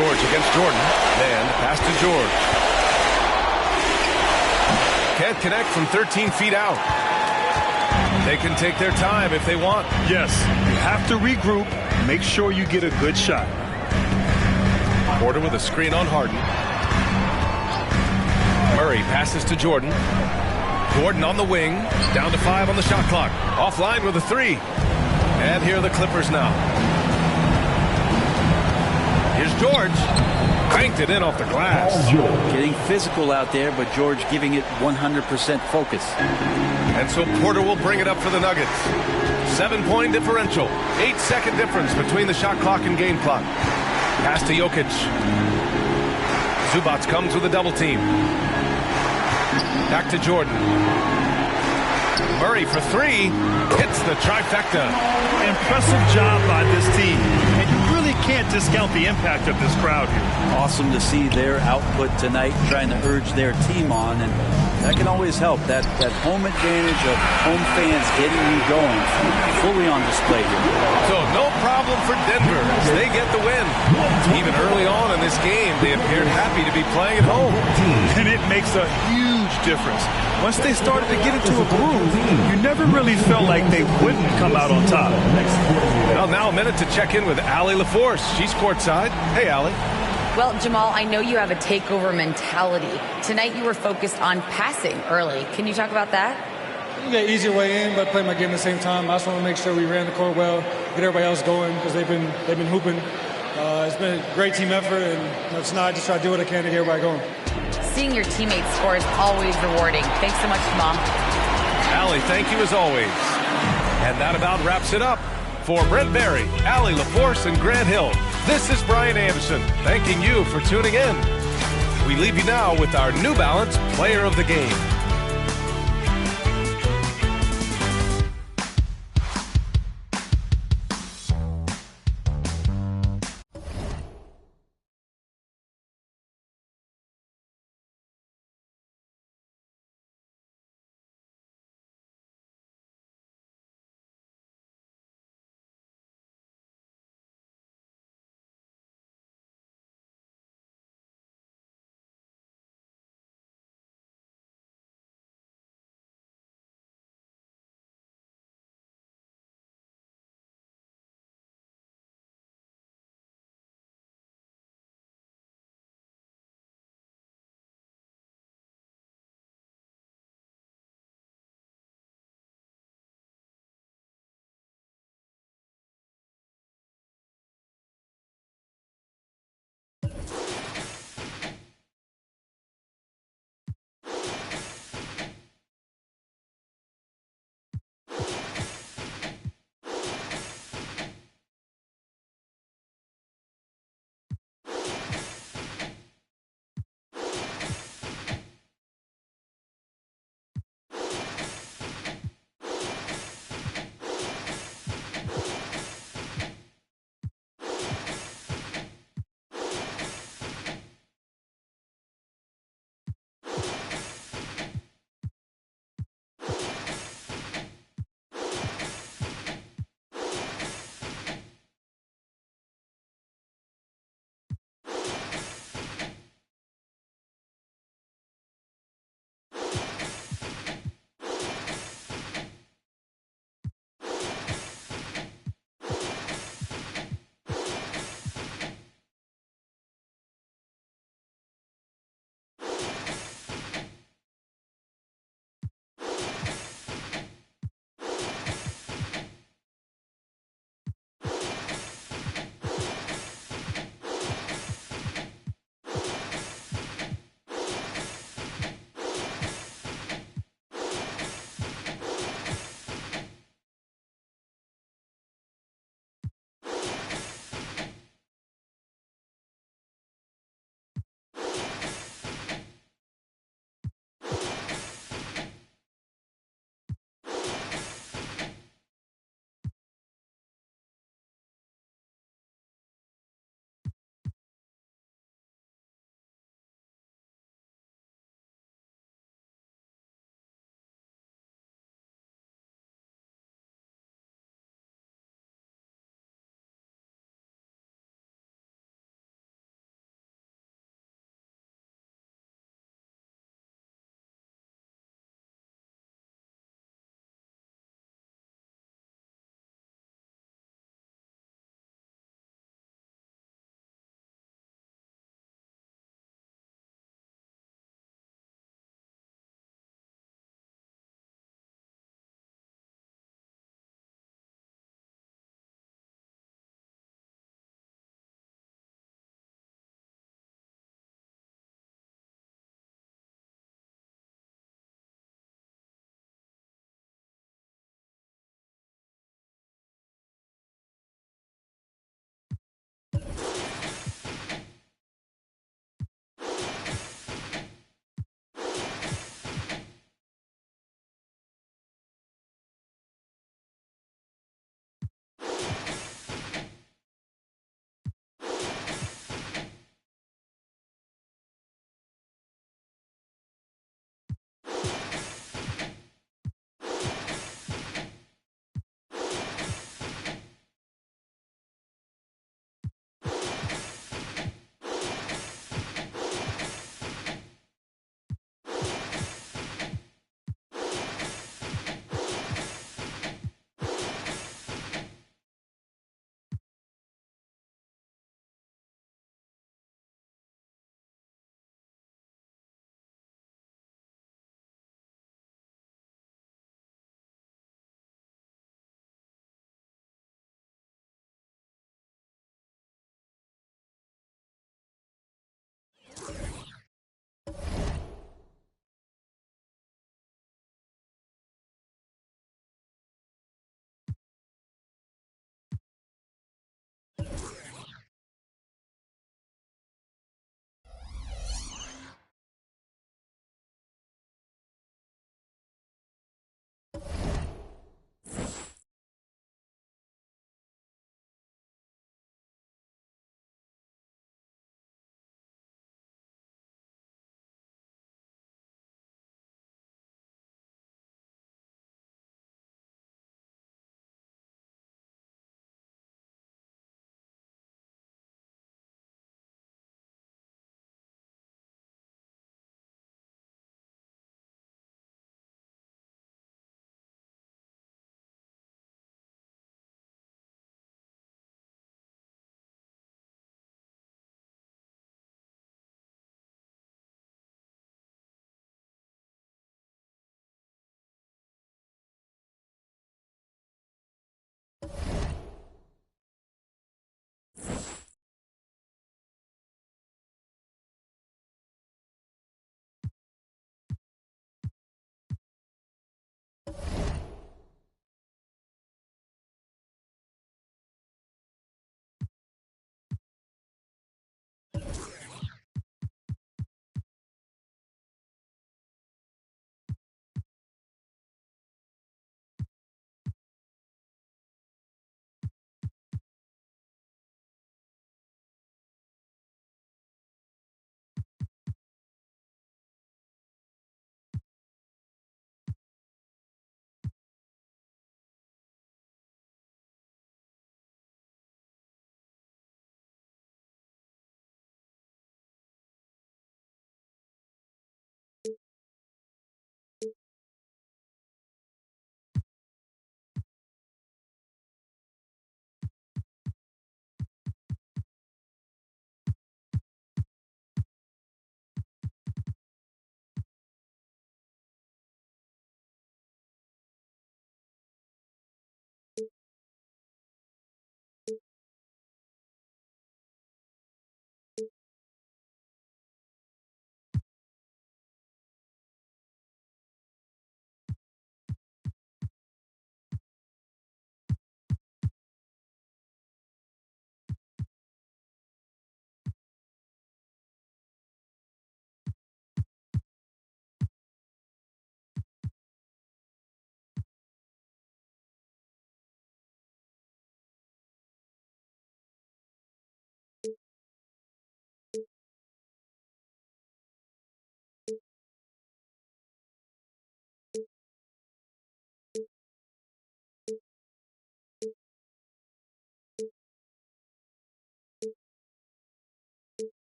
George against Jordan. Man, pass to George. Can't connect from 13 feet out. They can take their time if they want. Yes, you have to regroup. Make sure you get a good shot. Porter with a screen on Harden. Murray passes to Jordan. Gordon on the wing. Down to 5 on the shot clock. Offline with a 3. And here are the Clippers now. Here's George. Banked it in off the glass. Getting physical out there, but George giving it 100% focus. And so Porter will bring it up for the Nuggets. 7-point differential. 8-second difference between the shot clock and game clock. Pass to Jokic. Zubac comes with a double team. Back to Jordan. Murray for 3. Hits the trifecta. Impressive job by this team. And you really can't discount the impact of this crowd here. Awesome to see their output tonight, trying to urge their team on, and that can always help. That home advantage of home fans getting you going, fully on display here. So no problem for Denver as they get the win. Even early on in this game, they appeared happy to be playing at home. And it makes a huge difference. Once they started to get into a groove, you never really felt like they wouldn't come out on top. Well, now a minute to check in with Allie LaForce. She's courtside. Hey, Allie. Well, Jamal, I know you have a takeover mentality. Tonight you were focused on passing early. Can you talk about that? You get easier way in, but play my game at the same time. I just want to make sure we ran the court well, get everybody else going because they've been hooping. It's been a great team effort, and tonight I just try to do what I can to get everybody going. Seeing your teammates score is always rewarding. Thanks so much, Jamal. Allie, thank you as always. And that about wraps it up. For Brent Barry, Allie LaForce, and Grant Hill, this is Brian Anderson, thanking you for tuning in. We leave you now with our New Balance Player of the Game.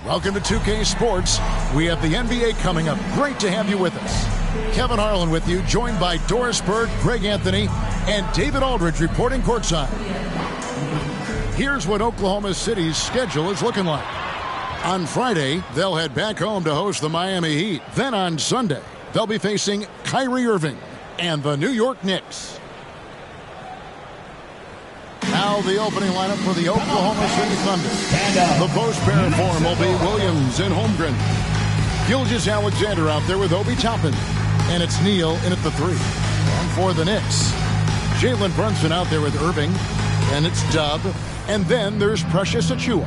Welcome to 2K Sports. We have the NBA coming up. Great to have you with us. Kevin Harlan with you, joined by Doris Burke, Greg Anthony, and David Aldridge reporting courtside. Here's what Oklahoma City's schedule is looking like. On Friday, they'll head back home to host the Miami Heat. Then on Sunday, they'll be facing Kyrie Irving and the New York Knicks. Now the opening lineup for the Oklahoma City Thunder. The post pair form will be Williams and Holmgren. Gilgeous-Alexander out there with Obi Toppin. And it's Neal in at the 3. And for the Knicks, Jalen Brunson out there with Irving. And it's Dub. And then there's Precious Achiuwa.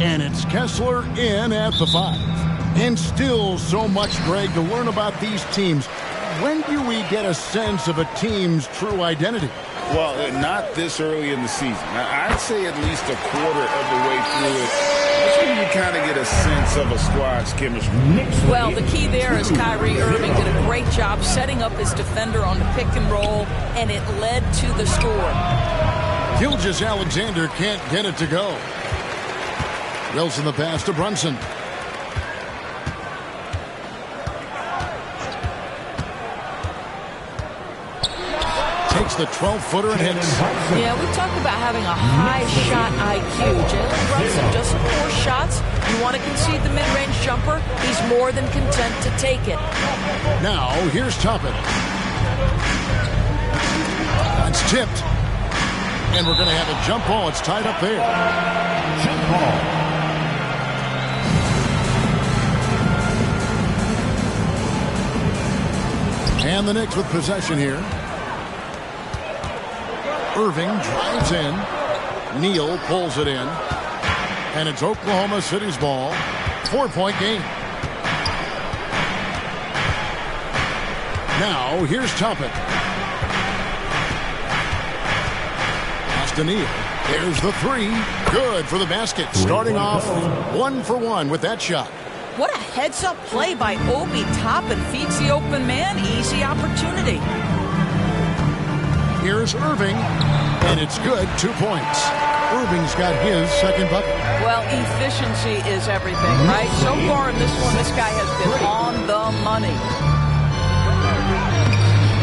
And it's Kessler in at the 5. And still so much, Greg, to learn about these teams. When do we get a sense of a team's true identity? Well, not this early in the season. I'd say at least a quarter of the way through it. That's when you kind of get a sense of a squad's chemistry. Well, the key there is Kyrie Irving did a great job setting up his defender on the pick and roll, and it led to the score. Gilgeous-Alexander can't get it to go. Wilson the pass to Brunson. Takes the 12-footer and hits. Yeah, we talk about having a high shot IQ. Jalen Brunson doesn't force shots. You want to concede the mid-range jumper, he's more than content to take it. Now, here's Toppin. That's tipped. And we're going to have a jump ball. It's tied up there. Jump ball. And the Knicks with possession here. Irving drives in. Neal pulls it in. And it's Oklahoma City's ball. 4-point game. Now, here's Toppin. Pass to Neal. There's the 3. Good for the basket. Starting off 1 for 1 with that shot. What a heads-up play by Obi Toppin. Feeds the open man. Easy opportunity. Here's Irving, and it's good. 2 points. Irving's got his second bucket. Well, efficiency is everything, right? So far in this one, this guy has been on the money.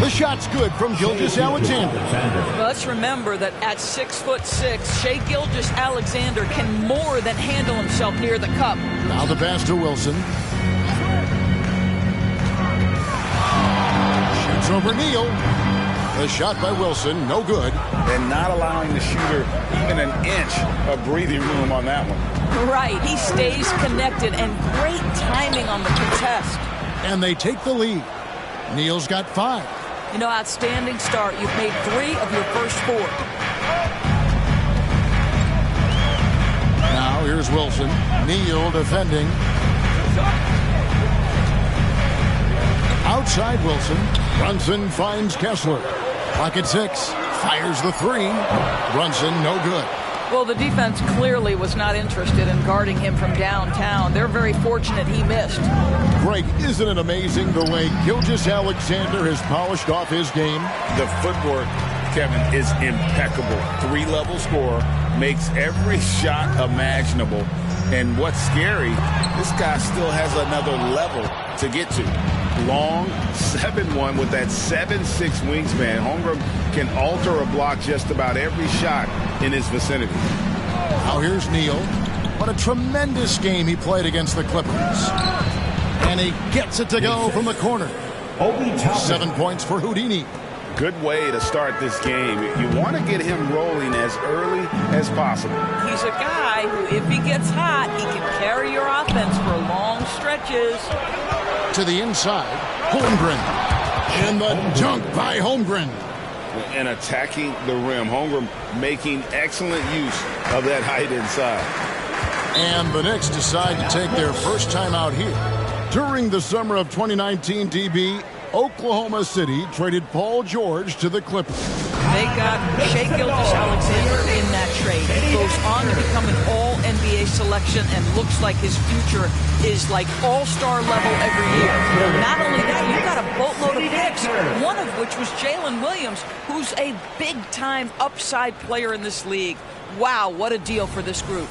The shot's good from Gilgeous-Alexander. Well, let's remember that at 6'6", Shai Gilgeous-Alexander can more than handle himself near the cup. Now the pass to Wilson. Shoots over Neal. The shot by Wilson, no good. And not allowing the shooter even an inch of breathing room on that one. Right, he stays connected, and great timing on the contest. And they take the lead. Neal's got 5. You know, outstanding start. You've made 3 of your first 4. Now here's Wilson. Neal defending. Outside Wilson. Brunson finds Kessler. Clock at 6. Fires the 3. Brunson, no good. Well, the defense clearly was not interested in guarding him from downtown. They're very fortunate he missed. Greg, isn't it amazing the way Gilgeous-Alexander has polished off his game? The footwork, Kevin, is impeccable. 3-level scorer, makes every shot imaginable. And what's scary, this guy still has another level to get to. Long 7'1" with that 7'6" wingspan. Holmgren can alter a block just about every shot in his vicinity. Now here's Neal. What a tremendous game he played against the Clippers. And he gets it to go from the corner. 7 points for Houdini. Good way to start this game. You want to get him rolling as early as possible. He's a guy who, if he gets hot, he can carry your offense for long stretches. To the inside, Holmgren. And the dunk by Holmgren. And attacking the rim. Holmgren making excellent use of that height inside. And the Knicks decide to take their first time out here. During the summer of 2019, DB, Oklahoma City traded Paul George to the Clippers. They got Shai Gilgeous-Alexander in that trade. He goes on to become an all-NBA selection and looks like his future is like all-star level every year. Not only that, you got a boatload of picks, one of which was Jalen Williams, who's a big-time upside player in this league. Wow, what a deal for this group.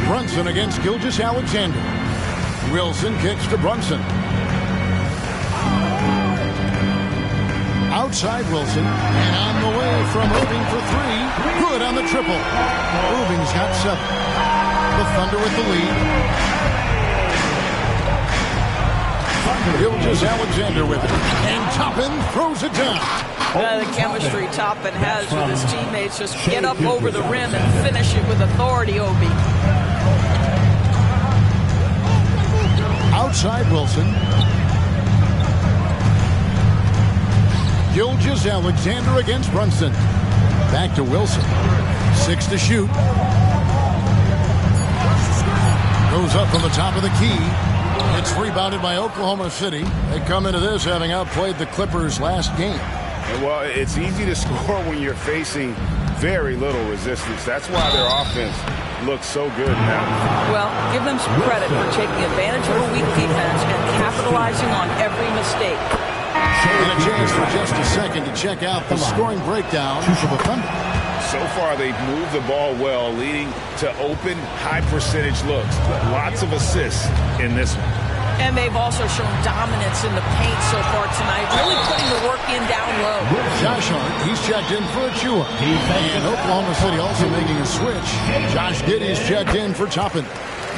Brunson against Gilgeous-Alexander. Wilson kicks to Brunson. Outside Wilson, and on the way from Irving for three. Good on the triple. Irving's got 7. The Thunder with the lead. Gilgeous-Alexander with it. And Toppin throws it down. The chemistry Toppin has with his teammates. Just get up over the rim and finish it with authority, Obi. Outside Wilson. Gilgeous-Alexander against Brunson. Back to Wilson. 6 to shoot. Goes up from the top of the key. It's rebounded by Oklahoma City. They come into this having outplayed the Clippers last game. Well, it's easy to score when you're facing very little resistance. That's why their offense looks so good now. Well, give them some credit for taking advantage of a weak defense and capitalizing on every mistake. And a chance for just a second to check out the scoring breakdown for the Thunder. So far, they've moved the ball well, leading to open, high-percentage looks. Lots of assists in this one. And they've also shown dominance in the paint so far tonight, really putting the work in down low. Josh Hart, he's checked in for Achua. And Oklahoma City also making a switch. Josh Giddey's checked in for Toppin.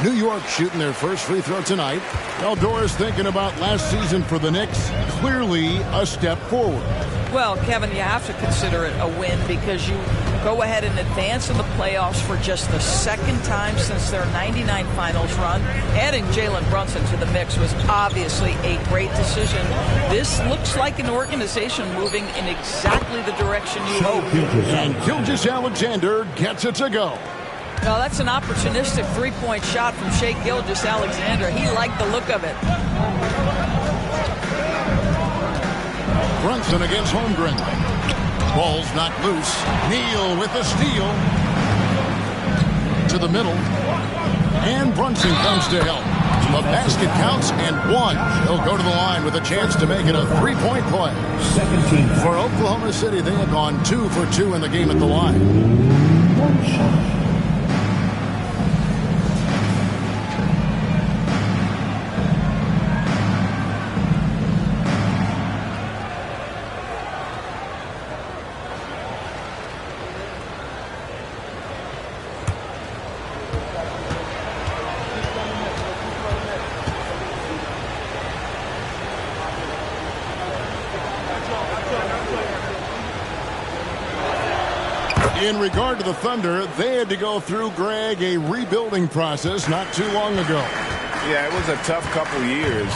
New York shooting their first free throw tonight. Eldor's thinking about last season for the Knicks. Clearly a step forward. Well, Kevin, you have to consider it a win because you go ahead and advance in the playoffs for just the second time since their 99 finals run. Adding Jalen Brunson to the mix was obviously a great decision. This looks like an organization moving in exactly the direction you hope. And Gilgeous-Alexander gets it to go. Well, that's an opportunistic three-point shot from Shai Gilgeous-Alexander. He liked the look of it. Brunson against Holmgren. Ball's knocked loose. Neal with the steal. To the middle. And Brunson comes to help. The basket counts and 1. He'll go to the line with a chance to make it a three-point play. 17. For Oklahoma City, they have gone 2 for 2 in the game at the line. In regard to the Thunder, they had to go through, Greg, a rebuilding process not too long ago. Yeah, it was a tough couple years,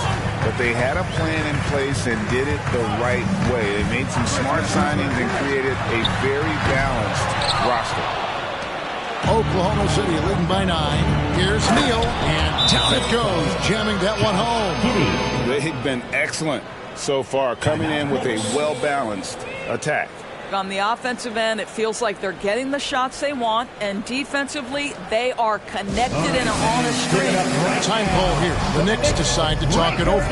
but they had a plan in place and did it the right way. They made some smart signings and created a very balanced roster. Oklahoma City leading by 9. Here's Neal, and down it goes, jamming that one home. They've been excellent so far, coming in with a well-balanced attack. On the offensive end, it feels like they're getting the shots they want, and defensively, they are connected and on a streak. Time call here. The Knicks decide to talk it over.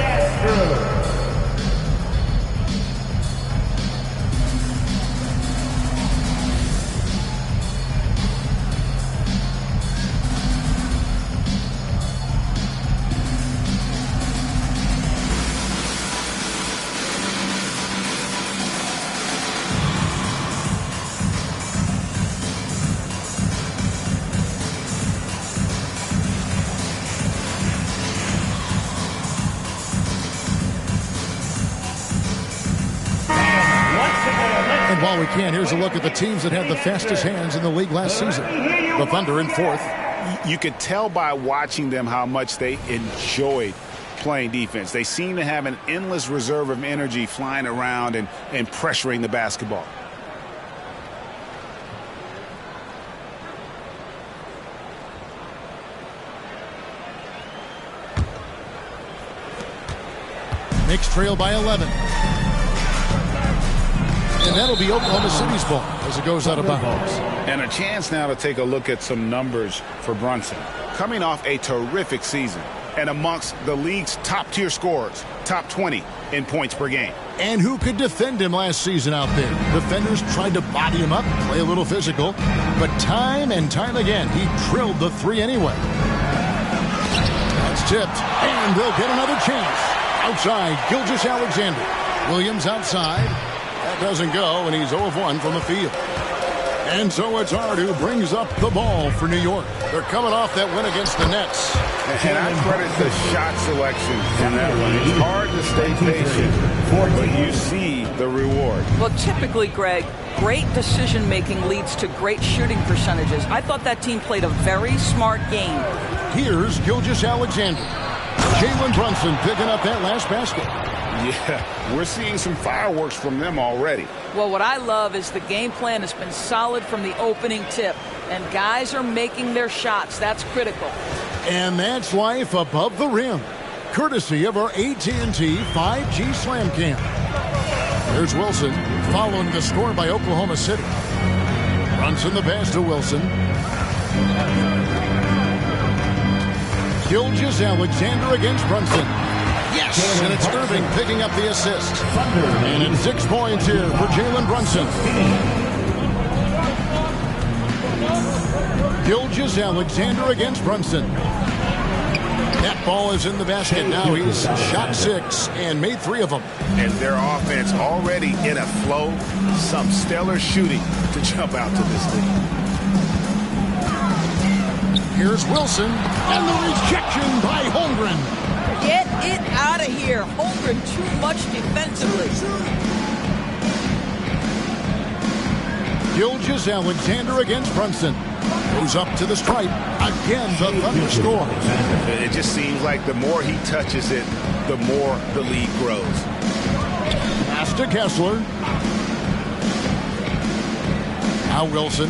And while we can, here's a look at the teams that had the fastest hands in the league last season. The Thunder in 4th. You could tell by watching them how much they enjoyed playing defense. They seem to have an endless reserve of energy flying around and pressuring the basketball. Knicks trail by 11. And that'll be Oklahoma City's ball as it goes out of bounds. And a chance now to take a look at some numbers for Brunson. Coming off a terrific season and amongst the league's top-tier scorers, top 20 in points per game. And who could defend him last season out there? Defenders tried to body him up, play a little physical, but time and time again, he drilled the three anyway. That's tipped, and they'll get another chance. Outside, Gilgeous-Alexander. Williams outside. That doesn't go, and he's 0 of 1 from the field. And so it's Hart who brings up the ball for New York. They're coming off that win against the Nets. And I credit the shot selection in that one. It's hard to stay patient, but you see the reward. Well, typically, Greg, great decision-making leads to great shooting percentages. I thought that team played a very smart game. Here's Gilgeous-Alexander. Jalen Brunson picking up that last basket. Yeah, we're seeing some fireworks from them already. Well, what I love is the game plan has been solid from the opening tip, and guys are making their shots. That's critical. And that's life above the rim, courtesy of our AT&T 5G Slam Cam. There's Wilson following the score by Oklahoma City. Brunson the pass to Wilson. Gilgeous-Alexander against Brunson. Yes, and it's Irving picking up the assist. And it's 6 points here for Jalen Brunson. Gilgeous-Alexander against Brunson. That ball is in the basket now. He's shot 6 and made 3 of them. And their offense already in a flow. Some stellar shooting to jump out to this lead. Here's Wilson, and the rejection by Holmgren. Get it out of here. Holmgren too much defensively. Gilgeous-Alexander against Brunson. Goes up to the stripe. Again, the Thunder score. It just seems like the more he touches it, the more the lead grows. Pass to Kessler. Now Wilson.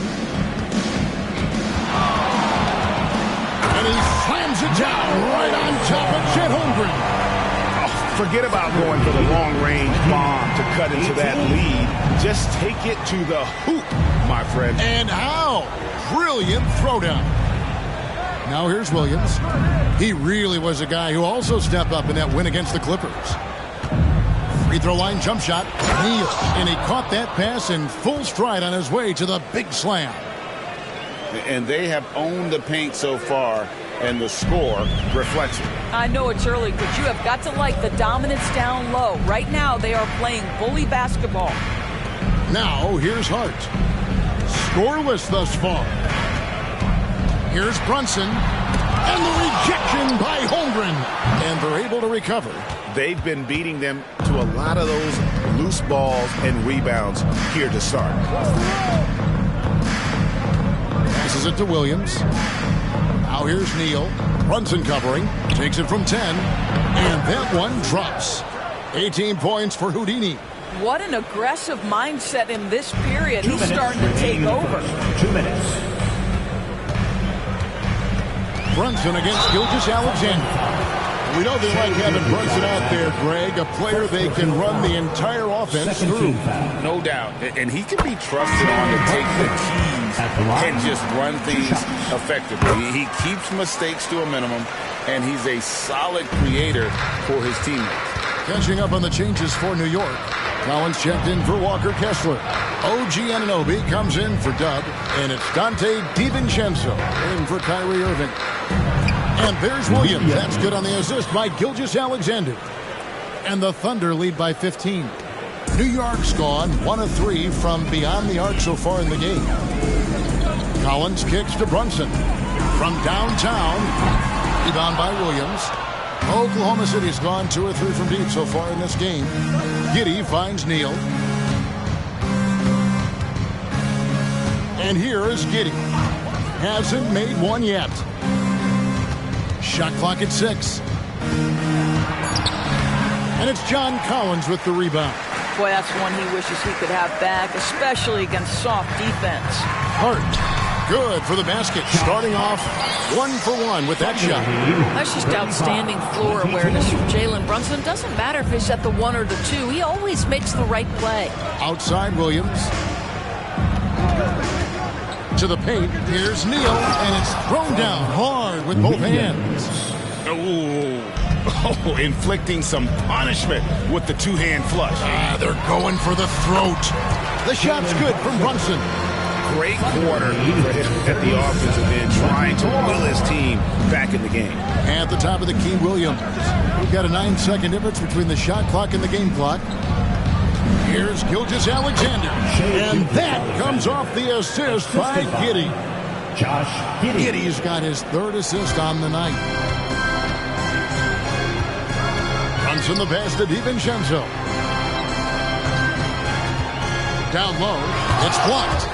And he slams it down right on top of Chet Holmgren. Oh, forget about going for the long-range bomb to cut into that lead. Just take it to the hoop, my friend. And how? Brilliant throwdown. Now here's Williams. He really was a guy who also stepped up in that win against the Clippers. Free throw line jump shot. Neal. And he caught that pass in full stride on his way to the big slam. And they have owned the paint so far, and the score reflects it. I know it's early, but you have got to like the dominance down low. Right now, they are playing bully basketball. Now, here's Hart. Scoreless thus far. Here's Brunson. And the rejection by Holmgren. And they're able to recover. They've been beating them to a lot of those loose balls and rebounds here to start. Passes it to Williams. Now here's Neal. Brunson covering. Takes it from 10. And that one drops. 18 points for Houdini. What an aggressive mindset in this period. He's starting to take over. 2 minutes. Brunson against Gilgeous-Alexander. We know they like having Brunson out there, Greg, a player they can run the entire offense through. No doubt. And he can be trusted on to take the keys and just run things effectively. He keeps mistakes to a minimum, and he's a solid creator for his teammates. Catching up on the changes for New York. Collins checked in for Walker Kessler. OG Anunoby comes in for Dub, and it's Dante DiVincenzo in for Kyrie Irving. And there's Williams. That's good on the assist by Gilgeous-Alexander. And the Thunder lead by 15. New York's gone 1 of 3 from beyond the arc so far in the game. Collins kicks to Brunson. From downtown, rebound by Williams. Oklahoma City's gone 2 or 3 from deep so far in this game. Giddey finds Neal. And here is Giddey. Hasn't made one yet. Shot clock at 6. And it's John Collins with the rebound. Boy, that's one he wishes he could have back, especially against soft defense. Hart. Good for the basket. Starting off 1 for 1 with that shot. That's just outstanding floor awareness from Jalen Brunson. Doesn't matter if he's at the 1 or the 2. He always makes the right play. Outside Williams. To the paint. Here's Neal, and it's thrown down hard with both hands. Oh, inflicting some punishment with the two-hand flush. They're going for the throat. The shot's good from Brunson. Great quarter for him at the offensive end, trying to will his team back in the game. At the top of the key, Williams. We've got a 9-second difference between the shot clock and the game clock. Here's Gilgeous-Alexander. And that comes off the assist by Giddey. Giddey's got his 3rd assist on the night. Brunson the pass to DiVincenzo. Down low. It's blocked.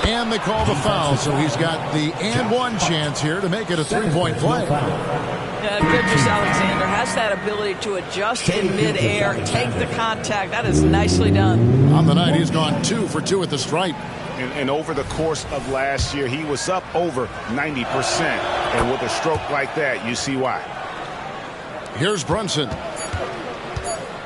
And they call the foul, so he's got the and one chance here to make it a 3-point play. Gilgeous-Alexander has that ability to adjust in midair, take the contact. That is nicely done. On the night, he's gone 2 for 2 at the stripe. And over the course of last year, he was up over 90%. And with a stroke like that, you see why. Here's Brunson.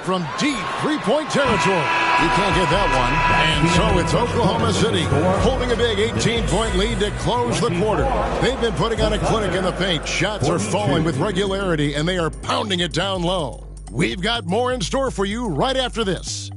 From deep 3-point territory. He can't get that one. And so it's Oklahoma City holding a big 18-point lead to close the quarter. They've been putting on a clinic in the paint. Shots are falling with regularity, and they are pounding it down low. We've got more in store for you right after this.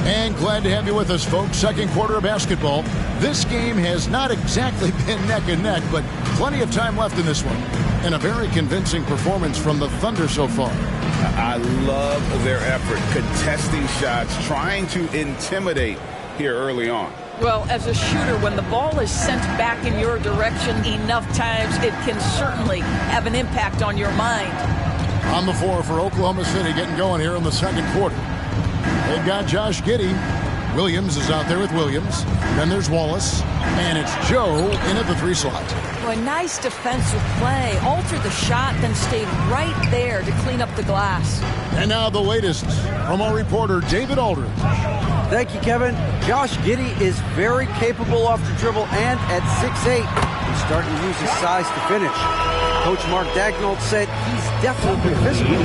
And glad to have you with us, folks. Second quarter of basketball. This game has not exactly been neck and neck, but plenty of time left in this one. And a very convincing performance from the Thunder so far. I love their effort, contesting shots, trying to intimidate here early on. Well, as a shooter, when the ball is sent back in your direction enough times, it can certainly have an impact on your mind. On the floor for Oklahoma City, getting going here in the second quarter. They've got Josh Giddey. Williams is out there with Williams. Then there's Wallace. And it's Joe in at the 3 slot. Well, a nice defensive play. Altered the shot, then stayed right there to clean up the glass. And now the latest from our reporter, David Aldridge. Thank you, Kevin. Josh Giddey is very capable off the dribble, and at 6'8", he's starting to use his size to finish. Coach Mark Daigneault said he's definitely physical.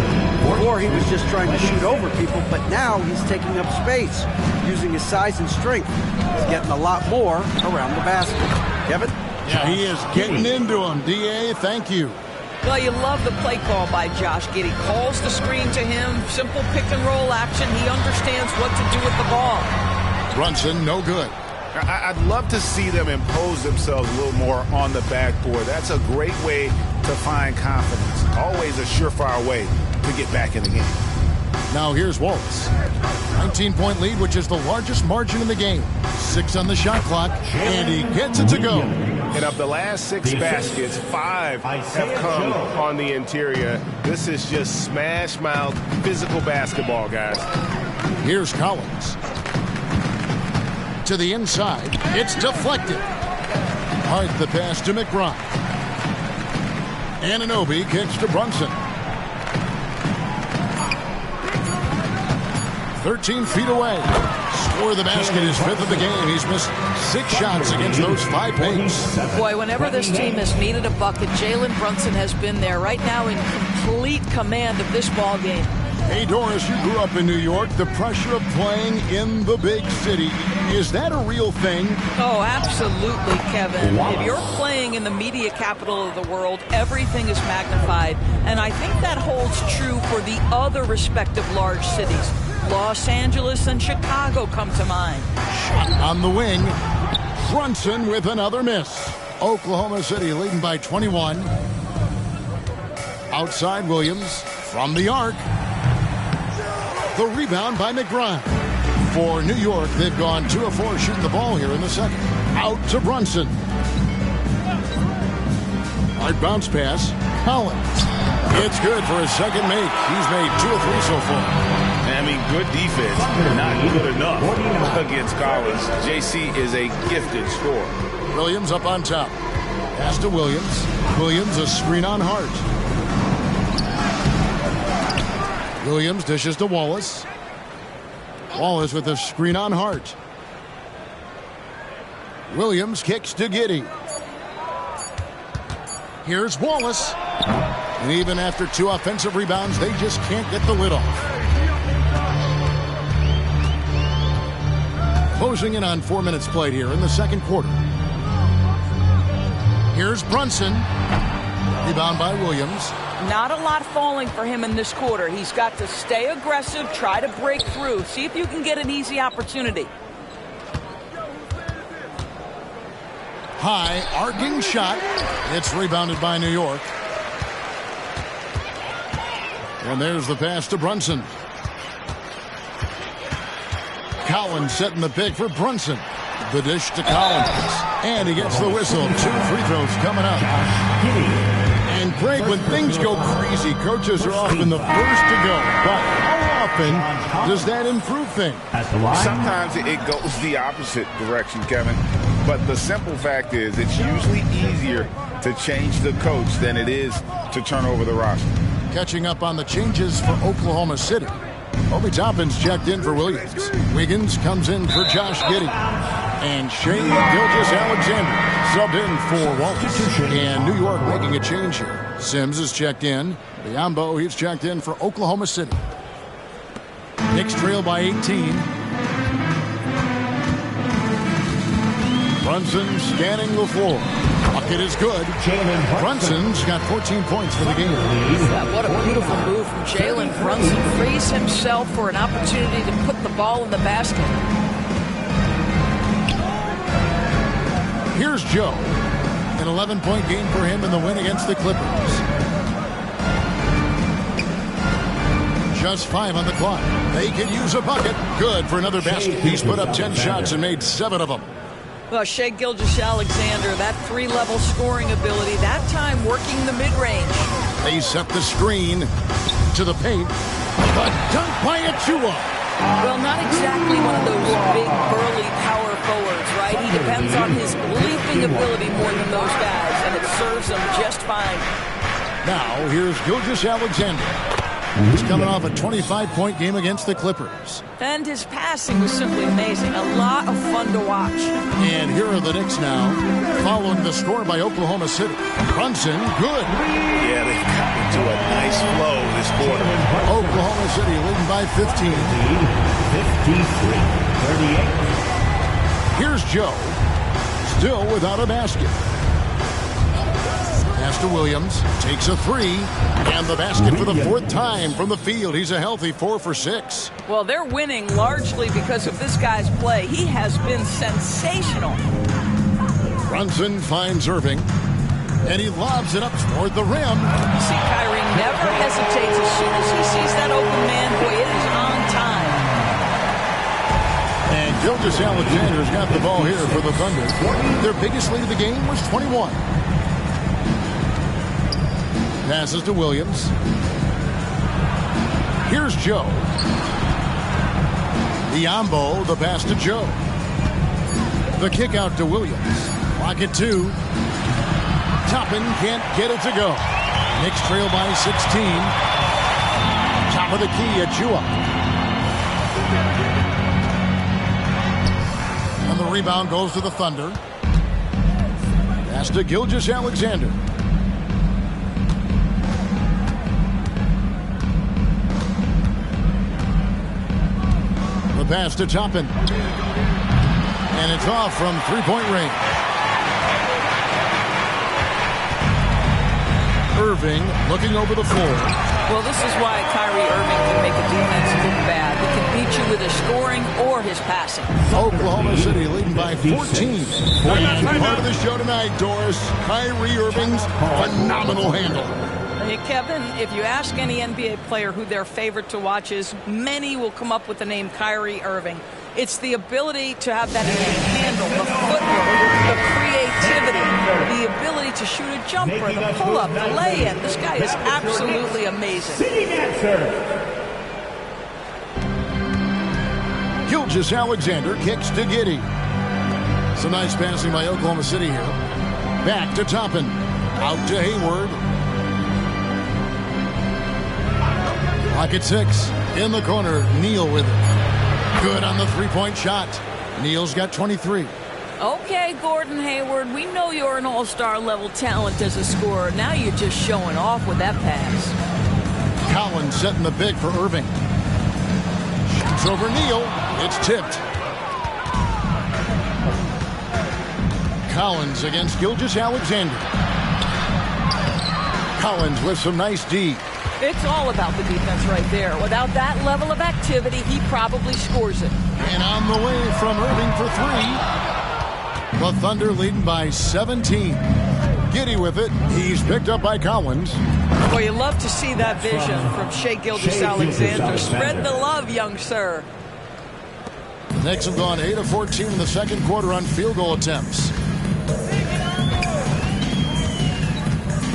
Before, he was just trying to shoot over people, but now he's taking up space, using his size and strength. He's getting a lot more around the basket. Kevin? Yeah, he is getting into him. D.A., thank you. Well, you love the play call by Josh Giddey. Calls the screen to him, simple pick-and-roll action. He understands what to do with the ball. Brunson, no good. I'd love to see them impose themselves a little more on the backboard. That's a great way to find confidence. Always a surefire way to get back in the game. Now here's Wallace. 19-point lead, which is the largest margin in the game. 6 on the shot clock, and he gets it to go. And of the last 6 baskets, 5 have come on the interior. This is just smash-mouth physical basketball, guys. Here's Collins. To the inside. It's deflected. Hard the pass to McBride. Anunoby kicks to Brunson. 13 feet away. Score the basket, his 5th of the game. He's missed 6 shots against those 5 paints. Boy, whenever this team has needed a bucket, Jalen Brunson has been there right now in complete command of this ball game. Hey, Doris, you grew up in New York. The pressure of playing in the big city, is that a real thing? Oh, absolutely, Kevin. If you're playing in the media capital of the world, everything is magnified. And I think that holds true for the other respective large cities. Los Angeles and Chicago come to mind. Shot on the wing. Brunson with another miss. Oklahoma City leading by 21. Outside Williams from the arc. The rebound by McBride. For New York, they've gone 2 of 4 shooting the ball here in the second. Out to Brunson. Hard bounce pass. Collins. It's good for his second make. He's made 2 of 3 so far. I mean, good defense, not good enough against Collins. JC is a gifted scorer. Williams up on top. Pass to Williams. Williams a screen on Hart. Williams dishes to Wallace. Wallace with a screen on Hart. Williams kicks to Giddey. Here's Wallace. And even after 2 offensive rebounds, they just can't get the lid off. Closing in on 4 minutes played here in the second quarter. Here's Brunson. Rebound by Williams. Not a lot falling for him in this quarter. He's got to stay aggressive, try to break through. See if you can get an easy opportunity. High, arcing shot. It's rebounded by New York. And there's the pass to Brunson. Collins setting the pick for Brunson. The dish to Collins. And he gets the whistle. 2 free throws coming up. And Greg, when things go crazy, coaches are often the first to go. But how often does that improve things? Sometimes it goes the opposite direction, Kevin. But the simple fact is it's usually easier to change the coach than it is to turn over the roster. Catching up on the changes for Oklahoma City. Obi Toppin's checked in for Williams. Wiggins comes in for Josh Giddey. And Shea Gilgeous-Alexander subbed in for Wallace. And New York making a change here. Sims is checked in. Biombo, he's checked in for Oklahoma City. Knicks trail by 18. Brunson scanning the floor. Bucket is good. Brunson's got 14 points for the game. What a beautiful move from Jalen Brunson. Frees himself for an opportunity to put the ball in the basket. Here's Joe. An 11-point game for him in the win against the Clippers. Just 5 on the clock. They could use a bucket. Good for another basket. He's put up 10 shots and made 7 of them. Well, Shea Gilgeous-Alexander, that 3-level scoring ability, that time working the mid-range. They set the screen to the paint. The dunk by Achua. Well, not exactly one of those big, burly power forwards, right? He depends on his leaping ability more than those guys, and it serves him just fine. Now, here's Gilgeous-Alexander. He's coming off a 25-point game against the Clippers. And his passing was simply amazing. A lot of fun to watch. And here are the Knicks now, following the score by Oklahoma City. Brunson, good. Yeah, they've got into a nice flow this quarter. Oklahoma City leading by 15. 53-38. Here's Joe, still without a basket. Pass to Williams, takes a 3, and the basket for the 4th time from the field. He's a healthy 4 for 6. Well, they're winning largely because of this guy's play. He has been sensational. Brunson finds Irving, and he lobs it up toward the rim. You see, Kyrie never hesitates as soon as he sees that open man. Boy, it is on time. And Gilgeous-Alexander's got the ball here for the Thunder. Their biggest lead of the game was 21. Passes to Williams. Here's Joe. Biombo, the pass to Joe. The kick out to Williams. Clock at 2. Toppin can't get it to go. Knicks trail by 16. Top of the key at Achua. And the rebound goes to the Thunder. Pass to Gilgeous-Alexander. Pass to Toppin. And it's off from 3-point range. Irving looking over the floor. Well, this is why Kyrie Irving can make a defense look bad. He can beat you with his scoring or his passing. Oklahoma City leading by 14. Part of the show tonight, Doris. Kyrie Irving's phenomenal handle. Hey, Kevin, if you ask any NBA player who their favorite to watch is, many will come up with the name Kyrie Irving. It's the ability to have that handle, the footwork, the creativity, the ability to shoot a jumper, the pull-up, the lay-in. This guy is absolutely amazing. Gilgeous-Alexander kicks to Giddey. Some nice passing by Oklahoma City here. Back to Toppin. Out to Hayward. Pocket 6. In the corner. Neal with it. Good on the three-point shot. Neal's got 23. Okay, Gordon Hayward, we know you're an all-star level talent as a scorer. Now you're just showing off with that pass. Collins setting the big for Irving. Shoots over Neal. It's tipped. Collins against Gilgeous-Alexander. Collins with some nice D. It's all about the defense right there. Without that level of activity, he probably scores it. And on the way from Irving for three. The Thunder leading by 17. Giddey with it. He's picked up by Collins. Well, you love to see that vision from Shai Gilgeous-Alexander. Spread the love, young sir. Knicks have gone 8 of 14 in the second quarter on field goal attempts.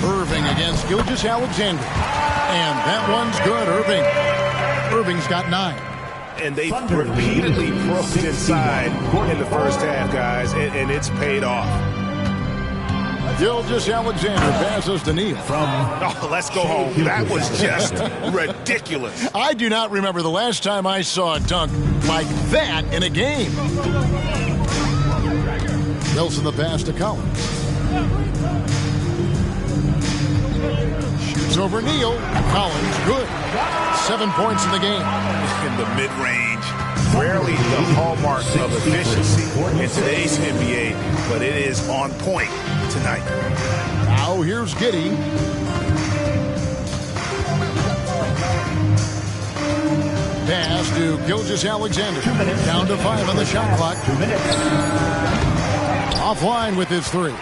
Irving against Gilgeous-Alexander. And that one's good, Irving. Irving's got 9. And they repeatedly broke inside in the first half, guys, and it's paid off. Gilgeous-Alexander passes to Neal. Oh, let's go home. That was just ridiculous. I do not remember the last time I saw a dunk like that in a game. Wilson the pass to Collins. Shoots over Neal. Collins, good. 7 points in the game. In the mid-range, rarely the hallmark of efficiency in today's NBA, but it is on point tonight. Now here's Giddey. Pass to Gilgeous-Alexander. Down to 5 on the shot clock. Offline with his 3.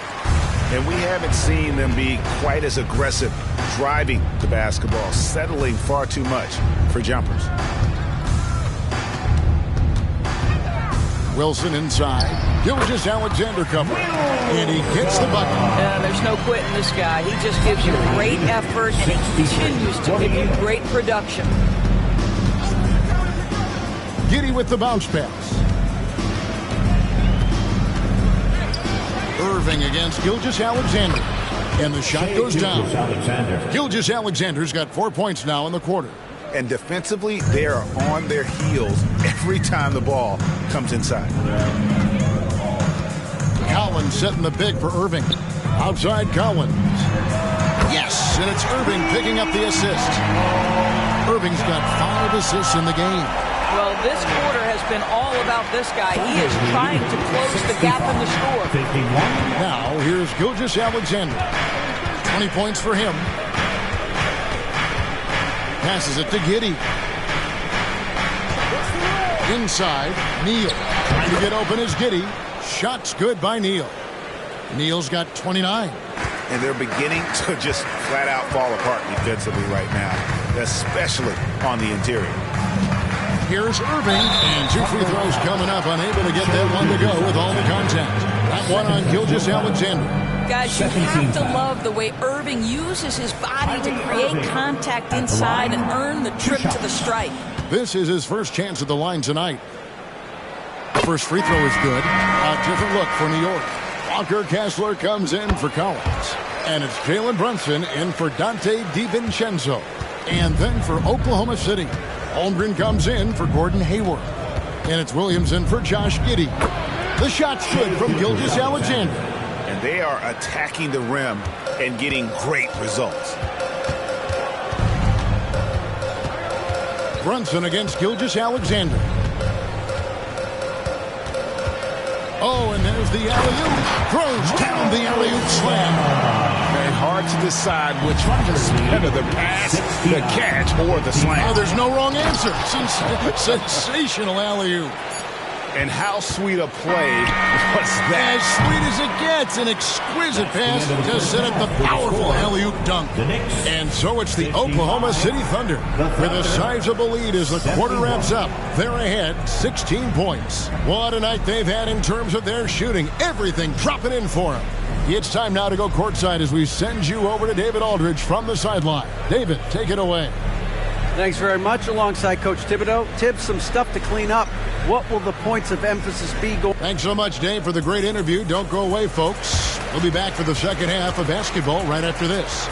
And we haven't seen them be quite as aggressive driving the basketball, settling far too much for jumpers. Wilson inside. Gilgeous-Alexander cover. And he gets the bucket. There's no quitting this guy. He just gives you great effort, and he continues to give you great production. Giddey with the bounce pass. Irving against Gilgeous-Alexander. And the shot goes down. Gilgeous-Alexander's got 4 points now in the quarter. And defensively, they are on their heels every time the ball comes inside. Collins setting the big for Irving. Outside Collins. Yes, and it's Irving picking up the assist. Irving's got 5 assists in the game. Well, this quarter has been all about this guy. He is trying to close the gap in the score. Now, here's Gilgeous-Alexander. 20 points for him. Passes it to Giddey. Inside, Neal. Trying to get open is Giddey. Shot's good by Neal. Neal's got 29. And they're beginning to just flat out fall apart defensively right now, especially on the interior. Here's Irving, and 2 free throws coming up, unable to get that one to go with all the contact. That one on Gilgeous-Alexander. Guys, you have to love the way Irving uses his body to create contact inside and earn the trip to the stripe. This is his first chance at the line tonight. The first free throw is good. A different look for New York. Walker Kessler comes in for Collins. And it's Jalen Brunson in for Dante DiVincenzo. And then for Oklahoma City, Holmgren comes in for Gordon Hayward. And it's Williams in for Josh Giddey. The shot's good from Gilgeous-Alexander. And they are attacking the rim and getting great results. Brunson against Gilgeous-Alexander. Oh, and there's the alley-oop. Throws down the alley-oop slam. And hard to decide which one is better, the pass, the catch, or the slam. Oh, there's no wrong answer. Sensational alley-oop. And how sweet a play was that? As sweet as it gets. An exquisite pass to set up the powerful alley-oop dunk. And so it's the Oklahoma City Thunder with a sizable lead as the quarter wraps up. They're ahead 16 points. What a night they've had in terms of their shooting. Everything dropping in for them. It's time now to go courtside as we send you over to David Aldridge from the sideline. David, take it away. Thanks very much. Alongside Coach Thibodeau. Tibbs, some stuff to clean up. What will the points of emphasis be? Thanks so much, Dave, for the great interview. Don't go away, folks. We'll be back for the second half of basketball right after this.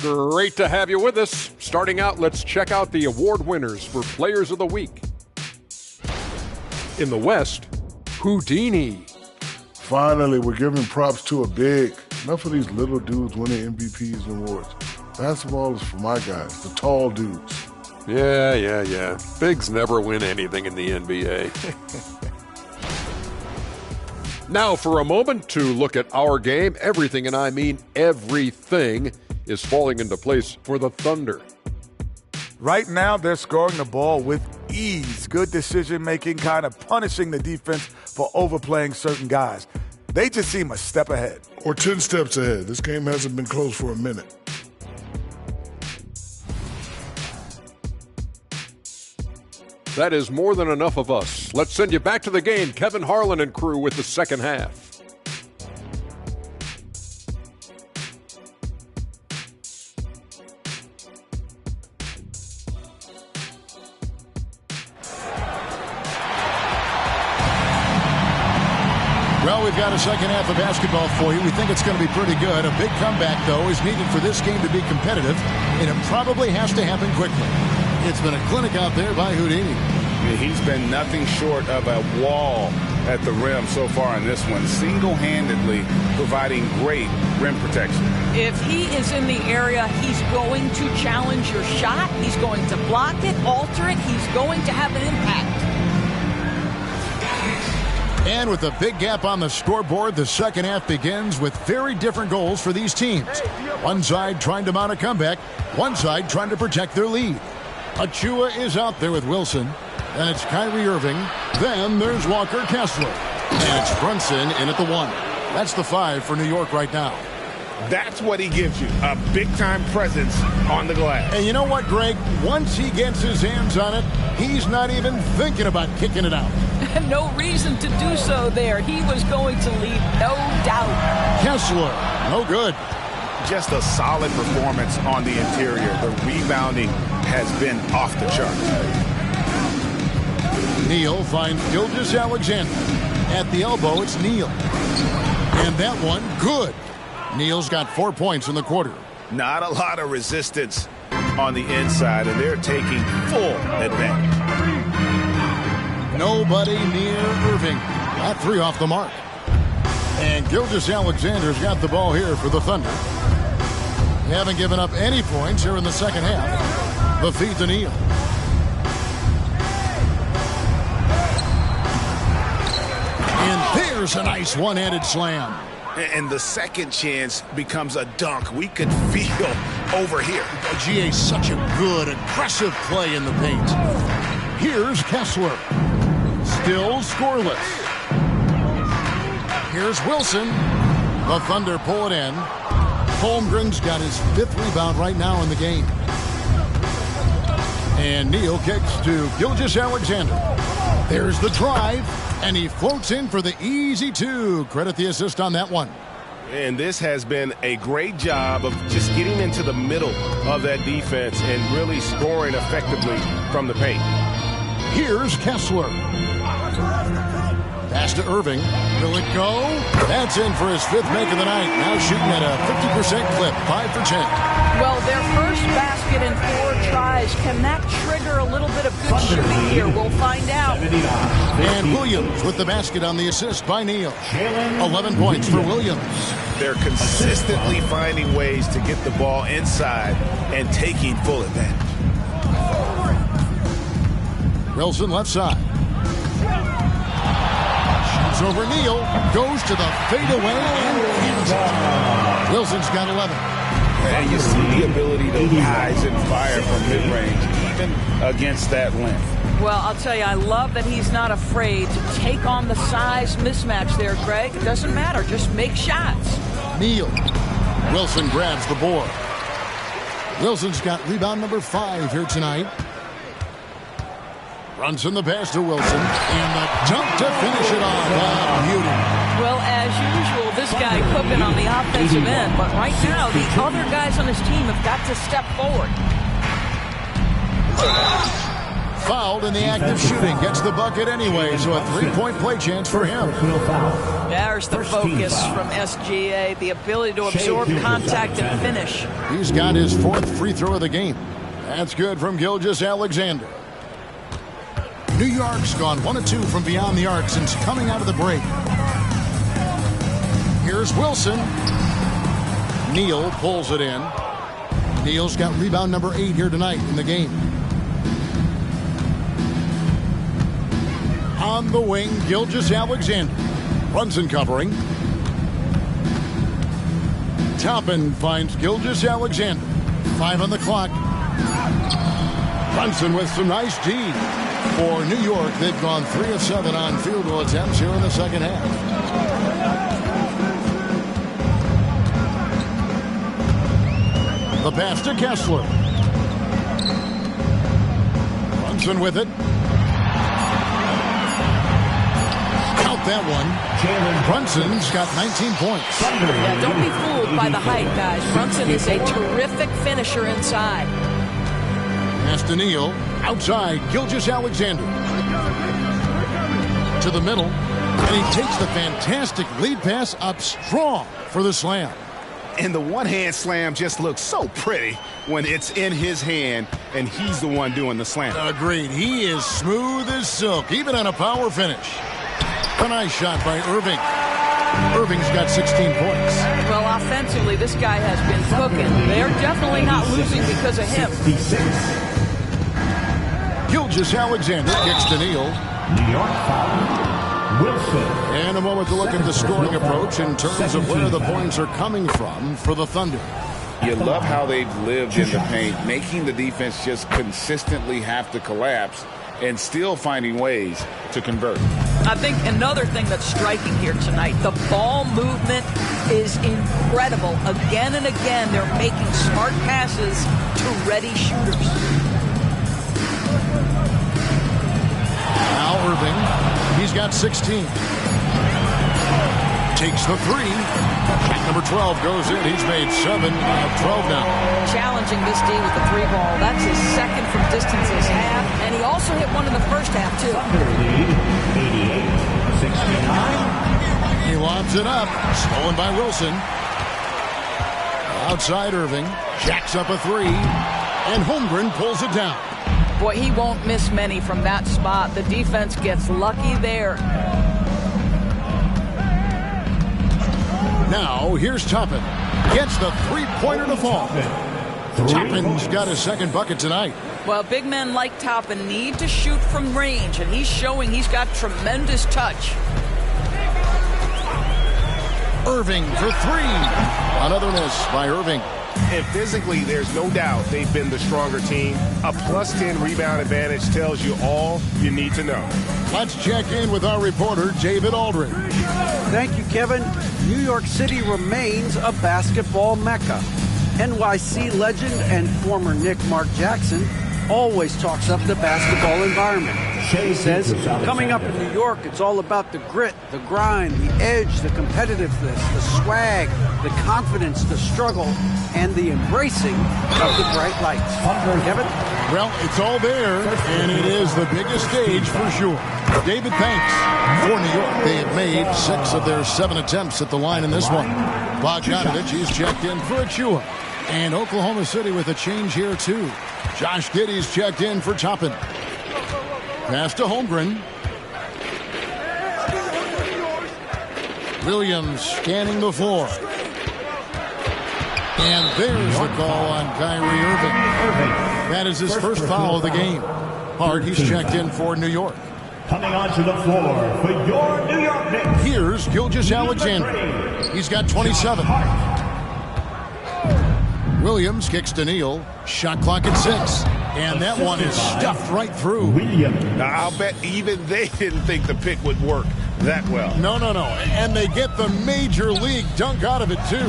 Great to have you with us. Starting out, let's check out the award winners for Players of the Week. In the West, Houdini. Finally, we're giving props to a big. Enough of these little dudes winning MVPs and awards. Basketball is for my guys, the tall dudes. Yeah. Bigs never win anything in the NBA. Now for a moment to look at our game. Everything, and I mean everything, is falling into place for the Thunder. Right now, they're scoring the ball with ease. Good decision-making, kind of punishing the defense for overplaying certain guys. They just seem a step ahead. Or 10 steps ahead. This game hasn't been close for a minute. That is more than enough of us. Let's send you back to the game. Kevin Harlan and crew with the second half. Well, we've got a second half of basketball for you. We think it's going to be pretty good. A big comeback, though, is needed for this game to be competitive, and it probably has to happen quickly. It's been a clinic out there by Houdini. He's been nothing short of a wall at the rim so far in this one, single-handedly providing great rim protection. If he is in the area, he's going to challenge your shot. He's going to block it, alter it. He's going to have an impact. And with a big gap on the scoreboard, the second half begins with very different goals for these teams. One side trying to mount a comeback, one side trying to protect their lead. Achua is out there with Wilson. Then it's Kyrie Irving. Then there's Walker Kessler. And it's Brunson in at the 1. That's the 5 for New York right now. That's what he gives you, a big-time presence on the glass. And you know what, Greg? Once he gets his hands on it, he's not even thinking about kicking it out. No reason to do so there. He was going to leave, no doubt. Kessler, no good. Just a solid performance on the interior. The rebounding has been off the charts. Neal finds Gilgeous-Alexander. At the elbow, it's Neal. And that one, good. Neal's got 4 points in the quarter. Not a lot of resistance on the inside, and they're taking full advantage. Nobody near Irving. That 3 off the mark. And Gilgeous-Alexander's got the ball here for the Thunder. They haven't given up any points here in the second half. The feed to Neal. And there's a nice one-handed slam. And the second chance becomes a dunk. We could feel over here. GA, such a good, aggressive play in the paint. Here's Kessler. Still scoreless. Here's Wilson. The Thunder pull it in. Holmgren's got his 5th rebound right now in the game. And Neal kicks to Gilgeous-Alexander. There's the drive. And he floats in for the easy 2. Credit the assist on that one. And this has been a great job of just getting into the middle of that defense and really scoring effectively from the paint. Here's Kessler. Pass to Irving. Will it go? That's in for his 5th make of the night. Now shooting at a 50% clip, 5 for 10. Well, their first basket in 4 tries. Can that trigger a little bit of good shooting here? We'll find out. And Williams with the basket on the assist by Neal. 11 points for Williams. They're consistently finding ways to get the ball inside and taking full advantage. Wilson left side. Shoots over Neal. Goes to the fadeaway and hits it. Wilson's got 11. And you see the ability to rise and fire from mid-range, even against that length. Well, I'll tell you, I love that he's not afraid to take on the size mismatch there, Greg. It doesn't matter. Just make shots. Neal. Wilson grabs the board. Wilson's got rebound number 5 here tonight. Runs in the pass to Wilson. And the dunk to finish it off. Beauty. Well, as usual, this guy cooking on the offensive end. But right now, the other guys on his team have got to step forward. Fouled in the act of shooting. Gets the bucket anyway, so a 3-point play chance for him. There's the focus from SGA, the ability to absorb contact and finish. He's got his 4th free throw of the game. That's good from Gilgeous-Alexander. New York's gone 1 of 2 from beyond the arc since coming out of the break. Here's Wilson. Neal pulls it in. Neal's got rebound number 8 here tonight in the game. On the wing, Gilgeous-Alexander. Brunson covering. Toppin finds Gilgeous-Alexander. 5 on the clock. Brunson with some nice D. For New York, they've gone 3 of 7 on field goal attempts here in the second half. The pass to Kessler. Brunson with it. Count that one. Brunson's got 19 points. Yeah, don't be fooled by the height, guys. Brunson is a terrific finisher inside. Pass to Neal. Outside, Gilgeous-Alexander. To the middle. And he takes the fantastic lead pass up strong for the slam. And the one-hand slam just looks so pretty when it's in his hand and he's the one doing the slam. Agreed. He is smooth as silk, even on a power finish. A nice shot by Irving. Irving's got 16 points. Well, offensively, this guy has been cooking. They're definitely not losing because of him. Gilgeous-Alexander kicks to Neal. New York foul. Wilson. And a moment to look at the scoring approach in terms of where the points are coming from for the Thunder. You love how they've lived in the paint, making the defense just consistently have to collapse and still finding ways to convert. I think another thing that's striking here tonight, the ball movement is incredible. Again and again, they're making smart passes to ready shooters. Now Irving, he's got 16. Takes the 3. Shot number 12 goes in. He's made 7 out of 12 now. Challenging this D with the 3 ball. That's his second from distance this half. And he also hit one in the first half, too. 88-69. He lobs it up. Stolen by Wilson. Outside Irving. Jacks up a 3. And Holmgren pulls it down. Boy, he won't miss many from that spot. The defense gets lucky there. Now, here's Toppin. Gets the 3-pointer to fall. Toppin's got his second bucket tonight. Well, big men like Toppin need to shoot from range, and he's showing he's got tremendous touch. Irving for 3. Another miss by Irving. And physically, there's no doubt they've been the stronger team. A +10 rebound advantage tells you all you need to know. Let's check in with our reporter, David Aldridge. Thank you, Kevin. New York City remains a basketball mecca. NYC legend and former Knick Mark Jackson always talks up the basketball environment. He says, coming up in New York, it's all about the grit, the grind, the edge, the competitiveness, the swag, the confidence, the struggle, and the embracing of the bright lights. Kevin? Well, it's all there, and it is the biggest stage for sure. David, thanks. For New York, they have made 6 of their 7 attempts at the line in this one. Bogdanovich, he's checked in for Achua. And Oklahoma City with a change here, too. Josh Giddey's checked in for Toppin. Pass to Holmgren. Williams scanning the floor. And there's the call on Kyrie Irving. That is his first foul of the game. Hart, he's checked in for New York. Coming onto the floor for your New York Knicks. Here's Gilgeous-Alexander. He's got 27. Williams kicks to Neal. Shot clock at 6. And that one is stuffed right through. I'll bet even they didn't think the pick would work that well. No. And they get the major league dunk out of it, too.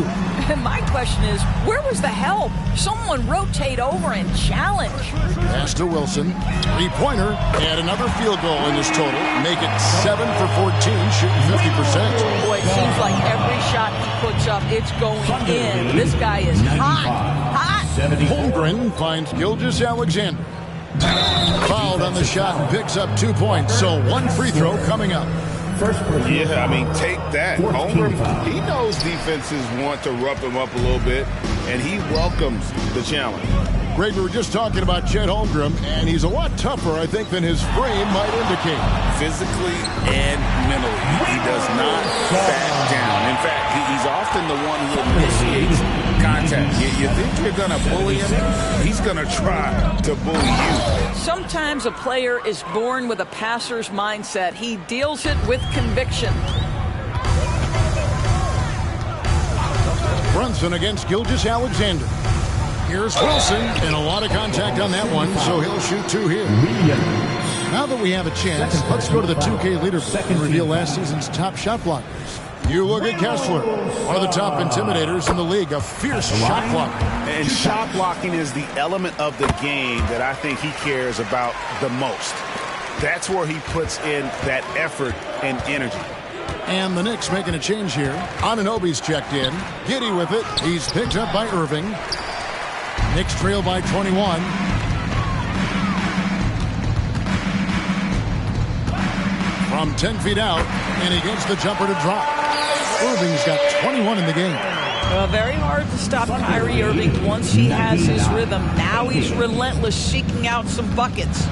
My question is, where was the help? Someone rotate over and challenge. Pass to Wilson. Three-pointer. Add another field goal in this total. Make it 7 for 14, shooting 50%. Boy, it seems like every shot he puts up, it's going in. This guy is hot. Holmgren finds Gilgeous-Alexander. Fouled on the shot and picks up 2 points. So one free throw coming up. Yeah, I mean, take that. Holmgren, he knows defenses want to rough him up a little bit, and he welcomes the challenge. Greg, we were just talking about Chet Holmgren, and he's a lot tougher, I think, than his frame might indicate. Physically and mentally, he does not back down. In fact, he's often the one who initiates contact. You think you're going to bully him? He's going to try to bully you. Sometimes a player is born with a passer's mindset. He deals it with conviction. Brunson against Gilgeous-Alexander. Here's Wilson, and a lot of contact on that one, so he'll shoot 2 here. Now that we have a chance, let's go to the 2K leaderboard and reveal last season's top shot blockers. You look at Kessler, one of the top intimidators in the league, a fierce shot blocker. And shot blocking is the element of the game that I think he cares about the most. That's where he puts in that effort and energy. And the Knicks making a change here. Anunoby's checked in. Giddey with it. He's picked up by Irving. Knicks trail by 21. From 10 feet out, and he gets the jumper to drop. Irving's got 21 in the game. Very hard to stop Kyrie Irving once he has his rhythm. Now he's relentless, seeking out some buckets.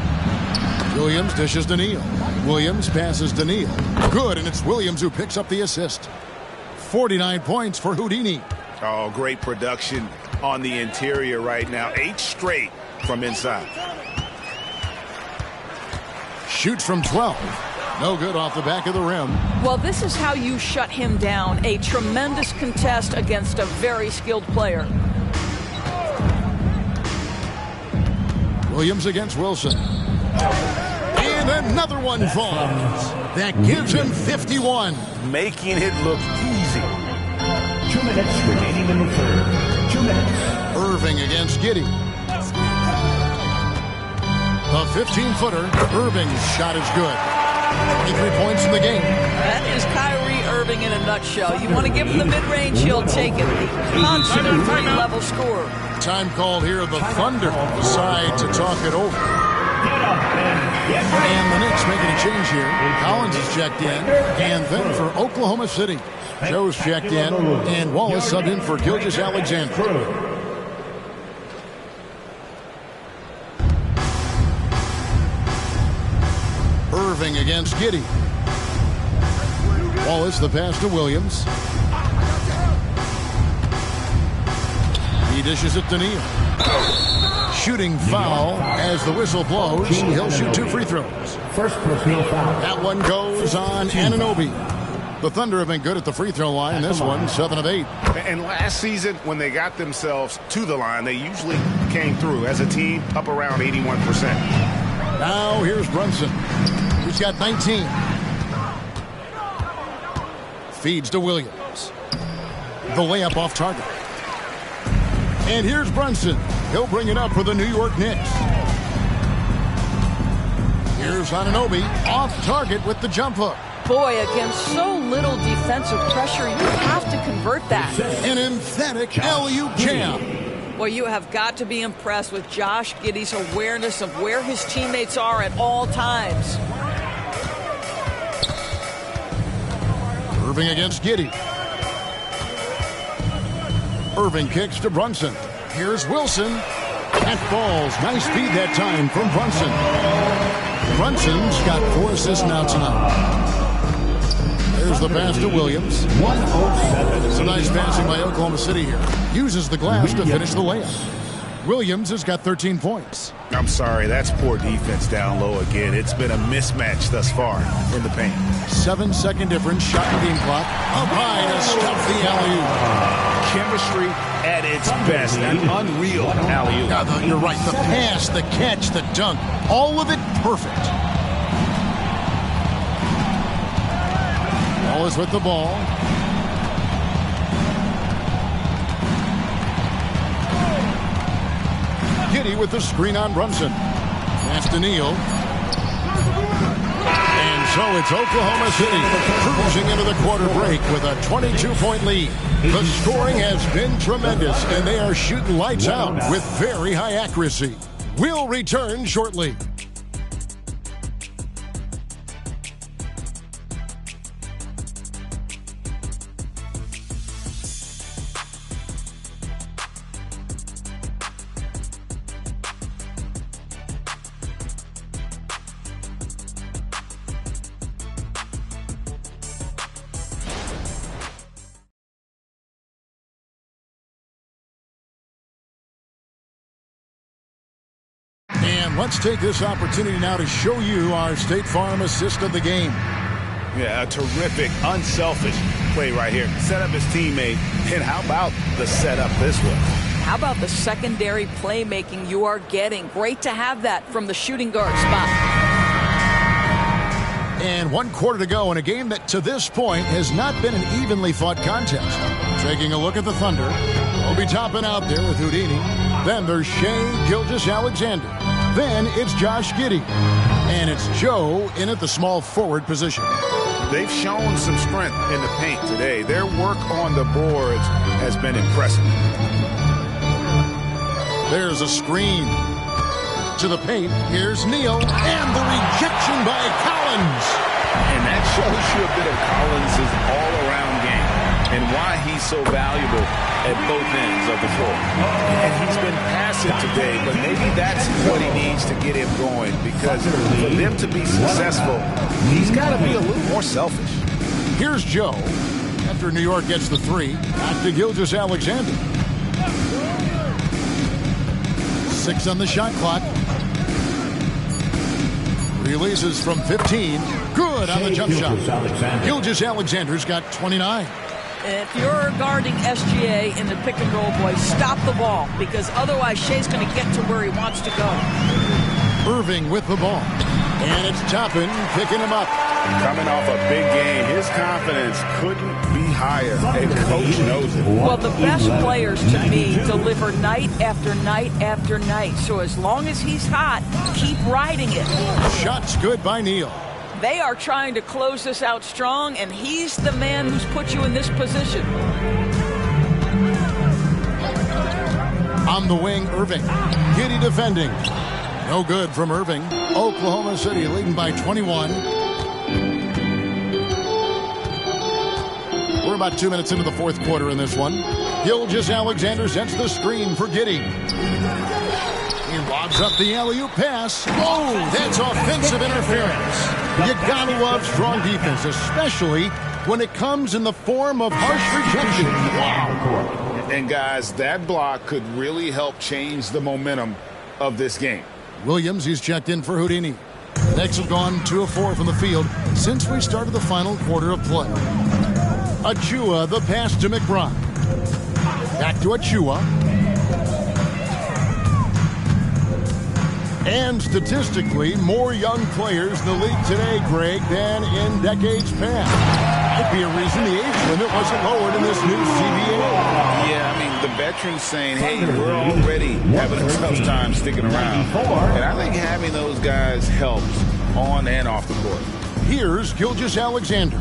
Williams dishes to Neal. Williams passes to Neal. Good, and it's Williams who picks up the assist. 49 points for Houdini. Oh, great production on the interior right now. 8 straight from inside. Shoots from 12. No good off the back of the rim. Well, this is how you shut him down. A tremendous contest against a very skilled player. Williams against Wilson. And another one falls. That gives him 51. Making it look easy. 2 minutes remaining in the third. 2 minutes. Irving against Giddey. A 15-footer. Irving's shot is good. 23 points in the game. That is Kyrie Irving in a nutshell. You want to give him the mid-range, he'll take it. Constant three-level scorer. Time called here. The Thunder decide to talk it over. And the Knicks making a change here. Collins is checked in. And then for Oklahoma City, Joe's checked in. And Wallace subbed in for Gilgeous-Alexander. Irving against Giddey. Wallace the pass to Williams. He dishes it to Neal. Shooting foul as the whistle blows. He'll shoot 2 free throws. First personal foul. That one goes on Anunoby. The Thunder have been good at the free throw line. This one, 7 of 8. And last season, when they got themselves to the line, they usually came through as a team up around 81%. Now here's Brunson. He's got 19. Feeds to Williams. The layup off target. And here's Brunson. He'll bring it up for the New York Knicks. Here's Anunoby off target with the jump hook. Boy, against so little defensive pressure, you have to convert that. An emphatic alley-oop jam. Well, you have got to be impressed with Josh Giddey's awareness of where his teammates are at all times. Irving against Giddey. Irving kicks to Brunson. Here's Wilson. That falls. Nice feed that time from Brunson. Brunson's got 4 assists now tonight. There's the pass to Williams. Some nice passing by Oklahoma City here. Uses the glass to finish the layup. Williams has got 13 points. I'm sorry, that's poor defense down low again. It's been a mismatch thus far in the paint. 7-second difference, shot and game clock. Up high to stuff the alley-oop. chemistry at its best. An unreal alley-oop. Yeah, you're right. The pass, the catch, the dunk, all of it perfect. Wallace with the ball. Giddey with the screen on Brunson. Pass to Neal. And so it's Oklahoma City cruising into the quarter break with a 22-point lead. The scoring has been tremendous, and they are shooting lights out with very high accuracy. We'll return shortly. Let's take this opportunity now to show you our State Farm assist of the game. Yeah, a terrific, unselfish play right here. Set up his teammate. And how about the setup this way? How about the secondary playmaking you are getting? Great to have that from the shooting guard spot. And 1 quarter to go in a game that to this point has not been an evenly fought contest. Taking a look at the Thunder. Obi Toppin out there with Houdini. Then there's Shai Gilgeous-Alexander. Then it's Josh Giddey. And it's Joe in at the small forward position. They've shown some strength in the paint today. Their work on the boards has been impressive. There's a screen. To the paint, here's Neal. And the rejection by Collins. And that shows you a bit of Collins' all-around game and why he's so valuable at both ends of the floor. And he's been passive today, but maybe that's what he needs to get him going, because for them to be successful, he's got to be a little more selfish. Here's Joe. After New York gets the three, back to Gilgeous-Alexander. 6 on the shot clock. Releases from 15. Good on the jump shot. Gilgeous-Alexander's got 29. If you're guarding SGA in the pick and roll, boys, stop the ball, because otherwise Shai's going to get to where he wants to go. Irving with the ball. And it's Toppin picking him up. Coming off a big game, his confidence couldn't be higher. And coach knows it. Well, the best players to me deliver night after night after night. So as long as he's hot, keep riding it. Shots good by Neal. They are trying to close this out strong, and he's the man who's put you in this position. On the wing, Irving. Giddey defending. No good from Irving. Oklahoma City leading by 21. We're about 2 minutes into the fourth quarter in this one. Gilgeous-Alexander sets the screen for Giddey. He lobs up the alley-oop pass. Oh, that's offensive interference. You gotta love strong defense, especially when it comes in the form of harsh rejection. Wow. And guys, that block could really help change the momentum of this game. Williams, he's checked in for Houdini. Knicks have gone 2 of 4 from the field since we started the final quarter of play. Achua, the pass to McBride. Back to Achua. And statistically, more young players in the league today, Greg, than in decades past. Might be a reason the age limit wasn't lowered in this new CBA. Yeah, I mean, the veterans saying, hey, we're already having a tough time sticking around. And I think having those guys helps on and off the court. Here's Gilgeous-Alexander,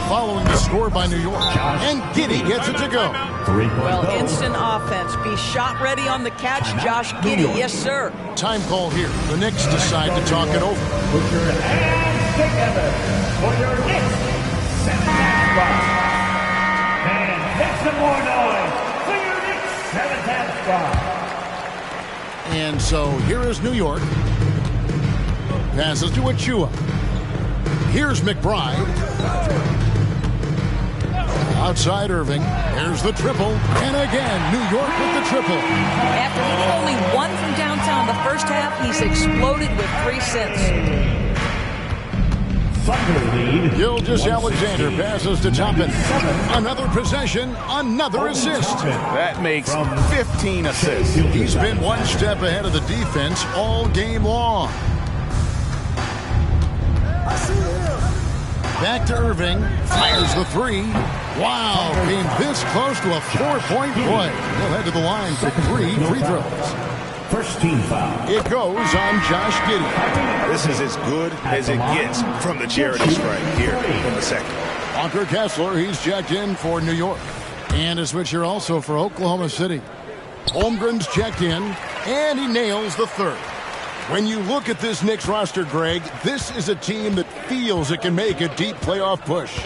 following the score by New York. And Giddey gets it to go. Well, instant offense. Be shot ready on the catch, Josh Giddey. Yes, sir. Time call here. The Knicks decide to talk it over. Put your hands together for your Knicks seventh spot. And make some more noise for your Knicks seventh spot. And so here is New York. Passes to Achua. Here's McBride. Outside Irving. There's the triple. And again, New York with the triple. After hitting only 1 from downtown the first half, he's exploded with 3 since. Thunder lead. Gilgeous Alexander passes to Toppin. Another possession, another assist. That makes 15 assists. He's been one step ahead of the defense all game long. Back to Irving. Fires the three. Wow, came this close to a 4-point play. He'll head to the line for 3 free throws. First team foul. It goes on Josh Giddey. This is as good as it gets from the charity strike here in the second. Walker Kessler, he's checked in for New York. And a switcher also for Oklahoma City. Holmgren's checked in, and he nails the third. When you look at this Knicks roster, Greg, this is a team that feels it can make a deep playoff push.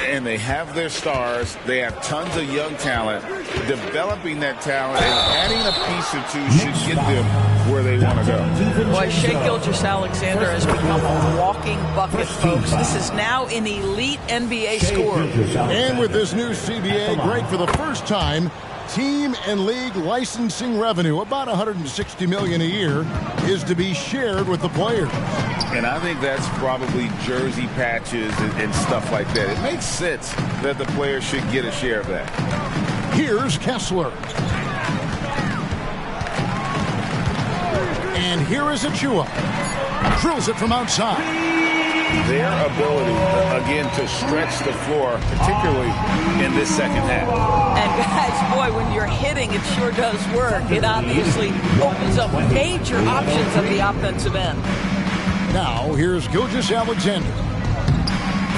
And they have their stars. They have tons of young talent. Developing that talent and adding a piece or two should get them where they want to go. Boy, Shai Gilgeous-Alexander has become a walking bucket, folks. This is now an elite NBA scorer. And with this new CBA, Greg, for the first time, team and league licensing revenue, about $160 million a year, is to be shared with the players. And I think that's probably jersey patches and stuff like that. It makes sense that the players should get a share of that. Here's Kessler. And here is Achua. Drills it from outside. Their ability, again, to stretch the floor, particularly in this second half. And guys, boy, when you're hitting, it sure does work. It obviously opens up major options at the offensive end. Now, here's Gilgeous-Alexander.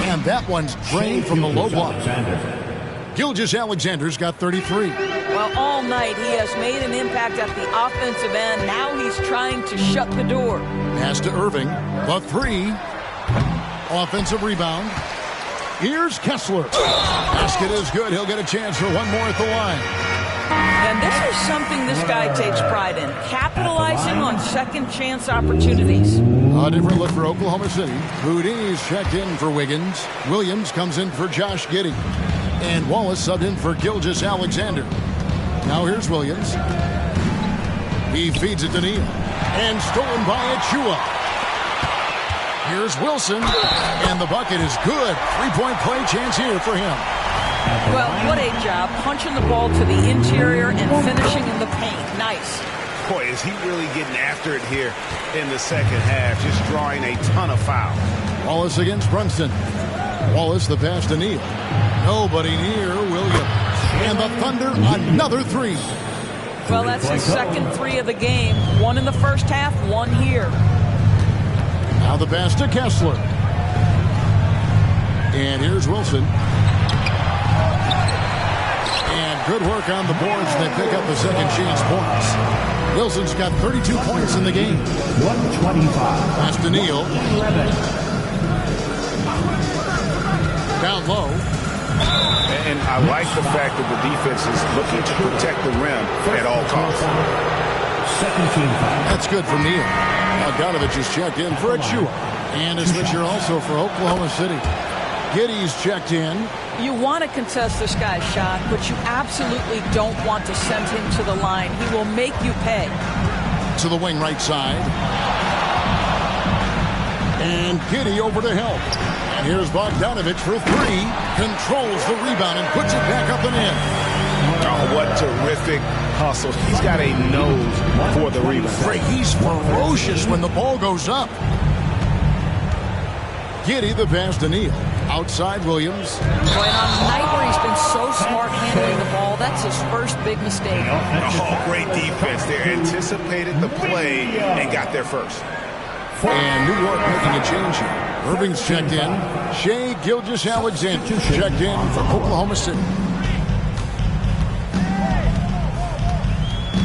And that one's drained from the low block. Gilgeous-Alexander's got 33. Well, all night he has made an impact at the offensive end. Now he's trying to shut the door. Pass to Irving. The three. Offensive rebound. Here's Kessler. Basket is good. He'll get a chance for one more at the line. And this is something this guy takes pride in, capitalizing on second chance opportunities. A different look for Oklahoma City. Houdini's checked in for Wiggins. Williams comes in for Josh Giddey. And Wallace subbed in for Gilgeous-Alexander. Now here's Williams. He feeds it to Neal. And stolen by Achua. Here's Wilson, and the bucket is good. 3-point play chance here for him. Well, what a job. Punching the ball to the interior and finishing in the paint. Nice. Boy, is he really getting after it here in the second half, just drawing a ton of fouls. Wallace against Brunson. Wallace the pass to Neal. Nobody near Williams. And the Thunder, another three. Well, that's his second three of the game. One in the first half, one here. Now the pass to Kessler. And here's Wilson. And good work on the boards. They pick up the second chance points. Wilson's got 32 points in the game. 125. Pass to Neal. 11. Down low. And I like the fact that the defense is looking to protect the rim at all costs. Second team foul. That's good from Neal. Bogdanovich is checked in for Achua. And a switcher also for Oklahoma City. Giddey's checked in. You want to contest this guy's shot, but you absolutely don't want to send him to the line. He will make you pay. To the wing right side. And Giddey over to help. And here's Bogdanovich for three. Controls the rebound and puts it back up and in. Oh, what terrific hustle. He's got a nose for the rebound. Greg, he's ferocious when the ball goes up. Giddey the pass to Neal. Outside Williams. Boy, and on a night where he's been so smart handling the ball, that's his first big mistake. Oh, great defense there. Anticipated the play and got there first. And New York making a change here. Irving's checked in. Shai Gilgeous-Alexander checked in for Oklahoma City.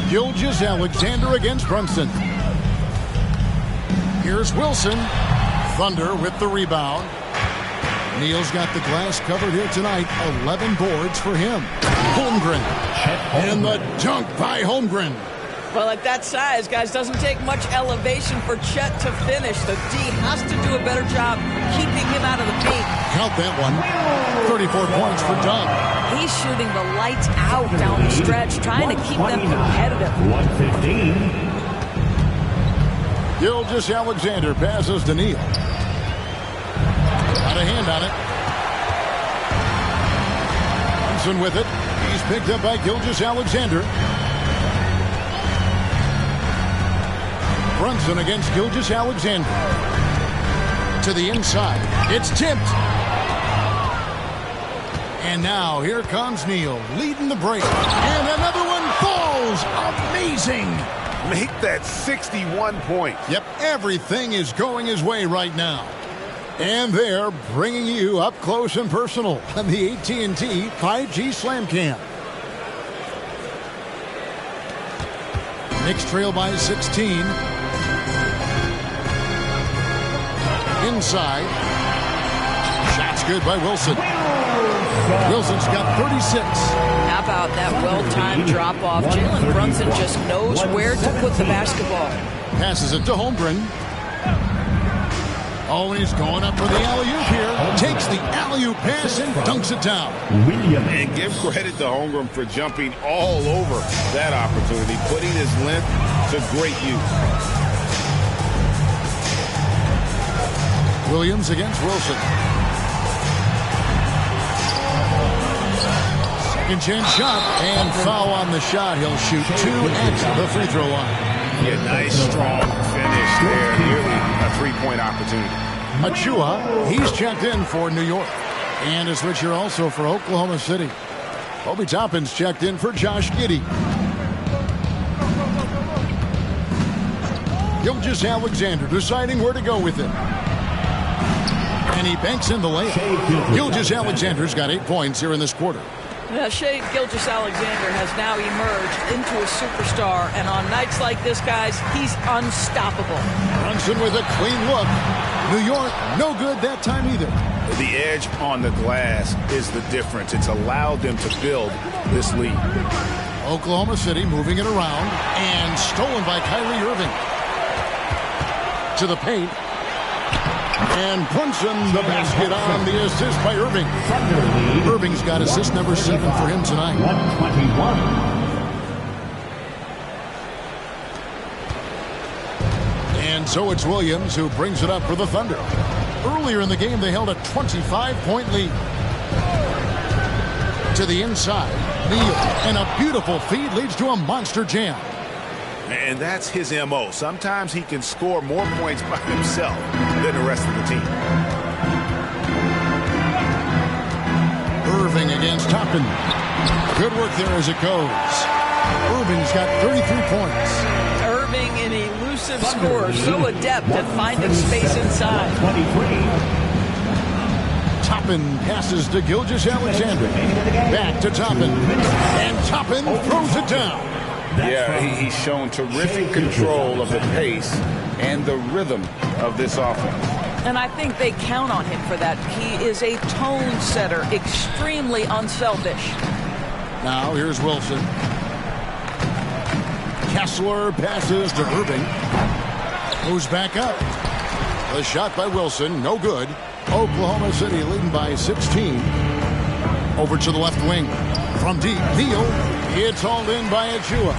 Gilgeous-Alexander against Brunson. Here's Wilson. Thunder with the rebound. Neal's got the glass covered here tonight. 11 boards for him. Holmgren. And the dunk by Holmgren. Well, at that size, guys, doesn't take much elevation for Chet to finish. The D has to do a better job keeping him out of the paint. Count that one. 34 points for Dunn. He's shooting the lights out down the stretch, trying to keep them competitive. 115. Gilgeous-Alexander passes to Neal. got a hand on it. Brunson with it. He's picked up by Gilgeous-Alexander. Brunson against Gilgeous-Alexander. To the inside. It's tipped. And now here comes Neal leading the break. And another one falls. Amazing. Make that 61 points. Yep, everything is going his way right now. And they're bringing you up close and personal on the AT&T 5G Slam Cam. Knicks trail by 16. Inside. Shot's good by Wilson. Wilson's got 36. How about that well-timed drop-off? Jalen Brunson just knows where to put the basketball. Passes it to Holmgren. Oh, and he's going up for the alley-oop here. Takes the alley-oop pass and dunks it down. And give credit to Holmgren for jumping all over that opportunity, putting his length to great use. Williams against Wilson. Second chance shot and foul on the shot. He'll shoot 2 at the free throw line. Yeah, nice strong finish there. Really a three-point opportunity. Achua, he's checked in for New York. And a switcher also for Oklahoma City. Obi Toppin's checked in for Josh Giddey. Gilgeous-Alexander deciding where to go with it. And he banks in the layup. Gilgeous-Alexander's got 8 points here in this quarter. Shai Gilgeous-Alexander has now emerged into a superstar, and on nights like this, guys, he's unstoppable. Brunson with a clean look. New York, no good that time either. The edge on the glass is the difference. It's allowed them to build this lead. Oklahoma City moving it around, and stolen by Kyrie Irving. To the paint. And Brunson, the basket on the assist by Irving. Irving's got assist number 7 for him tonight. 121. And so it's Williams who brings it up for the Thunder. Earlier in the game, they held a 25-point lead. To the inside, Neal, and a beautiful feed leads to a monster jam. And that's his M.O. Sometimes he can score more points by himself than the rest of the team. Irving against Toppin. Good work there as it goes. Irving's got 33 points. Irving, an elusive scorer, so adept at finding space inside. 23. Toppin passes to Gilgeous-Alexander. Back to Toppin. And Toppin throws it down. Yeah, he's shown terrific control of the pace and the rhythm of this offense. And I think they count on him for that. He is a tone setter, extremely unselfish. Now here's Wilson. Kessler passes to Irving. Moves back up. The shot by Wilson, no good. Oklahoma City leading by 16. Over to the left wing. From deep, Neal. It's hauled in by Achua.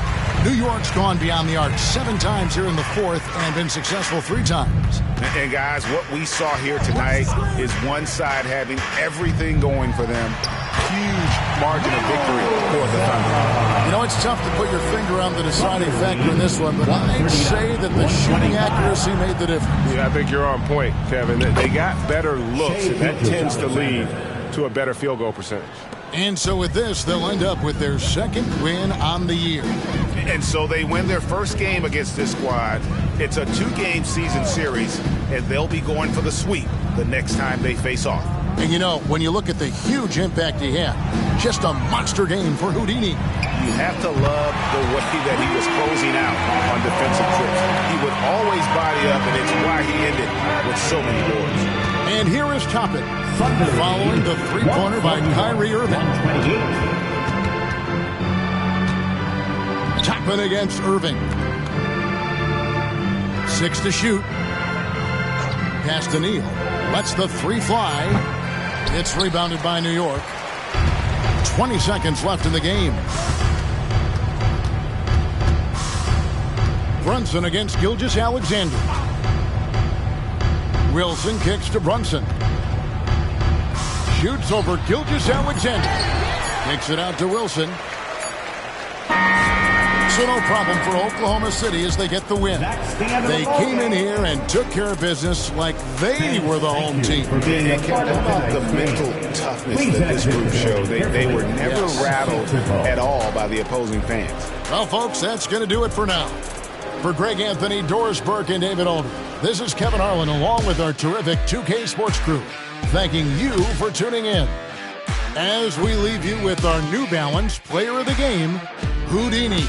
New York's gone beyond the arc 7 times here in the fourth and been successful 3 times. And guys, what we saw here tonight is one side having everything going for them. Huge margin of victory for the Thunder. You know, it's tough to put your finger on the deciding factor in this one, but I'd say that the shooting accuracy made the difference. Yeah, I think you're on point, Kevin. They got better looks, and that tends to lead to a better field goal percentage. And so with this, they'll end up with their 2nd win on the year. And so they win their first game against this squad. It's a 2-game season series, and they'll be going for the sweep the next time they face off. And you know, when you look at the huge impact he had, just a monster game for Houdini. You have to love the way that he was closing out on defensive trips. He would always body up, and it's why he ended with so many boards. And here is Toppin, following the 3-pointer by Kyrie Irving. Toppin against Irving. 6 to shoot. Pass to Neal. Lets the 3 fly. It's rebounded by New York. 20 seconds left in the game. Brunson against Gilgeous-Alexander. Wilson kicks to Brunson. Shoots over Gilgeous-Alexander. Kicks it out to Wilson. So no problem for Oklahoma City as they get the win. They came in here and took care of business like they were the home team. And Kevin, how about the mental toughness that this group showed? They were never rattled at all by the opposing fans. Well, folks, that's going to do it for now. For Greg Anthony, Doris Burke, and David Aldridge, this is Kevin Harlan along with our terrific 2K Sports crew, thanking you for tuning in. As we leave you with our New Balance Player of the Game, Houdini.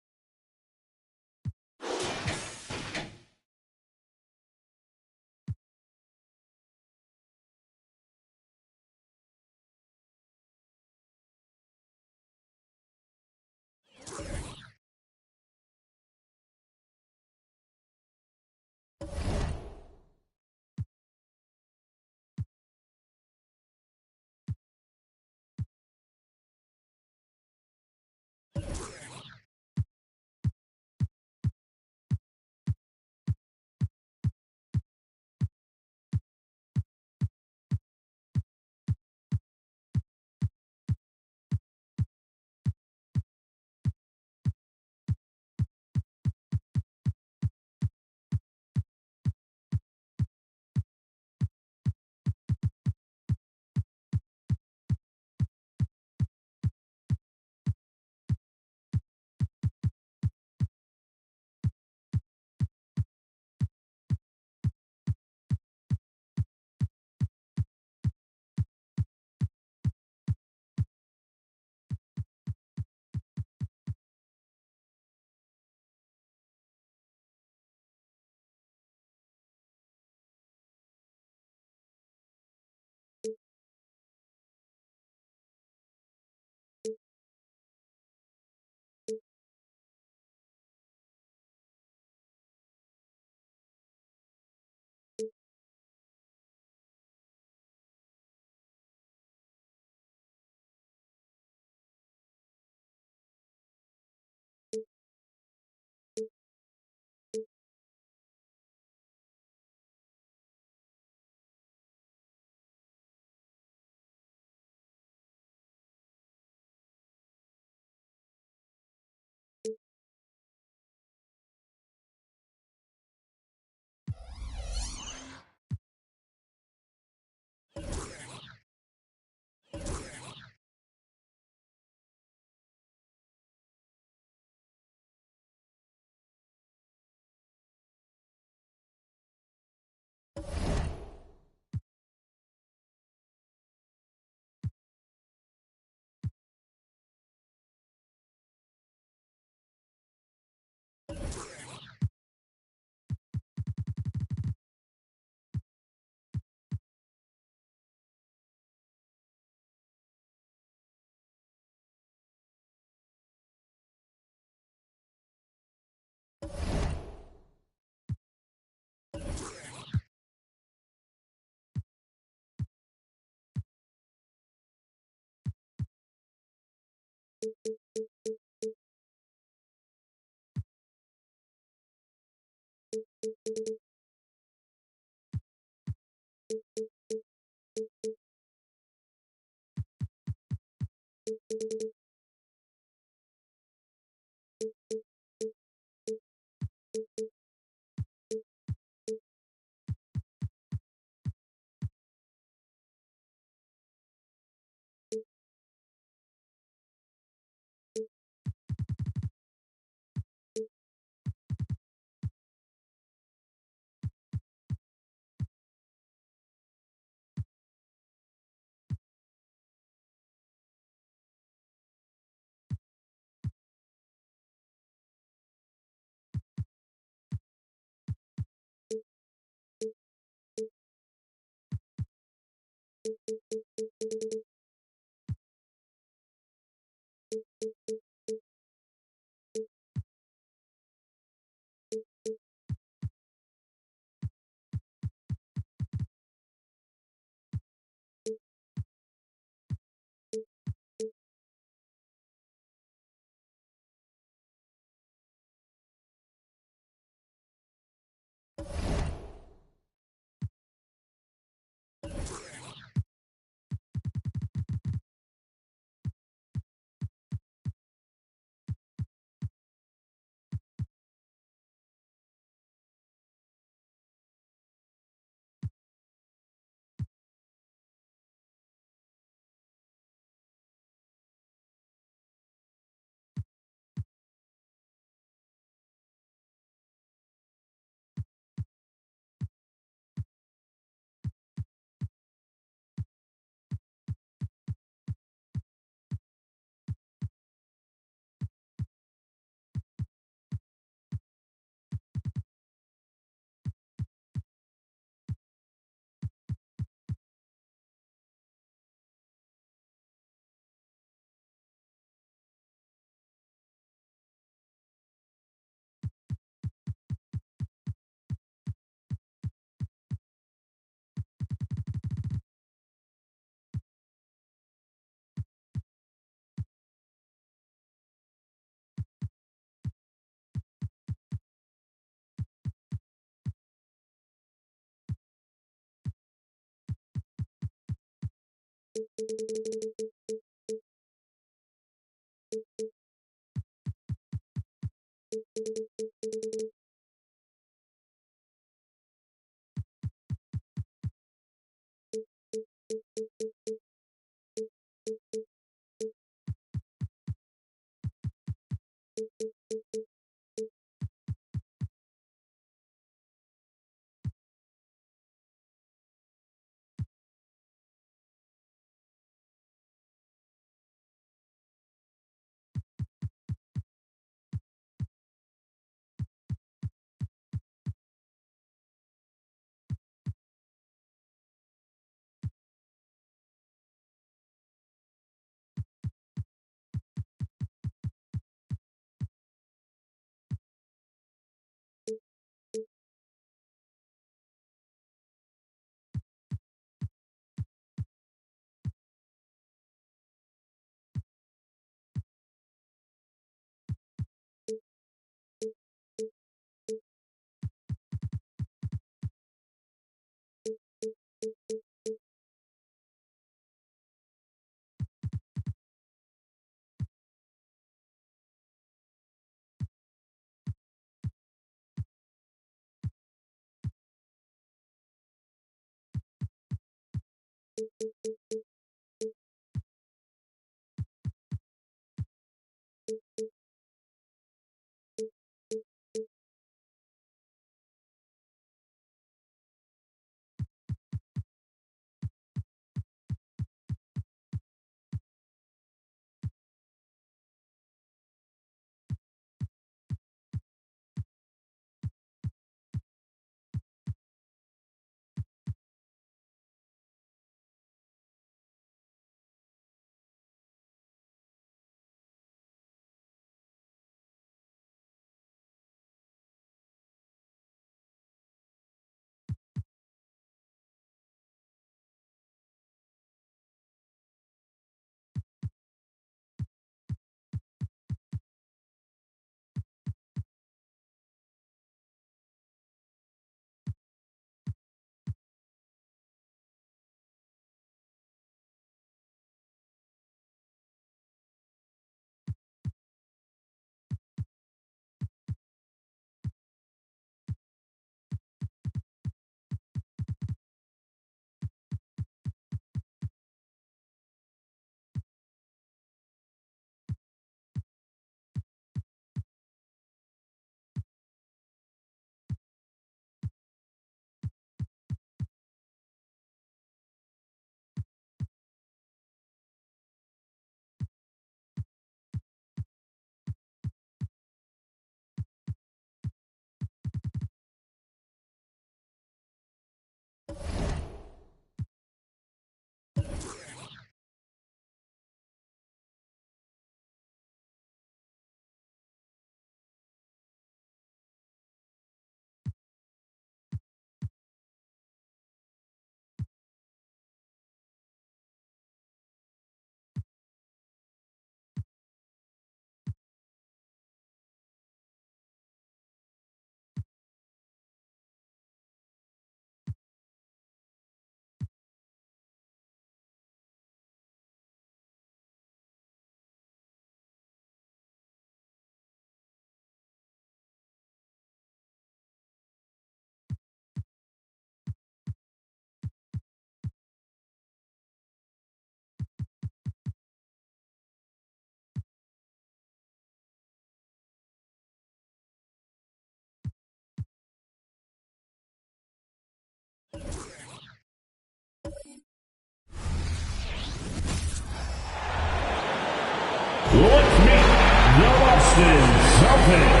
Boston Celtics.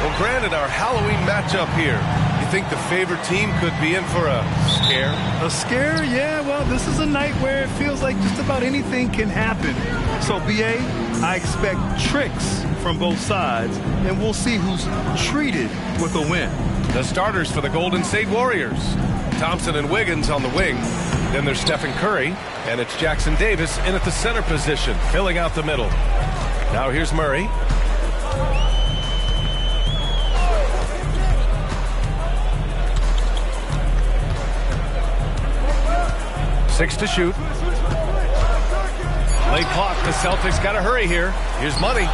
Well, granted, our Halloween matchup here. You think the favorite team could be in for a scare? A scare? Yeah, well, this is a night where it feels like just about anything can happen. So, BA, I expect tricks from both sides, and we'll see who's treated with a win. The starters for the Golden State Warriors. Thompson and Wiggins on the wing. Then there's Stephen Curry, and it's Jackson Davis in at the center position, filling out the middle. Now here's Murray. Six to shoot. Late clock. The Celtics got to hurry here. Here's Money.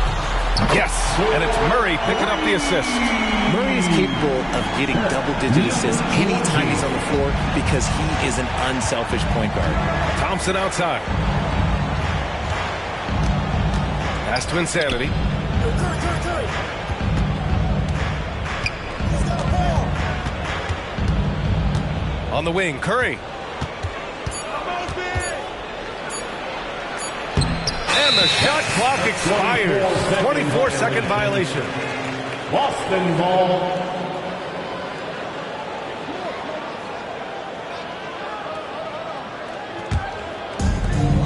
Yes, and it's Murray picking up the assist. Murray is capable of getting double-digit assists anytime he's on the floor because he is an unselfish point guard. Thompson outside. Pass to Insanity. On the wing, Curry. And the shot clock expires. 24-second violation. Boston ball.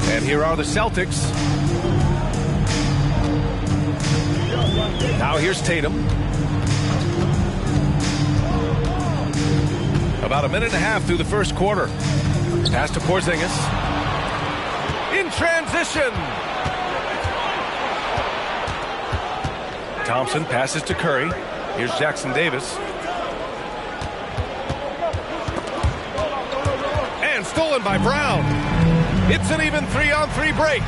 And here are the Celtics. Now here's Tatum. About a minute and a half through the first quarter. Pass to Porzingis. In transition. Thompson passes to Curry. Here's Jackson Davis. And stolen by Brown. It's an even 3-on-3 break.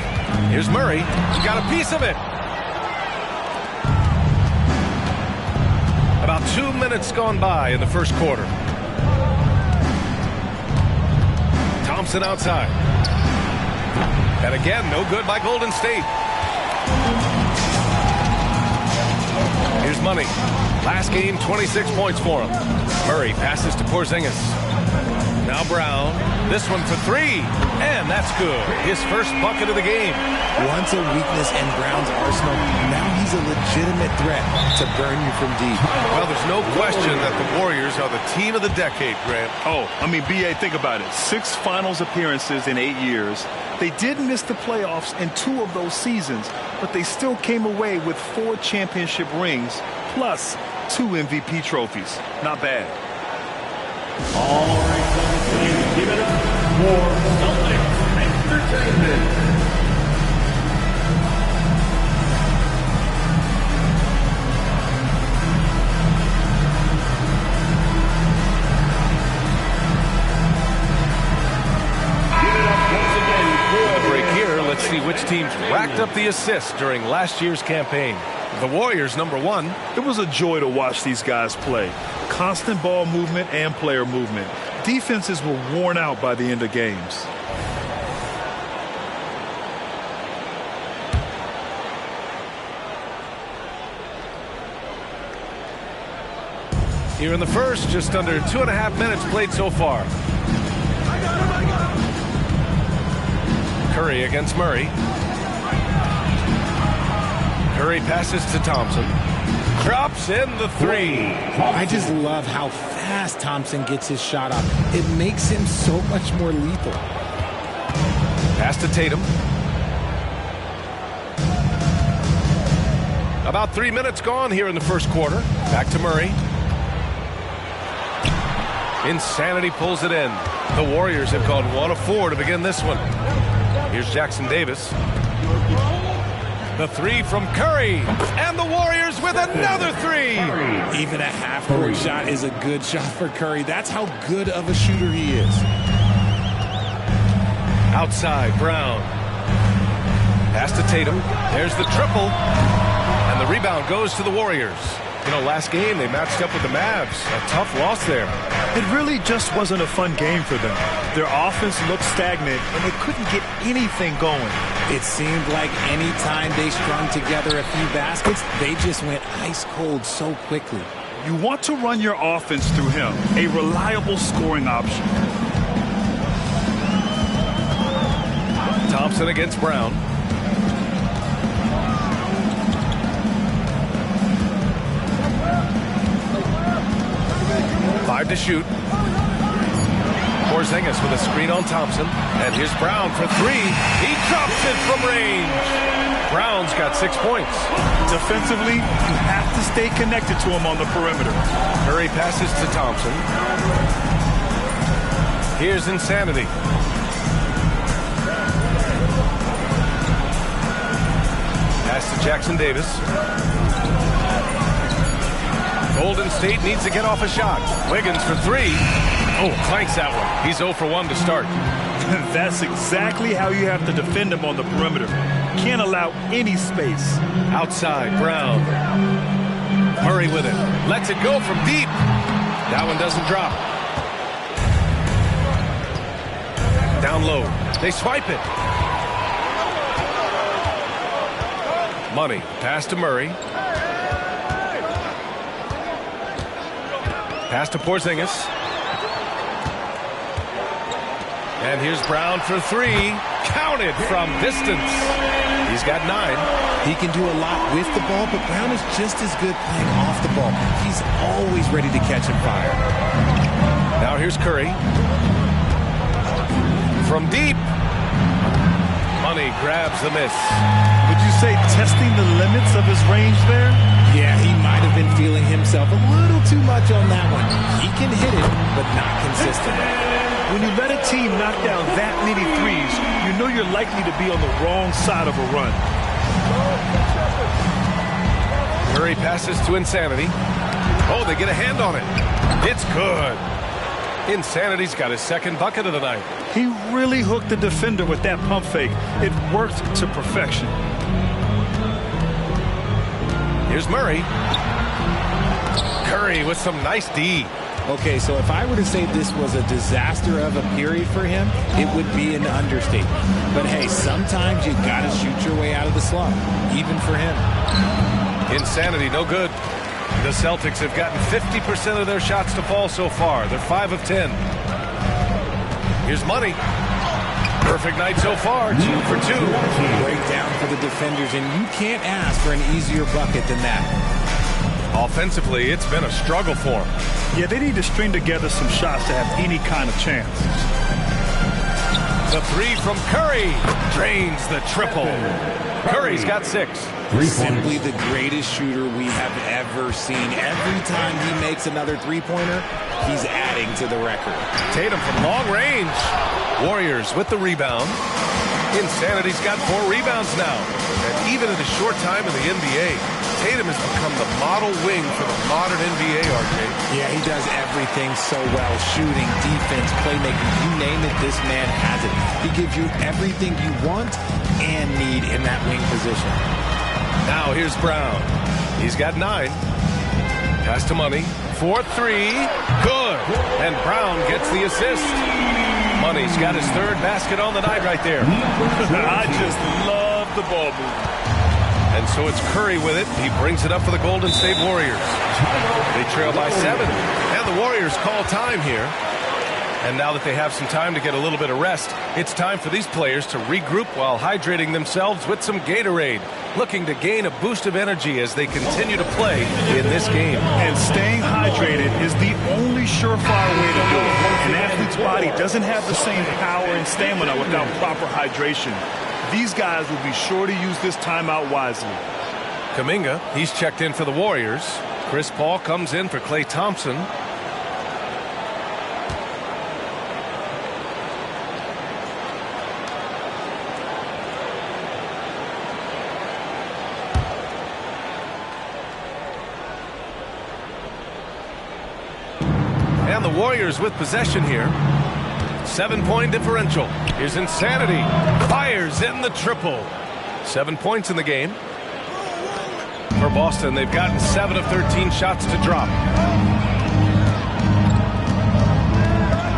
Here's Murray. He got a piece of it. About 2 minutes gone by in the first quarter. Thompson outside. And again, no good by Golden State. Here's Money. Last game, 26 points for him. Murray passes to Porzingis. Now Brown. This one for three. And that's good. His first bucket of the game. Once a weakness in Brown's arsenal, now he's a legitimate threat to burn you from deep. Well, there's no question that the Warriors are the team of the decade, Grant. Oh, I mean, BA, think about it. 6 finals appearances in 8 years. They did miss the playoffs in 2 of those seasons, but they still came away with 4 championship rings plus 2 MVP trophies. Not bad. All right, please give it up for Celtics Entertainment. Let's see which teams racked up the assists during last year's campaign. The Warriors, number 1. It was a joy to watch these guys play. Constant ball movement and player movement. Defenses were worn out by the end of games. Here in the first, just under 2.5 minutes played so far. Curry against Murray. Curry passes to Thompson. Drops in the 3. I just love how fast Thompson gets his shot off. It makes him so much more lethal. Pass to Tatum. About 3 minutes gone here in the first quarter. Back to Murray. Insanity pulls it in. The Warriors have gone 1 of 4 to begin this one. Here's Jackson Davis. The 3 from Curry. And the Warriors with another 3. Even a half-court shot is a good shot for Curry. That's how good of a shooter he is. Outside, Brown. Pass to Tatum. There's the triple. And the rebound goes to the Warriors. You know, last game they matched up with the Mavs. A tough loss there. It really just wasn't a fun game for them. Their offense looked stagnant, and they couldn't get anything going. It seemed like any time they strung together a few baskets, they just went ice cold so quickly. You want to run your offense through him, a reliable scoring option. Thompson against Brown. 5 to shoot. Porzingis with a screen on Thompson. And here's Brown for 3. He drops it from range. Brown's got 6 points. Defensively, you have to stay connected to him on the perimeter. Curry passes to Thompson. Here's Insanity. Pass to Jackson Davis. Golden State needs to get off a shot. Wiggins for 3. Oh, clanks that one. He's 0 for 1 to start. That's exactly how you have to defend him on the perimeter. Can't allow any space. Outside, Brown. Murray with it. Lets it go from deep. That one doesn't drop. Down low. They swipe it. Money. Pass to Murray. Pass to Porzingis. And here's Brown for 3. Counted from distance. He's got 9. He can do a lot with the ball, but Brown is just as good playing off the ball. He's always ready to catch and fire. Now here's Curry. From deep. Money grabs the miss. Would you say testing the limits of his range there? Yeah, he might have been feeling himself a little too much on that one. He can hit it, but not consistently. When you let a team knock down that many threes, you know you're likely to be on the wrong side of a run. Curry passes to Insanity. Oh, they get a hand on it. It's good. Insanity's got his second bucket of the night. He really hooked the defender with that pump fake. It worked to perfection. Here's Murray. Curry with some nice D. Okay, so if I were to say this was a disaster of a period for him, it would be an understatement. But hey, sometimes you gotta shoot your way out of the slump, even for him. Insanity, no good. The Celtics have gotten 50% of their shots to fall so far. They're 5 of 10. Here's Money. Perfect night so far, 2 for 2. Breakdown for the defenders, and you can't ask for an easier bucket than that. Offensively, it's been a struggle for them. Yeah, they need to string together some shots to have any kind of chance. The 3 from Curry drains the triple. Curry's got 6. Simply the greatest shooter we have ever seen. Every time he makes another three-pointer, he's adding to the record. Tatum from long range. Warriors with the rebound. Insanity's got 4 rebounds now. And even in a short time in the NBA, Tatum has become the model wing for the modern NBA, RJ. Yeah, he does everything so well. Shooting, defense, playmaking, you name it, this man has it. He gives you everything you want and need in that wing position. Now here's Brown. He's got 9. Pass to Money. 4-3. Good. And Brown gets the assist. Money's got his 3rd basket on the night right there. I just love the ball movement. And so it's Curry with it. He brings it up for the Golden State Warriors. They trail by 7. And the Warriors call time here. And now that they have some time to get a little bit of rest, it's time for these players to regroup while hydrating themselves with some Gatorade, looking to gain a boost of energy as they continue to play in this game. And staying hydrated is the only surefire way to do it. An athlete's body doesn't have the same power and stamina without proper hydration. These guys will be sure to use this timeout wisely. Kuminga, he's checked in for the Warriors. Chris Paul comes in for Klay Thompson. And the Warriors with possession here. 7-point differential. Here's Insanity. Fires in the triple. 7 points in the game. For Boston, they've gotten 7 of 13 shots to drop.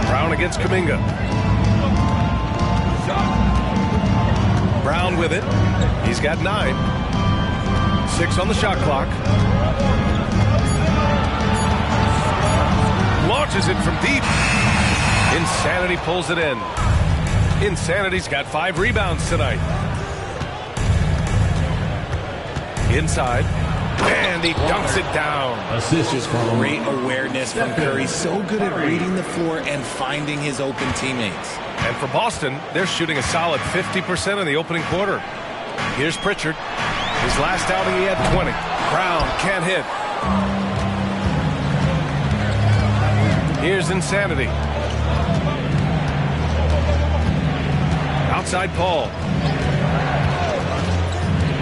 Brown against Kuminga. Brown with it. He's got 9. 6 on the shot clock. Launches it from deep. Insanity pulls it in. Insanity's got 5 rebounds tonight. Inside. And he dunks it down. Just great awareness from Curry. So good at reading the floor and finding his open teammates. And for Boston, they're shooting a solid 50% in the opening quarter. Here's Pritchard. His last outing, he had 20. Brown can't hit. Here's Insanity. Outside Paul.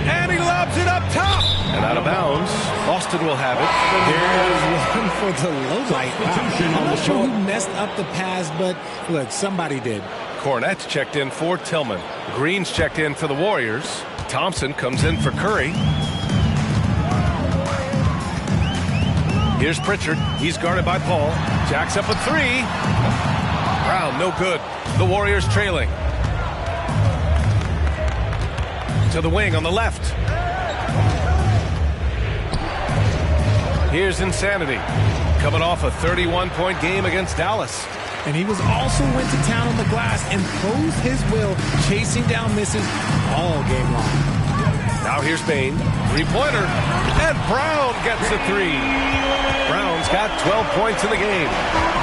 And he lobs it up top. And out of bounds. Boston will have it. There's one for the low light. Wow. I'm not sure who messed up the pass, but look, somebody did. Cornette checked in for Tillman. Green's checked in for the Warriors. Thompson comes in for Curry. Here's Pritchard. He's guarded by Paul. Jacks up a three. Brown, no good. The Warriors trailing. To the wing on the left. Here's Insanity. Coming off a 31-point game against Dallas. And he was also went to town on the glass and posed his will, chasing down misses all game long. Now here's Bain. Three-pointer. And Brown gets a three. Brown's got 12 points in the game.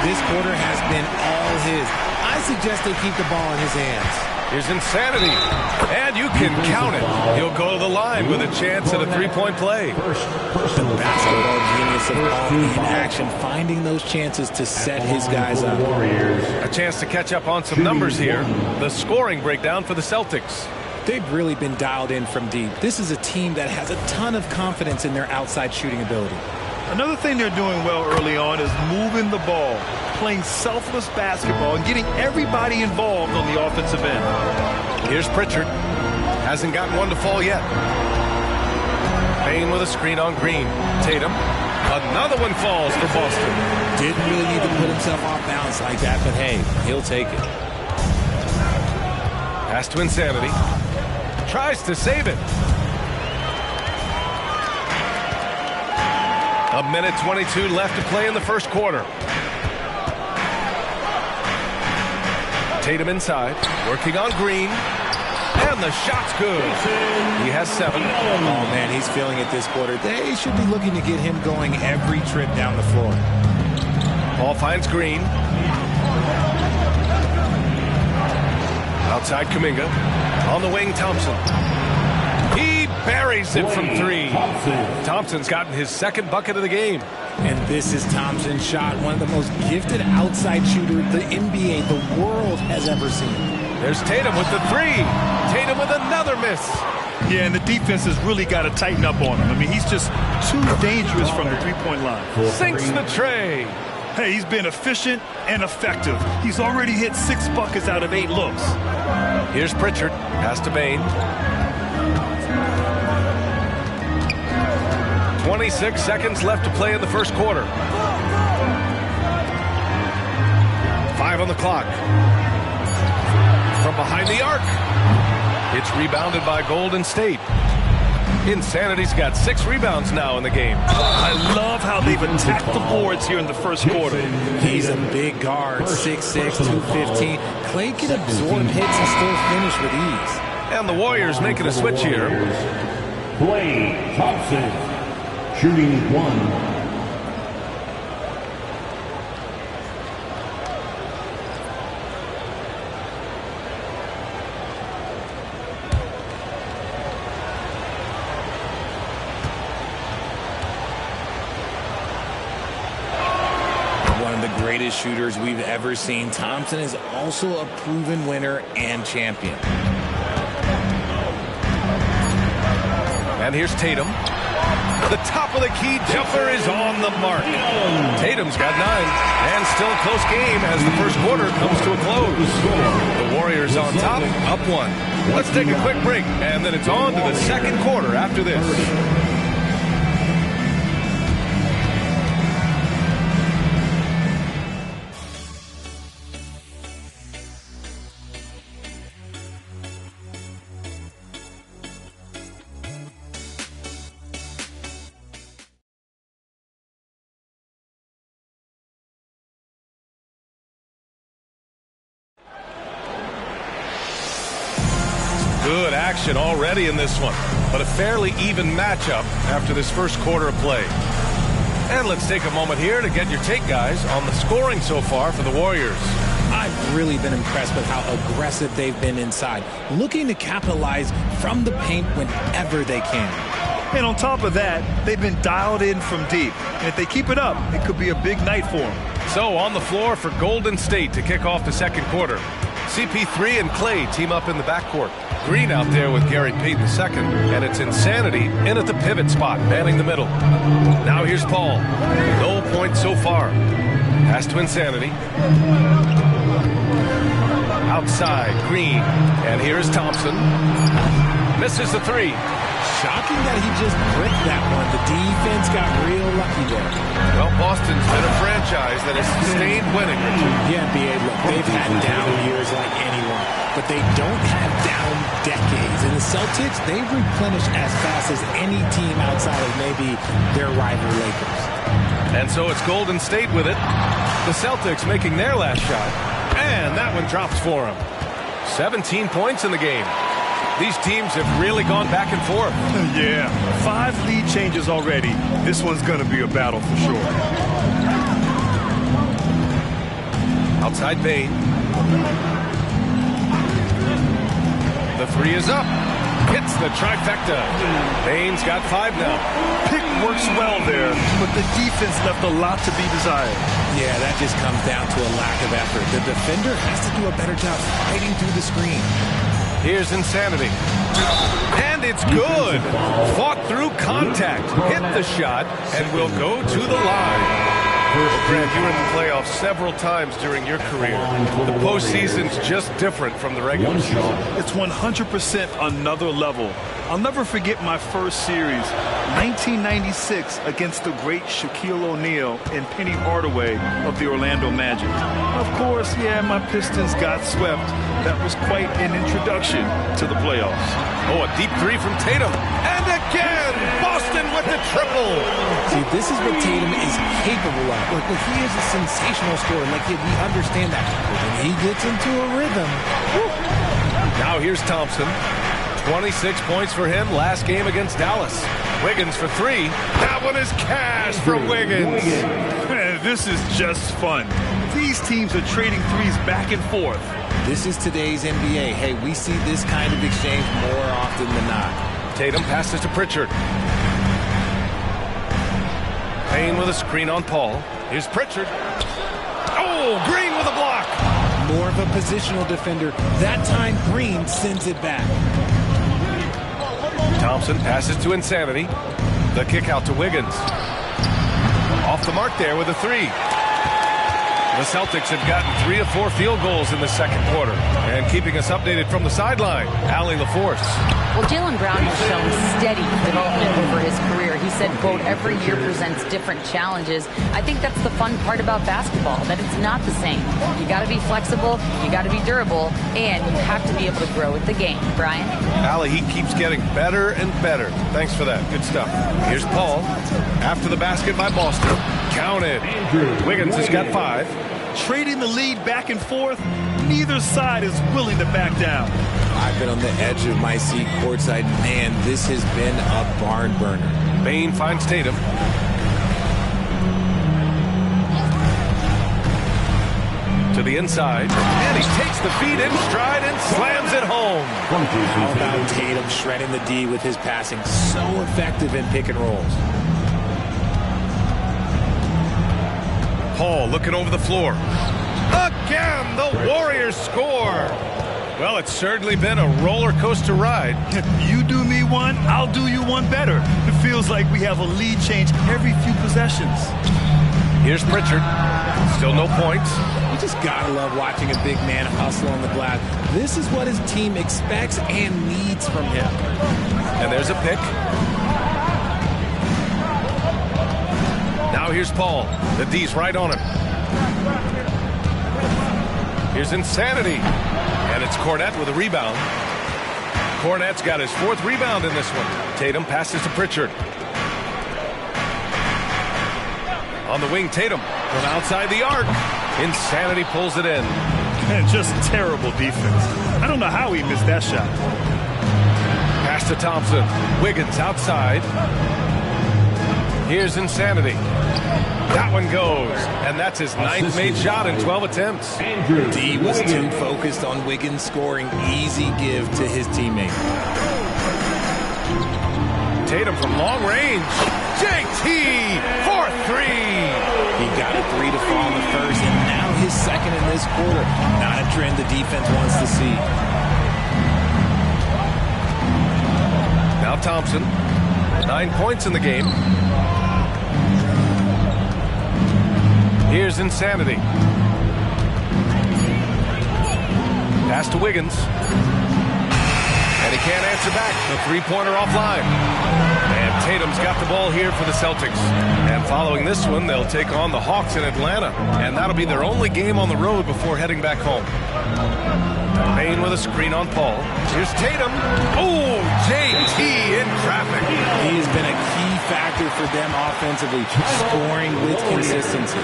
This quarter has been all his. I suggest they keep the ball in his hands. Here's Insanity. And you can count it. He'll go to the line with a chance at a three-point play. The basketball genius of Paul in action, finding those chances to set his guys up. A chance to catch up on some numbers here. The scoring breakdown for the Celtics. They've really been dialed in from deep. This is a team that has a ton of confidence in their outside shooting ability. Another thing they're doing well early on is moving the ball, playing selfless basketball, and getting everybody involved on the offensive end. Here's Pritchard. Hasn't gotten one to fall yet. Bain with a screen on Green. Tatum. Another one falls for Boston. Didn't really need to put himself off balance like that, but hey, he'll take it. Pass to Insanity. Tries to save it. A minute 22 left to play in the first quarter. Tatum inside, working on Green. And the shot's good. He has 7. Oh, man, he's feeling it this quarter. They should be looking to get him going every trip down the floor. Ball finds Green. Outside Kuminga. On the wing, Thompson. He buries it from 3. Thompson's gotten his second bucket of the game. And this is Thompson's shot, one of the most gifted outside shooters the NBA, the world has ever seen. There's Tatum with the 3. Tatum with another miss. Yeah, and the defense has really got to tighten up on him. I mean, he's just too dangerous from the three-point line. Sinks the tray. Hey, he's been efficient and effective. He's already hit 6 buckets out of 8 looks. Here's Pritchard. Pass to Bain. 26 seconds left to play in the first quarter. 5 on the clock. From behind the arc. It's rebounded by Golden State. Insanity's got 6 rebounds now in the game. I love how they've attacked the boards here in the first quarter. He's a big guard, 6'6", 215. Clay can absorb hits and still finish with ease. And the Warriors making a switch here. Klay Thompson, shooting 1. Greatest shooters we've ever seen. Thompson is also a proven winner and champion. And here's Tatum. The top of the key jumper is on the mark. Tatum's got 9. And still a close game as the first quarter comes to a close. The Warriors on top, up 1. Let's take a quick break, and then it's on to the second quarter after this. Good action already in this one, but a fairly even matchup after this first quarter of play. And let's take a moment here to get your take, guys, on the scoring so far for the Warriors. I've really been impressed with how aggressive they've been inside, looking to capitalize from the paint whenever they can. And on top of that, they've been dialed in from deep. And if they keep it up, it could be a big night for them. So on the floor for Golden State to kick off the second quarter. CP3 and Clay team up in the backcourt. Green out there with Gary Payton II, and it's Insanity in at the pivot spot, manning the middle. Now here's Paul. No points so far. Pass to Insanity. Outside, Green. And here's Thompson. Misses the three. Shocking that he just bricked that one. The defense got real lucky there. Well, Boston's been a franchise that has sustained winning. Yeah, B.A., look, they've had down years like anyone, but they don't have down decades. And the Celtics, they've replenished as fast as any team outside of maybe their rival Lakers. And so it's Golden State with it. The Celtics making their last shot. And that one drops for them. 17 points in the game. These teams have really gone back and forth. Yeah, 5 lead changes already. This one's going to be a battle for sure. Outside Bane. The three is up. Hits the trifecta. Bane's got 5 now. Pick works well there, but the defense left a lot to be desired. Yeah, that just comes down to a lack of effort. The defender has to do a better job fighting through the screen. Here's Insanity. And it's good. Fought through contact. Hit the shot and will go to the line. Well, Grant, you were in the playoffs several times during your career. The postseason's just different from the regular season. It's 100% another level. I'll never forget my first series, 1996, against the great Shaquille O'Neal and Penny Hardaway of the Orlando Magic. Of course, yeah, my Pistons got swept. That was quite an introduction to the playoffs. Oh, a deep three from Tatum. And again, Boston with the triple. See, this is what Tatum is capable of. Like, he is a sensational scorer. Like, we understand that. But when he gets into a rhythm. Whew. Now here's Thompson. 26 points for him last game against Dallas. Wiggins for 3. That one is cash from Wiggins. Man, this is just fun. These teams are trading threes back and forth. This is today's NBA. Hey, we see this kind of exchange more often than not. Tatum passes to Pritchard. Payne with a screen on Paul. Here's Pritchard. Oh, Green with a block. More of a positional defender. That time, Green sends it back. Thompson passes to Insanity. The kick out to Wiggins. Off the mark there with a 3. The Celtics have gotten 3 of 4 field goals in the second quarter. And keeping us updated from the sideline, Allie LaForce. Well, Jaylen Brown has shown steady development over his career. He said, quote, every year presents different challenges. I think that's the fun part about basketball, that it's not the same. You got to be flexible, you got to be durable, and you have to be able to grow with the game. Brian? Allie, he keeps getting better and better. Thanks for that. Good stuff. Here's Paul. After the basket by Boston. Counted. Wiggins has got 5. Trading the lead back and forth, neither side is willing to back down. I've been on the edge of my seat courtside. Man, this has been a barn burner. Bane finds Tatum. To the inside. And he takes the feet in stride and slams it home. How about Tatum shredding the D with his passing? So effective in pick and rolls. Paul looking over the floor. Again, the Warriors score. Well, it's certainly been a roller coaster ride. You do me one, I'll do you one better. It feels like we have a lead change every few possessions. Here's Pritchard. Still no points. You just gotta love watching a big man hustle on the glass. This is what his team expects and needs from him. And there's a pick. Now here's Paul. The D's right on him. Here's Insanity. And it's Cornette with a rebound. Cornette's got his 4th rebound in this one. Tatum passes to Pritchard. On the wing, Tatum from outside the arc. Insanity pulls it in. And just terrible defense. I don't know how he missed that shot. Pass to Thompson. Wiggins outside. Here's Insanity. That one goes, and that's his 9th made shot in 12 attempts. D was too focused on Wiggins scoring. Easy give to his teammate. Tatum from long range. JT for 3. He got a 3 to fall in the first, and now his second in this quarter. Not a trend the defense wants to see. Now Thompson, 9 points in the game. Here's Insanity. Pass to Wiggins. And he can't answer back. The three-pointer offline. And Tatum's got the ball here for the Celtics. And following this one, they'll take on the Hawks in Atlanta. And that'll be their only game on the road before heading back home. Payne with a screen on Paul. Here's Tatum. Oh, JT in traffic. He has been a key factor for them offensively, scoring with consistency.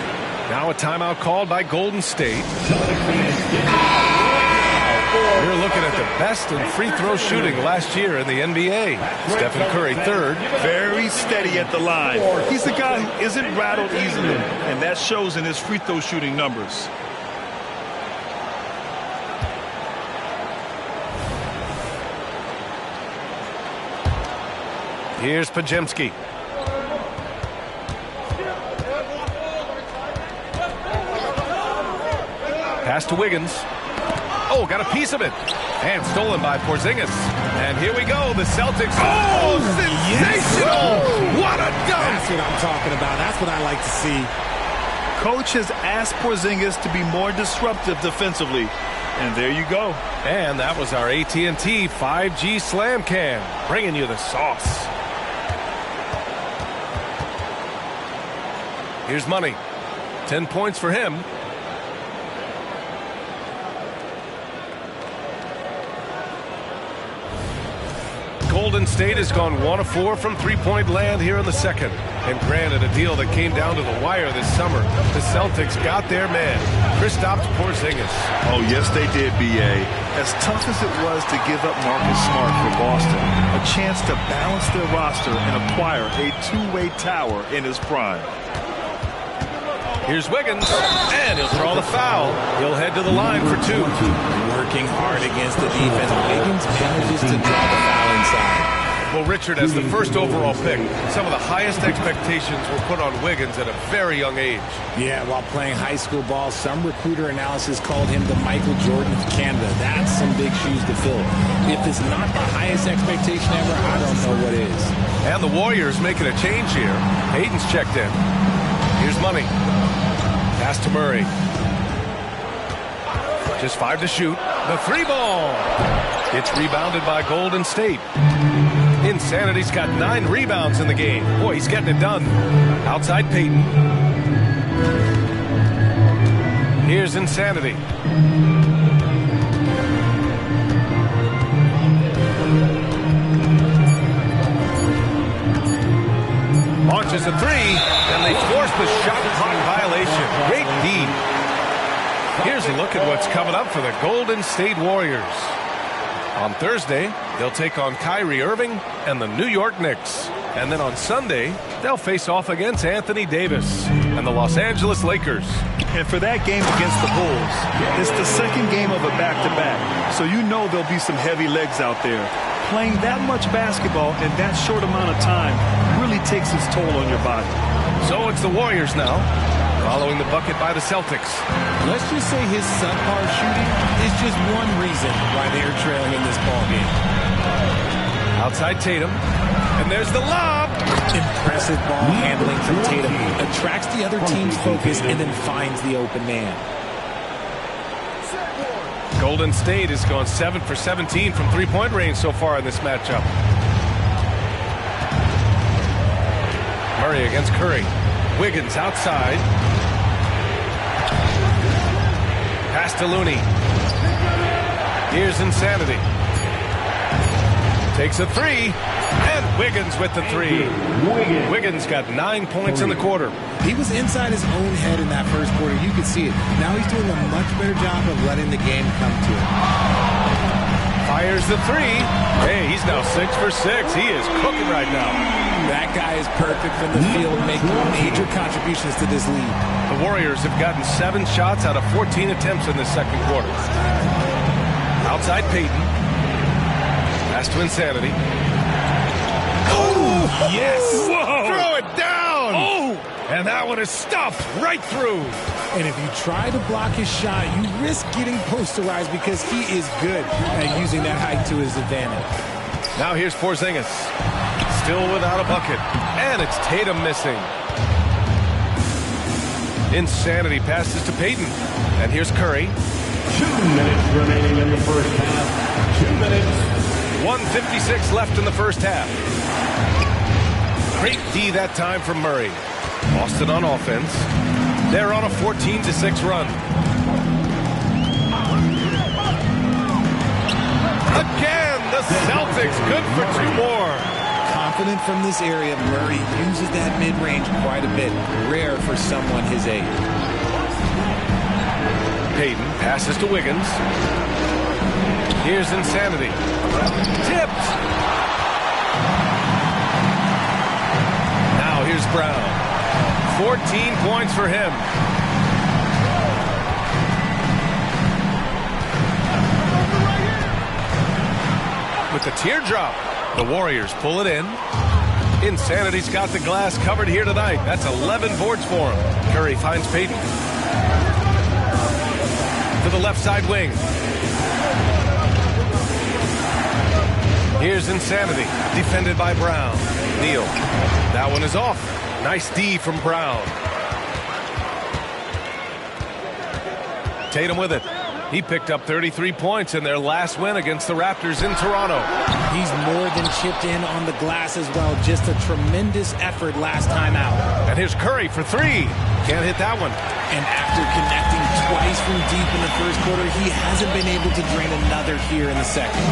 Now a timeout called by Golden State. We're looking at the best in free throw shooting last year in the NBA. Stephen Curry, 3rd. Very steady at the line. He's a guy who isn't rattled easily, and that shows in his free throw shooting numbers. Here's Pajemski. Pass to Wiggins. Oh, got a piece of it. And stolen by Porzingis. And here we go, the Celtics. Oh, sensational! Yes. What a dunk! That's what I'm talking about. That's what I like to see. Coach has asked Porzingis to be more disruptive defensively. And there you go. And that was our AT&T 5G Slam Cam, bringing you the sauce. Here's Money. 10 points for him. Golden State has gone 1 of 4 from three-point land here in the second. And granted, a deal that came down to the wire this summer. The Celtics got their man, Kristaps Porzingis. Oh, yes, they did, B.A. As tough as it was to give up Marcus Smart for Boston, a chance to balance their roster and acquire a two-way tower in his prime. Here's Wiggins, and he'll draw the foul. He'll head to the line for 2. Working hard against the defense. Wiggins manages to draw the foul inside. Well, Richard, as the first overall pick, some of the highest expectations were put on Wiggins at a very young age. Yeah, while playing high school ball, some recruiter analysis called him the Michael Jordan of Canada. That's some big shoes to fill. If it's not the highest expectation ever, I don't know what is. And the Warriors making a change here. Hayden's checked in. Here's Money. Pass to Murray. Just 5 to shoot. The 3 ball. It's rebounded by Golden State. Insanity's got 9 rebounds in the game. Boy, he's getting it done. Outside Payton. Here's Insanity. Launches a 3, and they force the shot clock violation. Great D. Here's a look at what's coming up for the Golden State Warriors. On Thursday, they'll take on Kyrie Irving and the New York Knicks. And then on Sunday, they'll face off against Anthony Davis and the Los Angeles Lakers. And for that game against the Bulls, it's the second game of a back-to-back. So you know there'll be some heavy legs out there. Playing that much basketball in that short amount of time really takes its toll on your body. So it's the Warriors now, following the bucket by the Celtics. Let's just say his subpar shooting is just one reason why they're trailing in this ballgame. Outside Tatum, and there's the lob. Impressive ball handling from Tatum. Attracts the other team's focus and then finds the open man. Golden State has gone 7 for 17 from three-point range so far in this matchup. Murray against Curry. Wiggins outside. Pass to Looney. Here's Insanity. Takes a 3. And Wiggins with the 3. Wiggins got 9 points in the quarter. He was inside his own head in that first quarter. You could see it. Now he's doing a much better job of letting the game come to him. Fires the three. Hey, he's now 6 for 6. He is cooking right now. That guy is perfect from the field, making major contributions to this lead. The Warriors have gotten 7 shots out of 14 attempts in this second quarter. Outside Payton. Pass to Insanity. Oh, yes! Whoa! Throw it down! Oh! And that one is stuffed right through. And if you try to block his shot, you risk getting posterized because he is good at using that height to his advantage. Now here's Porzingis. Still without a bucket. And it's Tatum missing. Insanity passes to Payton. And here's Curry. 2 minutes remaining in the first half. 2 minutes. 1:56 left in the first half. Great D that time from Murray. Boston on offense. They're on a 14-6 run. Again, the Celtics good for 2 more. Confident from this area, Murray uses that mid-range quite a bit. Rare for someone his age. Payton passes to Wiggins. Here's Insanity. Tipped. Now here's Brown. 14 points for him. With the teardrop, the Warriors pull it in. Insanity's got the glass covered here tonight. That's 11 boards for him. Curry finds Payton. To the left side wing. Here's Insanity, defended by Brown. Neal. That one is off. Nice D from Brown. Tatum with it. He picked up 33 points in their last win against the Raptors in Toronto. He's more than chipped in on the glass as well. Just a tremendous effort last time out. And here's Curry for 3. Can't hit that one. And after connecting twice from deep in the first quarter, he hasn't been able to drain another here in the second.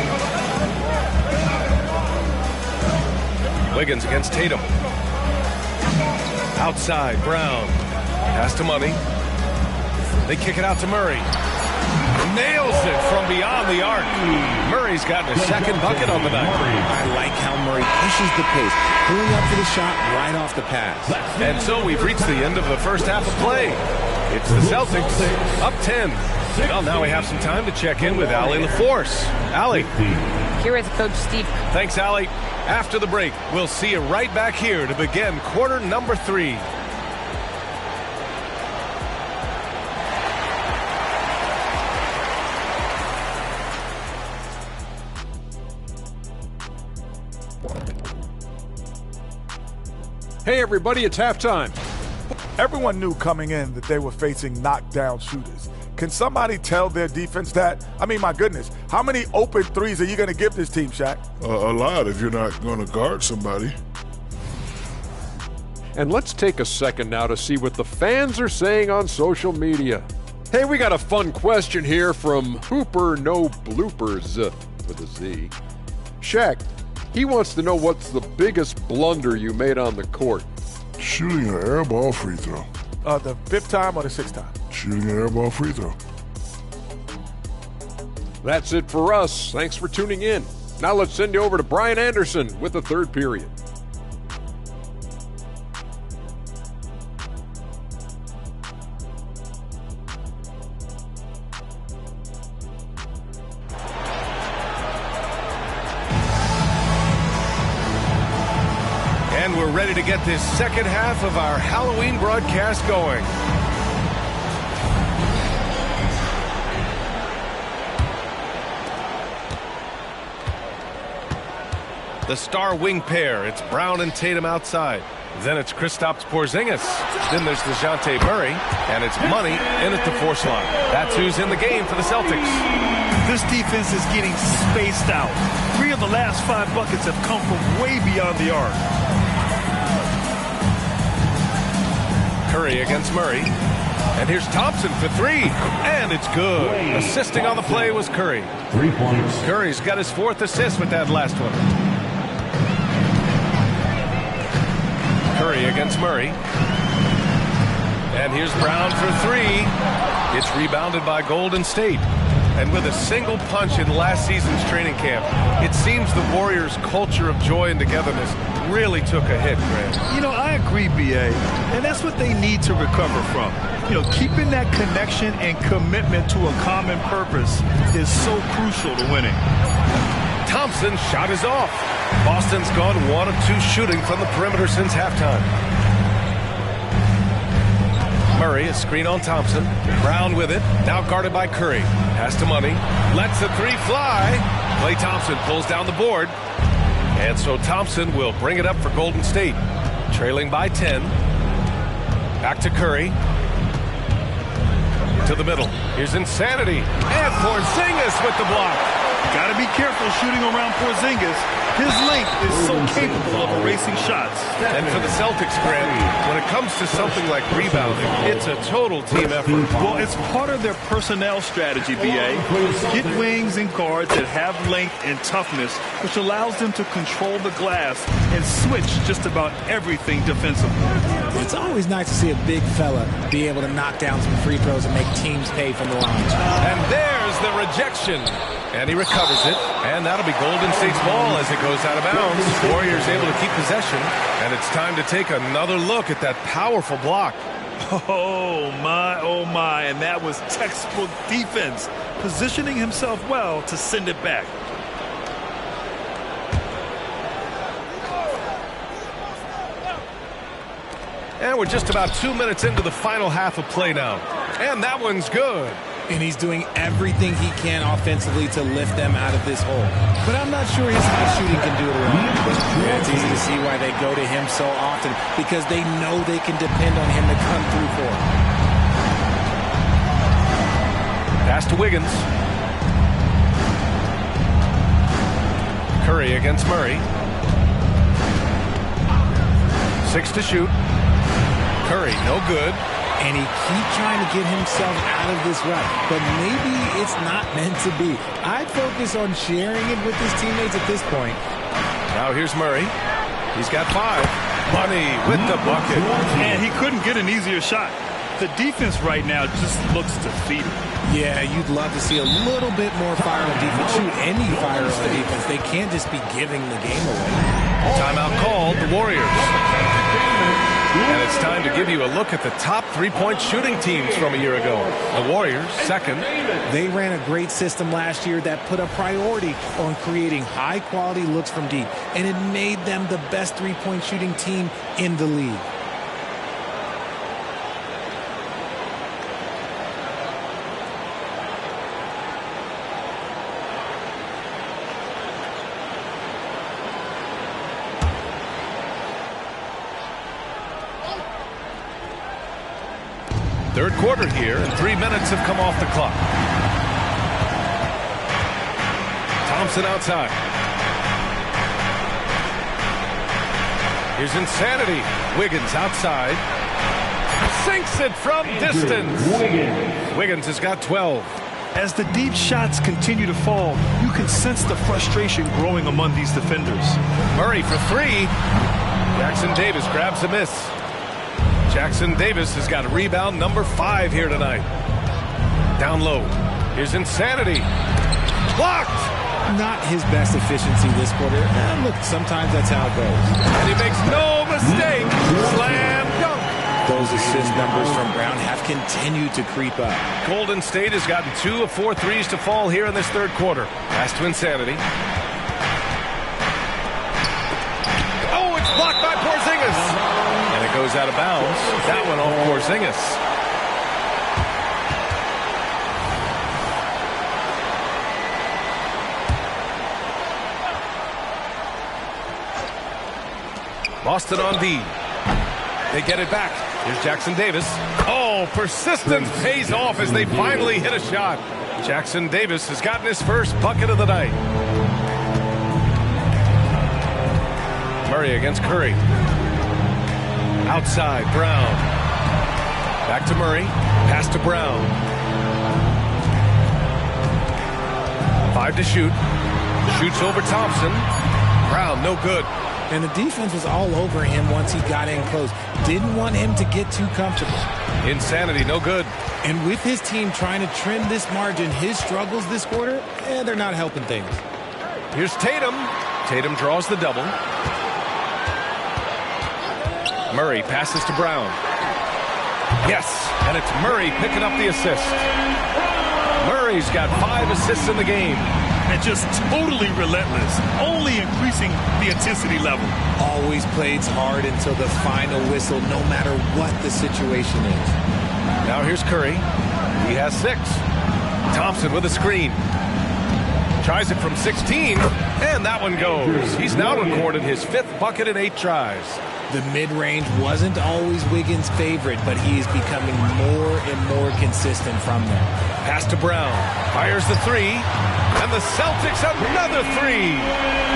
Wiggins against Tatum. Outside, Brown. Pass to Money. They kick it out to Murray. Nails it from beyond the arc. Murray's gotten a second bucket on the night. I like how Murray pushes the pace, pulling up for the shot right off the pass. And so we've reached the end of the first half of play. It's the Celtics up 10. Well, now we have some time to check in with Allie LaForce. Allie. Here with Coach Steve. Thanks, Allie. After the break, we'll see you right back here to begin quarter number 3. Hey, everybody, it's halftime. Everyone knew coming in that they were facing knockdown shooters. Can somebody tell their defense that? I mean, my goodness, how many open threes are you going to give this team, Shaq? A lot if you're not going to guard somebody. And let's take a second now to see what the fans are saying on social media. Hey, we got a fun question here from Hooper No Bloopers with a Z. Shaq, he wants to know what's the biggest blunder you made on the court. Shooting an air ball free throw. The 5th time or the 6th time? Shooting an air ball free throw. That's it for us. Thanks for tuning in. Now let's send you over to Brian Anderson with the third period. And we're ready to get this second half of our Halloween broadcast going. The star wing pair, it's Brown and Tatum outside. Then it's Kristaps Porzingis. Then there's DeJounte Murray, and it's Money in at the force line. That's who's in the game for the Celtics. This defense is getting spaced out. 3 of the last 5 buckets have come from way beyond the arc. Curry against Murray. And here's Thompson for 3. And it's good. Assisting on the play was Curry. 3 points. Curry's got his 4th assist with that last one. Curry against Murray. And here's Brown for 3. It's rebounded by Golden State. And with a single punch in last season's training camp, it seems the Warriors' culture of joy and togetherness really took a hit, Grant. You know, I agree, B.A., and that's what they need to recover from. You know, keeping that connection and commitment to a common purpose is so crucial to winning. Thompson's shot is off. Boston's gone 1 of 2 shooting from the perimeter since halftime. Murray, a screen on Thompson. Brown with it. Now guarded by Curry. Pass to Money. Lets the 3 fly. Klay Thompson pulls down the board. And so Thompson will bring it up for Golden State. Trailing by 10. Back to Curry. To the middle. Here's Insanity. And Porzingis with the block. Got to be careful shooting around Porzingis. His length is so capable of erasing shots. And for the Celtics, Grant, when it comes to something like rebounding, it's a total team effort. Well, it's part of their personnel strategy, B.A. Get wings and guards that have length and toughness, which allows them to control the glass and switch just about everything defensively. It's always nice to see a big fella be able to knock down some free throws and make teams pay from the line. And there's the rejection. And he recovers it. And that'll be Golden State's ball as it goes out of bounds. Warriors able to keep possession. And it's time to take another look at that powerful block. Oh, my. And that was textbook defense. Positioning himself well to send it back. And we're just about 2 minutes into the final half of play now. And that one's good. And he's doing everything he can offensively to lift them out of this hole. But I'm not sure his high shooting can do it alone. Yeah, it's easy to see why they go to him so often, because they know they can depend on him to come through for them. Pass to Wiggins. Curry against Murray. 6 to shoot. Curry, no good. And he keeps trying to get himself out of this rut, but maybe it's not meant to be. I'd focus on sharing it with his teammates at this point. Now here's Murray. He's got 5. Money with the bucket. And he couldn't get an easier shot. The defense right now just looks defeated. Yeah, you'd love to see a little bit more fire on defense. Shoot any fire on the defense. They can't just be giving the game away. Timeout called, the Warriors. And it's time to give you a look at the top three-point shooting teams from a year ago. The Warriors, second. They ran a great system last year that put a priority on creating high-quality looks from deep, and it made them the best three-point shooting team in the league. Third quarter here, and 3 minutes have come off the clock. Thompson outside. Here's Insanity. Wiggins outside. Sinks it from distance. Wiggins has got 12. As the deep shots continue to fall, you can sense the frustration growing among these defenders. Murray for 3. Jackson Davis grabs a miss. Jackson Davis has got rebound number 5 here tonight. Down low. Here's Insanity. Blocked. Not his best efficiency this quarter. Look, sometimes that's how it goes. And he makes no mistake. Slam dunk. Those assist numbers from Brown have continued to creep up. Golden State has gotten 2 of 4 threes to fall here in this third quarter. Pass to Insanity. Oh, it's blocked by Porzingis. And it goes out of bounds. That one off Porzingis. Boston on D. They get it back. Here's Jackson Davis. Oh, persistence pays off as they finally hit a shot. Jackson Davis has gotten his first bucket of the night. Murray against Curry. Outside, Brown. Back to Murray. Pass to Brown. 5 to shoot. Shoots over Thompson. Brown, no good. And the defense was all over him once he got in close. Didn't want him to get too comfortable. Insanity, no good. And with his team trying to trim this margin, his struggles this quarter, they're not helping things. Here's Tatum. Tatum draws the double. Murray passes to Brown. Yes, and it's Murray picking up the assist. Murray's got 5 assists in the game. And just totally relentless, only increasing the intensity level. Always plays hard until the final whistle, no matter what the situation is. Now here's Curry. He has 6. Thompson with a screen. Tries it from 16, and that one goes. He's now recorded his 5th bucket in 8 tries. The mid-range wasn't always Wiggins' favorite, but he is becoming more and more consistent from there. Pass to Brown. Fires the 3. And the Celtics another 3.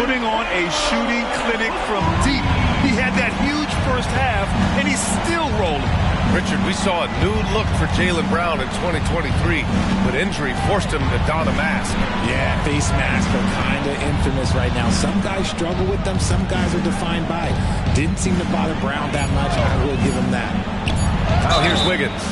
Putting on a shooting clinic from deep. He had that huge first half, and he's still rolling. Richard, we saw a new look for Jaylen Brown in 2023, but injury forced him to don a mask. Yeah, face masks are kind of infamous right now. Some guys struggle with them. Some guys are defined by it. Didn't seem to bother Brown that much. I will give him that. Now here's Wiggins.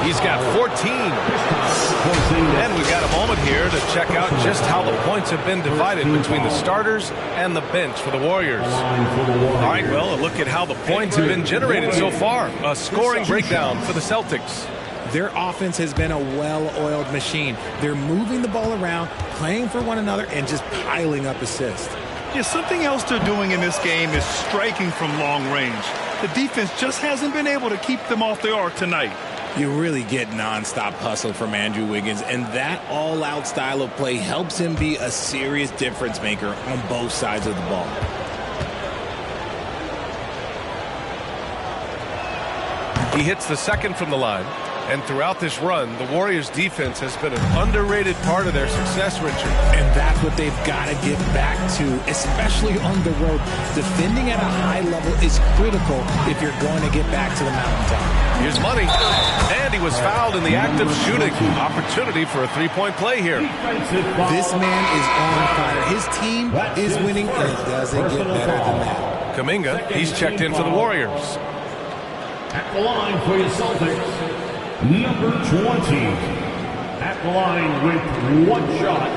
He's got 14. And we've got a moment here to check out just how the points have been divided between the starters and the bench for the Warriors. All right, well, a look at how the points have been generated so far. A scoring breakdown for the Celtics. Their offense has been a well-oiled machine. They're moving the ball around, playing for one another, and just piling up assists. Yeah, something else they're doing in this game is striking from long range. The defense just hasn't been able to keep them off the arc tonight. You really get nonstop hustle from Andrew Wiggins, and that all-out style of play helps him be a serious difference maker on both sides of the ball. He hits the second from the line. And throughout this run, the Warriors' defense has been an underrated part of their success, Richard. And that's what they've got to get back to, especially on the road. Defending at a high level is critical if you're going to get back to the mountaintop. Here's Money. And he was fouled in the act of shooting. Opportunity for a three-point play here. This man is on fire. His team is winning, and it doesn't get better than that. Kuminga, he's checked in for the Warriors. At the line for your Celtics, number 20. At the line with 1 shot.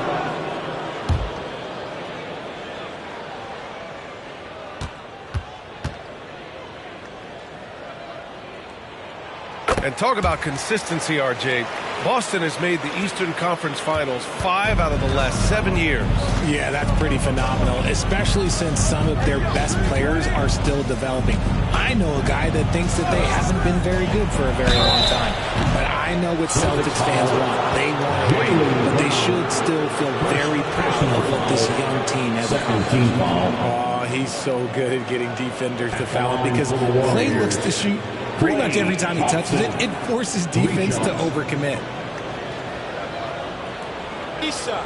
And talk about consistency, RJ. Boston has made the Eastern Conference Finals 5 out of the last 7 years. Yeah, that's pretty phenomenal, especially since some of their best players are still developing. I know a guy that thinks that they haven't been very good for a very long time. But I know what Celtics fans want. They want to win, but they should still feel very proud of what this young team has accomplished. Oh, he's so good at getting defenders to foul him because Klay looks to shoot pretty much every time he touches it. It forces defense to overcommit. Reset.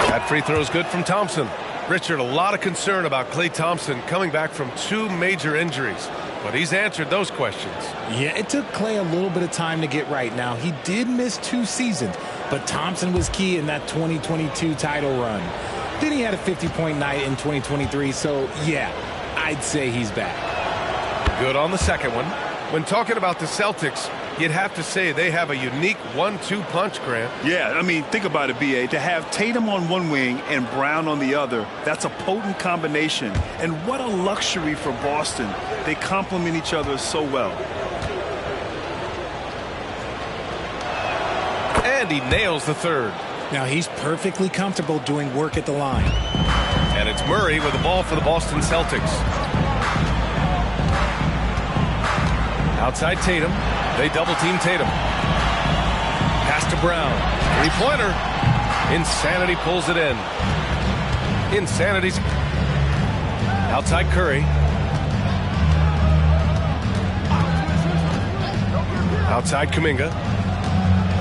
That free throw is good from Thompson. Richard, a lot of concern about Klay Thompson coming back from 2 major injuries. But he's answered those questions. Yeah, it took Klay a little bit of time to get right. Now, he did miss 2 seasons, but Thompson was key in that 2022 title run. Then he had a 50-point night in 2023, so yeah, I'd say he's back. Good on the second one. When talking about the Celtics, you'd have to say they have a unique 1-2 punch, Grant. Yeah, I mean, think about it, B.A. To have Tatum on one wing and Brown on the other, that's a potent combination. And what a luxury for Boston. They complement each other so well. And he nails the third. Now, he's perfectly comfortable doing work at the line. And it's Murray with the ball for the Boston Celtics. Outside Tatum. They double-team Tatum. Pass to Brown. Three-pointer. Insanity pulls it in. Insanity's outside Curry. Outside Kuminga.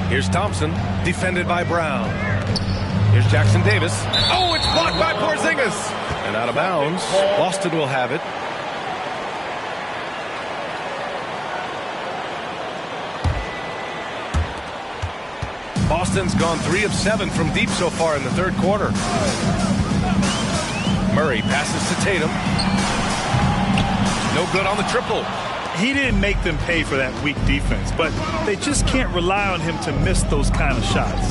Here's Thompson. Defended by Brown. Here's Jackson Davis. Oh, it's blocked by Porzingis. And out of bounds. Boston will have it. Boston's gone 3 of 7 from deep so far in the third quarter. Murray passes to Tatum. No good on the triple. He didn't make them pay for that weak defense, but they just can't rely on him to miss those kind of shots.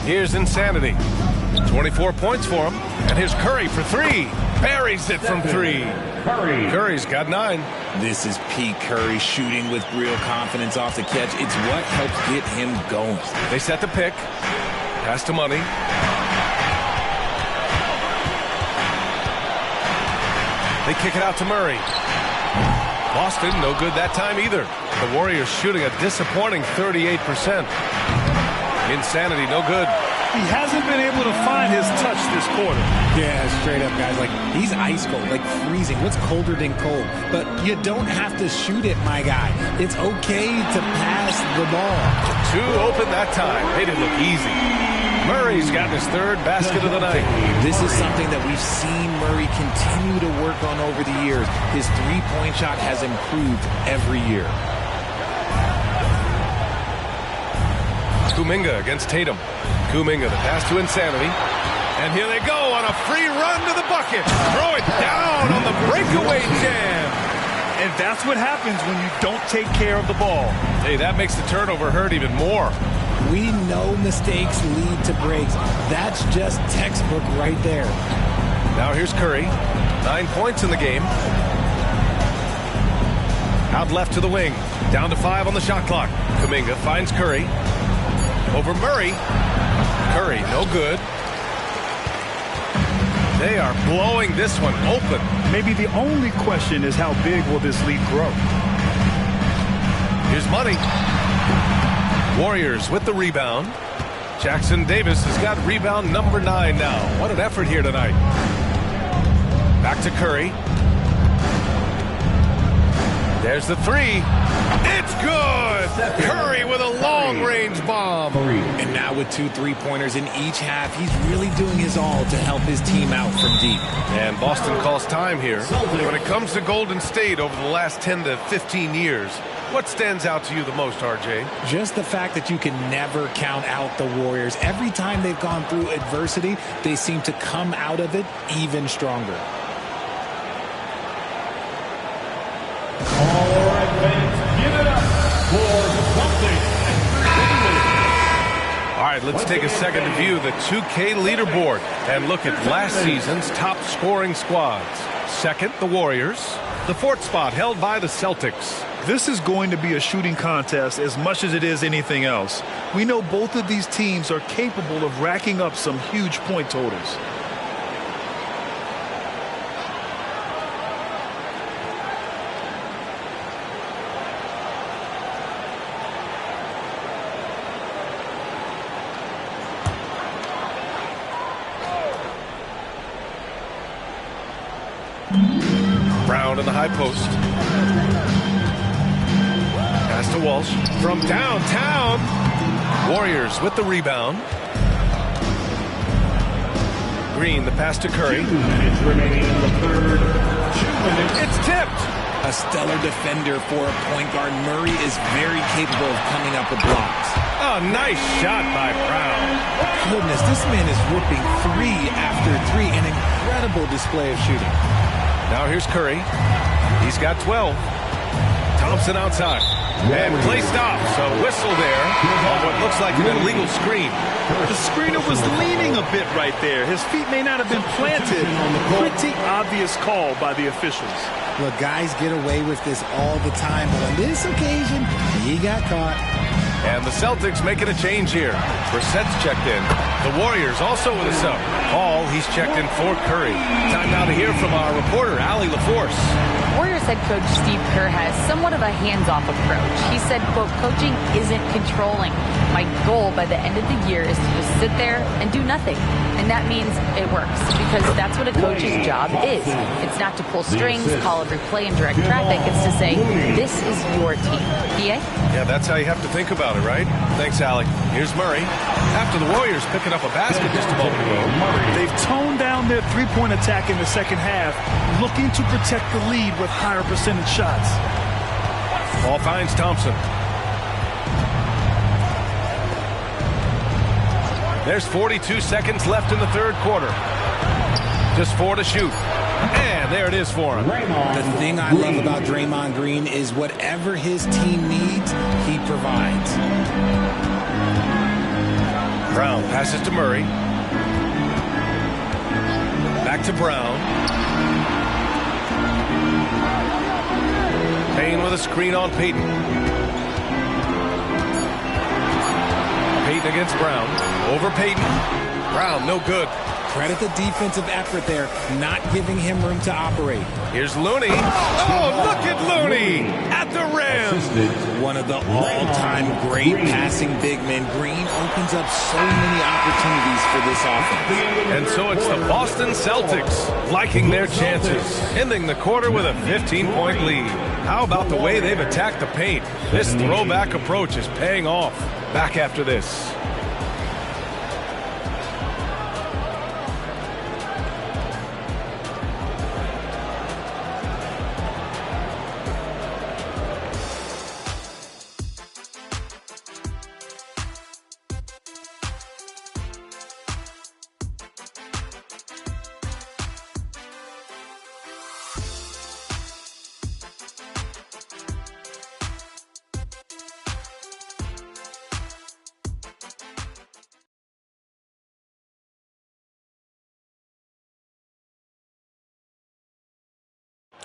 Here's Insanity. 24 points for him. And here's Curry for 3. Buries it from 3. Curry's got 9. This is Pete Curry shooting with real confidence off the catch. It's what helps get him going. They set the pick. Pass to Money. They kick it out to Murray. Boston, no good that time either. The Warriors shooting a disappointing 38%. Insanity, no good. He hasn't been able to find his touch this quarter. Yeah, straight up, guys. Like, he's ice cold, like freezing. What's colder than cold? But you don't have to shoot it, my guy. It's okay to pass the ball. 2 open that time. They didn't look easy. Murray's got his 3rd basket of the night. This is something that we've seen Murray continue to work on over the years. His three-point shot has improved every year. Kuminga against Tatum. Kuminga, the pass to Insanity. And here they go on a free run to the bucket. Throw it down on the breakaway jam. And that's what happens when you don't take care of the ball. Hey, that makes the turnover hurt even more. We know mistakes lead to breaks. That's just textbook right there. Now here's Curry. 9 points in the game. Out left to the wing. Down to 5 on the shot clock. Kuminga finds Curry. Over Murray. Curry, no good. They are blowing this one open. Maybe the only question is how big will this lead grow? Here's Money. Warriors with the rebound. Jackson Davis has got rebound number 9 now. What an effort here tonight. Back to Curry. There's the 3. It's good! Curry with a long-range bomb. And now with 2 3-pointers in each half, he's really doing his all to help his team out from deep. And Boston calls time here. When it comes to Golden State over the last 10 to 15 years, what stands out to you the most, RJ? Just the fact that you can never count out the Warriors. Every time they've gone through adversity, they seem to come out of it even stronger. All right, fans, give it up for All right, let's take a second to view the 2K leaderboard and look at last season's top scoring squads. Second, the Warriors. The 4th spot held by the Celtics. This is going to be a shooting contest as much as it is anything else. We know both of these teams are capable of racking up some huge point totals. Brown in the high post. Pass to Walsh from downtown. Warriors with the rebound. Green, the pass to Curry. 2 minutes remaining in the third. 2 minutes. It's tipped. A stellar defender for a point guard. Murray is very capable of coming up with blocks. Oh, nice shot by Brown. Goodness, this man is ripping 3 after 3. An incredible display of shooting. Now here's Curry. He's got 12. Thompson outside. And play stops. A whistle there on what looks like an illegal screen. The screener was leaning a bit right there. His feet may not have been planted. Pretty obvious call by the officials. Look, guys get away with this all the time, but on this occasion, he got caught. And the Celtics making a change here. Brissett's checked in. The Warriors also with a sub. Hall, he's checked in for Curry. Time now to hear from our reporter, Allie LaForce. Warriors head coach Steve Kerr has somewhat of a hands-off approach. He said, quote, coaching isn't controlling. My goal by the end of the year is to just sit there and do nothing. And that means it works because that's what a coach's job is. It's not to pull strings, call every play, and direct traffic. It's to say, this is your team. PA? Yeah, that's how you have to think about it, right? Thanks, Allie. Here's Murray. After the Warriors picking up a basket just a moment ago. They've toned down their three-point attack in the second half, looking to protect the lead with higher percentage shots. Ball finds Thompson. There's 42 seconds left in the third quarter. Just 4 to shoot. And there it is for him. The thing I love about Draymond Green is whatever his team needs, he provides. Brown passes to Murray. Back to Brown. Payne with a screen on Payton. Payton against Brown. Over Payton. Brown, no good. Credit the defensive effort there, not giving him room to operate. Here's Looney. Oh, look at Looney at the rim. One of the all-time great passing big men. Green opens up so many opportunities for this offense. And so it's the Boston Celtics liking their chances, ending the quarter with a 15-point lead. How about the way they've attacked the paint? This throwback approach is paying off. Back after this.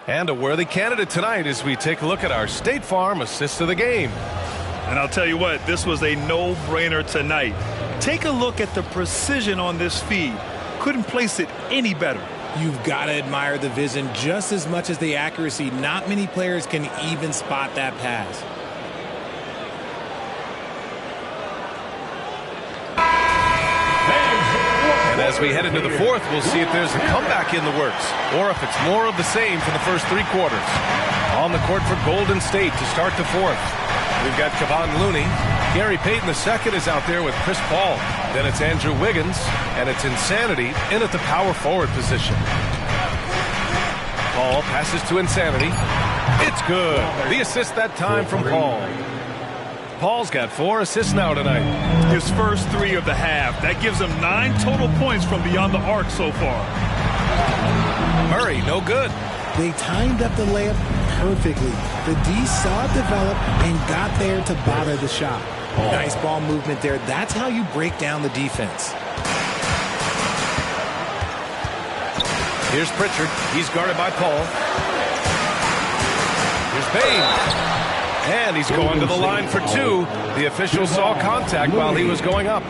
And a worthy candidate tonight as we take a look at our State Farm assist of the game. And I'll tell you what, this was a no-brainer tonight. Take a look at the precision on this feed. Couldn't place it any better. You've got to admire the vision just as much as the accuracy. Not many players can even spot that pass. And as we head into the fourth, we'll see if there's a comeback in the works or if it's more of the same for the first 3 quarters. On the court for Golden State to start the fourth. We've got Kevon Looney. Gary Payton II is out there with Chris Paul. Then it's Andrew Wiggins, and it's Insanity in at the power forward position. Paul passes to Insanity. It's good. The assist that time from Paul. Paul's got 4 assists now tonight. His first 3 of the half. That gives him 9 total points from beyond the arc so far. Murray, no good. They timed up the layup perfectly. The D saw it develop and got there to bother the shot. Nice ball movement there. That's how you break down the defense. Here's Pritchard. He's guarded by Paul. Here's Payne. And he's going to the line for 2. The official saw contact while he was going up.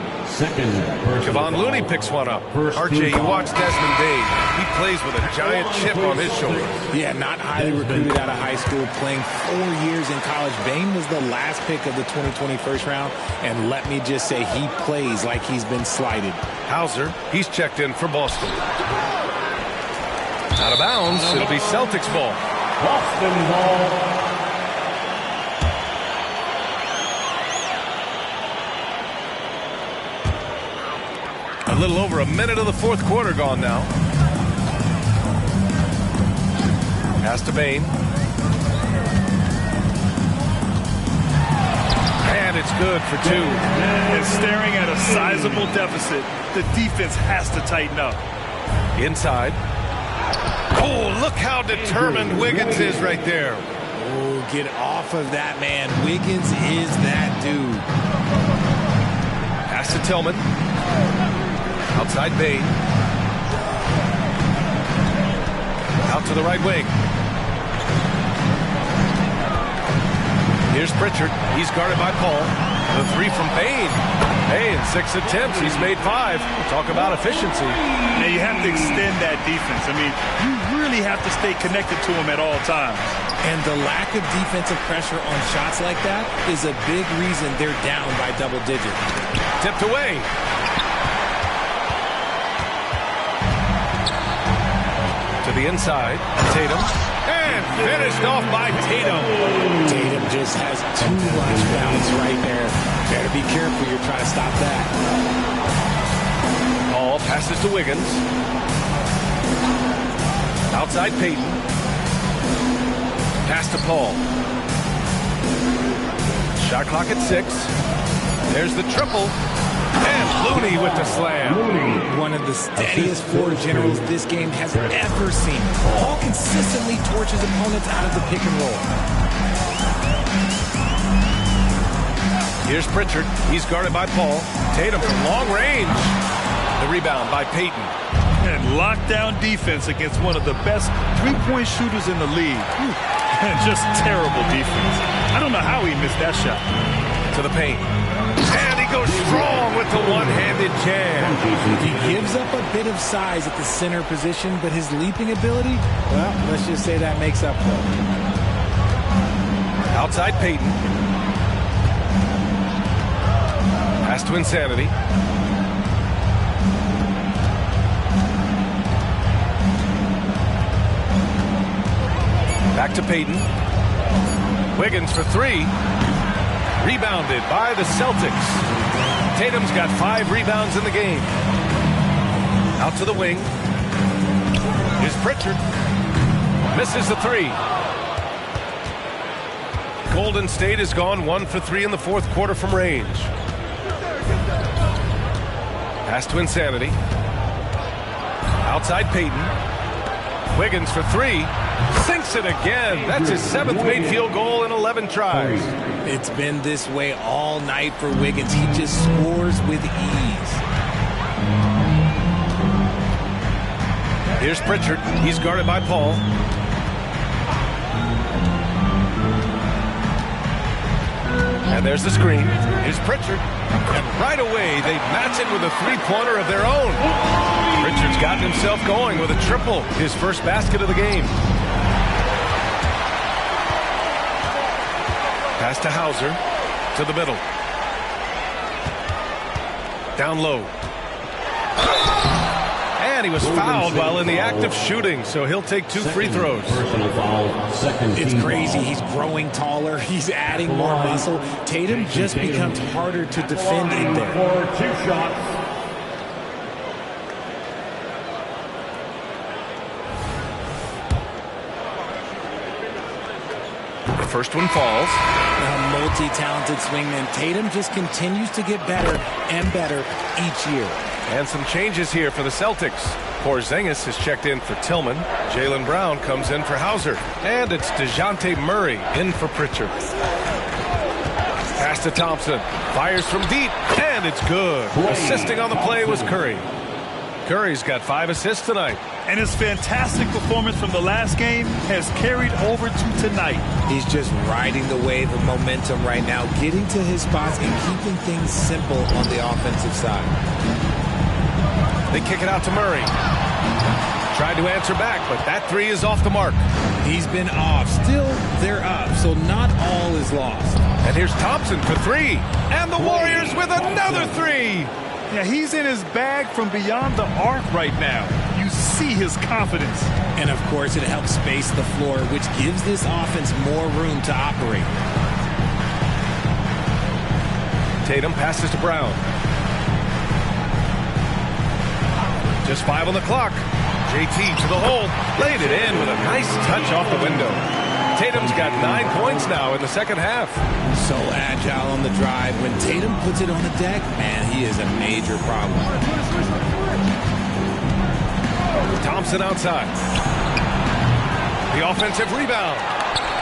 Kevon Looney picks one up. RJ, you watch Desmond Day. He plays with a giant chip on his shoulder. Yeah, not highly recruited out of high school, playing 4 years in college. Bain was the last pick of the 2020 first round, and let me just say he plays like he's been slighted. Hauser, he's checked in for Boston. Out of bounds, it'll be Celtics ball. Boston ball. A little over a minute of the fourth quarter gone now. Pass to Bain. And it's good for 2. And staring at a sizable deficit, the defense has to tighten up. Inside. Oh, look how determined Wiggins is right there. Oh, get off of that, man. Wiggins is that dude. Pass to Tillman. Outside Bain. Out to the right wing. Here's Pritchard. He's guarded by Paul. The 3 from Bain. Bain, 6 attempts. He's made 5. Talk about efficiency. Now you have to extend that defense. I mean, you really have to stay connected to him at all times. And the lack of defensive pressure on shots like that is a big reason they're down by double digits. Tipped away. To the inside, Tatum, and finished off by Tatum. Tatum just has too much bounce right there. Better be careful, you're trying to stop that. Paul passes to Wiggins. Outside Payton. Pass to Paul. Shot clock at 6. There's the triple. And Mooney with the slam. One of the steadiest floor generals this game has ever seen. Paul consistently torches opponents out of the pick and roll. Here's Pritchard. He's guarded by Paul. Tatum from long range. The rebound by Payton. And lockdown defense against one of the best three-point shooters in the league. And just terrible defense. I don't know how he missed that shot. To the paint. And he goes strong with the one-handed jam. He gives up a bit of size at the center position, but his leaping ability, well, let's just say that makes up for it. Outside Payton. Pass to Insanity. Back to Payton. Wiggins for three. Rebounded by the Celtics. Tatum's got 5 rebounds in the game. Out to the wing. Here's Pritchard. Misses the three. Golden State has gone 1 for 3 in the fourth quarter from range. Pass to Insanity. Outside Payton. Wiggins for three. Sinks it again. That's his 7th made field goal in 11 tries. It's been this way all night for Wiggins. He just scores with ease. Here's Pritchard. He's guarded by Paul. And there's the screen. Here's Pritchard. And right away, they match it with a three-pointer of their own. Pritchard's gotten himself going with a triple, his first basket of the game. Pass to Hauser, to the middle. Down low. And he was fouled while in the act of shooting, so he'll take 2 free throws. It's crazy. He's growing taller. He's adding more muscle. Tatum just becomes harder to defend in there. For 2 shots. The first one falls. A multi-talented swingman. Tatum just continues to get better and better each year. And some changes here for the Celtics. Porzingis has checked in for Tillman. Jaylen Brown comes in for Hauser. And it's DeJounte Murray in for Pritchard. Pass to Thompson. Fires from deep. And it's good. Assisting on the play was Curry. Curry's got 5 assists tonight. And his fantastic performance from the last game has carried over to tonight. He's just riding the wave of momentum right now, getting to his spots and keeping things simple on the offensive side. They kick it out to Murray. Tried to answer back, but that three is off the mark. He's been off. Still, they're up, so not all is lost. And here's Thompson for three. And the Warriors with another three. Yeah, he's in his bag from beyond the arc right now. You see his confidence. And, of course, it helps space the floor, which gives this offense more room to operate. Tatum passes to Brown. Just 5 on the clock. JT to the hole. Laid it in with a nice touch off the window. Tatum's got 9 points now in the second half. So agile on the drive. When Tatum puts it on the deck, man, he is a major problem. Thompson outside. The offensive rebound.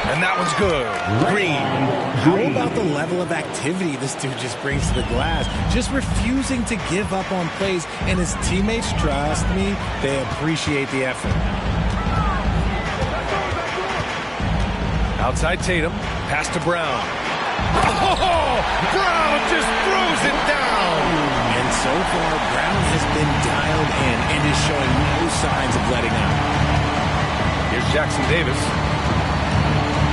And that one's good. Green. How about the level of activity this dude just brings to the glass? Just refusing to give up on plays. And his teammates, trust me, they appreciate the effort. Outside Tatum. Pass to Brown. Oh, Brown just throws it down. And so far, Brown has been dialed in and is showing no signs of letting up. Here's Jackson Davis.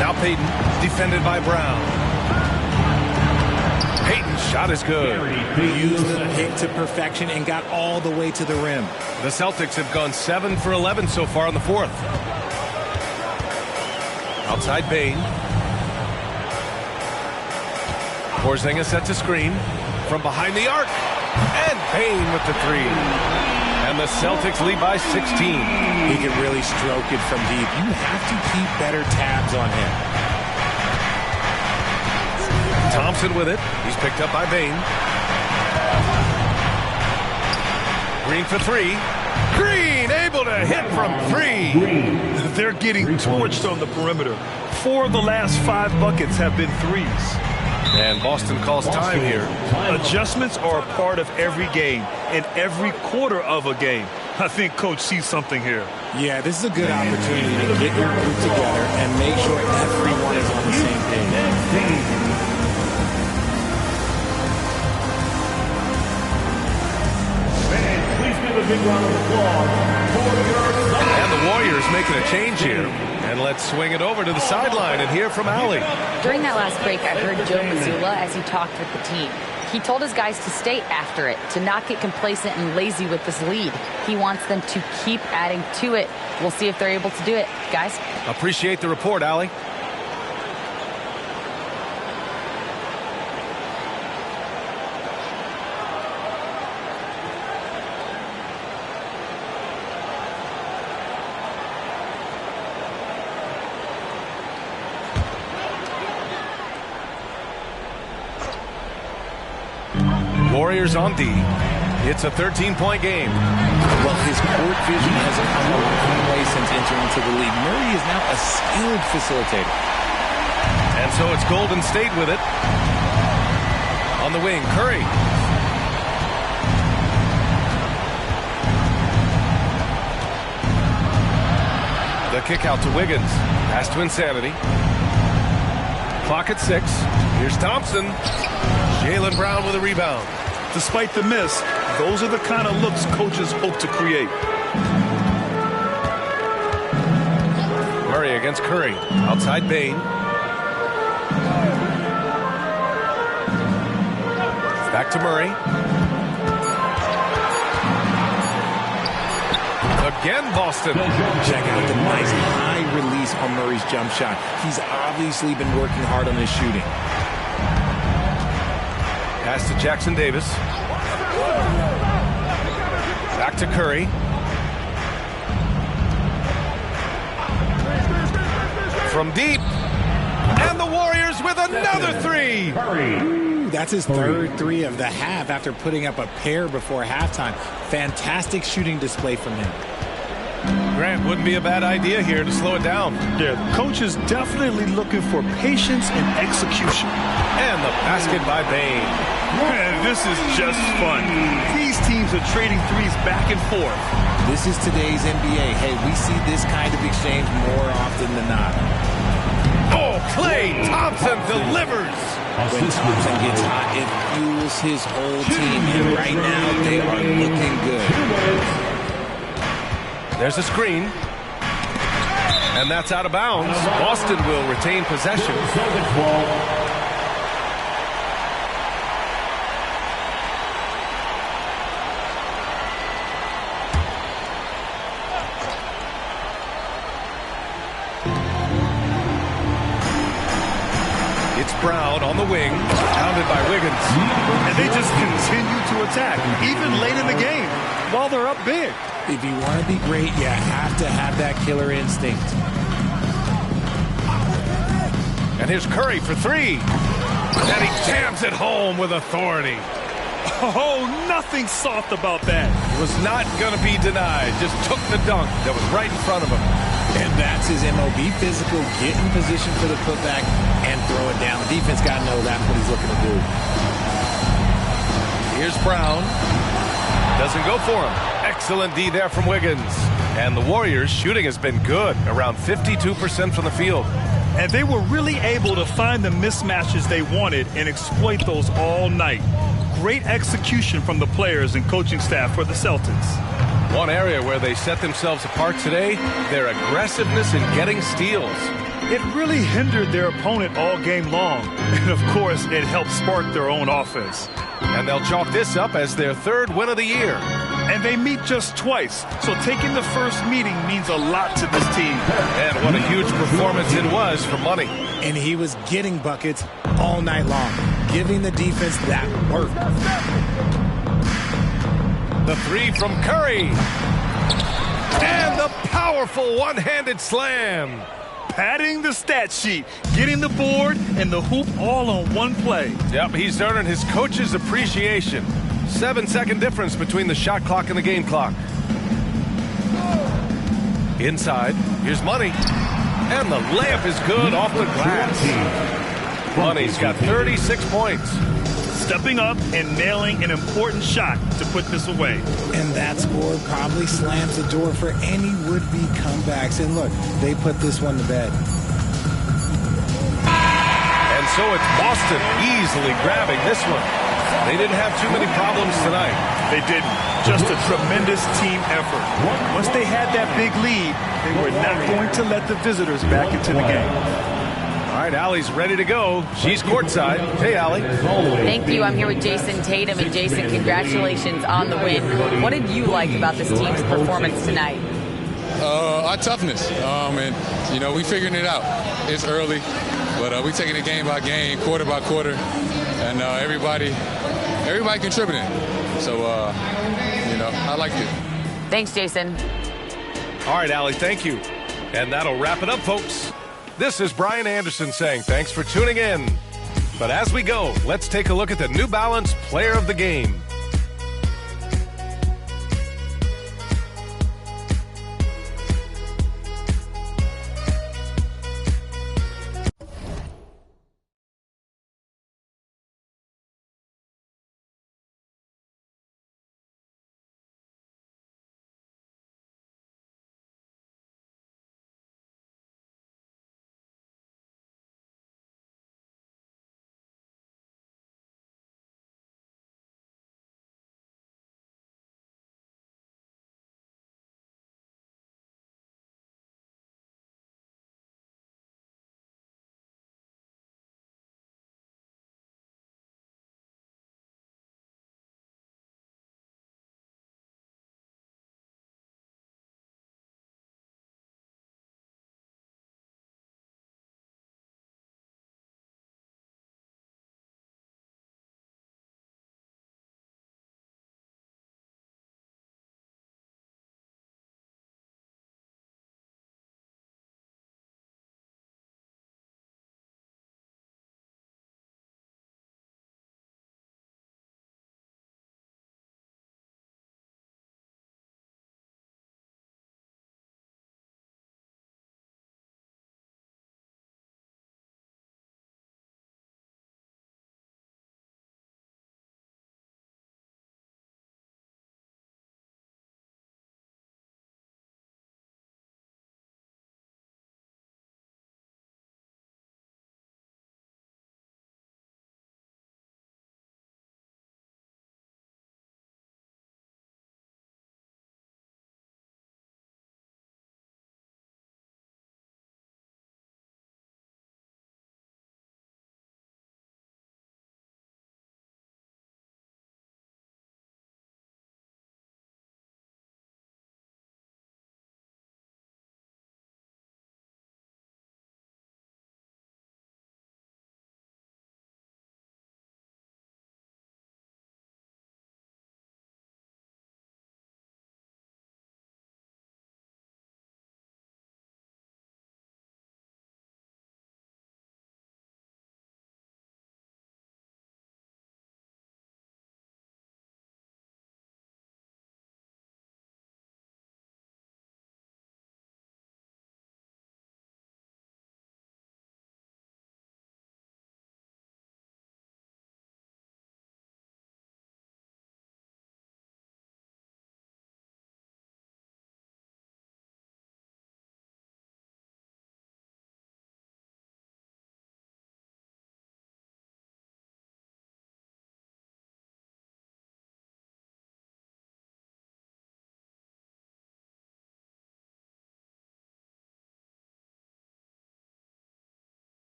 Now Payton, defended by Brown. Payton's shot is good. Used the pick to perfection and got all the way to the rim. The Celtics have gone 7 for 11 so far in the fourth. Outside Bane. Porzingis sets a screen from behind the arc. And Bane with the three. And the Celtics lead by 16. He can really stroke it from deep. You have to keep better tabs on him. Thompson with it. He's picked up by Bane. Green for three. Green able to hit from three. They're getting torched on the perimeter. 4 of the last 5 buckets have been threes. And Boston calls time here. Adjustments are a part of every game and every quarter of a game. I think Coach sees something here. Yeah, this is a good opportunity to get your group together and make sure everyone is on the same page. Please give a big round of applause for your And the Warriors making a change here. And let's swing it over to the sideline and hear from Allie. During that last break, I heard Joe Mazzulla as he talked with the team. He told his guys to stay after it, to not get complacent and lazy with this lead. He wants them to keep adding to it. We'll see if they're able to do it, guys. Appreciate the report, Allie. Warriors on D. It's a 13-point game. Well, his court vision has come a long way since entering into the league. Murray is now a skilled facilitator. And so it's Golden State with it. On the wing, Curry. The kick out to Wiggins. Pass to Insanity. Clock at 6. Here's Thompson. Jaylen Brown with a rebound. Despite the miss, those are the kind of looks coaches hope to create. Murray against Curry. Outside Bain. Back to Murray. Again, Boston. Check out the nice high release on Murray's jump shot. He's obviously been working hard on his shooting. Pass to Jackson Davis. Back to Curry. From deep. And the Warriors with another three. Ooh, that's his third three of the half after putting up a pair before halftime. Fantastic shooting display from him. Grant, wouldn't be a bad idea here to slow it down. Yeah, coach is definitely looking for patience and execution. And the basket by Bain. Man, this is just fun. These teams are trading threes back and forth. This is today's NBA. Hey, we see this kind of exchange more often than not. Oh, Klay Thompson delivers. When Thompson gets hot, it fuels his whole team. And right now, they are looking good. There's a screen. And that's out of bounds. Boston will retain possession. It's Brown on the wing, pounded by Wiggins. And they just continue to attack, even late in the game, while they're up big. If you want to be great, you have to have that killer instinct. And here's Curry for three. And he jams it home with authority. Oh, nothing soft about that. Was not going to be denied. Just took the dunk that was right in front of him. And that's his MO. Be physical, get in position for the putback, and throw it down. The defense got to know that's what he's looking to do. Here's Brown. Doesn't go for him. Excellent D there from Wiggins. And the Warriors' shooting has been good, around 52% from the field. And they were really able to find the mismatches they wanted and exploit those all night. Great execution from the players and coaching staff for the Celtics. One area where they set themselves apart today, their aggressiveness in getting steals. It really hindered their opponent all game long. And, of course, it helped spark their own offense. And they'll chalk this up as their third win of the year. And they meet just twice, so taking the first meeting means a lot to this team. And what a huge performance it was for Money. And he was getting buckets all night long, giving the defense that work. The three from Curry. And the powerful one-handed slam. Padding the stat sheet, getting the board and the hoop all on one play. Yep, he's earning his coach's appreciation. 7-second difference between the shot clock and the game clock. Inside, here's Money. And the layup is good off the glass. Money's got 36 points. Stepping up and nailing an important shot to put this away. And that score probably slams the door for any would-be comebacks. And look, they put this one to bed. And so it's Boston easily grabbing this one. They didn't have too many problems tonight. They didn't. Just a tremendous team effort. Once they had that big lead, they were not going to let the visitors back into the game. All right, Allie's ready to go. She's courtside. Hey, Allie. Thank you. I'm here with Jason Tatum. And Jason, congratulations on the win. What did you like about this team's performance tonight? Our toughness. And, you know, we figuring it out. It's early, but we taking it game by game, quarter by quarter. And everybody contributing. So, you know, I liked it. Thanks, Jason. All right, Allie, thank you. And that'll wrap it up, folks. This is Brian Anderson saying thanks for tuning in. But as we go, let's take a look at the New Balance Player of the Game.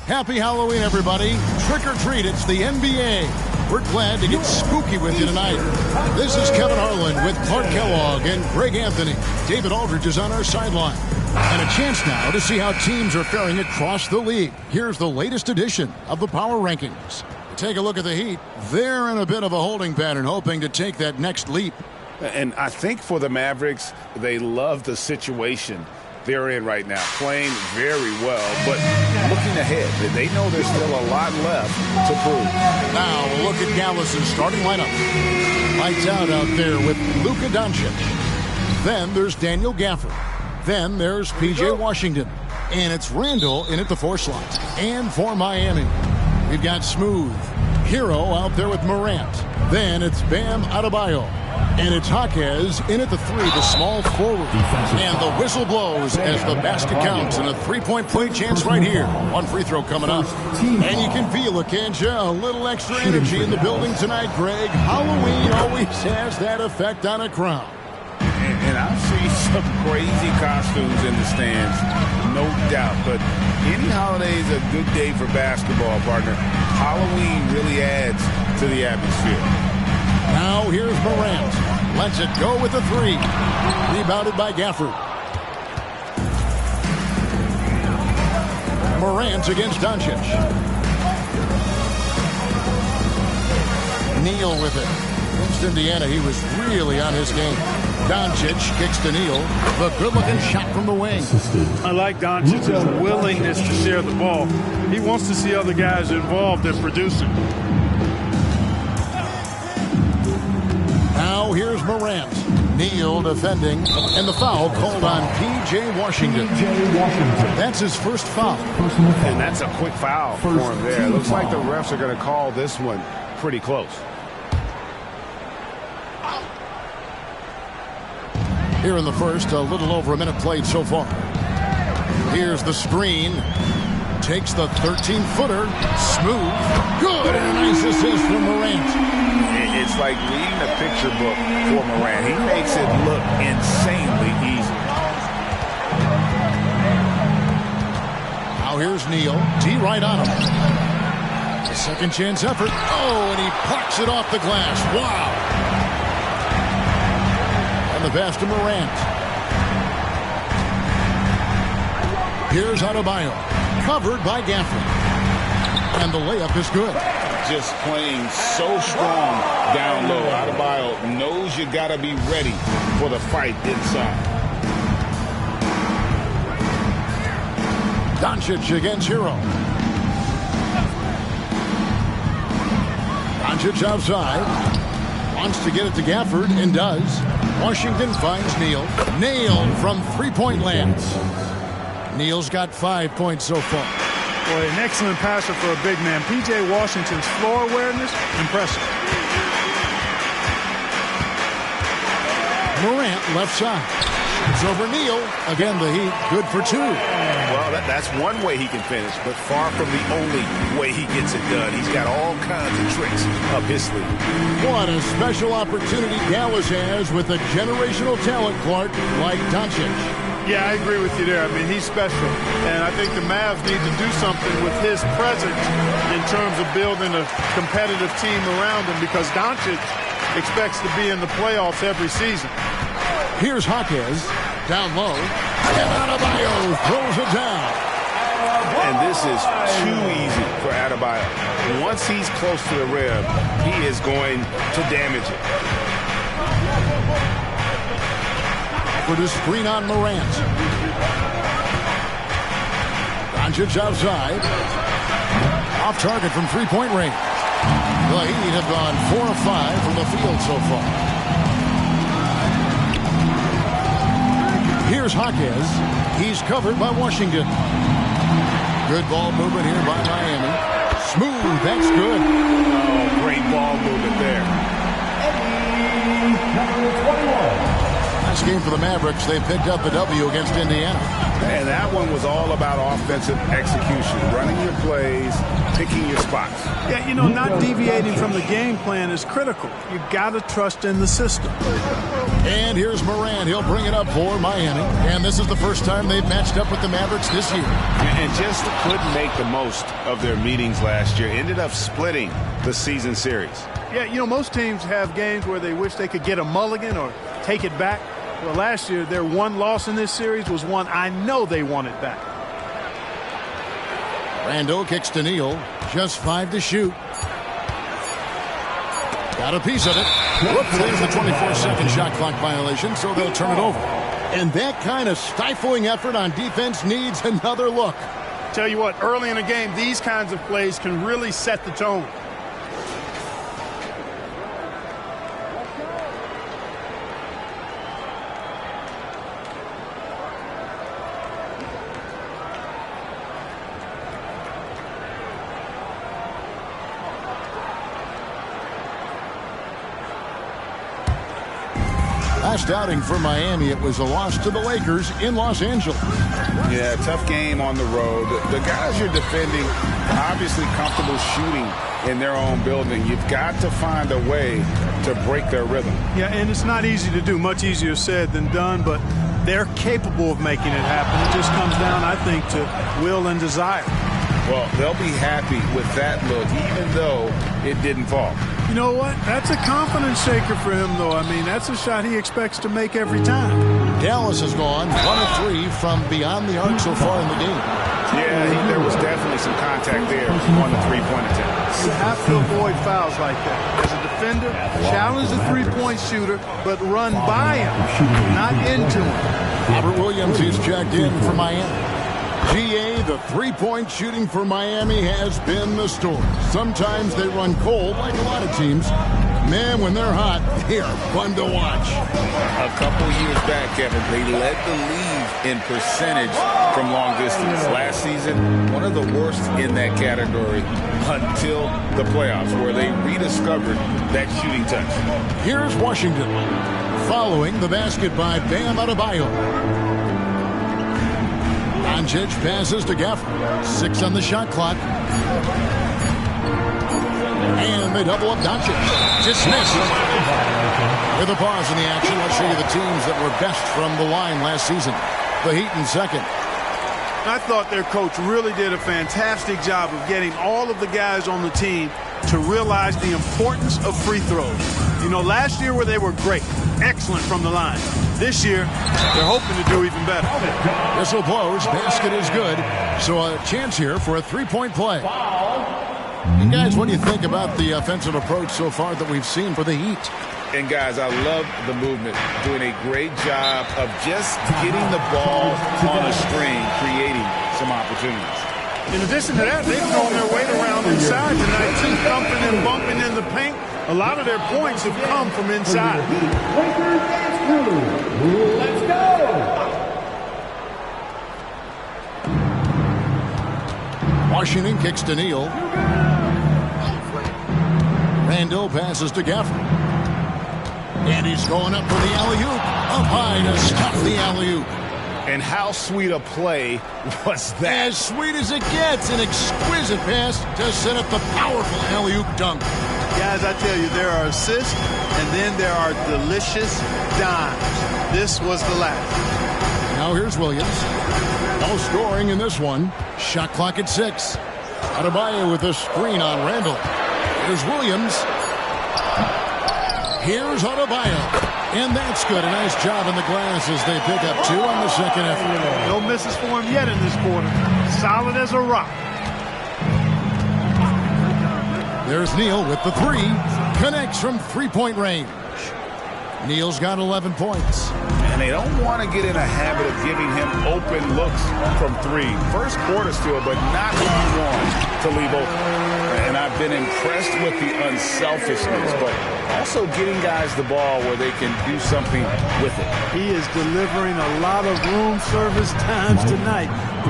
Happy Halloween, everybody. Trick or treat, it's the NBA. We're glad to get spooky with you tonight. This is Kevin Harlan with Clark Kellogg and Greg Anthony. David Aldridge is on our sideline. And a chance now to see how teams are faring across the league. Here's the latest edition of the Power Rankings. Take a look at the Heat. They're in a bit of a holding pattern, hoping to take that next leap. And I think for the Mavericks, they love the situation they're in right now, playing very well, but looking ahead, they know there's still a lot left to prove. Now look at Dallas's starting lineup. Lights out there with Luka Doncic. Then there's Daniel Gafford. Then there's P.J. Washington. And it's Randall in at the 4 slot. And for Miami, we've got Smooth. Hero out there with Morant. Then it's Bam Adebayo. And it's Jaquez in at the 3, the small forward. And the whistle blows as the basket counts, and a 3-point play chance right here. One free throw coming up. And you can feel it, can't you? A little extra energy in the building tonight, Greg. Halloween always has that effect on a crowd. And I've seen some crazy costumes in the stands, no doubt. But any holiday is a good day for basketball, partner. Halloween really adds to the atmosphere. Now here's Morant. Lets it go with the 3. Rebounded by Gafford. Morant against Doncic. Neal with it. Against Indiana, he was really on his game. Doncic kicks to Neal. The good-looking shot from the wing. I like Doncic's willingness to share the ball. He wants to see other guys involved in producing. Now here's Morant. Neal defending, and the foul called on P.J. Washington. That's his first foul. And that's a quick foul for him there. Looks like the refs are going to call this one pretty close. Here in the first, a little over a minute played so far. Here's the screen. Takes the 13-footer. Smooth. Good. And a nice assist from Morant. It's like reading a picture book for Morant. He makes it look insanely easy. Now here's Neal. D right on him. A second chance effort. Oh, and he parks it off the glass. Wow. And the pass to Morant. Here's Adebayo. Covered by Gafford. And the layup is good. Just playing so strong down low. Adebayo knows you got to be ready for the fight inside. Doncic against Hero. Doncic outside. Wants to get it to Gafford and does. Washington finds Neal. Nailed from three-point land. Neal's got 5 points so far. Boy, an excellent passer for a big man. P.J. Washington's floor awareness, impressive. Morant left side. It's over Neal. Again, the Heat good for 2. Well, that's one way he can finish, but far from the only way he gets it done. He's got all kinds of tricks up his sleeve. What a special opportunity Dallas has with a generational talent, Clark, like Doncic. Yeah, I agree with you there. I mean, he's special. And I think the Mavs need to do something with his presence in terms of building a competitive team around him, because Doncic expects to be in the playoffs every season. Here's Hawkins down low. And Adebayo throws it down. And this is too easy for Adebayo. Once he's close to the rim, he is going to damage it. For the screen on Morant. Doncic outside. Off target from three-point range. The Heat have gone 4 of 5 from the field so far. Here's Hawkins. He's covered by Washington. Good ball movement here by Miami. Smooth, that's good. Oh, great ball movement there. Last game for the Mavericks, they picked up the W against Indiana. And that one was all about offensive execution, running your plays, picking your spots. Yeah, you know, not deviating from the game plan is critical. You got to trust in the system. And here's Morant. He'll bring it up for Miami. And this is the first time they've matched up with the Mavericks this year. And just couldn't make the most of their meetings last year. Ended up splitting the season series. Yeah, you know, most teams have games where they wish they could get a mulligan or take it back. Well, last year, their one loss in this series was one I know they wanted back. Randall kicks to Neal. Just 5 to shoot. Got a piece of it. Whoops, there's the 24-second shot clock violation, so they'll turn it over. And that kind of stifling effort on defense needs another look. Tell you what, early in a game, these kinds of plays can really set the tone. Last outing for Miami, it was a loss to the Lakers in Los Angeles. Yeah, tough game on the road. The guys you're defending are obviously comfortable shooting in their own building. You've got to find a way to break their rhythm. Yeah, and it's not easy to do. Much easier said than done, but they're capable of making it happen. It just comes down, I think, to will and desire. Well, they'll be happy with that look, even though it didn't fall. You know what? That's a confidence shaker for him, though. I mean, that's a shot he expects to make every time. Dallas has gone 1 of 3 from beyond the arc so far in the game. Yeah, there was definitely some contact there on the three-point attempt. You have to avoid fouls like that. As a defender, challenge the three-point shooter, but run by him, not into him. Robert Williams is checked in for Miami. GA, the three-point shooting for Miami has been the story. Sometimes they run cold, like a lot of teams. Man, when they're hot, they are fun to watch. A couple years back, Kevin, they led the league in percentage from long distance. Last season, one of the worst in that category until the playoffs, where they rediscovered that shooting touch. Here's Washington, following the basket by Bam Adebayo. Doncic passes to Gafford. 6 on the shot clock. And they double up Doncic. Dismissed. With a pause in the action, let's show you the teams that were best from the line last season. The Heat in second. I thought their coach really did a fantastic job of getting all of the guys on the team to realize the importance of free throws. You know, last year where they were great, excellent from the line. This year, they're hoping to do even better. Whistle blows, basket is good. So a chance here for a three-point play. And guys, what do you think about the offensive approach so far that we've seen for the Heat? And guys, I love the movement, doing a great job of just getting the ball on a string, creating some opportunities. In addition to that, they've thrown their weight around inside tonight, too, thumping and bumping in the paint. A lot of their points have come from inside. Let's go! Washington kicks to Neal. Randall passes to Gafford. And he's going up for the alley-oop. Up high to stop the alley-oop. And how sweet a play was that? As sweet as it gets. An exquisite pass to set up the powerful alley-oop dunk. Guys, I tell you, there are assists, and then there are delicious dimes. This was the last. Now here's Williams. No scoring in this one. Shot clock at 6. Adebayo with a screen on Randall. Here's Williams. Here's Adebayo. And that's good. A nice job in the glass as they pick up 2 on the second effort. No misses for him yet in this quarter. Solid as a rock. There's Neal with the 3. Connects from three-point range. Neal's got 11 points. And they don't want to get in a habit of giving him open looks from 3. First quarter still, but not what you want to leave open. And I've been impressed with the unselfishness, but also getting guys the ball where they can do something with it. He is delivering a lot of room service times tonight.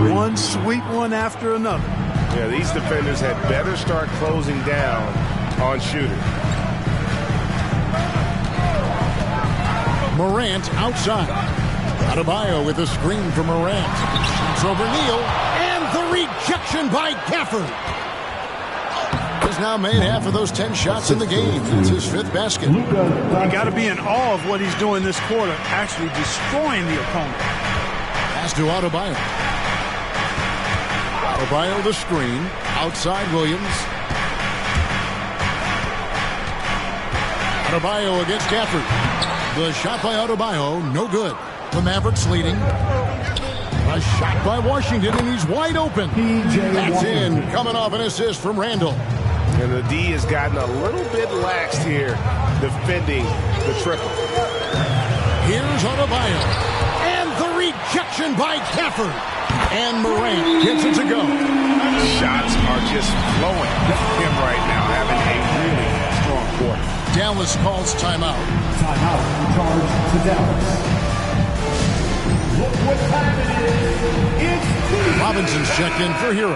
One sweet one after another. Yeah, these defenders had better start closing down on shooters. Morant outside. Adebayo with a screen for Morant. It's over Neal. And the rejection by Gafford. He's now made half of those 10 shots in the game. It's his 5th basket. You got to be in awe of what he's doing this quarter, actually destroying the opponent. Pass to Adebayo. Adebayo the screen. Outside Williams. Adebayo against Gafford. The shot by Adebayo, no good. The Mavericks leading. A shot by Washington, and he's wide open. That's in, coming off an assist from Randall. And the D has gotten a little bit laxed here, defending the triple. Here's Adebayo. And the rejection by Gafford. And Morant gets it to go. Shots are just flowing with him right now, having a really strong quarter. Dallas calls timeout. Timeout charge to Dallas. Look what time it is. It's Robinson's checked in for Hero.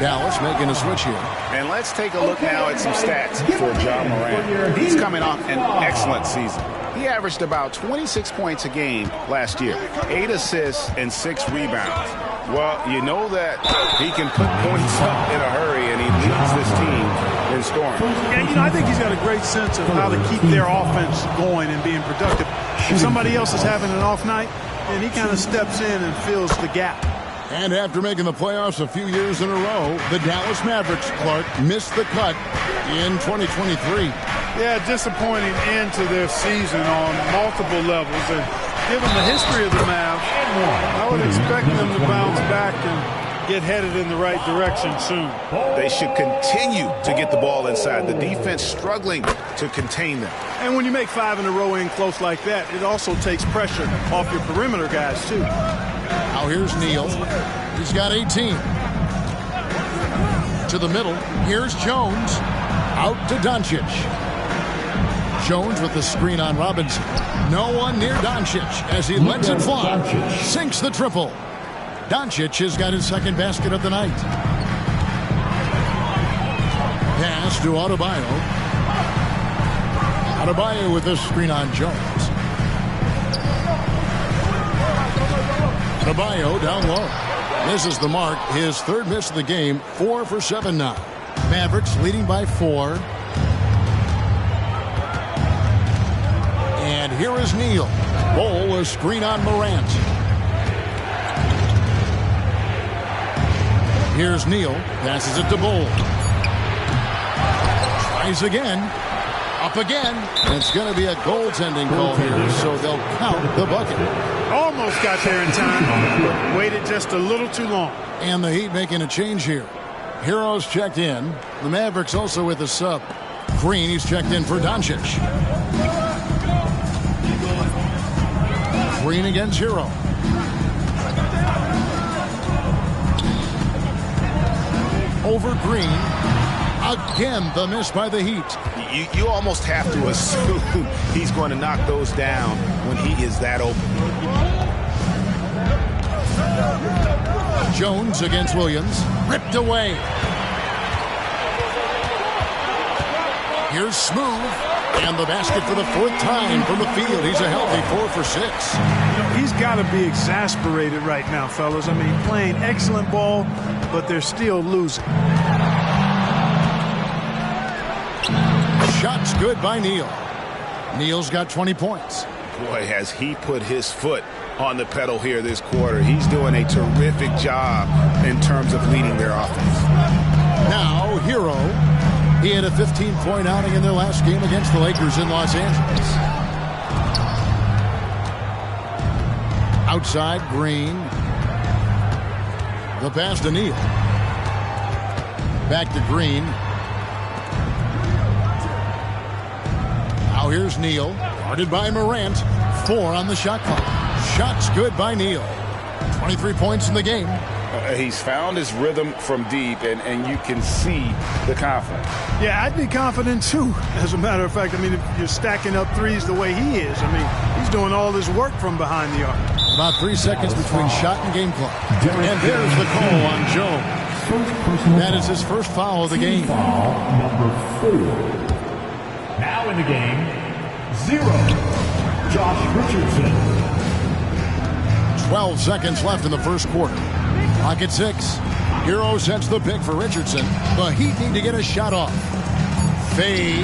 Dallas making a switch here. And let's take a look now at some stats for John Morant. He's coming off an excellent season. He averaged about 26 points a game last year, 8 assists and 6 rebounds. Well, you know that he can put points up in a hurry, and he leads this team in scoring. Yeah, I think he's got a great sense of how to keep their offense going and being productive. If somebody else is having an off night, then he kind of steps in and fills the gap. And after making the playoffs a few years in a row, the Dallas Mavericks, Clark, missed the cut in 2023. Yeah, disappointing end to their season on multiple levels. And given the history of the Mavs, I would expect them to bounce back and get headed in the right direction soon. They should continue to get the ball inside. The defense struggling to contain them. And when you make 5 in a row in close like that, it also takes pressure off your perimeter guys, too. Now here's Neal. He's got 18. To the middle. Here's Jones. Out to Doncic. Jones with the screen on Robinson. No one near Doncic as he lets it fly. Sinks the triple. Doncic has got his 2nd basket of the night. Pass to Adebayo. Adebayo with the screen on Jones. Adebayo down low. Misses the mark. His 3rd miss of the game. 4 for 7 now. Mavericks leading by 4. And here is Neal. Ball a screen on Morant. Here's Neal. Passes it to Bol. Tries again. Up again. And it's going to be a goaltending call here, so they'll count the bucket. Almost got there in time, but waited just a little too long. And the Heat making a change here. Hero's checked in. The Mavericks also with a sub. Green, he's checked in for Doncic. Green against Hero. Over Green. Again, the miss by the Heat. You almost have to assume he's going to knock those down when he is that open. Jones against Williams. Ripped away. Here's Smooth. And the basket for the 4th time from the field. He's a healthy 4 for 6. You know, he's got to be exasperated right now, fellas. I mean, playing excellent ball, but they're still losing. Shots good by Neal. Neal's got 20 points. Boy, has he put his foot on the pedal here this quarter. He's doing a terrific job in terms of leading their offense. Now, Hero. He had a 15-point outing in their last game against the Lakers in Los Angeles. Outside, Green. The pass to Neal. Back to Green. Now here's Neal. Guarded by Morant. 4 on the shot clock. Shots good by Neal. 23 points in the game. He's found his rhythm from deep, and you can see the confidence. Yeah, I'd be confident, too. As a matter of fact, I mean, if you're stacking up threes the way he is, I mean, he's doing all his work from behind the arc. About 3 seconds between shot and game clock. And there's the call on Jones. That is his first foul of the game. Foul number 4. Now in the game, 0. Josh Richardson. 12 seconds left in the first quarter. Clock at 6. Hero sets the pick for Richardson. The Heat need to get a shot off. Fades.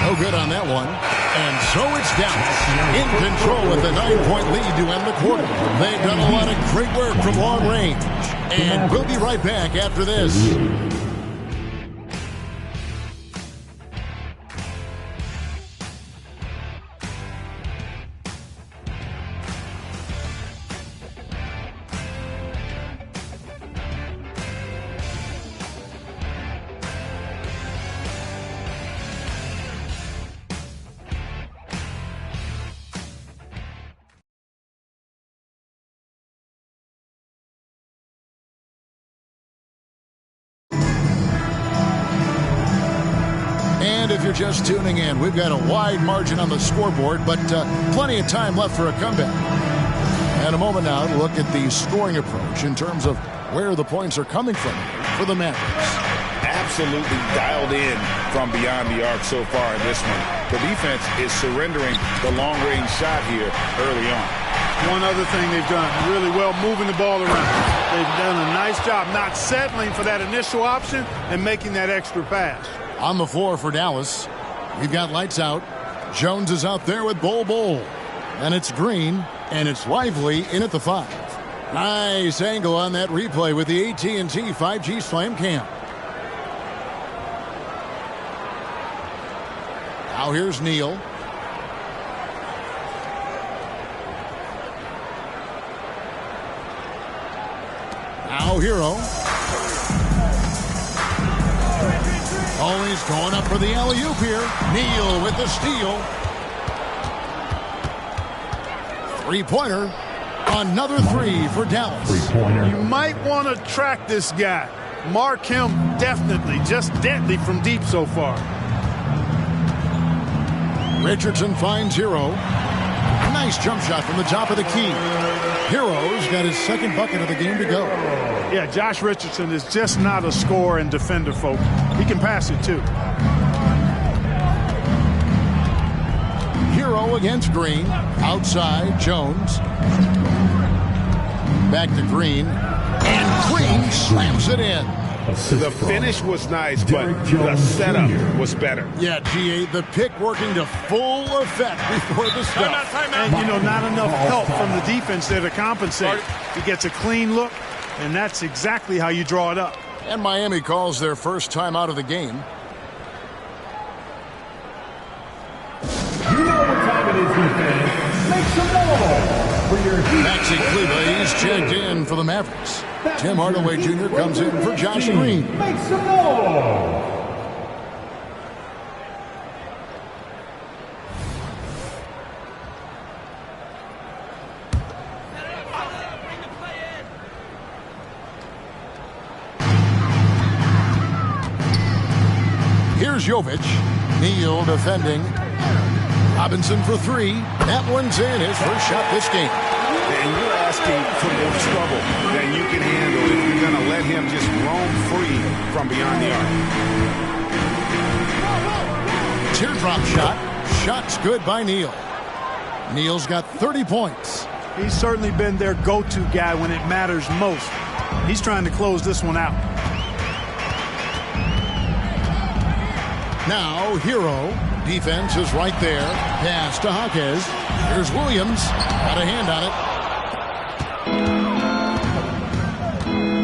No good on that one. And so it's Dallas in control with a 9-point lead to end the quarter. They've done a lot of great work from long range. And we'll be right back after this. If you're just tuning in, we've got a wide margin on the scoreboard, but plenty of time left for a comeback. And a moment now to look at the scoring approach in terms of where the points are coming from for the Mavericks. Absolutely dialed in from beyond the arc so far in this one. The defense is surrendering the long-range shot here early on. One other thing they've done really well, moving the ball around. They've done a nice job not settling for that initial option and making that extra pass. On the floor for Dallas, we've got lights out. Jones is out there with Bol. And it's Green, and it's Lively in at the 5. Nice angle on that replay with the AT&T 5G Slam Cam. Now here's Neal. Now Hero. Oh, he's going up for the alley-oop here. Neal with the steal. 3-pointer. Another 3 for Dallas. You might want to track this guy. Mark him definitely. Just deadly from deep so far. Richardson finds Hero. Nice jump shot from the top of the key. Hero's got his second bucket of the game to go. Yeah, Josh Richardson is just not a scorer and defender, folks. He can pass it, too. Hero against Green. Outside, Jones. Back to Green. And Green slams it in. The finish was nice, but the setup was better. Yeah, GA, the pick working to full effect before the stop. And, you know, not enough help from the defense there to compensate. He gets a clean look, and that's exactly how you draw it up. And Miami calls their first time out of the game. You know what time it is, defense. Make some noise for your Heat. Maxi Kleber, he's checked in for the Mavericks. Tim Hardaway Jr. comes in for Josh Green. Make some noise. Here's Jovic. Neal defending. Robinson for three. That one's in. His first shot this game. And you're asking for more trouble than you can handle if you're going to let him just roam free from beyond the arc. Teardrop shot. Shot's good by Neal. Neal's got 30 points. He's certainly been their go-to guy when it matters most. He's trying to close this one out. Now, Hero. Defense is right there. Pass to Jaquez. Here's Williams. Got a hand on it.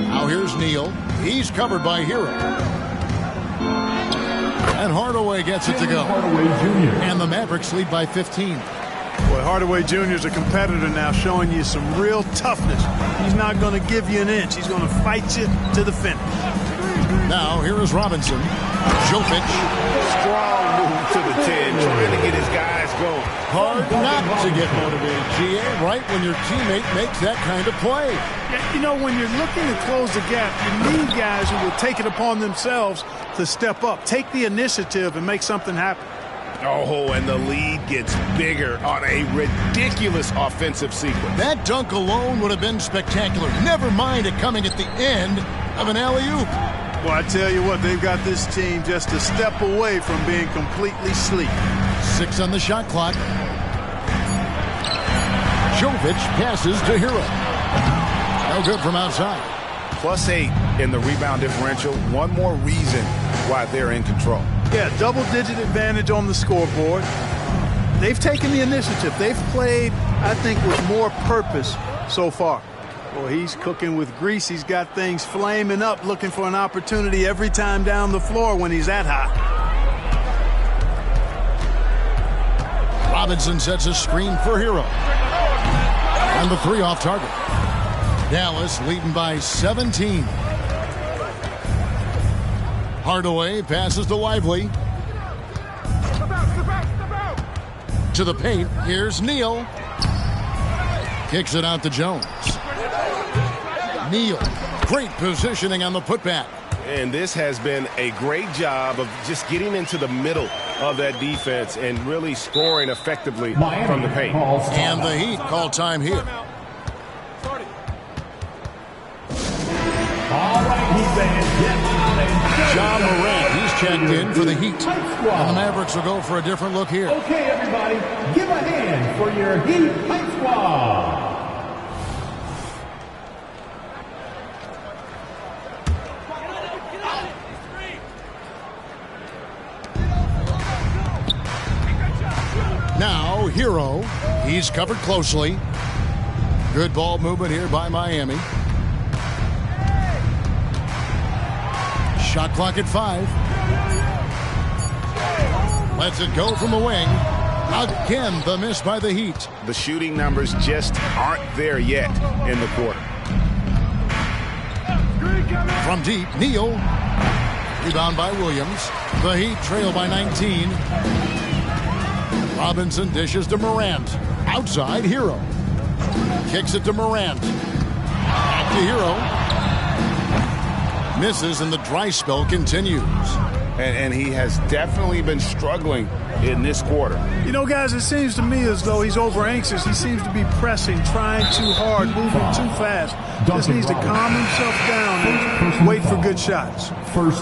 Now here's Neal. He's covered by Hero. And Hardaway gets it to go. And the Mavericks lead by 15. Boy, Hardaway Jr. is a competitor now, showing you some real toughness. He's not going to give you an inch. He's going to fight you to the finish. Now, here is Robinson. Jovic. Strong move to the 10, trying to get his guys going. Hard not to get motivated, GA, right when your teammate makes that kind of play. You know, when you're looking to close the gap, you need guys who will take it upon themselves to step up, take the initiative, and make something happen. Oh, and the lead gets bigger on a ridiculous offensive sequence. That dunk alone would have been spectacular. Never mind it coming at the end of an alley-oop. Well, I tell you what, they've got this team just a step away from being completely sleep. 6 on the shot clock. Jovic passes to Hero. No good from outside. +8 in the rebound differential. One more reason why they're in control. Yeah, double-digit advantage on the scoreboard. They've taken the initiative. They've played, I think, with more purpose so far. Well, he's cooking with grease. He's got things flaming up, looking for an opportunity every time down the floor when he's that hot. Robinson sets a screen for Hero. And the 3 off target. Dallas leading by 17. Hardaway passes to Lively. To the paint. Here's Neal. Kicks it out to Jones. Neal. Great positioning on the putback. And this has been a great job of just getting into the middle of that defense and really scoring effectively from the paint. And the Heat call time here. John Morant, he's checked in for the Heat. And the Mavericks will go for a different look here. Okay, everybody, give a hand for your Heat Height Squad. Now, Hero. He's covered closely. Good ball movement here by Miami. Shot clock at 5. Lets it go from the wing. Again, the miss by the Heat. The shooting numbers just aren't there yet in the quarter. From deep, Neal. Rebound by Williams. The Heat trail by 19. Robinson dishes to Morant. Outside, Hero. Kicks it to Morant. Back to Hero. Misses, and the dry spell continues. And he has definitely been struggling in this quarter. You know, guys, it seems to me as though he's over anxious. He seems to be pressing, trying too hard, moving too fast. Just needs to calm himself down and wait for good shots.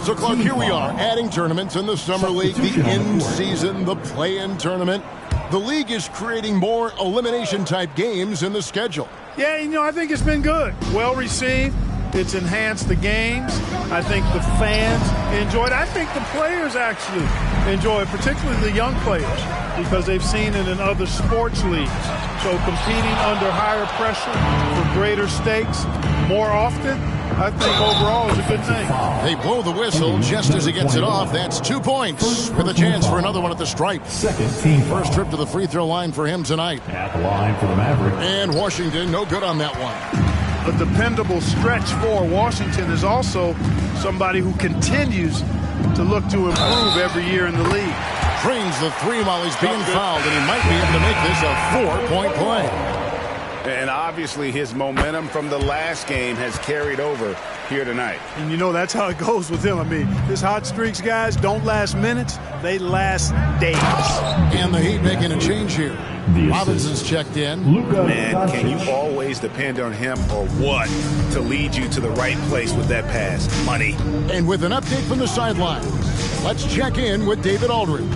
So, Clark, here we are, adding tournaments in the Summer League, the in-season, the play-in tournament. The league is creating more elimination-type games in the schedule. Yeah, you know, I think it's been good. Well received. It's enhanced the games. I think the fans enjoy it. I think the players actually enjoy it, particularly the young players, because they've seen it in other sports leagues. So competing under higher pressure for greater stakes more often, I think overall is a good thing. They blow the whistle just as he gets it off. That's 2 points with a chance for another one at the stripe. First trip to the free throw line for him tonight. At the line for the Mavericks. And Washington, no good on that one. a dependable stretch for Washington is also somebody who continues to look to improve every year in the league. Drains the three while he's being fouled, and he might be able to make this a 4-point play. And obviously his momentum from the last game has carried over here tonight. And you know that's how it goes with him. I mean, his hot streaks, guys, don't last minutes. They last days. And the Heat making a change here. Robinson's checked in. Man, can you always depend on him or what to lead you to the right place with that pass? Money. And with an update from the sidelines, let's check in with David Aldridge.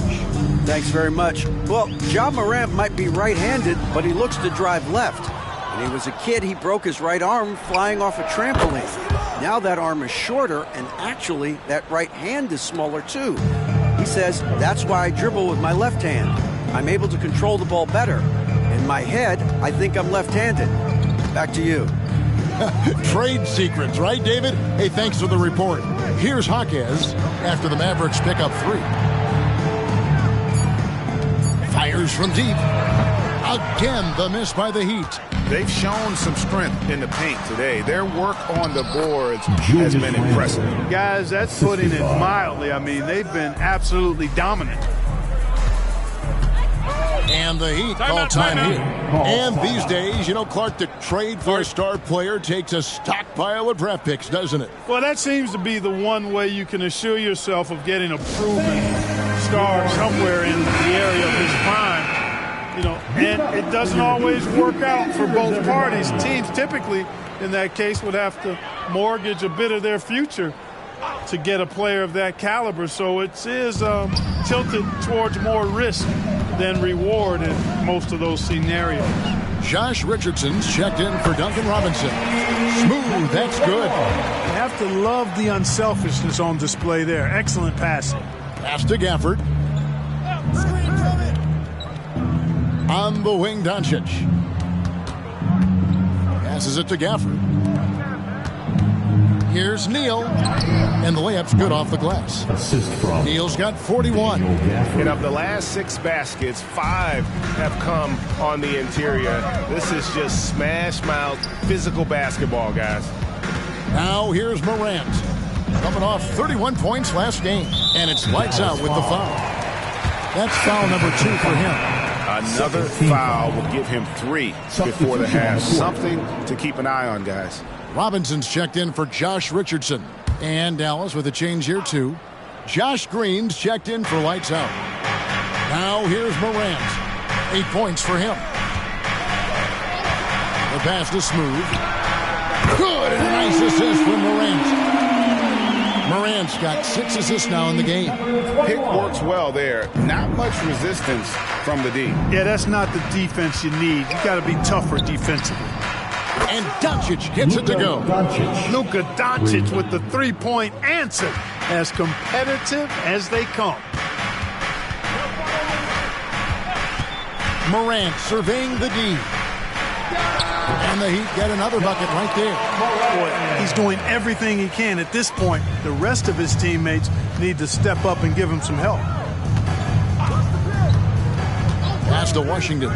Thanks very much. Well, Ja Morant might be right-handed, but he looks to drive left. When he was a kid, he broke his right arm flying off a trampoline. Now that arm is shorter, and actually, that right hand is smaller too. He says, that's why I dribble with my left hand. I'm able to control the ball better. In my head, I think I'm left-handed. Back to you. Trade secrets, right, David? Hey, thanks for the report. Here's Jaquez after the Mavericks pick up 3. Fires from deep. Again, the miss by the Heat. They've shown some strength in the paint today. Their work on the boards has been impressive. Guys, that's putting it mildly. I mean, they've been absolutely dominant. And the Heat call time here. And these days, you know, Clark, the trade for a star player takes a stockpile of draft picks, doesn't it? Well, that seems to be the one way you can assure yourself of getting a proven star somewhere in the area of his prime. You know, and it doesn't always work out for both parties. Teams typically, in that case, would have to mortgage a bit of their future to get a player of that caliber. So it is tilted towards more risk than reward in most of those scenarios. Josh Richardson's checked in for Duncan Robinson. Smooth, that's good. You have to love the unselfishness on display there. Excellent passing. Pass to Gafford. On the wing, Doncic. Passes it to Gafford. Here's Neal. And the layup's good off the glass. Neal's got 41. And of the last 6 baskets, 5 have come on the interior. This is just smash-mouth physical basketball, guys. Now here's Morant. Coming off 31 points last game. And it's lights out with the foul. That's foul number 2 for him. Another foul will give him 3 before the half. Something to keep an eye on, guys. Robinson's checked in for Josh Richardson. And Dallas with a change here, too. Josh Green's checked in for lights out. Now here's Morant. 8 points for him. The pass to Smooth. Good, and a nice assist from Morant. Morant's got 6 assists now in the game. Pick works well there. Not much resistance from the D. Yeah, that's not the defense you need. You got to be tougher defensively. And Doncic gets it to go. Luka Doncic with the three-point answer. As competitive as they come. Morant surveying the D. And the Heat get another bucket right there. Boy, he's doing everything he can. At this point, the rest of his teammates need to step up and give him some help. Pass to Washington.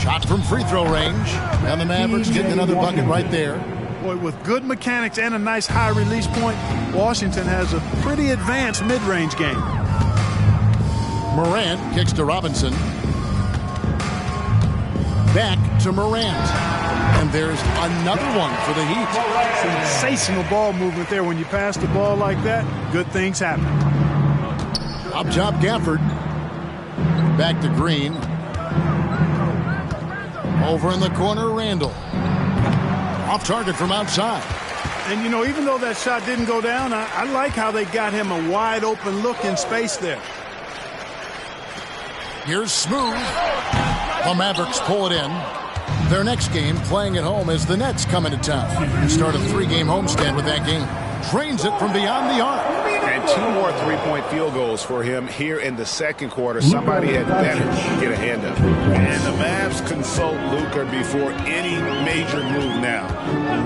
Shot from free throw range. And the Mavericks getting another bucket right there. Boy, with good mechanics and a nice high release point, Washington has a pretty advanced mid-range game. Morant kicks to Robinson. Back to Morant. And there's another one for the Heat. Sensational ball movement there. When you pass the ball like that, good things happen. Up top, Gafford. Back to Green. Over in the corner, Randall. Off target from outside. And, you know, even though that shot didn't go down, I like how they got him a wide open look in space there. Here's Smooth. The Mavericks pull it in. Their next game, playing at home, as the Nets come into town and start a 3-game homestand with that game. Drains it from beyond the arc. And 2 more 3-point field goals for him here in the second quarter. Somebody had better get a hand up. And the Mavs consult Luka before any major move now.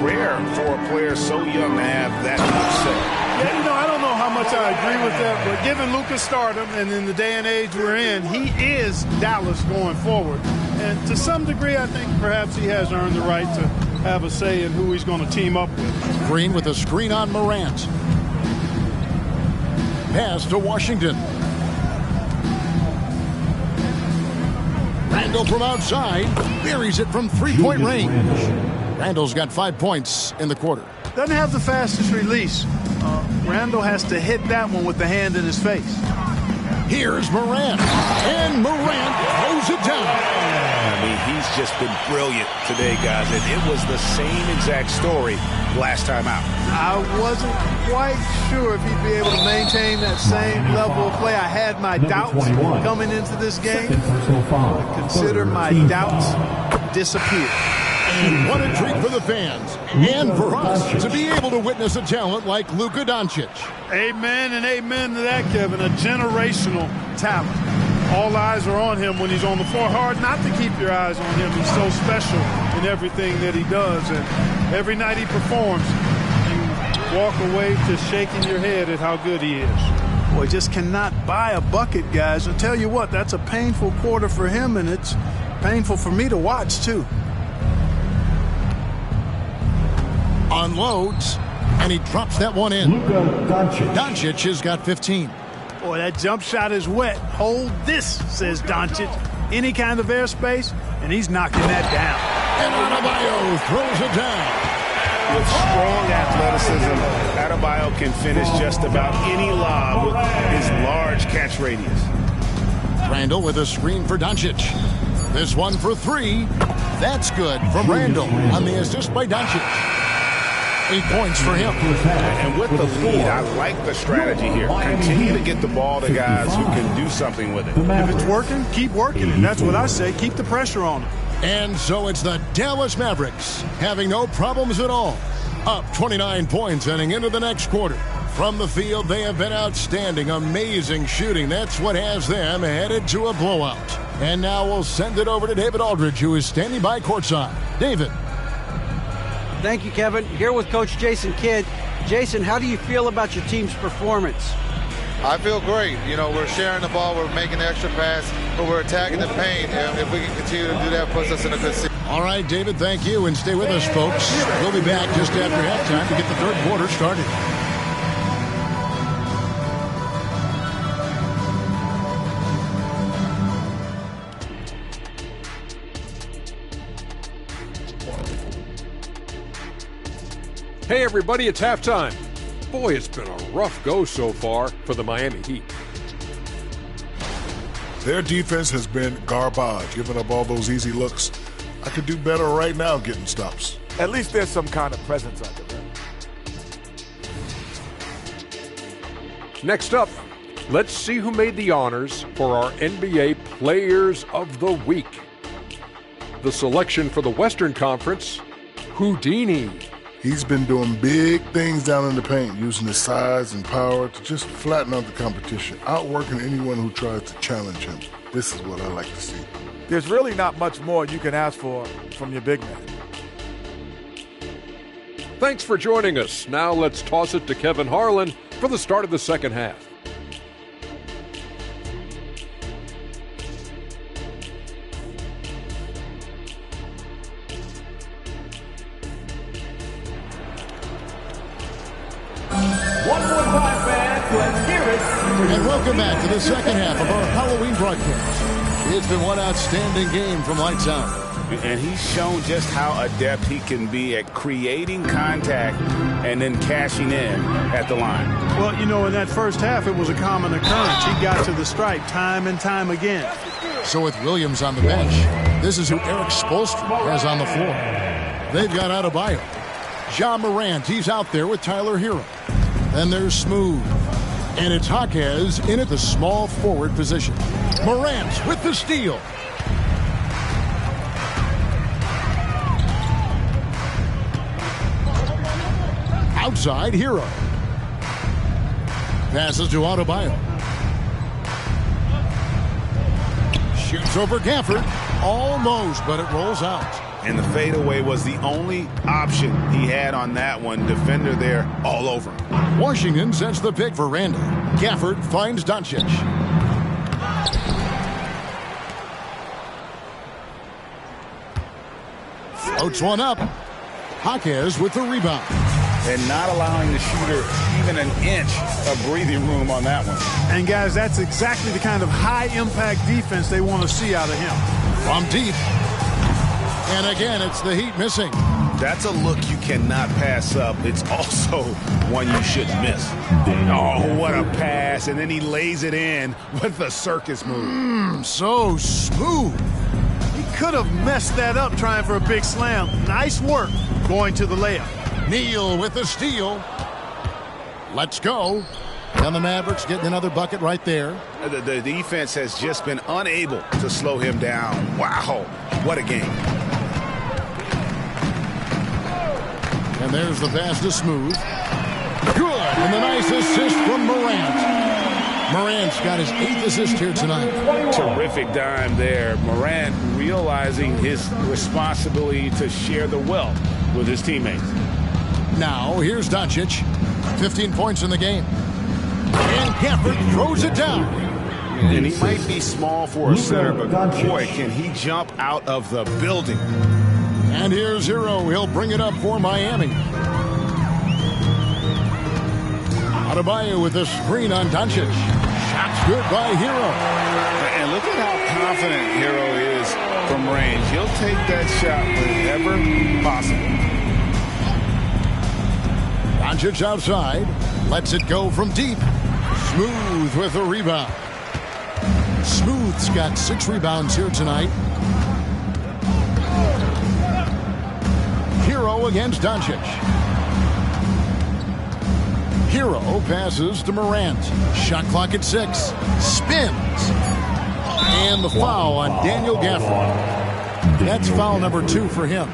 Rare for a player so young to have that much say. Yeah, you know, I don't know how much I agree with that, but given Luka's stardom and in the day and age we're in, he is Dallas going forward. And to some degree, I think perhaps he has earned the right to have a say in who he's going to team up with. Green with a screen on Morant. Pass to Washington. Randall from outside buries it from three-point range. Randall's got 5 points in the quarter. Doesn't have the fastest release. Randall has to hit that one with the hand in his face. Here's Morant. And Morant throws it down. I mean, he's just been brilliant today, guys. And it was the same exact story last time out. I wasn't quite sure if he'd be able to maintain that same level of play. I had my doubts coming into this game. Consider my doubts disappear. And what a treat for the fans and for us to be able to witness a talent like Luka Doncic. Amen and amen to that, Kevin. A generational talent. All eyes are on him when he's on the floor. Hard not to keep your eyes on him. He's so special in everything that he does. And every night he performs, you walk away just shaking your head at how good he is. Boy, just cannot buy a bucket, guys. I'll tell you what, that's a painful quarter for him, and it's painful for me to watch, too. Unloads, and he drops that one in. Luka Doncic. Doncic has got 15. Boy, that jump shot is wet. Hold this, says Doncic. Any kind of airspace, and he's knocking that down. And Adebayo throws it down. With strong athleticism, Adebayo can finish just about any lob with his large catch radius. Randall with a screen for Doncic. This one for three. That's good from Randall on the assist by Doncic. 8 points for him. And with the lead, I like the strategy here. Continue to get the ball to guys who can do something with it. If it's working, keep working it. That's what I say. Keep the pressure on them. And so it's the Dallas Mavericks having no problems at all. Up 29 points heading into the next quarter. From the field, they have been outstanding. Amazing shooting. That's what has them headed to a blowout. And now we'll send it over to David Aldridge, who is standing by courtside. David. Thank you, Kevin. Here with Coach Jason Kidd. Jason, how do you feel about your team's performance? I feel great. You know, we're sharing the ball, we're making the extra pass, but we're attacking the paint. And if we can continue to do that, puts us in a good seat. All right, David, thank you. And stay with us, folks. We'll be back just after halftime to get the third quarter started. Hey everybody, it's halftime. Boy, it's been a rough go so far for the Miami Heat. Their defense has been garbage, giving up all those easy looks. I could do better right now getting stops. At least there's some kind of presence out there. Next up, let's see who made the honors for our NBA Players of the Week. The selection for the Western Conference, Houdini. He's been doing big things down in the paint, using his size and power to just flatten out the competition, outworking anyone who tries to challenge him. This is what I like to see. There's really not much more you can ask for from your big man. Thanks for joining us. Now let's toss it to Kevin Harlan for the start of the second half. And welcome back to the second half of our Halloween broadcast. It's been one outstanding game from Lights Out. And he's shown just how adept he can be at creating contact and then cashing in at the line. Well, you know, in that first half, it was a common occurrence. He got to the stripe time and time again. So with Williams on the bench, this is who Eric Spoelstra has on the floor. They've got Adebayo. Ja Morant, he's out there with Tyler Hero. Then there's Smooth. And it's Jaquez in at the small forward position. Morant with the steal. Outside, Hero. Passes to Adebayo. Shoots over Gafford. Almost, but it rolls out. And the fadeaway was the only option he had on that one. Defender there all over him. Washington sets the pick for Randall. Gafford finds Doncic. Floats one up. Jaquez with the rebound. And not allowing the shooter even an inch of breathing room on that one. And guys, that's exactly the kind of high-impact defense they want to see out of him. From deep. And again, it's the Heat missing. That's a look you cannot pass up. It's also one you shouldn't miss. Oh, what a pass. And then he lays it in with the circus move. So smooth. He could have messed that up trying for a big slam. Nice work going to the layup. Neal with the steal. Let's go. And the Mavericks getting another bucket right there. The defense has just been unable to slow him down. Wow, what a game. And there's the pass to Smooth. Good. And the nice assist from Morant. Morant's got his 8th assist here tonight. Terrific dime there. Morant realizing his responsibility to share the wealth with his teammates. Now, here's Doncic. 15 points in the game. And Gafford throws it down. And he might be small for a center, but boy, can he jump out of the building. And here's Hero. He'll bring it up for Miami. Adebayo with a screen on Doncic. Shot's good by Hero. And look at how confident Hero is from range. He'll take that shot whenever possible. Doncic outside. Lets it go from deep. Smooth with a rebound. Smooth's got 6 rebounds here tonight. Hero against Doncic. Hero passes to Morant. Shot clock at 6. Spins. And the foul on Daniel Gafford. That's foul number 2 for him.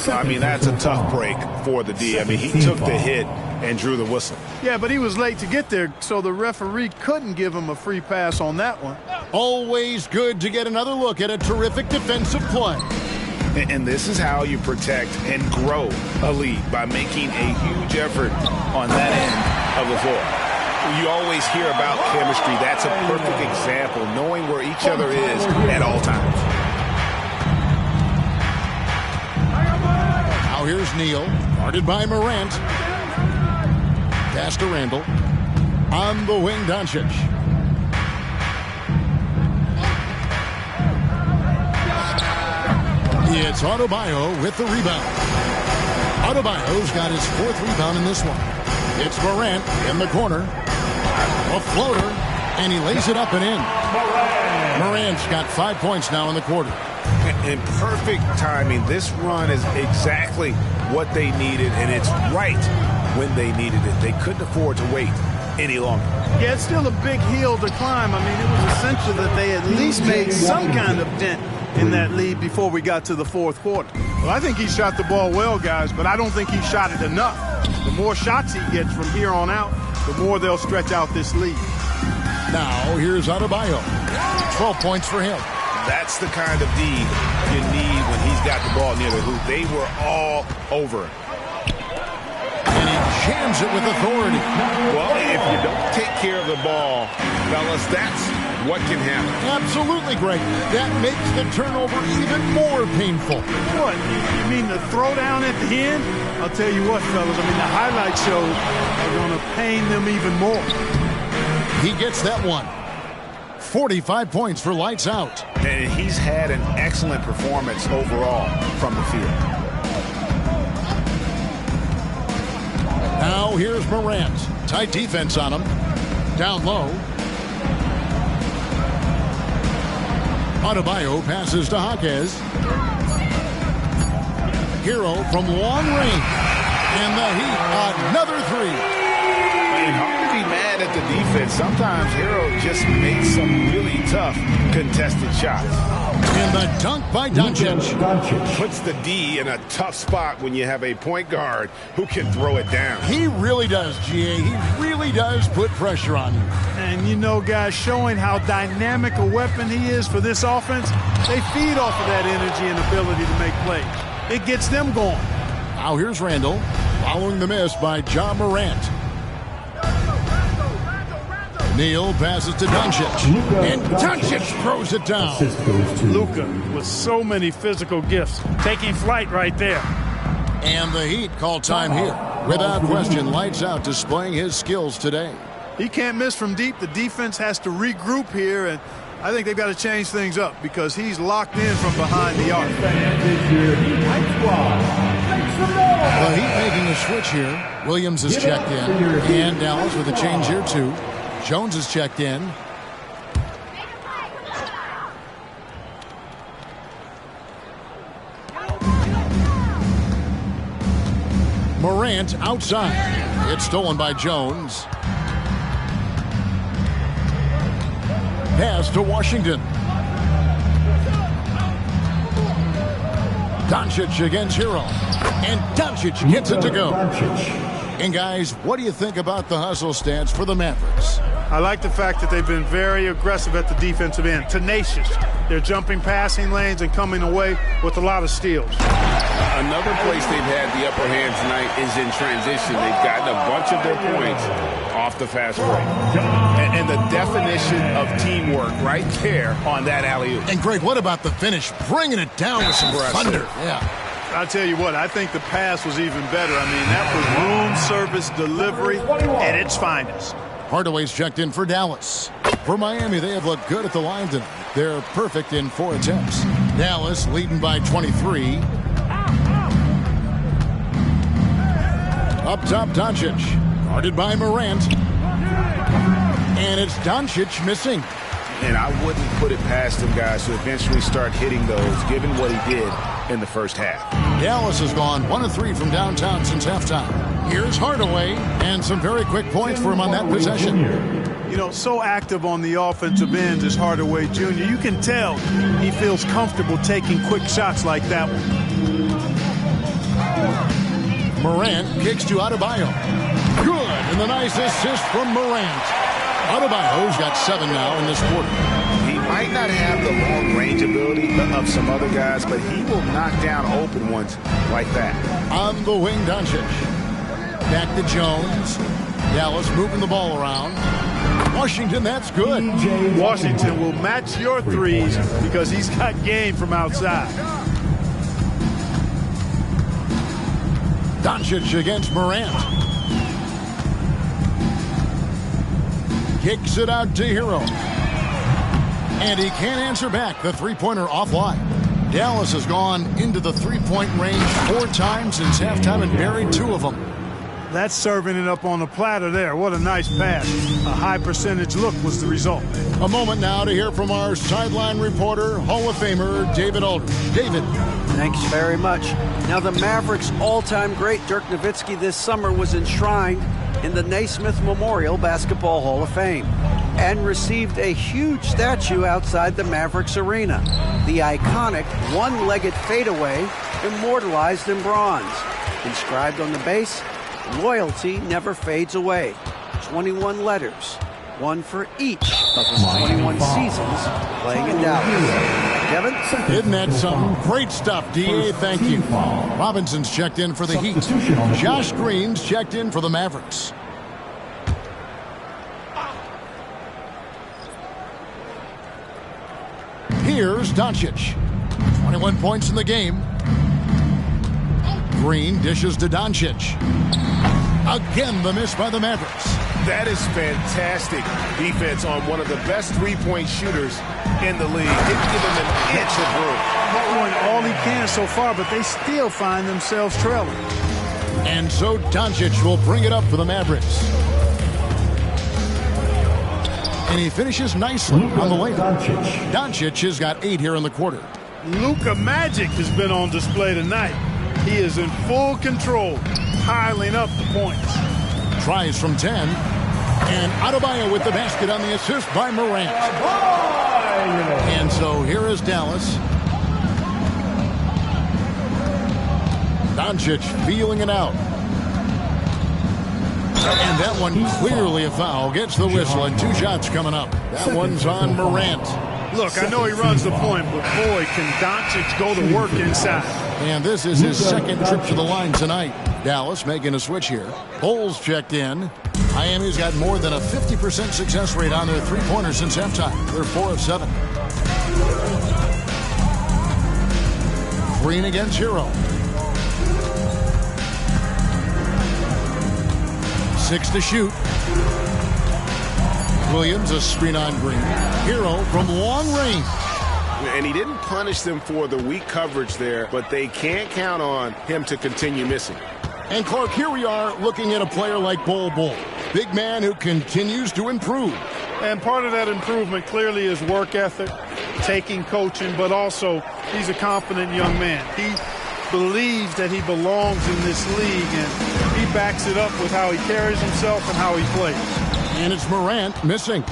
I mean, that's a tough break for the D. I mean, he took the hit and drew the whistle. Yeah, but he was late to get there, so the referee couldn't give him a free pass on that one. Always good to get another look at a terrific defensive play. And this is how you protect and grow a lead, by making a huge effort on that end of the floor. You always hear about chemistry. That's a perfect example, knowing where each other is at all times. Now here's Neal, guarded by Morant. Pass to Randall. On the wing, Doncic. It's Adebayo with the rebound. Adebayo's got his 4th rebound in this one. It's Morant in the corner. A floater, and he lays it up and in. Morant's got 5 points now in the quarter. In perfect timing. This run is exactly what they needed, and it's right when they needed it. They couldn't afford to wait any longer. Yeah, it's still a big hill to climb. I mean, it was essential that they at least made some kind of dent in that lead before we got to the 4th quarter. Well, I think he shot the ball well, guys, but I don't think he shot it enough. The more shots he gets from here on out, the more they'll stretch out this lead. Now, here's Adebayo. 12 points for him. That's the kind of D you need when he's got the ball near the hoop. They were all over it. And he jams it with authority. Well, if you don't take care of the ball, fellas, that's what can happen. Absolutely, Greg. That makes the turnover even more painful. What? You mean the throwdown at the end? I'll tell you what, fellas. I mean, the highlight shows are going to pain them even more. He gets that one. 45 points for lights out. And he's had an excellent performance overall from the field. Now here's Morant. Tight defense on him. Down low. Adebayo passes to Jaquez. Hero from long range. And the Heat, another 3. And hard to be mad at the defense. Sometimes Hero just makes some really tough contested shots. And the dunk by Doncic. Puts the D in a tough spot when you have a point guard who can throw it down. He really does, GA. He really does put pressure on you. And you know, guys, showing how dynamic a weapon he is for this offense, they feed off of that energy and ability to make plays. It gets them going. Now here's Randall, following the miss by Ja Morant. Neal passes to Doncic. And Doncic throws it down. Luka with so many physical gifts. Taking flight right there. And the Heat call time here. Without question, lights out, displaying his skills today. He can't miss from deep. The defense has to regroup here, and I think they've got to change things up because he's locked in from behind the arc. The Heat making a switch here. Williams is checked in. And Dallas with a change here, too. Jones is checked in. Morant outside. It's stolen by Jones. Pass to Washington. Doncic against Hero. And Doncic gets it to go. And guys, what do you think about the hustle stance for the Mavericks? I like the fact that they've been very aggressive at the defensive end. Tenacious. They're jumping passing lanes and coming away with a lot of steals. Another place they've had the upper hand tonight is in transition. They've gotten a bunch of their points off the fast break. And the definition of teamwork right there on that alley-oop. And Greg, what about the finish? Bringing it down with some thunder. Yeah. I'll tell you what, I think the pass was even better. I mean, that was room service delivery at its finest. Hardaway's checked in for Dallas. For Miami, they have looked good at the line tonight. They're perfect in 4 attempts. Dallas leading by 23. Up top, Doncic. Guarded by Morant. And it's Doncic missing. And I wouldn't put it past them guys to eventually start hitting those, given what he did in the first half. Dallas has gone 1 of 3 from downtown since halftime. Here's Hardaway, and some very quick points for him on that possession. You know, so active on the offensive end is Hardaway Jr. You can tell he feels comfortable taking quick shots like that one. Morant kicks to Adebayo. Good, and the nice assist from Morant. Adebayo's got 7 now in this quarter. He might not have the long-range ability of some other guys, but he will knock down open ones like that. On the wing, Doncic. Back to Jones. Dallas moving the ball around. Washington, that's good. Washington will match your threes because he's got game from outside. Doncic against Morant. Kicks it out to Hero. And he can't answer back. The three-pointer offline. Dallas has gone into the three-point range 4 times since halftime and buried 2 of them. That's serving it up on a platter there. What a nice pass. A high percentage look was the result. A moment now to hear from our sideline reporter, Hall of Famer David Aldridge. David. Thanks very much. Now the Mavericks' all-time great Dirk Nowitzki this summer was enshrined in the Naismith Memorial Basketball Hall of Fame and received a huge statue outside the Mavericks arena. The iconic one-legged fadeaway immortalized in bronze. Inscribed on the base, loyalty never fades away. 21 letters, one for each of his 21 seasons playing in Dallas. Kevin? Isn't that something? Great stuff, D.A. Thank you. Robinson's checked in for the Heat. Josh Green's checked in for the Mavericks. Here's Doncic. 21 points in the game. Green dishes to Doncic. Again, the miss by the Mavericks. That is fantastic defense on one of the best three-point shooters in the league. Didn't give him an inch of room. Doing all he can so far, but they still find themselves trailing. And so Doncic will bring it up for the Mavericks. And he finishes nicely on the layup. Doncic has got 8 here in the quarter. Luka Magic has been on display tonight. He is in full control, piling up the points. Tries from 10. And Adebayo with the basket on the assist by Morant. And so here is Dallas. Doncic feeling it out. And that one clearly a foul. Gets the whistle and 2 shots coming up. That one's on Morant. Look, I know he runs the point, but boy, can Doncic go to work inside. And this is his second trip to the line tonight. Dallas making a switch here. Bulls checked in. Miami's got more than a 50% success rate on their three-pointers since halftime. They're 4 of 7. Green against Hero. 6 to shoot. Williams a screen on Green. Hero from long range. And he didn't punish them for the weak coverage there, but they can't count on him to continue missing. And Clark, here we are looking at a player like Bol Bol. Big man who continues to improve. And part of that improvement clearly is work ethic, taking coaching, but also he's a confident young man. He believes that he belongs in this league, and he backs it up with how he carries himself and how he plays. And it's Morant missing.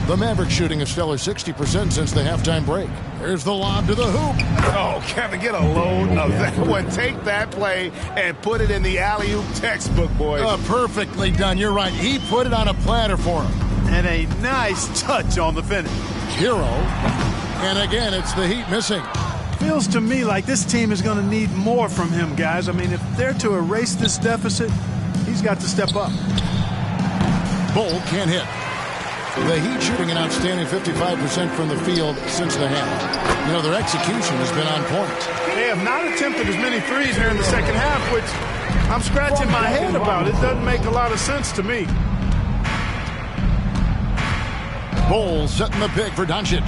The Mavericks shooting a stellar 60% since the halftime break. There's the lob to the hoop. Oh, Kevin, get a load of that one. Take that play and put it in the alley-oop textbook, boys. Perfectly done. You're right. He put it on a platter for him. And a nice touch on the finish. Hero. And again, it's the Heat missing. Feels to me like this team is going to need more from him, guys. I mean, if they're to erase this deficit, he's got to step up. Bol can't hit. The Heat shooting an outstanding 55% from the field since the half. You know, their execution has been on point. They have not attempted as many threes here in the second half, which I'm scratching my head about. It doesn't make a lot of sense to me. Bol setting the pick for Doncic.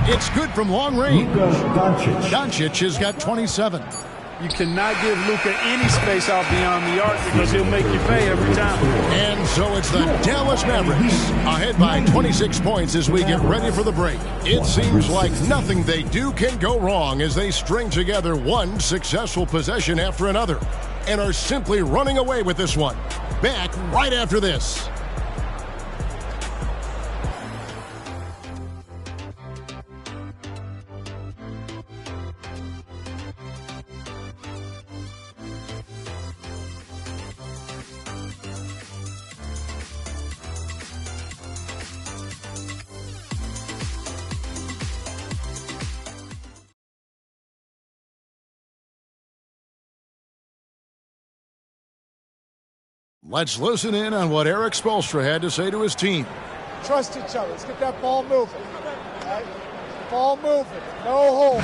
It's good from long range. Doncic has got 27. You cannot give Luka any space out beyond the arc because he'll make you pay every time. And so it's the Dallas Mavericks ahead by 26 points as we get ready for the break. It seems like nothing they do can go wrong as they string together one successful possession after another and are simply running away with this one. Back right after this. Let's listen in on what Eric Spoelstra had to say to his team. Trust each other. Let's get that ball moving. Right? Ball moving. No hole.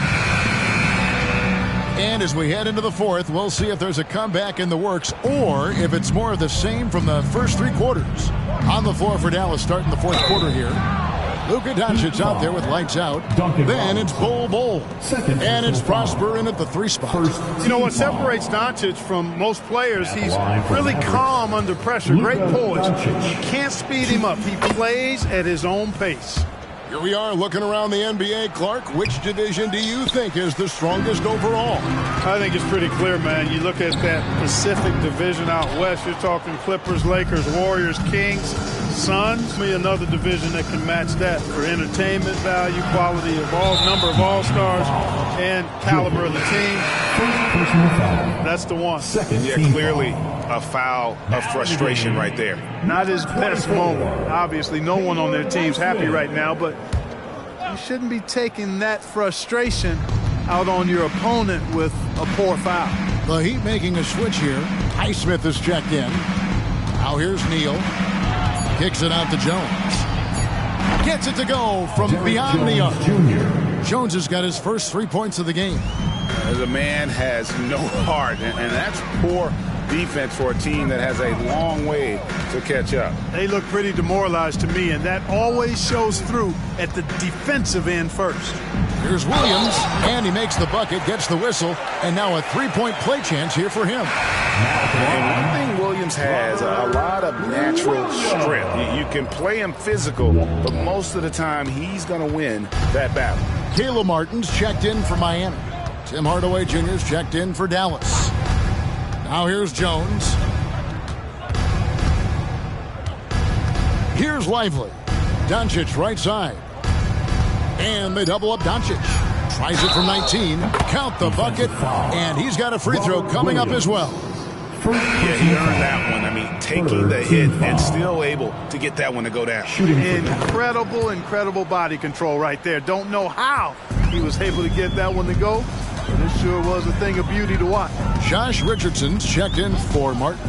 And as we head into the fourth, we'll see if there's a comeback in the works or if it's more of the same from the first three quarters. On the floor for Dallas starting the fourth quarter here. Luka Doncic out there with lights out. Then it's Bol Bol. And it's Prosper in at the 3 spot. You know what separates Doncic from most players? He's really calm under pressure. Great poise. You can't speed him up. He plays at his own pace. Here we are looking around the NBA. Clark, which division do you think is the strongest overall? I think it's pretty clear, man. You look at that Pacific division out west, you're talking Clippers, Lakers, Warriors, Kings, Suns. Be another division that can match that for entertainment value, quality of number of all-stars, and caliber of the team. That's the one. Yeah, clearly a foul of frustration right there. Not his best moment. Obviously, no one on their team's happy right now, but you shouldn't be taking that frustration out on your opponent with a poor foul. The Heat making a switch here. Highsmith is checked in. Now here's Neal. Kicks it out to Jones. Gets it to go from beyond the arc. Jones has got his first 3 points of the game. The man has no heart, and that's poor defense for a team that has a long way to catch up. They look pretty demoralized to me, and that always shows through at the defensive end first. Here's Williams, and he makes the bucket, gets the whistle, and now a 3-point play chance here for him. And one thing Williams has, a lot of natural strength. You can play him physical, but most of the time he's going to win that battle. Caleb Martin's checked in for Miami. Tim Hardaway Jr.'s checked in for Dallas. Now here's Jones. Here's Lively. Doncic right side. And they double up Doncic. Tries it from 19. Count the bucket. And he's got a free throw coming up as well. Yeah, he earned that one. I mean, taking the hit and still able to get that one to go down. Incredible body control right there. Don't know how he was able to get that one to go. But it sure was a thing of beauty to watch. Josh Richardson's checked in for Martin.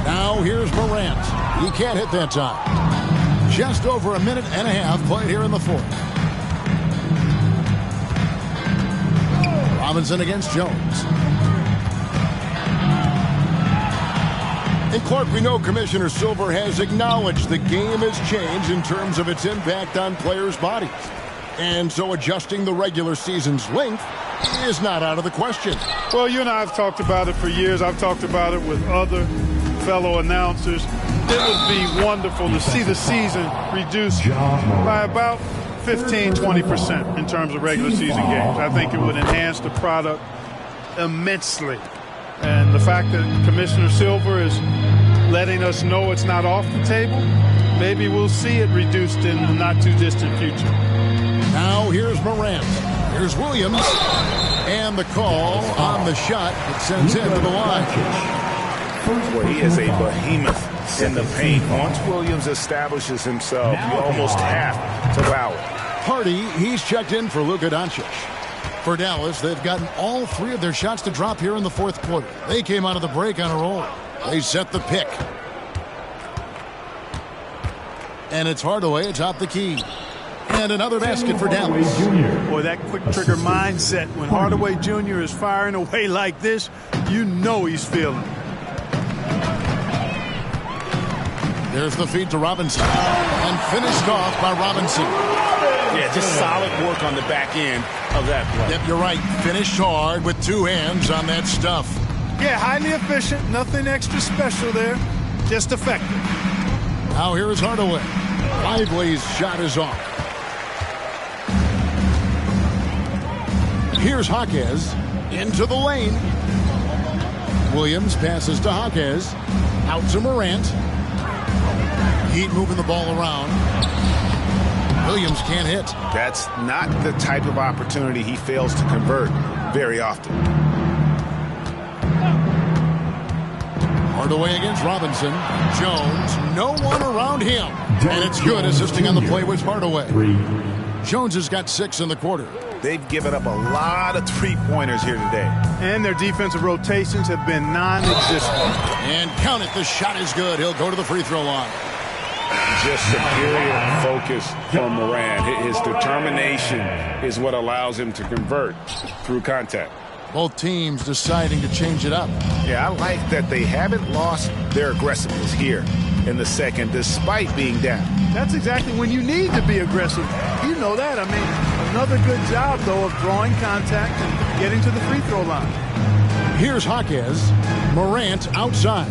Now here's Morant. He can't hit that time. Just over a minute and a half played here in the fourth. Robinson against Jones. And Clark, we know Commissioner Silver has acknowledged the game has changed in terms of its impact on players' bodies. And so adjusting the regular season's length is not out of the question. Well, you and I have talked about it for years. I've talked about it with other fellow announcers. It would be wonderful to see the season reduced by about 15-20% in terms of regular season games. I think it would enhance the product immensely. And the fact that Commissioner Silver is letting us know it's not off the table, maybe we'll see it reduced in the not-too-distant future. Now here's Morant. Here's Williams. And the call on the shot that sends him to the line. Well, he is a behemoth in the paint. Once Williams establishes himself, you almost have to foul. Hardy, he's checked in for Luka Doncic. For Dallas, they've gotten all three of their shots to drop here in the fourth quarter. They came out of the break on a roll. They set the pick. And it's Hardaway atop the key. And another basket for Dallas. Boy, that quick trigger mindset. When Hardaway Jr. is firing away like this, you know he's feeling it. There's the feed to Robinson. And finished off by Robinson. Yeah, just solid work on the back end of that play. Yep, you're right. Finished hard with two hands on that stuff. Yeah, highly efficient. Nothing extra special there. Just effective. Now here is Hardaway. Lively's shot is off. Here's Jaquez into the lane. Williams passes to Jaquez. Out to Morant. Heat moving the ball around. Williams can't hit. That's not the type of opportunity he fails to convert very often. Hardaway against Robinson. Jones, no one around him. And it's good. Assisting on the play was Hardaway. Jones has got 6 in the quarter. They've given up a lot of three-pointers here today. And their defensive rotations have been non-existent. And count it, the shot is good. He'll go to the free throw line. Just superior focus from Morant. His determination is what allows him to convert through contact. Both teams deciding to change it up. Yeah, I like that they haven't lost their aggressiveness here in the second, despite being down. That's exactly when you need to be aggressive. You know that. I mean, another good job, though, of drawing contact and getting to the free throw line. Here's Jaquez. Morant outside.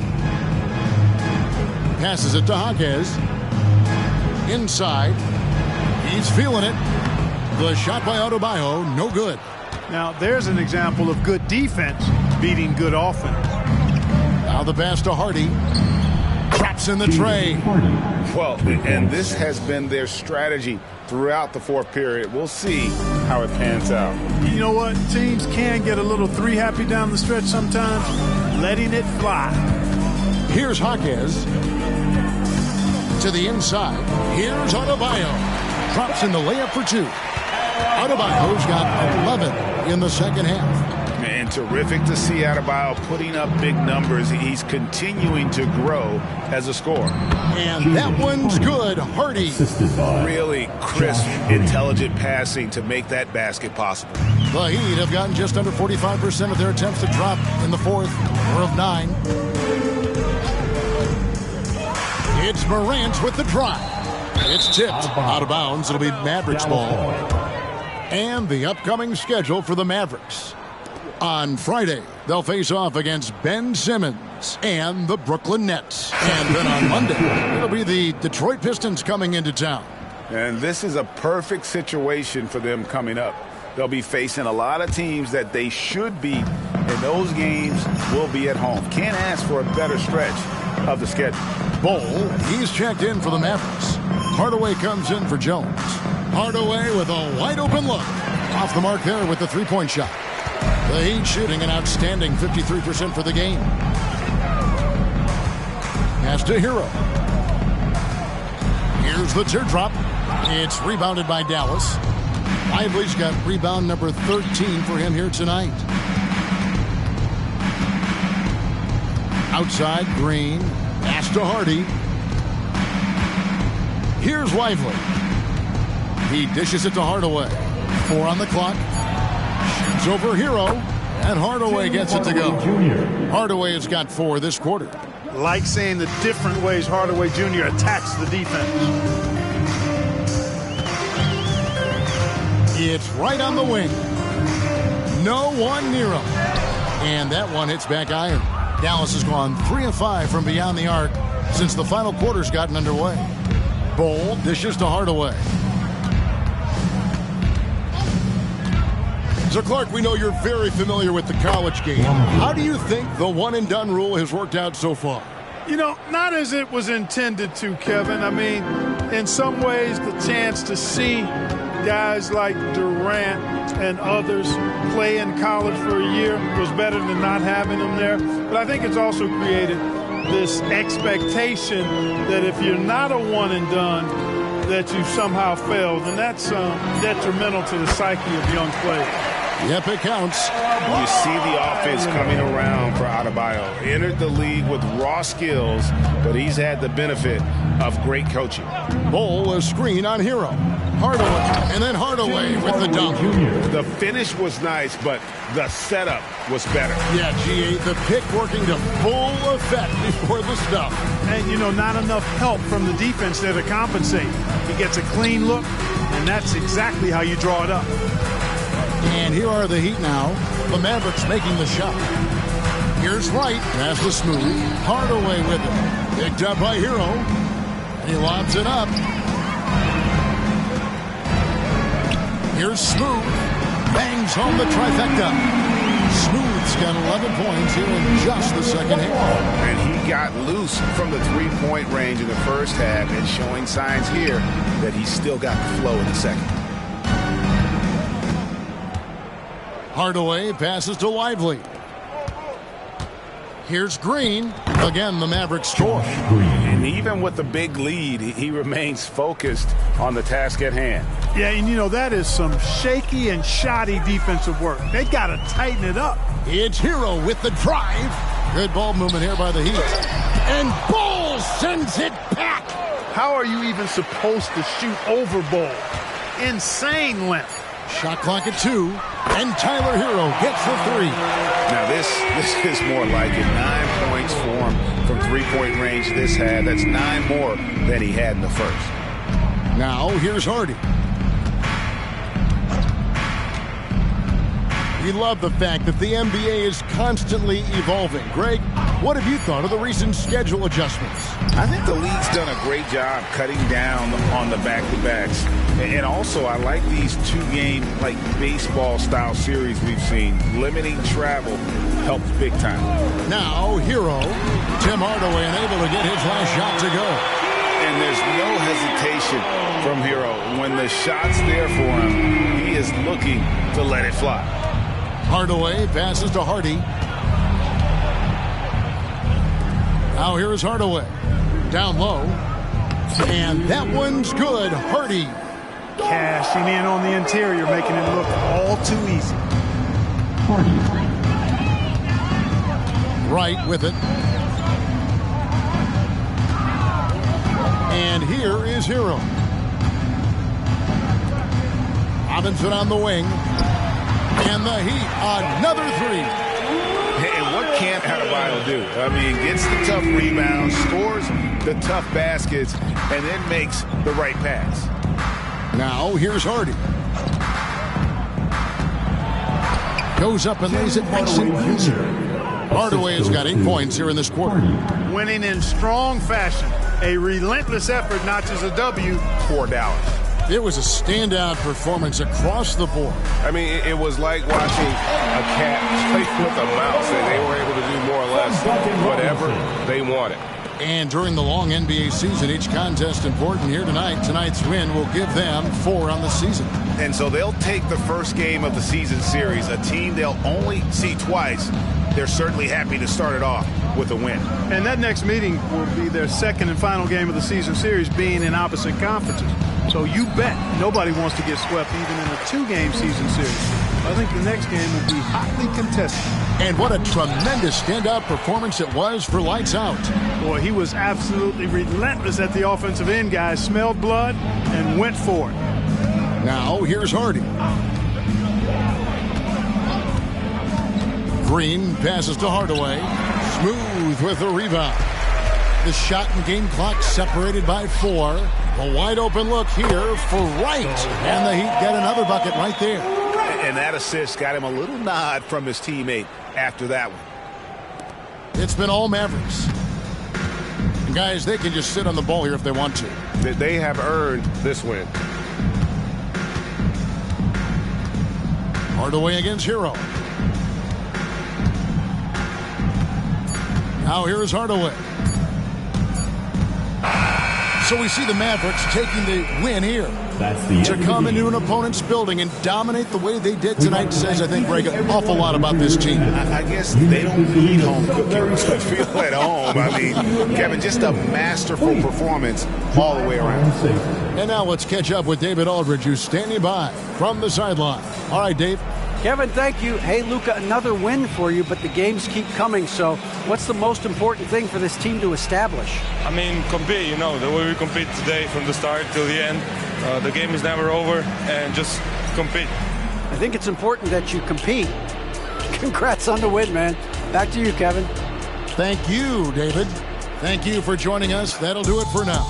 Passes it to Jaquez. Inside. He's feeling it. The shot by Adebayo, no good. Now, there's an example of good defense beating good offense. Now the pass to Hardy. Drops in the tray. Well, and this has been their strategy throughout the fourth period. We'll see how it pans out. You know what? Teams can get a little three happy down the stretch sometimes. Letting it fly. Here's Jaquez. To the inside. Here's Adebayo. Drops in the layup for 2. Adebayo's got 11 in the second half. And terrific to see Adebayo putting up big numbers. He's continuing to grow as a scorer. And that one's good. Hardy. Really crisp, intelligent passing to make that basket possible. The Heat have gotten just under 45% of their attempts to drop in the fourth. 4 of 9. It's Morant with the drive. It's tipped out of bounds. It'll be Mavericks ball. And the upcoming schedule for the Mavericks. On Friday, they'll face off against Ben Simmons and the Brooklyn Nets. And then on Monday, it'll be the Detroit Pistons coming into town. And this is a perfect situation for them coming up. They'll be facing a lot of teams that they should beat, and those games will be at home. Can't ask for a better stretch of the schedule. Bol, he's checked in for the Mavericks. Hardaway comes in for Jones. Hardaway with a wide open look. Off the mark there with the three-point shot. The Heat shooting an outstanding 53% for the game. Pass to Hero. Here's the teardrop. It's rebounded by Dallas. Lively's got rebound number 13 for him here tonight. Outside, Green. Pass to Hardy. Here's Lively. He dishes it to Hardaway. 4 on the clock. Shoots over Hero. And Hardaway gets it to go. Hardaway has got 4 this quarter. Like saying the different ways Hardaway Jr. attacks the defense. It's right on the wing. No one near him. And that one hits back iron. Dallas has gone 3 of 5 from beyond the arc since the final quarter's gotten underway. Bol dishes to Hardaway. So, Clark, we know you're very familiar with the college game. How do you think the one-and-done rule has worked out so far? You know, not as it was intended to, Kevin. I mean, in some ways, the chance to see guys like Durant and others play in college for a year was better than not having them there. But I think it's also created this expectation that if you're not a one-and-done, that you've somehow failed. And that's detrimental to the psyche of young players. Yep, it counts. You see the offense coming around for Adebayo. Entered the league with raw skills, but he's had the benefit of great coaching. Bol, a screen on Hero. Hardaway, and then Hardaway with the dunk. The finish was nice, but the setup was better. Yeah, G.A., the pick working to full effect before the stuff. And, you know, not enough help from the defense there to compensate. He gets a clean look, and that's exactly how you draw it up. And here are the Heat now. The Mavericks making the shot. Here's Wright. Pass to Smooth. Hardaway with it. Picked up by Hero. And he lobs it up. Here's Smooth. Bangs home the trifecta. Smooth's got 11 points here in just the second half. And he got loose from the three-point range in the first half and showing signs here that he's still got the flow in the second. Hardaway passes to Lively. Here's Green. Again, the Mavericks score. And even with the big lead, he remains focused on the task at hand. Yeah, and you know, that is some shaky and shoddy defensive work. They got to tighten it up. It's Hero with the drive. Good ball movement here by the Heat. And Bol sends it back. How are you even supposed to shoot over Bol? Insane length. Shot clock at 2, and Tyler Hero gets the 3. Now this is more like it. 9 points for him from three-point range this half. That's 9 more than he had in the first. Now here's Hardy. We love the fact that the NBA is constantly evolving. Greg, what have you thought of the recent schedule adjustments? I think the league's done a great job cutting down on the back-to-backs. And also, I like these 2-game, like, baseball-style series we've seen. Limiting travel helps big time. Now, Hero. Tim Hardaway unable to get his last shot to go. And there's no hesitation from Hero. When the shot's there for him, he is looking to let it fly. Hardaway passes to Hardy. Now here's Hardaway. Down low. And that one's good. Hardy. Cashing in on the interior, making it look all too easy. Wright with it. And here is Hero. Robinson on the wing. And the Heat, another 3. And what can't Adebayo do? I mean, gets the tough rebounds, scores the tough baskets, and then makes the right pass. Now, here's Hardy. Goes up and lays it nice and easy. Hardaway has got 8 points here in this quarter. Winning in strong fashion. A relentless effort notches a W for Dallas. It was a standout performance across the board. I mean, it was like watching a cat play with a mouse, and they were able to do more or less whatever they wanted. And during the long NBA season, each contest important here tonight. Tonight's win will give them 4 on the season. And so they'll take the first game of the season series, a team they'll only see twice, they're certainly happy to start it off with a win. And that next meeting will be their second and final game of the season series, being in opposite conferences. So you bet nobody wants to get swept even in a 2-game season series. I think the next game will be hotly contested. And what a tremendous standout performance it was for Lights Out. Boy, he was absolutely relentless at the offensive end, guys. Smelled blood and went for it. Now, here's Hardy. Green passes to Hardaway. Smooth with the rebound. The shot and game clock separated by 4. A wide open look here for Wright. And the Heat get another bucket right there. And that assist got him a little nod from his teammate after that one. It's been all Mavericks. And guys, they can just sit on the ball here if they want to. They have earned this win. Hardaway against Hero. Now here's Hardaway. So we see the Mavericks taking the win here. To come into an opponent's building and dominate the way they did tonight says, I think, Greg, an awful lot about this team. I guess they don't need home cooking to feel at home. I mean, Kevin, just a masterful performance all the way around. And now let's catch up with David Aldridge, who's standing by from the sideline. All right, Dave. Kevin, thank you. Hey, Luka, another win for you, but the games keep coming. So what's the most important thing for this team to establish? I mean, compete, you know, the way we compete today from the start till the end. The game is never over, and just compete. I think it's important that you compete. Congrats on the win, man. Back to you, Kevin. Thank you, David. Thank you for joining us. That'll do it for now.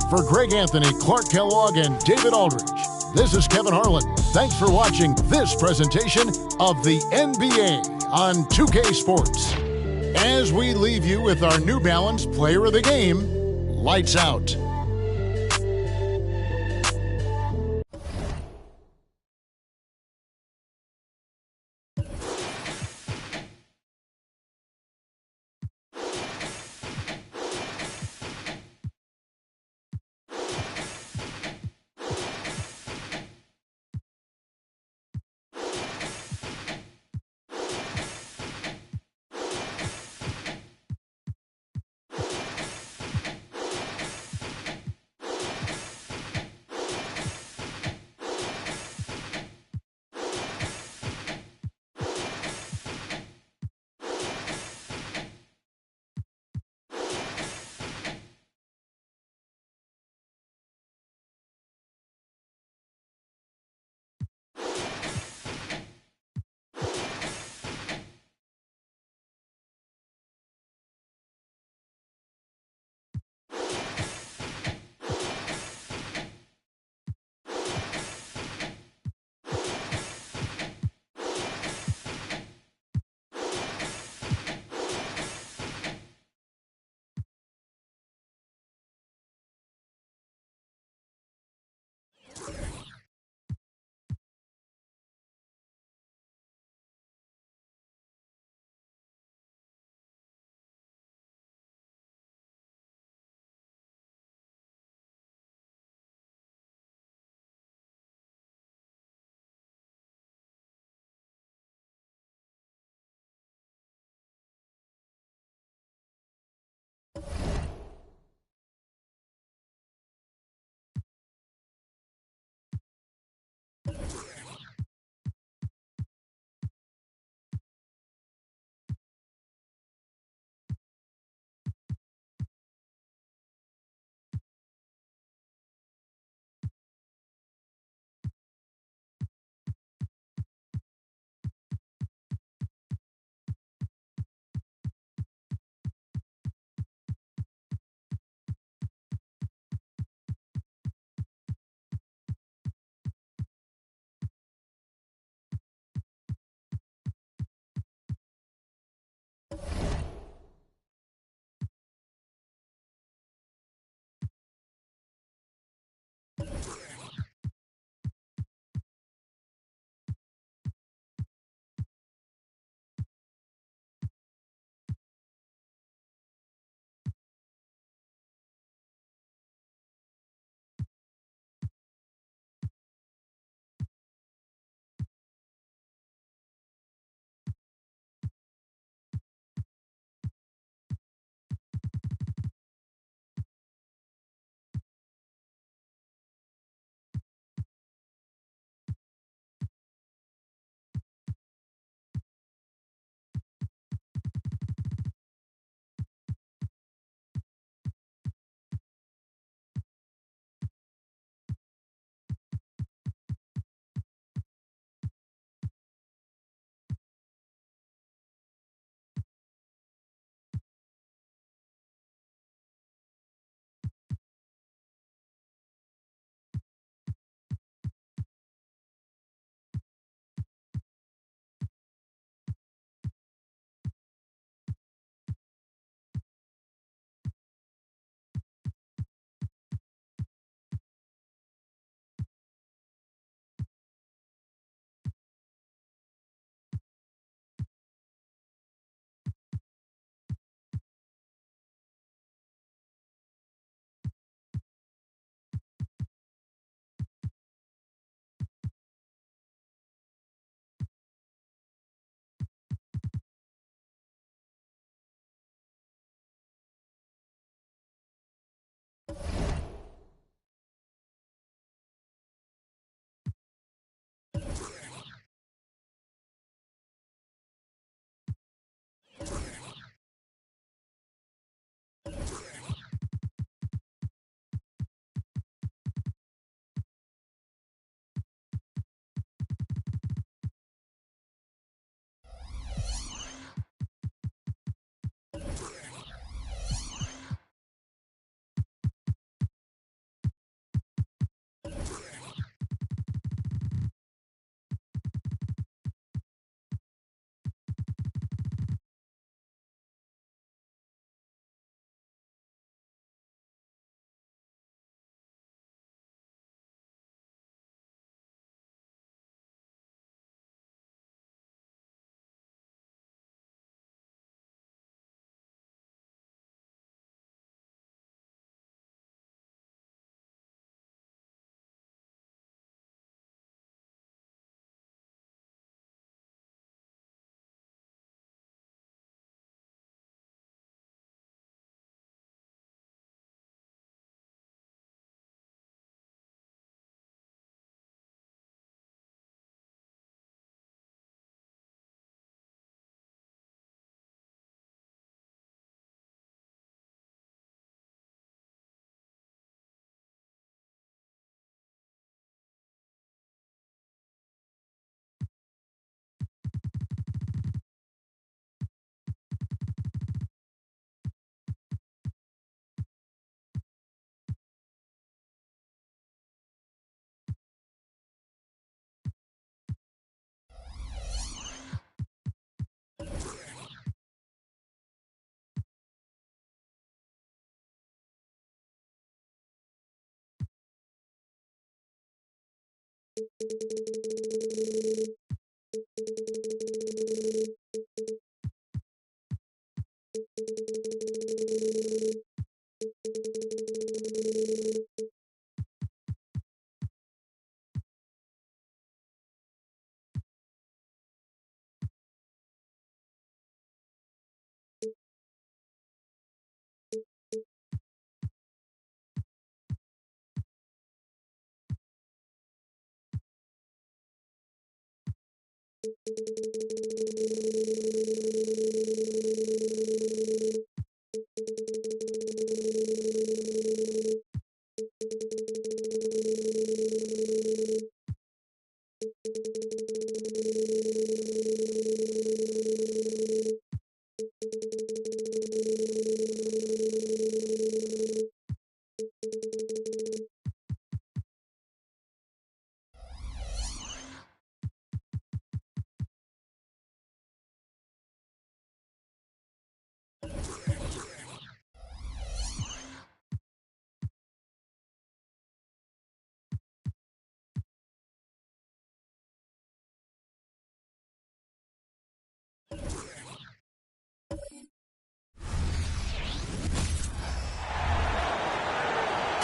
For Greg Anthony, Clark Kellogg, and David Aldridge, this is Kevin Harlan. Thanks for watching this presentation of the NBA on 2K Sports. As we leave you with our New Balance Player of the Game, Lights Out.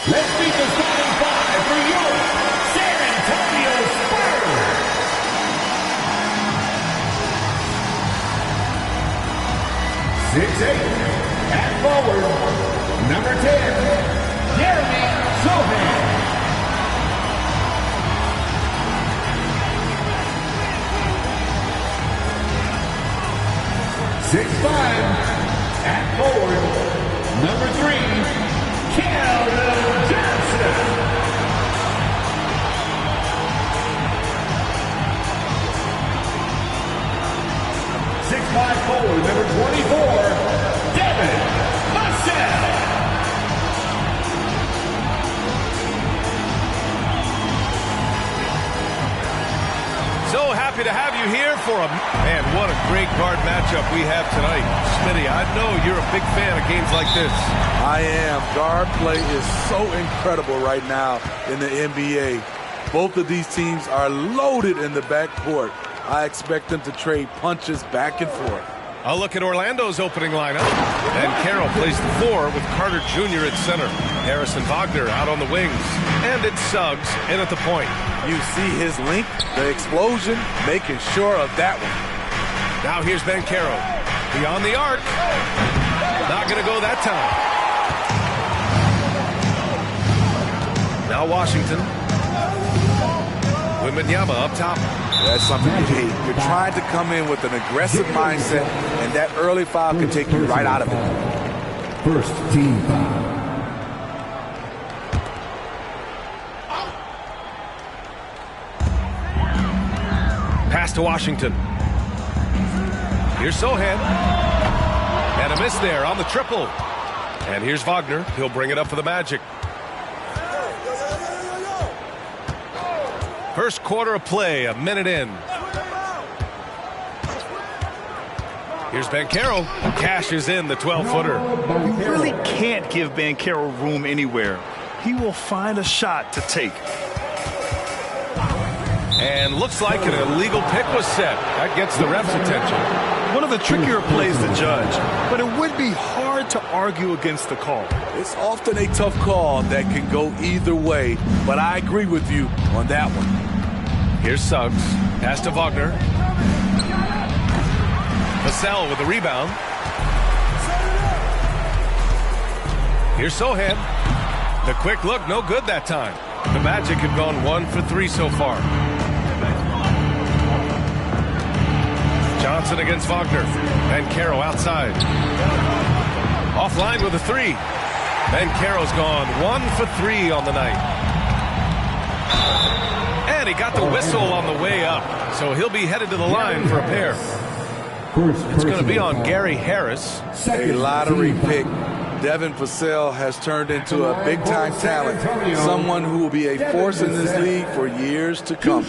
Let's meet the starting five for your San Antonio Spurs. 6'8", at forward, number 10, Jeremy Sohan. 6'5", at forward, number 3, Calvin Johnson. 6'5" forward, number 24, Devin Vassell. So happy to have you here for man, what a great guard matchup we have tonight. Smitty, I know you're a big fan of games like this. I am. Guard play is so incredible right now in the NBA. Both of these teams are loaded in the backcourt. I expect them to trade punches back and forth. I'll look at Orlando's opening lineup. And Carroll plays the 4 with Carter Jr. at center. Harrison Wagner out on the wings. And it's Suggs in at the point. You see his length, the explosion, making sure of that one. Now here's Ben Carroll. Beyond the arc. Not going to go that time. Now Washington. Wembanyama up top. That's something you hate. You're trying to come in with an aggressive mindset, and that early foul can take you right out of it. First team foul. Pass to Washington. Here's Sohan. And a miss there on the triple. And here's Wagner. He'll bring it up for the Magic. First quarter of play, a minute in. Here's Banchero. Cashes in the 12-footer. You really can't give Banchero room anywhere. He will find a shot to take. And looks like an illegal pick was set. That gets the ref's attention. One of the trickier plays to judge, but it would be hard to argue against the call. It's often a tough call that can go either way, but I agree with you on that one. Here's Suggs. Pass to Wagner. Vassell with the rebound. Here's Sohan. The quick look, no good that time. The Magic have gone 1 for 3 so far. Johnson against Wagner. Banchero outside. Offline with a 3. Banchero's gone 1 for 3 on the night. And he got the whistle on the way up. So he'll be headed to the line for a pair. It's going to be on Gary Harris. A lottery pick. Devin Vassell has turned into a big-time talent. Someone who will be a force in this league for years to come.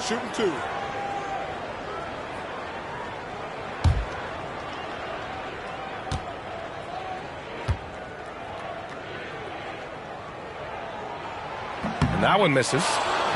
Shooting 2. That one misses.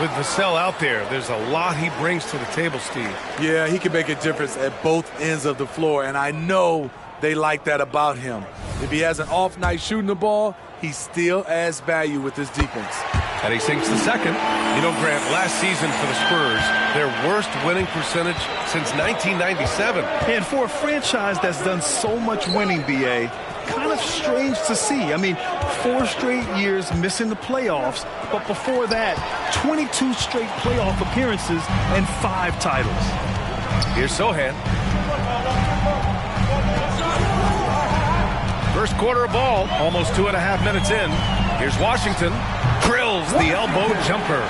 With Vassell out there, there's a lot he brings to the table, Steve. Yeah, he can make a difference at both ends of the floor, and I know they like that about him. If he has an off night shooting the ball, he still adds value with his defense. And he sinks the second. You know, Grant, last season for the Spurs, their worst winning percentage since 1997. And for a franchise that's done so much winning, B.A., kind of strange to see. I mean, 4 straight years missing the playoffs, but before that, 22 straight playoff appearances and 5 titles. Here's Sohan. First quarter of ball, almost 2.5 minutes in. Here's Washington. Drills the elbow jumper.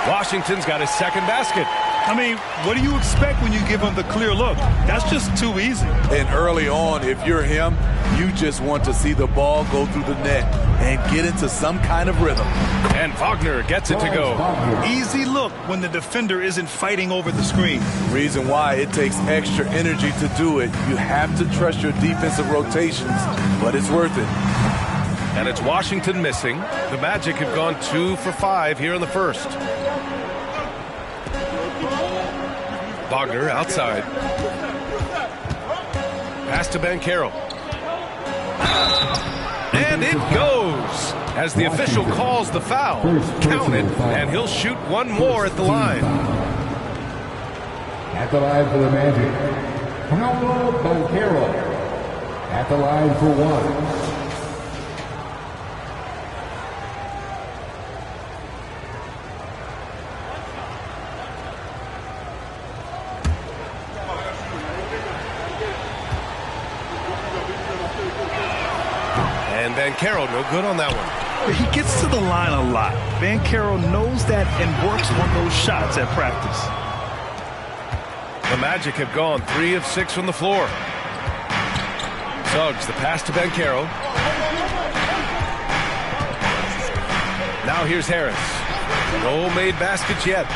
Washington's got his second basket. I mean, what do you expect when you give him the clear look? That's just too easy. And early on, if you're him, you just want to see the ball go through the net and get into some kind of rhythm. And Wagner gets it to go. Easy look when the defender isn't fighting over the screen. Reason why it takes extra energy to do it. You have to trust your defensive rotations, but it's worth it. And it's Washington missing. The Magic have gone 2 for 5 here in the first. Wagner outside. Pass to Banchero. And it goes as the official calls the foul. Count it, and he'll shoot one more at the line. At the line for the Magic, Paolo Banchero. At the line for 1. Banchero, no good on that one. He gets to the line a lot. Banchero knows that and works on those shots at practice. The Magic have gone 3 of 6 from the floor. Suggs, the pass to Banchero. Now here's Harris. No made baskets yet.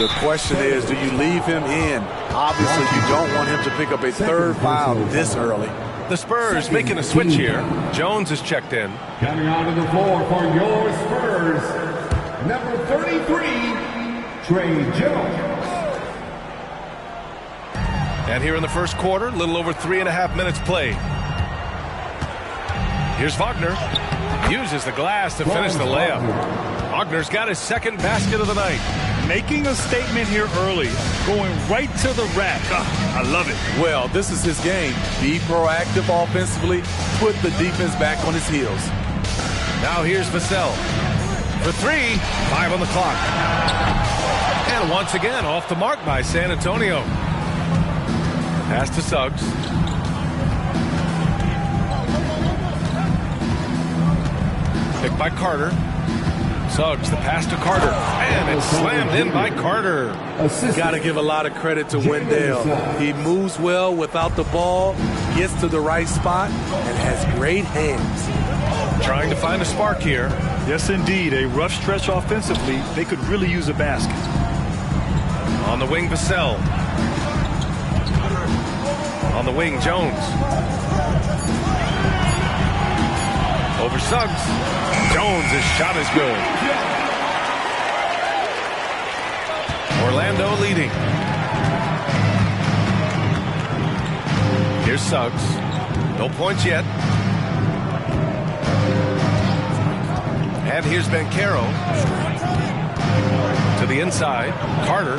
The question is, do you leave him in? Obviously, you don't want him to pick up a third foul this early. The Spurs making a switch here. Jones is checked in. Coming onto the floor for your Spurs, number 33, Trey Jones. And here in the first quarter, a little over 3.5 minutes played. Here's Wagner. Uses the glass to finish the layup. Wagner's got his second basket of the night. Making a statement here early, going right to the rack. I love it. Well, this is his game. Be proactive offensively, put the defense back on his heels. Now here's Vassell. For 3, 5 on the clock. And once again, off the mark by San Antonio. Pass to Suggs. Picked by Carter. Suggs, the pass to Carter, and it's slammed in by Carter. Got to give a lot of credit to Wendell. He moves well without the ball, gets to the right spot, and has great hands. Trying to find a spark here. Yes, indeed. A rough stretch offensively. They could really use a basket. On the wing, Vassell. On the wing, Jones. Over Suggs. Jones' shot is good. Orlando leading. Here's Suggs. No points yet. And here's Banchero. To the inside. Carter.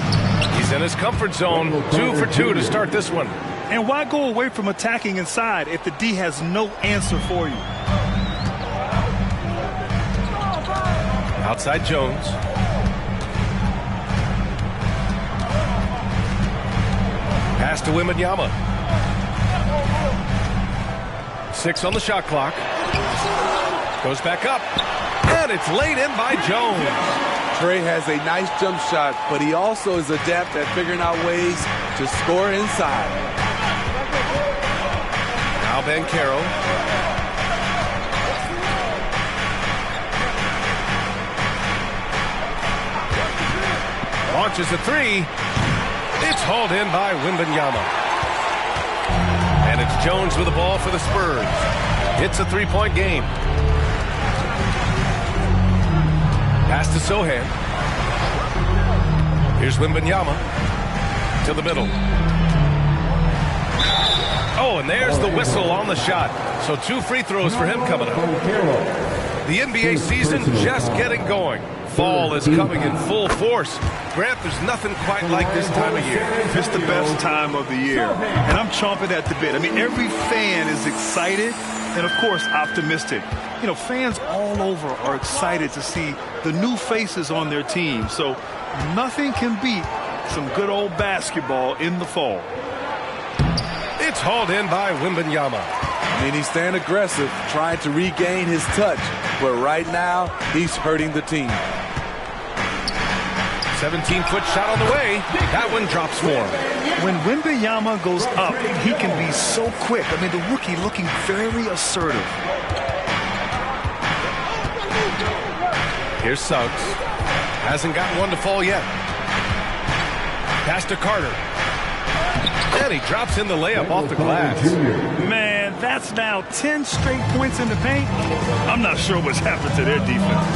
He's in his comfort zone. 2 for 2 to start this one. And why go away from attacking inside if the D has no answer for you? Outside Jones. Pass to Wembanyama. 6 on the shot clock. Goes back up. And it's laid in by Jones. Trey has a nice jump shot, but he also is adept at figuring out ways to score inside. Now Banchero. Launches a 3. It's hauled in by Wembanyama. And it's Jones with the ball for the Spurs. It's a 3-point game. Pass to Sohan. Here's Wembanyama to the middle. Oh, and there's the whistle on the shot. So 2 free throws for him coming up. The NBA season just getting going. Fall is coming in full force. Grant, there's nothing quite like this time of year. It's the best time of the year, and I'm chomping at the bit. I mean, every fan is excited and, of course, optimistic. You know, fans all over are excited to see the new faces on their team. So nothing can beat some good old basketball in the fall. It's hauled in by Wembanyama. I mean, he's staying aggressive, trying to regain his touch. But right now, he's hurting the team. 17-foot shot on the way. That one drops for him. When Wembanyama goes up, he can be so quick. I mean, the rookie looking very assertive. Here's Suggs. Hasn't gotten one to fall yet. Pass to Carter. And he drops in the layup off the glass. Man, that's now 10 straight points in the paint. I'm not sure what's happened to their defense.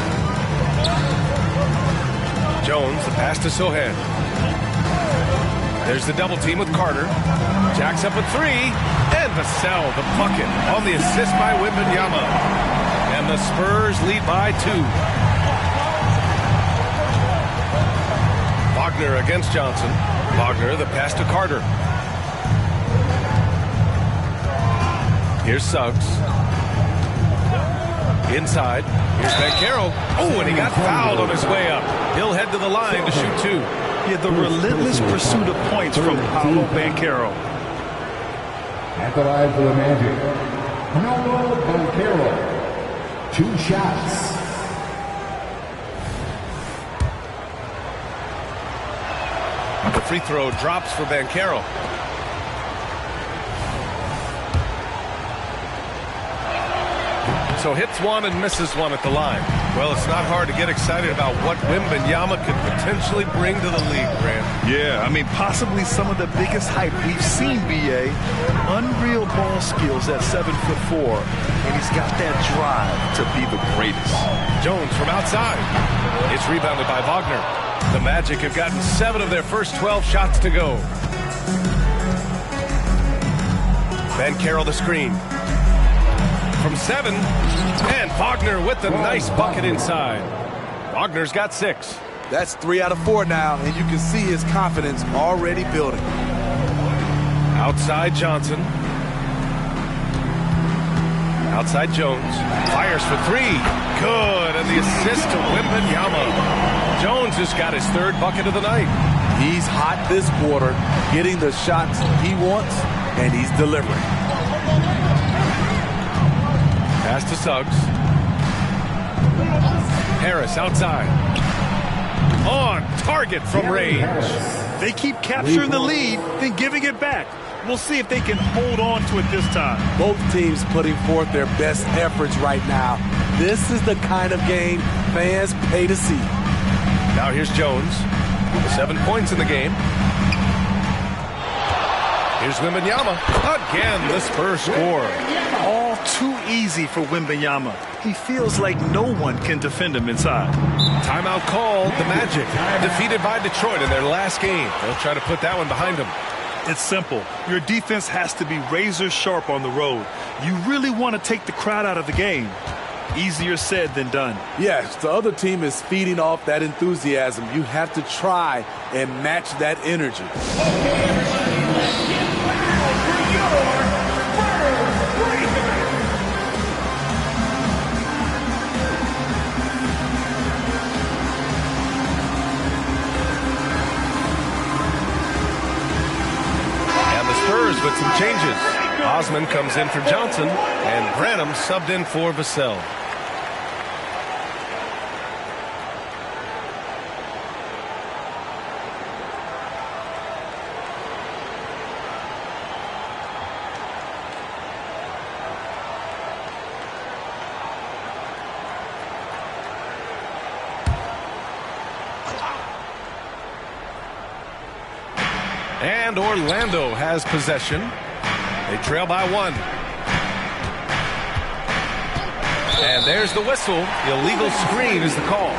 Jones, the pass to Sohan. There's the double team with Carter. Jacks up a 3. And Vassell, the bucket, on the assist by Wembanyama. And the Spurs lead by 2. Wagner against Johnson. Wagner, the pass to Carter. Here's Suggs. Inside. Here's Banchero. Oh, and he got fouled on his way up. He'll head to the line to shoot 2. Yeah, the relentless pursuit of points from Paolo Banchero. At the line for the Magic, Paolo Banchero. 2 shots. The free throw drops for Banchero. So hits 1 and misses 1 at the line. Well, it's not hard to get excited about what Wembanyama could potentially bring to the league, Grant. Yeah, I mean, possibly some of the biggest hype we've seen, B.A. Unreal ball skills at 7'4", and he's got that drive to be the greatest. Jones from outside. It's rebounded by Wagner. The Magic have gotten 7 of their first 12 shots to go. Banchero the screen. From 7, and Wagner with the nice bucket inside. Wagner's got 6. That's 3 out of 4 now, and you can see his confidence already building. Outside Johnson. Outside Jones. Fires for 3. Good, and the assist to Wembanyama. Jones has got his 3rd bucket of the night. He's hot this quarter, getting the shots he wants, and he's delivering. Pass to Suggs. Harris outside. On target from range. They keep capturing the lead, then giving it back. We'll see if they can hold on to it this time. Both teams putting forth their best efforts right now. This is the kind of game fans pay to see. Now here's Jones. 7 points in the game. Here's Wembanyama. Again, the Spurs score. All too easy for Wembanyama. He feels like no one can defend him inside. Timeout called. The Magic defeated by Detroit in their last game. They'll try to put that one behind them. It's simple. Your defense has to be razor sharp on the road. You really want to take the crowd out of the game. Easier said than done. Yes, the other team is feeding off that enthusiasm. You have to try and match that energy. With some changes. Osman comes in for Johnson, and Branham subbed in for Vassell. And Orlando has possession. They trail by 1. And there's the whistle. Illegal screen is the call.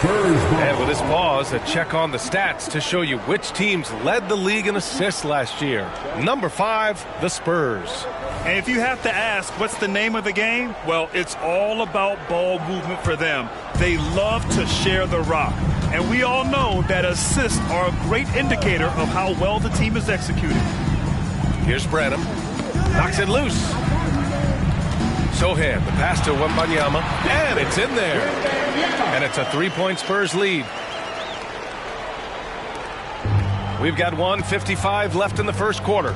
And with this pause, a check on the stats to show you which teams led the league in assists last year. Number 5, the Spurs. And if you have to ask, what's the name of the game? Well, it's all about ball movement for them. They love to share the rock. And we all know that assists are a great indicator of how well the team is executing. Here's Branham. Knocks it loose. Sohan, the pass to Wembanyama, and it's in there. And it's a 3-point Spurs lead. We've got 1:55 left in the first quarter.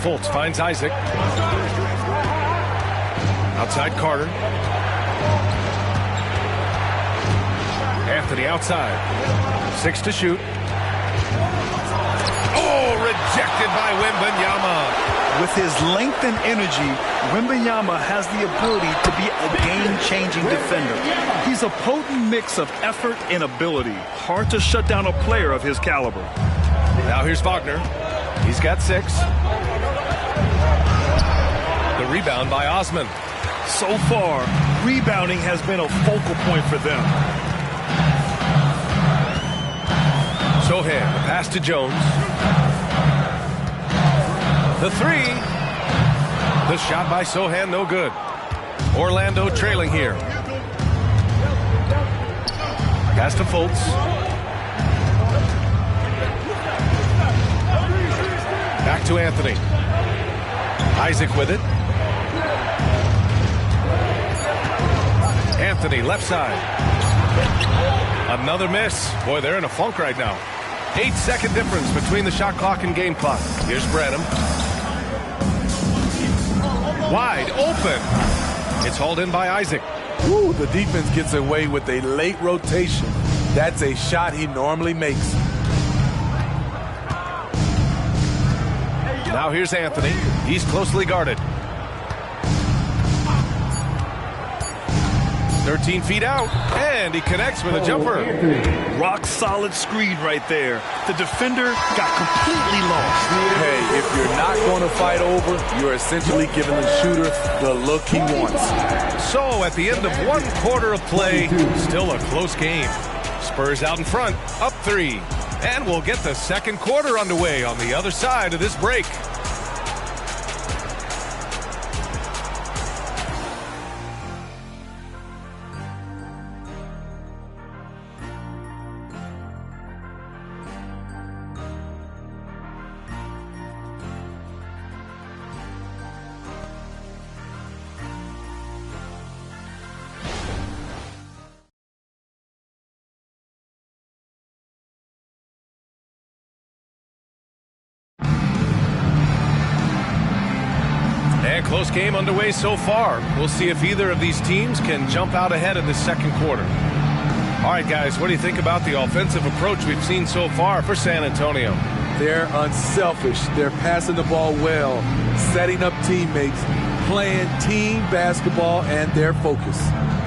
Fultz finds Isaac. Outside Carter. Anthony outside. 6 to shoot. Oh, rejected by Wembanyama. With his length and energy, Wembanyama has the ability to be a game-changing defender. He's a potent mix of effort and ability. Hard to shut down a player of his caliber. Now here's Wagner. He's got 6. The rebound by Osman. So far, rebounding has been a focal point for them. Sohan, the pass to Jones. The 3. The shot by Sohan, no good. Orlando trailing here. Pass to Fultz. Back to Anthony. Isaac with it. Anthony, left side. Another miss. Boy, they're in a funk right now. 8-second difference between the shot clock and game clock. Here's Branham. Wide open. It's hauled in by Isaac. Ooh, the defense gets away with a late rotation. That's a shot he normally makes. Now here's Anthony. He's closely guarded. 13 feet out, and he connects with a jumper. Rock solid screen right there. The defender got completely lost. Hey, if you're not going to fight over, you're essentially giving the shooter the look he wants. So at the end of 1 quarter of play, still a close game. Spurs out in front, up 3. And we'll get the second quarter underway on the other side of this break. And close game underway so far. We'll see if either of these teams can jump out ahead in the second quarter. All right, guys, what do you think about the offensive approach we've seen so far for San Antonio? They're unselfish. They're passing the ball well, setting up teammates, playing team basketball, and their focus.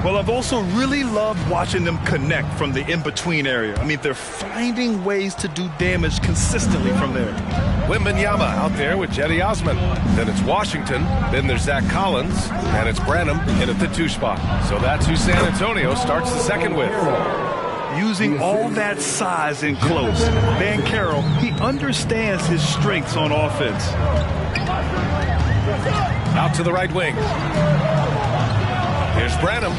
Well, I've also really loved watching them connect from the in-between area. I mean, they're finding ways to do damage consistently from there. Wembanyama out there with Jetty Osman. Then it's Washington. Then there's Zach Collins. And it's Branham in at the 2 spot. So that's who San Antonio starts the second with. Using all that size in close, Banchero, he understands his strengths on offense. Out to the right wing. Here's Branham.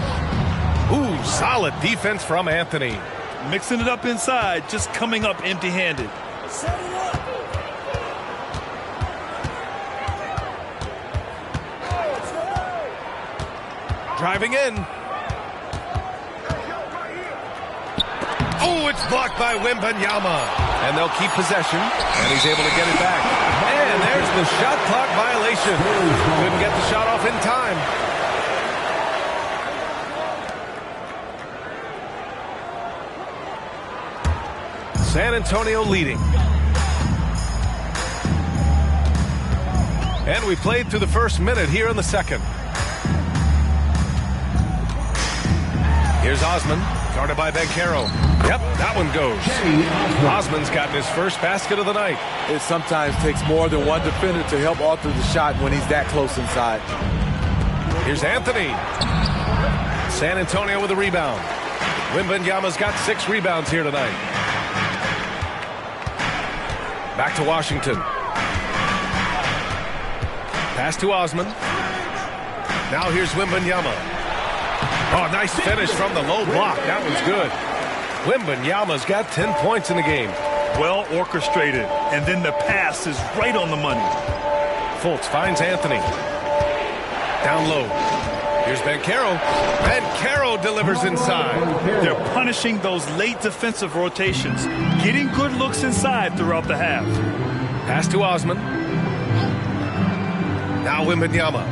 Ooh, solid defense from Anthony. Mixing it up inside, just coming up empty-handed. Driving in. Oh, it's blocked by Wembanyama. And they'll keep possession, and he's able to get it back. And there's the shot clock violation. Couldn't get the shot off in time. San Antonio leading. And we played through the first minute here in the second. Here's Osman, guarded by Banchero. Yep, that one goes. Osman's gotten his first basket of the night. It sometimes takes more than one defender to help alter the shot when he's that close inside. Here's Anthony. San Antonio with a rebound. Wembanyama's got 6 rebounds here tonight. Back to Washington. Pass to Osman. Now here's Wembanyama. Oh, nice finish from the low block. That one's good. Wembanyama's got 10 points in the game. Well orchestrated, and then the pass is right on the money. Fultz finds Anthony. Down low. Here's Banchero. Banchero delivers inside. They're punishing those late defensive rotations, getting good looks inside throughout the half. Pass to Osman. Now Wembanyama.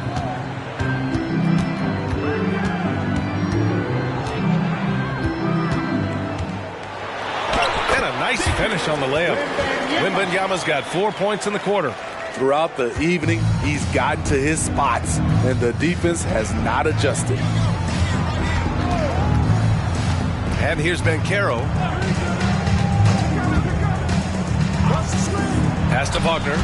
And a nice finish on the layup. Wembanyama's got 4 points in the quarter. Throughout the evening, he's gotten to his spots, and the defense has not adjusted. And here's Banchero. Pass to Wagner.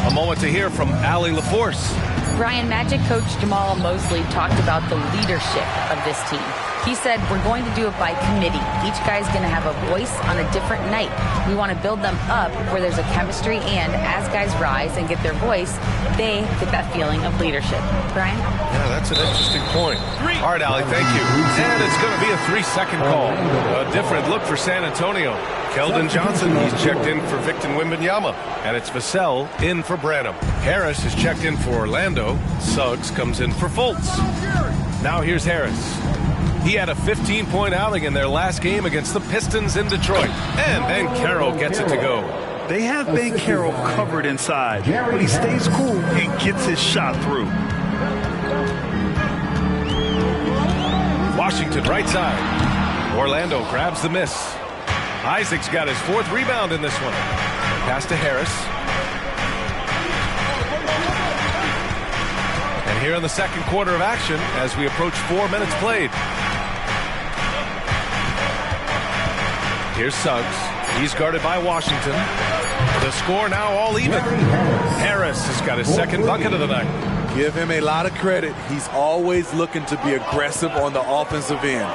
A moment to hear from Allie LaForce. Brian, Magic coach Jamal Mosley talked about the leadership of this team. He said, we're going to do it by committee. Each guy's going to have a voice on a different night. We want to build them up where there's a chemistry, and as guys rise and get their voice, they get that feeling of leadership. Brian? Yeah, that's an interesting point. All right, Allie, thank you. And it's going to be a 3-second call. A different look for San Antonio. Keldon Johnson, he's checked in for Victor Wembanyama. And it's Vassell in for Branham. Harris is checked in for Orlando. Suggs comes in for Fultz. Now here's Harris. He had a 15-point outing in their last game against the Pistons in Detroit. And Banchero gets it to go. They have Banchero covered inside, but he stays cool and gets his shot through. Washington right side. Orlando grabs the miss. Isaac's got his 4th rebound in this one. Pass to Harris. And here in the second quarter of action as we approach 4 minutes played. Here's Suggs. He's guarded by Washington. The score now all even. Harris has got his 2nd bucket of the night. Give him a lot of credit. He's always looking to be aggressive on the offensive end.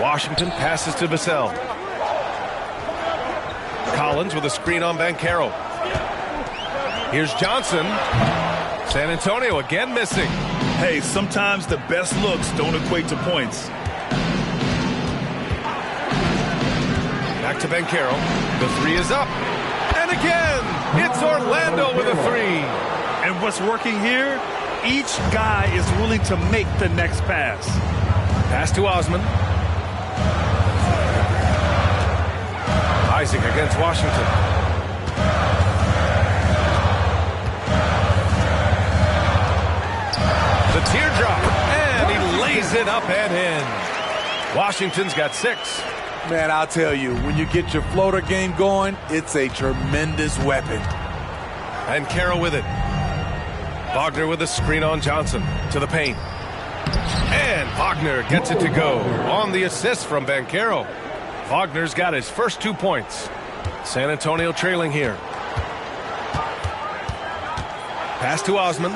Washington passes to Vassell. Collins with a screen on Banchero. Here's Johnson. San Antonio again missing. Hey, sometimes the best looks don't equate to points. Back to Banchero. The 3 is up. And again, it's Orlando with a 3. And what's working here? Each guy is willing to make the next pass. Pass to Osman. Isaac against Washington. The teardrop, and he lays it up and in. Washington's got 6. Man, I'll tell you, when you get your floater game going, it's a tremendous weapon. And Banchero with it. Wagner with a screen on Johnson to the paint. And Wagner gets it to go on the assist from Banchero. Wagner's got his first 2 points. San Antonio trailing here. Pass to Osman.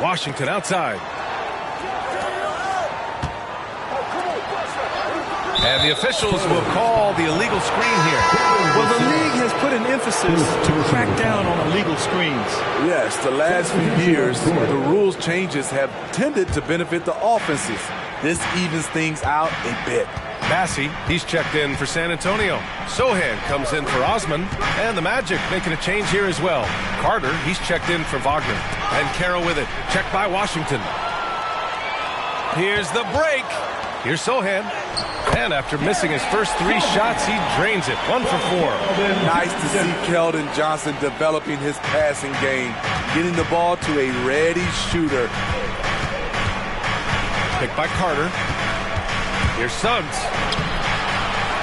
Washington outside. And the officials will call the illegal screen here. Well, the league has put an emphasis to crack down on illegal screens. Yes, the last few years, the rules changes have tended to benefit the offenses. This evens things out a bit. Massey, he's checked in for San Antonio. Sohan comes in for Osman. And the Magic making a change here as well. Carter, he's checked in for Wagner. And Banchero with it. Checked by Washington. Here's the break. Here's Sohan. And after missing his first 3 shots, he drains it. 1 for 4. Nice to see Keldon Johnson developing his passing game, getting the ball to a ready shooter. Picked by Carter. Here's Suggs.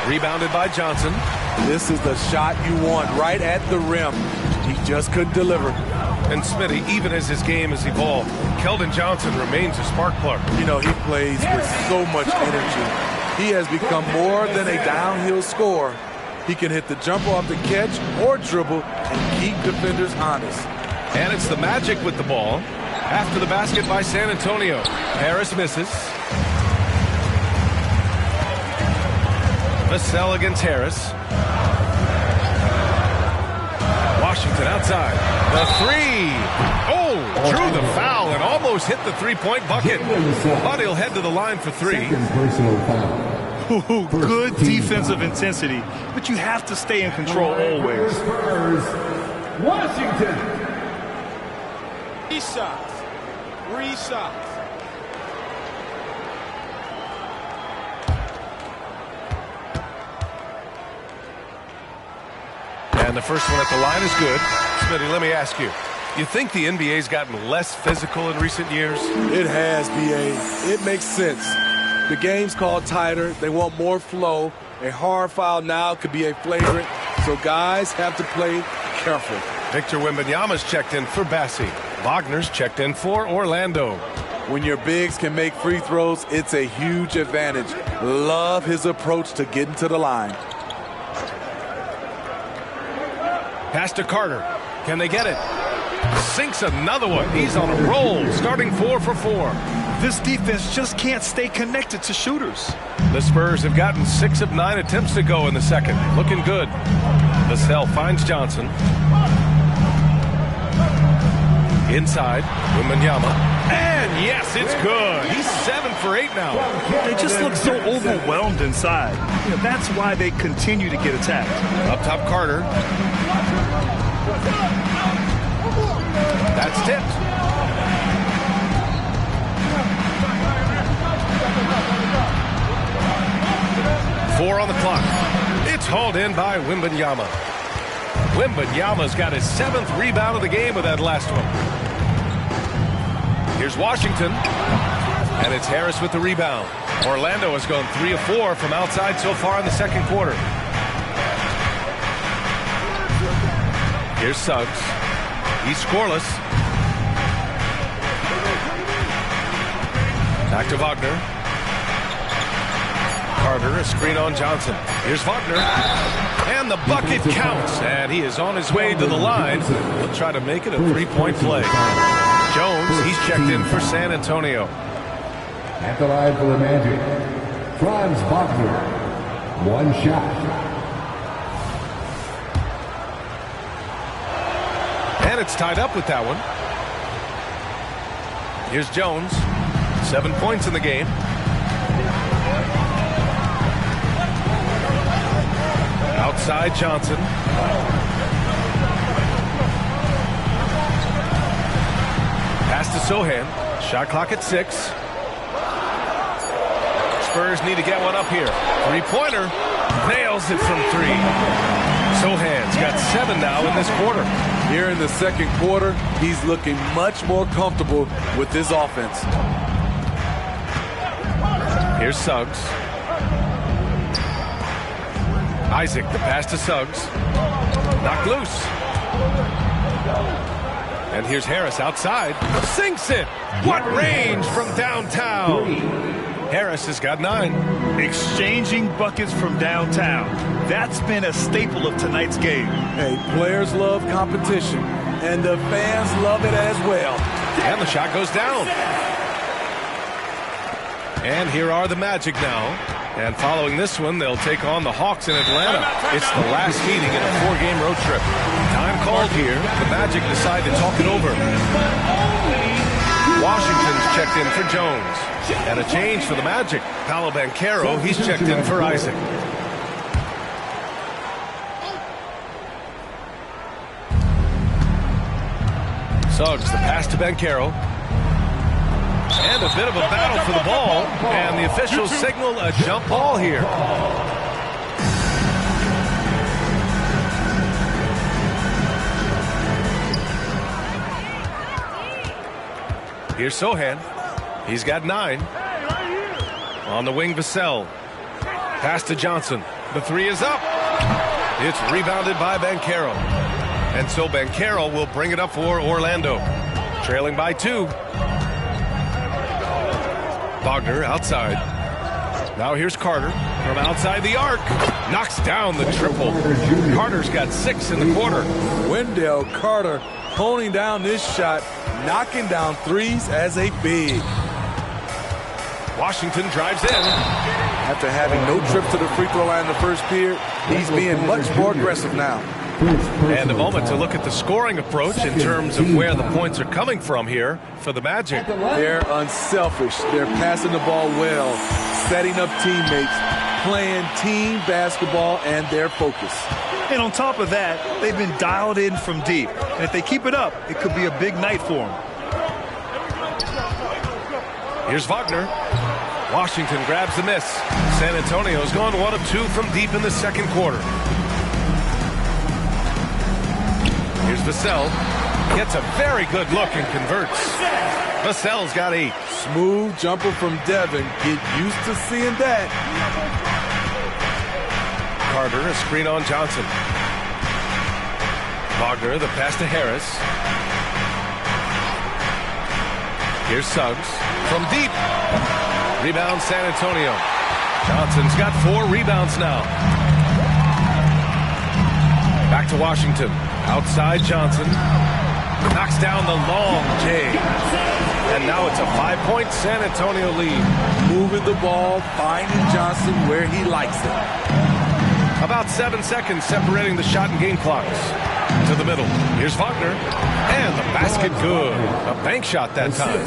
Rebounded by Johnson. This is the shot you want, right at the rim. He just couldn't deliver. And Smitty, even as his game has evolved, Keldon Johnson remains a spark plug. You know, he plays with so much energy. He has become more than a downhill scorer. He can hit the jumper off the catch or dribble and keep defenders honest. And it's the Magic with the ball. After the basket by San Antonio. Harris misses. Vassell against Harris. Washington outside. The three. Oh, drew the foul and almost hit the three-point bucket. But he'll head to the line for three. Ooh, good defensive intensity, but you have to stay in control always. Washington. 3 shots. 3 shots. And the first one at the line is good. Smitty, let me ask you. You think the NBA's gotten less physical in recent years? It has, B.A. It makes sense. The game's called tighter. They want more flow. A hard foul now could be a flagrant, so guys have to play careful. Victor Wembanyama's checked in for Bassi. Wagner's checked in for Orlando. When your bigs can make free throws, it's a huge advantage. Love his approach to getting to the line. Pass to Carter. Can they get it? Sinks another one. He's on a roll, starting 4 for 4. This defense just can't stay connected to shooters. The Spurs have gotten 6 of 9 attempts to go in the second. Looking good. Vassell finds Johnson. Inside, Wembanyama. And yes, it's good. He's 7 for 8 now. They just look so overwhelmed inside. That's why they continue to get attacked. Up top, Carter. That's tipped. Four on the clock. It's hauled in by Wembanyama. Wembanyama's got his 7th rebound of the game with that last one. Here's Washington. And it's Harris with the rebound. Orlando has gone 3 of 4 from outside so far in the second quarter. Here's Suggs. He's scoreless. Back to Wagner. Carter, a screen on Johnson. Here's Wagner. And the bucket counts. And he is on his way to the line. He'll try to make it a 3-point play. Jones, he's checked in for San Antonio. At the line for the Magic, Franz Wagner. 1 shot. And it's tied up with that one. Here's Jones. 7 points in the game. Outside Johnson. Pass to Sohan. Shot clock at 6. Spurs need to get one up here. 3-pointer. Nails it from 3. Sohan's got 7 now in this quarter. Here in the second quarter, he's looking much more comfortable with this offense. Here's Suggs. Isaac, the pass to Suggs. Knocked loose. And here's Harris outside. Sinks it. What range from downtown. Harris has got 9. Exchanging buckets from downtown. That's been a staple of tonight's game. Hey, players love competition, and the fans love it as well. And the shot goes down. And here are the Magic now. And following this one, they'll take on the Hawks in Atlanta. It's the last meeting in a 4-game road trip. Time called here. The Magic decide to talk it over. Washington's checked in for Jones. And a change for the Magic. Paolo Banchero, he's checked in for Isaac. Suggs, the pass to Banchero. And a bit of a battle for the ball. And the officials signal a jump ball here. Here's Sohan. He's got 9. On the wing, Vassell. Pass to Johnson. The 3 is up. It's rebounded by Banchero. And so Banchero will bring it up for Orlando. Trailing by 2. Wagner outside. Now here's Carter from outside the arc. Knocks down the triple. Carter's got 6 in the quarter. Wendell Carter honing down this shot, knocking down threes as a big. Washington drives in. After having no trip to the free throw line in the first period, he's being much more aggressive now. And a moment to look at the scoring approach in terms of where the points are coming from here for the Magic. They're unselfish. They're passing the ball well, setting up teammates, playing team basketball, and they're focused. And on top of that, they've been dialed in from deep. And if they keep it up, it could be a big night for them. Here's Wagner. Washington grabs the miss. San Antonio's gone 1 of 2 from deep in the second quarter. Here's Vassell. Gets a very good look and converts. Vassell's got 8. Smooth jumper from Devin. Get used to seeing that. Carter, a screen on Johnson. Wagner, the pass to Harris. Here's Suggs from deep. Rebound San Antonio. Johnson's got 4 rebounds now. Back to Washington. Outside Johnson. Knocks down the long J. And now it's a 5-point San Antonio lead. Moving the ball, finding Johnson where he likes it. About 7 seconds separating the shot and game clocks. To the middle. Here's Wagner. And the basket good. A bank shot that time.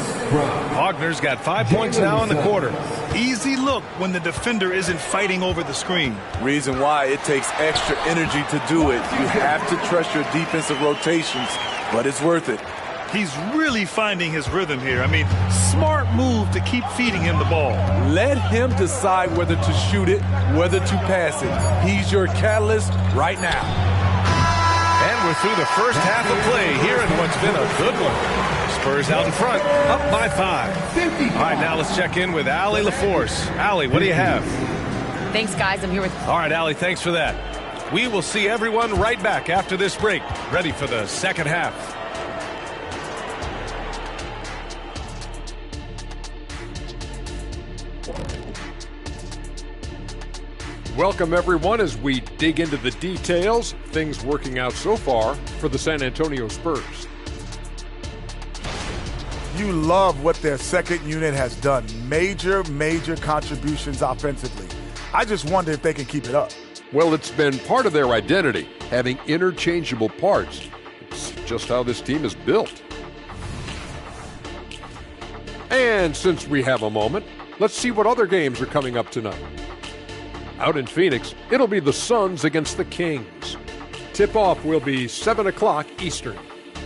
Wagner's got 5 points now in the quarter. Easy look when the defender isn't fighting over the screen. Reason why it takes extra energy to do it. You have to trust your defensive rotations, but it's worth it. He's really finding his rhythm here. I mean, smart move to keep feeding him the ball. Let him decide whether to shoot it, whether to pass it. He's your catalyst right now. And we're through the first half of play here in what's been a good one. Spurs out in front, up by 5. All right, now let's check in with Allie LaForce. Allie, what do you have? Thanks, guys. I'm here with... All right, Allie, thanks for that. We will see everyone right back after this break, ready for the second half. Welcome, everyone, as we dig into the details. Things working out so far for the San Antonio Spurs. You love what their second unit has done. Major contributions offensively. I just wonder if they can keep it up. Well, it's been part of their identity, having interchangeable parts. It's just how this team is built. And since we have a moment, let's see what other games are coming up tonight. Out in Phoenix, it'll be the Suns against the Kings. Tip-off will be 7 o'clock Eastern.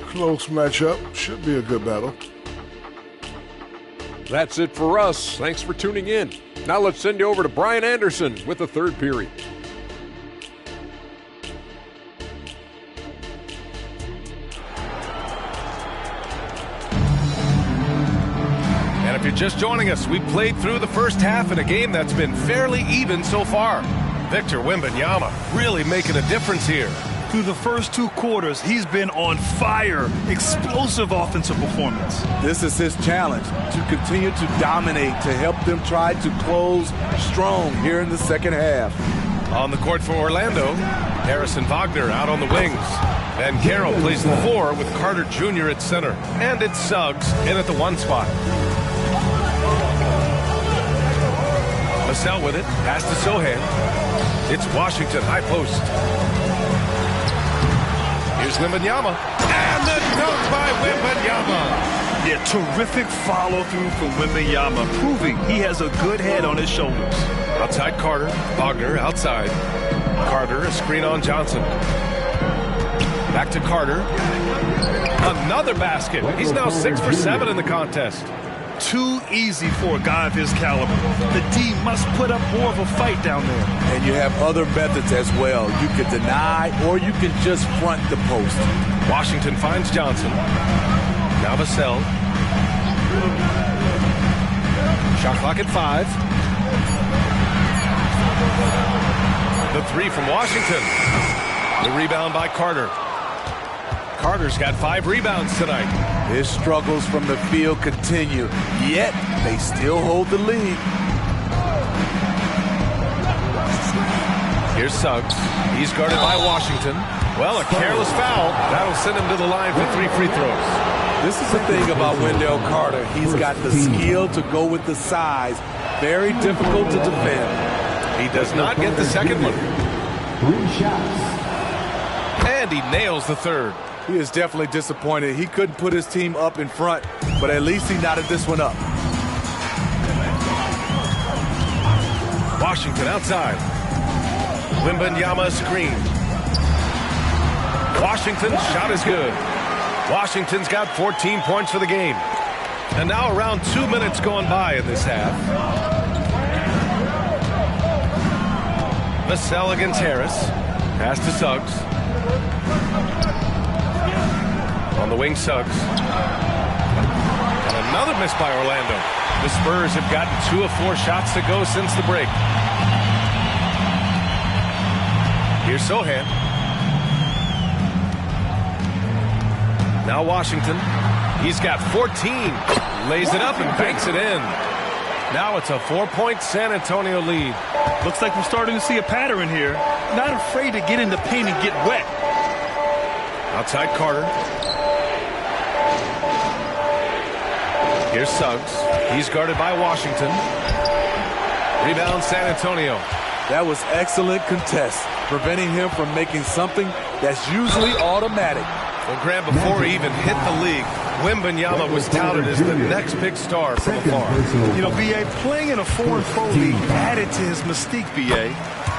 Close matchup. Should be a good battle. That's it for us. Thanks for tuning in. Now let's send you over to Brian Anderson with the third period. And if you're just joining us, we played through the first half in a game that's been fairly even so far. Victor Wembanyama really making a difference here. Through the first 2 quarters, he's been on fire. Explosive offensive performance. This is his challenge, to continue to dominate, to help them try to close strong here in the second half. On the court for Orlando, Harrison Wagner out on the wings. Van Carroll plays the 4 with Carter Jr. at center. And it's Suggs in at the 1 spot. Vassell with it, pass to Sohan. It's Washington, high post. Here's Wembanyama. And the dunk by Wembanyama. Yeah, terrific follow-through from Wembanyama, proving he has a good head on his shoulders. Outside Carter, Wagner outside. Carter, a screen on Johnson. Back to Carter. Another basket. He's now 6 for 7 in the contest. Too easy for a guy of his caliber. The D must put up more of a fight down there. And you have other methods as well. You can deny or you can just front the post. Washington finds Johnson. Now Vassell. Shot clock at 5. The 3 from Washington. The rebound by Carter. Carter's got 5 rebounds tonight. His struggles from the field continue, yet they still hold the lead. Here's Suggs. He's guarded by Washington. Well, a careless foul. That'll send him to the line for 3 free throws. This is the thing about Wendell Carter. He's got the skill to go with the size. Very difficult to defend. He does not get the second one. 3 shots. And he nails the third. He is definitely disappointed. He couldn't put his team up in front, but at least he knotted this one up. Washington outside. Wembanyama screen. Washington's shot is good. Washington's got 14 points for the game. And now around 2 minutes gone by in this half. Vassell against Harris. Pass to Suggs. On the wing, Suggs. And another miss by Orlando. The Spurs have gotten 2 of 4 shots to go since the break. Here's Sohan. Now Washington. He's got 14. Lays it up and banks it in. Now it's a 4-point San Antonio lead. Looks like we're starting to see a pattern here. Not afraid to get in the paint and get wet. Outside Carter. Here's Suggs. He's guarded by Washington. Rebound San Antonio. That was excellent contest, preventing him from making something that's usually automatic. Well, Grant, before he even hit the league, Wembanyama was touted as the next big star from afar. You know, B.A., playing in a 4-4 league added to his mystique, B.A.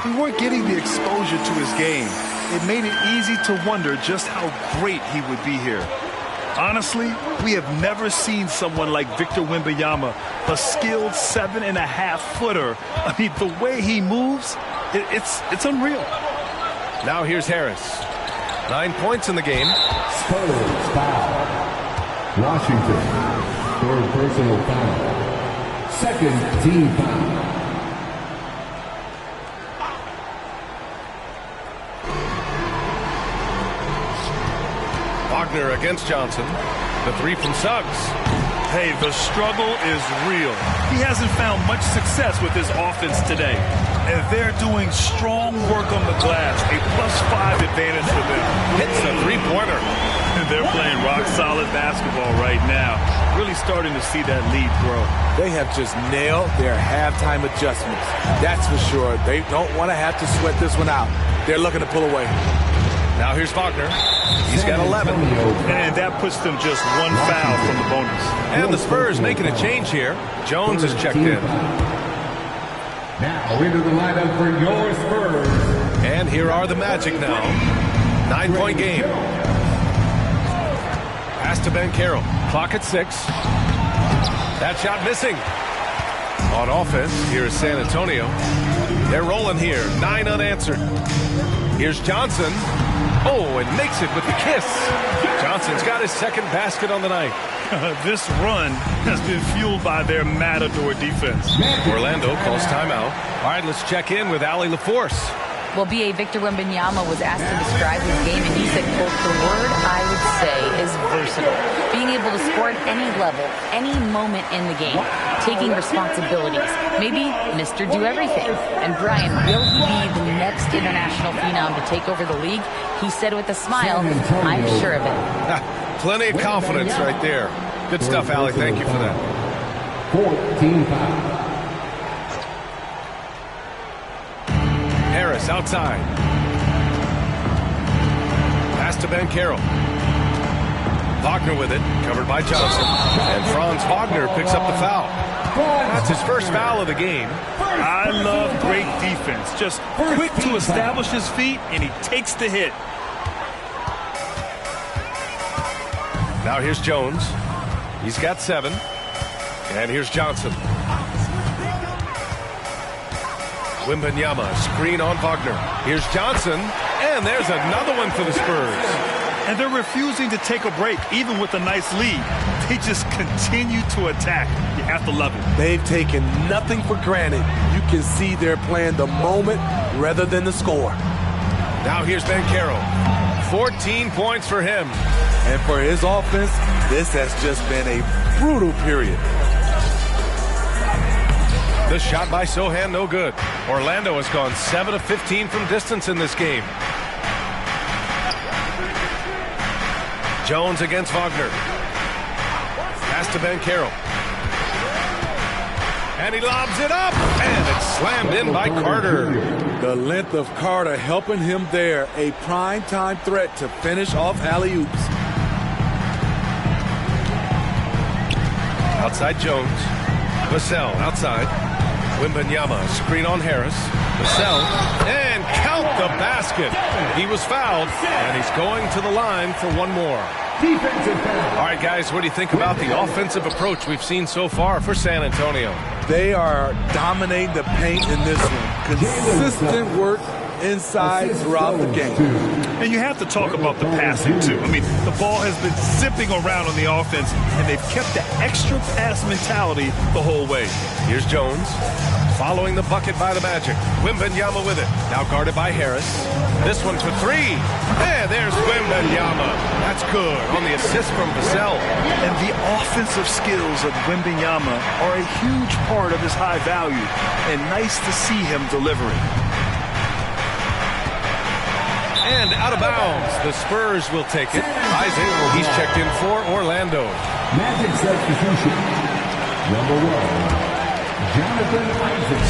We weren't getting the exposure to his game. It made it easy to wonder just how great he would be here. Honestly, we have never seen someone like Victor Wembanyama, a skilled 7.5-footer. I mean, the way he moves, it's unreal. Now here's Harris. 9 points in the game. Spurs foul. Washington. 3rd personal foul. 2nd team foul. Wagner against Johnson. The 3 from Suggs. Hey, the struggle is real. He hasn't found much success with his offense today. And they're doing strong work on the glass. A +5 advantage for them. Hits a 3-pointer. And they're playing rock-solid basketball right now. Really starting to see that lead grow. They have just nailed their halftime adjustments. That's for sure. They don't want to have to sweat this one out. They're looking to pull away. Now here's Wagner. He's got 11. And that puts them just 1 foul from the bonus. And the Spurs making a change here. Jones is checked in. Now into the lineup for your Spurs. And here are the Magic now. 9-point game. Pass to Ben Carroll. Clock at 6. That shot missing. On offense, here is San Antonio. They're rolling here. 9 unanswered. Here's Johnson. Oh, and makes it with the kiss. Johnson's got his 2nd basket on the night. This run has been fueled by their matador defense. Orlando calls timeout. All right, let's check in with Allie LaForce. Well, B.A. Victor Wembanyama was asked to describe his game, and he said, quote, the word I would say is versatile. Being able to score at any level, any moment in the game, taking responsibilities, maybe Mr. Do-Everything. And Brian, will he be the next international phenom to take over the league? He said with a smile, I'm sure of it. Plenty of confidence right there. Good stuff, Allie. Thank you for that. 14 foul. Harris outside. Pass to Ben Carroll. Wagner with it, covered by Johnson. And Franz Wagner picks up the foul. That's his first foul of the game. I love great defense. Just quick to establish his feet, and he takes the hit. Now here's Jones. He's got 7. And here's Johnson. Wembanyama, screen on Wagner. Here's Johnson, and there's another one for the Spurs. And they're refusing to take a break, even with a nice lead. They just continue to attack. You have to love it. They've taken nothing for granted. You can see they're playing the moment rather than the score. Now here's Ben Carroll. 14 points for him. And for his offense, this has just been a brutal period. The shot by Sohan, no good. Orlando has gone 7 of 15 from distance in this game. Jones against Wagner. Pass to Banchero. And he lobs it up, and it's slammed in by Carter. The length of Carter helping him there. A prime-time threat to finish off alley-oops. Outside Jones. Vassell outside. Wembanyama, screen on Harris. Vassell, and count the basket. He was fouled, and he's going to the line for one more. All right, guys, what do you think about the offensive approach we've seen so far for San Antonio? They are dominating the paint in this one. Consistent work inside throughout the game. And you have to talk about the passing, too. I mean, the ball has been zipping around on the offense, and they've kept the extra pass mentality the whole way. Here's Jones, following the bucket by the Magic. Wembanyama with it. Now guarded by Harris. This one for three. And there's Wembanyama. That's good on the assist from Vassell. And the offensive skills of Wembanyama are a huge part of his high value. And nice to see him delivering. And out of bounds. The Spurs will take it. Isaac, he's checked in for Orlando. Magic substitution. Number 1.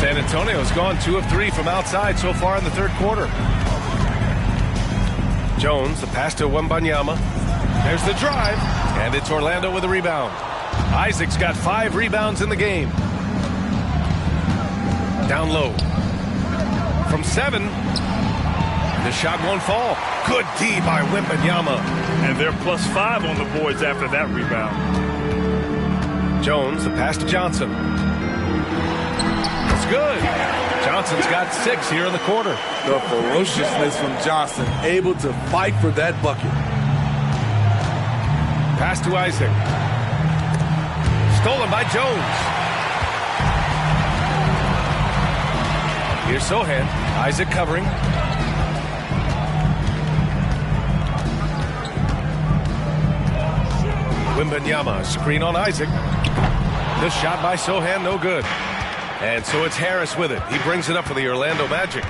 San Antonio's gone 2 of 3 from outside so far in the third quarter. Jones, the pass to Wembanyama. There's the drive, and it's Orlando with a rebound. Isaac's got 5 rebounds in the game. Down low. From 7. The shot won't fall. Good D by Wembanyama. And they're +5 on the boards after that rebound. Jones, the pass to Johnson. Good. Johnson's got 6 here in the quarter. The ferociousness from Johnson, able to fight for that bucket. Pass to Isaac. Stolen by Jones. Here's Sohan. Isaac covering. Wembanyama, screen on Isaac. The shot by Sohan, no good. And so it's Harris with it. He brings it up for the Orlando Magic.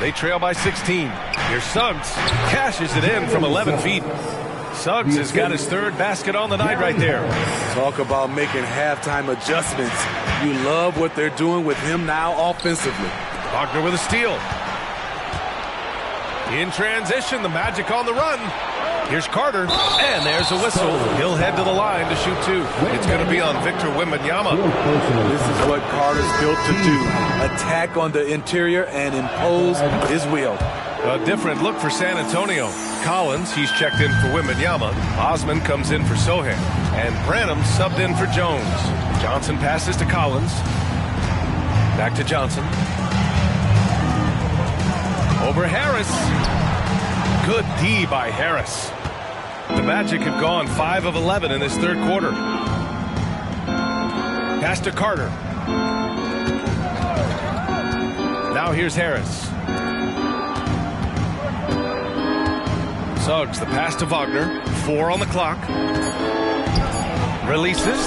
They trail by 16. Here's Suggs. Cashes it in from 11 feet. Suggs has got his 3rd basket on the night right there. Talk about making halftime adjustments. You love what they're doing with him now offensively. Wagner with a steal. In transition, the Magic on the run. Here's Carter, and there's a whistle. He'll head to the line to shoot 2. It's going to be on Victor Wembanyama. This is what Carter's built to do. Attack on the interior and impose his will. A different look for San Antonio. Collins, he's checked in for Wembanyama. Osman comes in for Sohan. And Branham subbed in for Jones. Johnson passes to Collins. Back to Johnson. Over Harris. Good D by Harris. The Magic have gone 5 of 11 in this third quarter. Pass to Carter. Now here's Harris. Suggs, the pass to Wagner. 4 on the clock. Releases.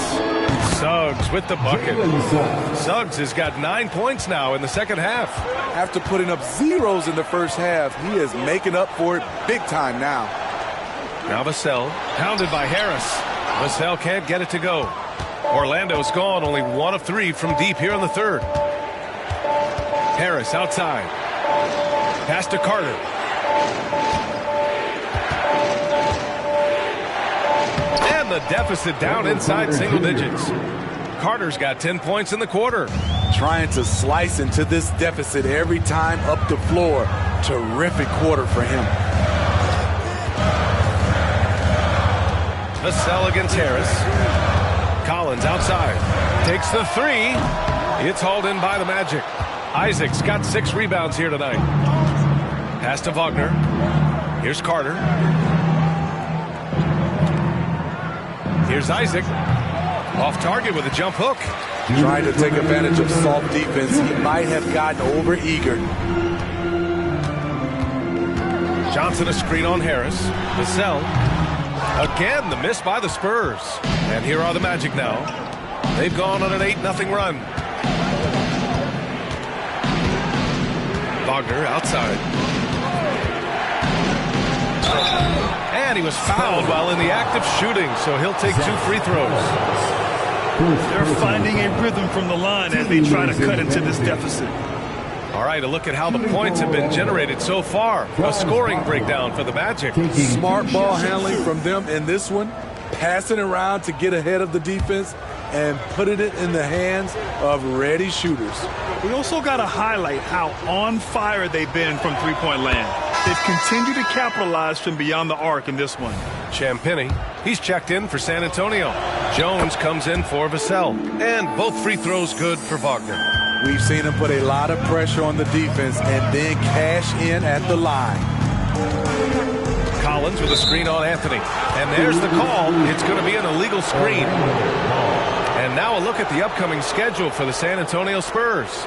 Suggs with the bucket. Suggs has got 9 points now in the second half. After putting up zeros in the first half, he is making up for it big time now. Now Vassell, pounded by Harris. Vassell can't get it to go. Orlando's gone only 1 of 3 from deep here in the third. Harris outside. Pass to Carter. And the deficit down inside single digits. Carter's got 10 points in the quarter. Trying to slice into this deficit every time up the floor. Terrific quarter for him. Vassell against Harris. Collins outside. Takes the 3. It's hauled in by the Magic. Isaac's got 6 rebounds here tonight. Pass to Wagner. Here's Carter. Here's Isaac. Off target with a jump hook. Trying to take advantage of soft defense. He might have gotten over-eager. Johnson a screen on Harris. Vassell. Again, the miss by the Spurs. And here are the Magic now. They've gone on an 8-0 run. Wagner outside. And he was fouled while in the act of shooting, so he'll take 2 free throws. They're finding a rhythm from the line as they try to cut into this deficit. All right, a look at how the points have been generated so far. A scoring breakdown for the Magic. Smart ball handling from them in this one. Passing around to get ahead of the defense and putting it in the hands of ready shooters. We also got to highlight how on fire they've been from three-point land. They've continued to capitalize from beyond the arc in this one. Champagnie, he's checked in for San Antonio. Jones comes in for Vassell. And both free throws good for Wagner. We've seen him put a lot of pressure on the defense and then cash in at the line. Collins with a screen on Anthony. And there's the call. It's going to be an illegal screen. And now a look at the upcoming schedule for the San Antonio Spurs.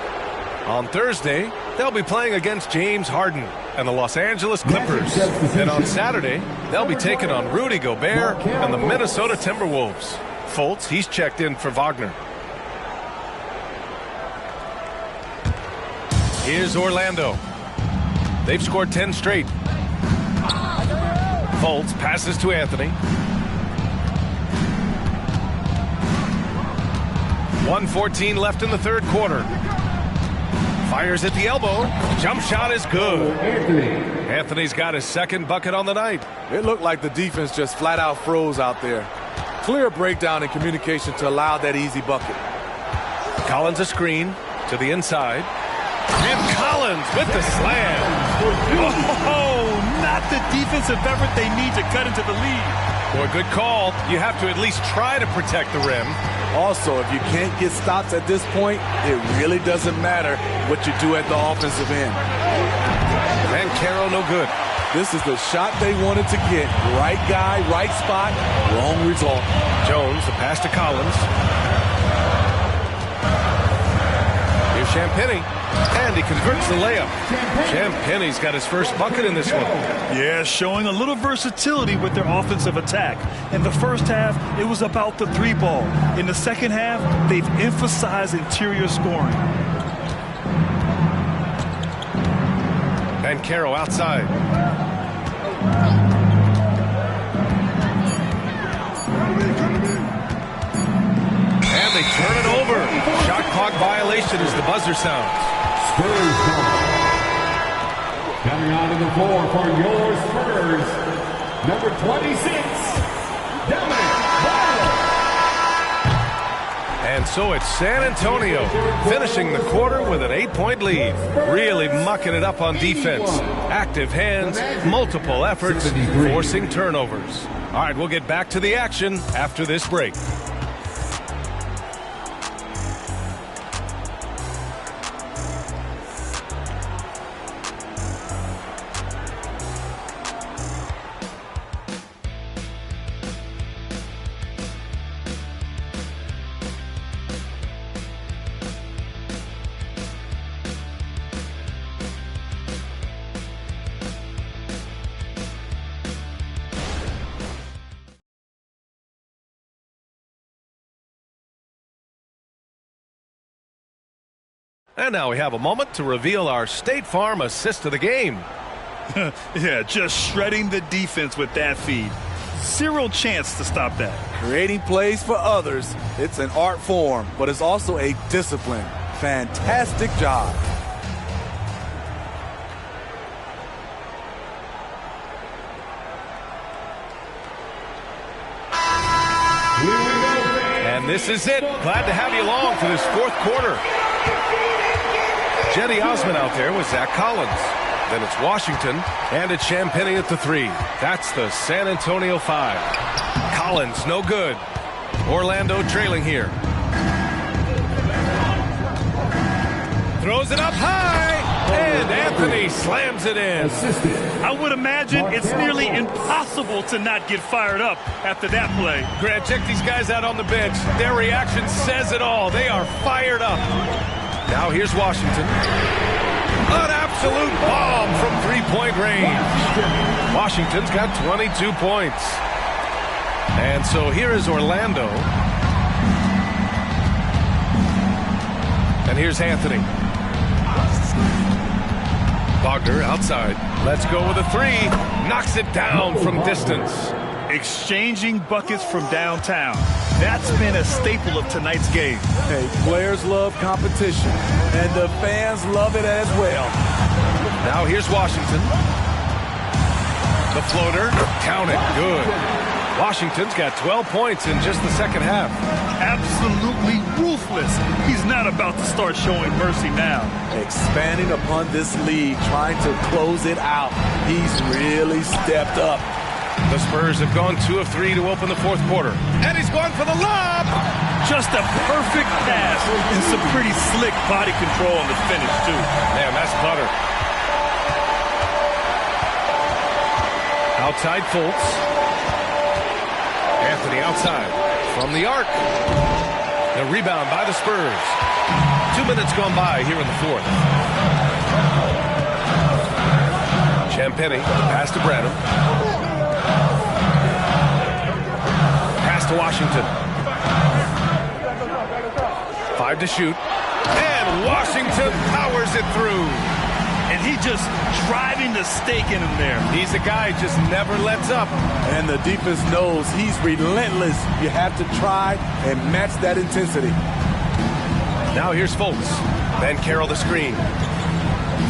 On Thursday, they'll be playing against James Harden and the Los Angeles Clippers. And on Saturday, they'll be taking on Rudy Gobert and the Minnesota Timberwolves. Fultz, he's checked in for Wagner. Here's Orlando. They've scored 10 straight. Fultz passes to Anthony. 1:14 left in the third quarter. Fires at the elbow. Jump shot is good. Anthony's got his second bucket on the night. It looked like the defense just flat out froze out there. Clear breakdown in communication to allow that easy bucket. Collins a screen to the inside. And Collins with the slam. Oh, not the defensive effort they need to cut into the lead. Boy, good call. You have to at least try to protect the rim. Also, if you can't get stops at this point, it really doesn't matter what you do at the offensive end. And Caro no good. This is the shot they wanted to get. Right guy, right spot, wrong result. Jones, the pass to Collins. Here's Champagnie. And he converts the layup. Champagnie's got his first bucket in this one. Yeah, showing a little versatility with their offensive attack. In the first half, it was about the three ball. In the second half, they've emphasized interior scoring. And Caro outside. And they turn it over. Shot clock violation as the buzzer sounds. Spurs coming onto the floor for your Spurs, number 26, Dominic Barlow. And so it's San Antonio finishing the quarter with an 8-point lead. Really mucking it up on defense. Active hands, multiple efforts, forcing turnovers. All right, we'll get back to the action after this break. And now we have a moment to reveal our State Farm assist of the game. Yeah, just shredding the defense with that feed. Zero chance to stop that. Creating plays for others, it's an art form, but it's also a discipline. Fantastic job. And this is it. Glad to have you along for this fourth quarter. Jetty Osman out there with Zach Collins. Then it's Washington, and it's Champagnie at the three. That's the San Antonio 5. Collins, no good. Orlando trailing here. Throws it up high, and Anthony slams it in. I would imagine it's nearly impossible to not get fired up after that play. Grant, check these guys out on the bench. Their reaction says it all. They are fired up. Now here's Washington. An absolute bomb from three-point range. Washington's got 22 points. And so here is Orlando. And here's Anthony. Wagner outside. Let's go with a three. Knocks it down from distance. Exchanging buckets from downtown. That's been a staple of tonight's game. Hey, players love competition, and the fans love it as well. Now here's Washington. The floater, count it, good. Washington's got 12 points in just the second half. Absolutely ruthless. He's not about to start showing mercy now. Expanding upon this lead, trying to close it out. He's really stepped up. The Spurs have gone 2 of 3 to open the fourth quarter. And he's going for the lob. Just a perfect pass and some pretty slick body control on the finish, too. Man, that's butter. Outside Fultz. Anthony outside from the arc. The rebound by the Spurs. 2 minutes gone by here in the fourth. Champagnie, pass to Branham. Pass to Washington. 5 to shoot. And Washington powers it through. And he just driving the stake in him there. He's a guy who just never lets up. And the defense knows he's relentless. You have to try and match that intensity. Now here's Fultz. Banchero the screen.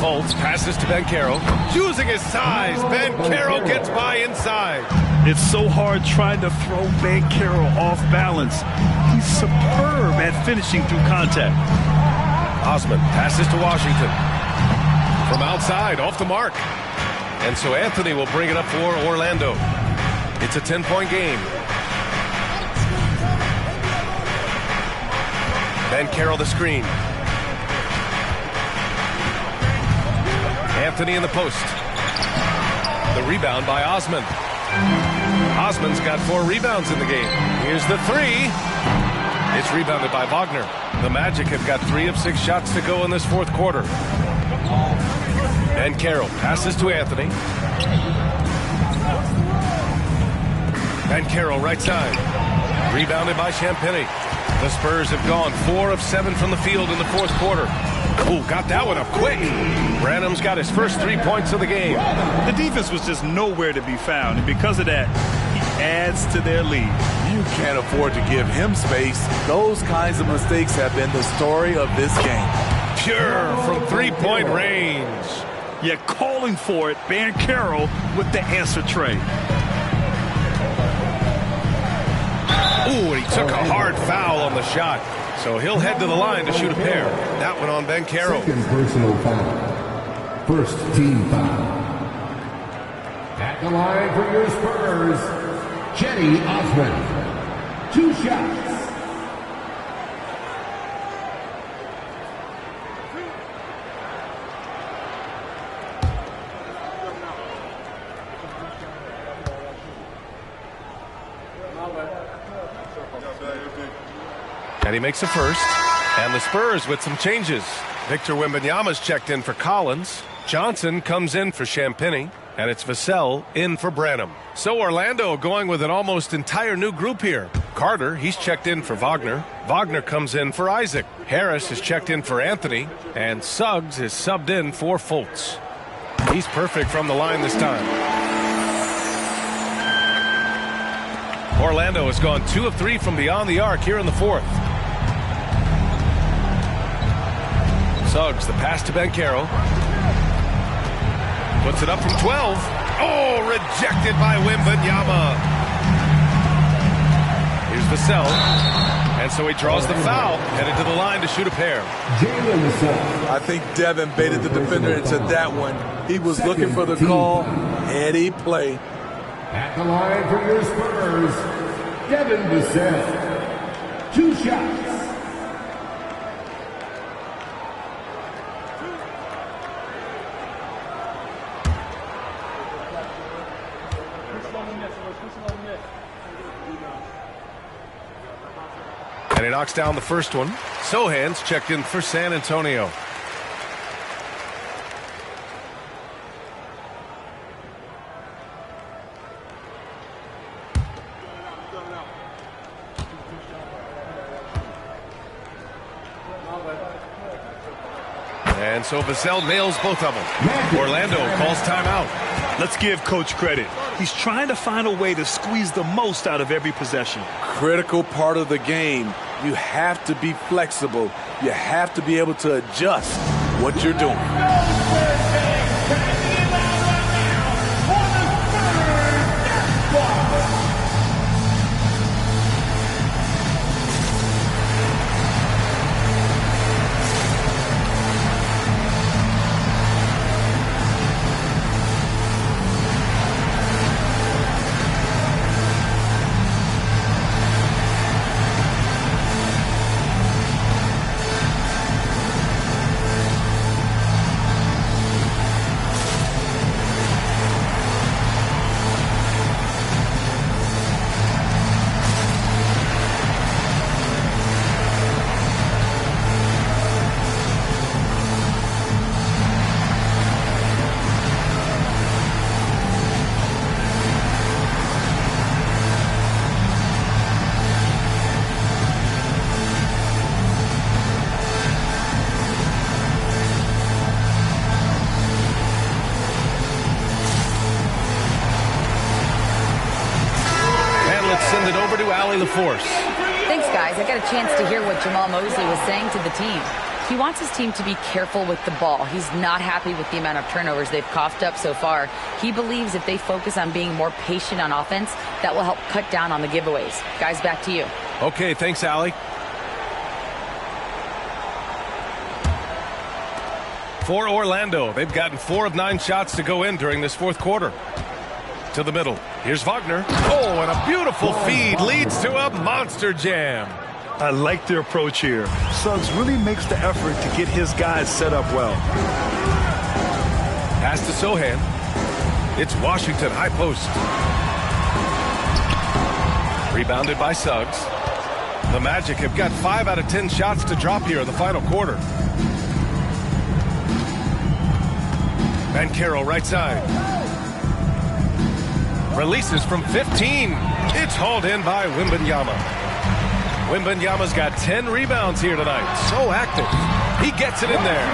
Fultz passes to Banchero. Using his size, Banchero gets by inside. It's so hard trying to throw Banchero off balance. He's superb at finishing through contact. Osman passes to Washington. From outside, off the mark. And so Anthony will bring it up for Orlando. It's a 10-point game. Banchero the screen. Anthony in the post. The rebound by Osman. Osman's got 4 rebounds in the game. Here's the three. It's rebounded by Wagner. The Magic have got 3 of 6 shots to go in this fourth quarter. Banchero passes to Anthony. Banchero right side. Rebounded by Champagnie. The Spurs have gone 4 of 7 from the field in the fourth quarter. Ooh, got that one up quick. Branham's got his first 3 points of the game. The defense was just nowhere to be found, and because of that, he adds to their lead. You can't afford to give him space. Those kinds of mistakes have been the story of this game. Pure from 3-point range. Yet calling for it, Banchero with the answer tray. Ooh, and he took a hard foul on the shot. So he'll head to the line to shoot a pair. That one on Banchero. Second personal foul. First team foul. At the line for your Spurs, Cedi Osman. 2 shots. And he makes a first. And the Spurs with some changes. Victor Wembanyama's checked in for Collins. Johnson comes in for Champagnie. And it's Vassell in for Branham. So Orlando going with an almost entire new group here. Carter, he's checked in for Wagner. Wagner comes in for Isaac. Harris is checked in for Anthony. And Suggs is subbed in for Fultz. He's perfect from the line this time. Orlando has gone 2 of 3 from beyond the arc here in the fourth. Suggs, the pass to Banchero. Puts it up from 12. Oh, rejected by Wembanyama. Here's Vassell. And so he draws the foul, headed to the line to shoot a pair. I think Devin baited the defender into that one. He was looking for the call. Heady play. At the line for your Spurs, Devin Vassell. 2 shots. And he knocks down the first one. Sohan's checked in for San Antonio. And And so Vassell nails both of them. Orlando calls timeout. Let's give Coach credit. He's trying to find a way to squeeze the most out of every possession. Critical part of the game. You have to be flexible. You have to be able to adjust what you're doing. Send it over to Allie LaForce. Thanks, guys. I got a chance to hear what Jamal Mosley was saying to the team. He wants his team to be careful with the ball. He's not happy with the amount of turnovers they've coughed up so far. He believes if they focus on being more patient on offense, that will help cut down on the giveaways. Guys, back to you. Okay, thanks, Allie. For Orlando, they've gotten 4 of 9 shots to go in during this fourth quarter. To the middle. Here's Wagner. Oh, and a beautiful feed leads to a monster jam. I like their approach here. Suggs really makes the effort to get his guys set up well. Pass to Sohan. It's Washington, high post. Rebounded by Suggs. The Magic have got 5 out of 10 shots to drop here in the final quarter. Banchero right side. Releases from 15. It's hauled in by Wembanyama. Wembanyama's got 10 rebounds here tonight. So active. He gets it in there.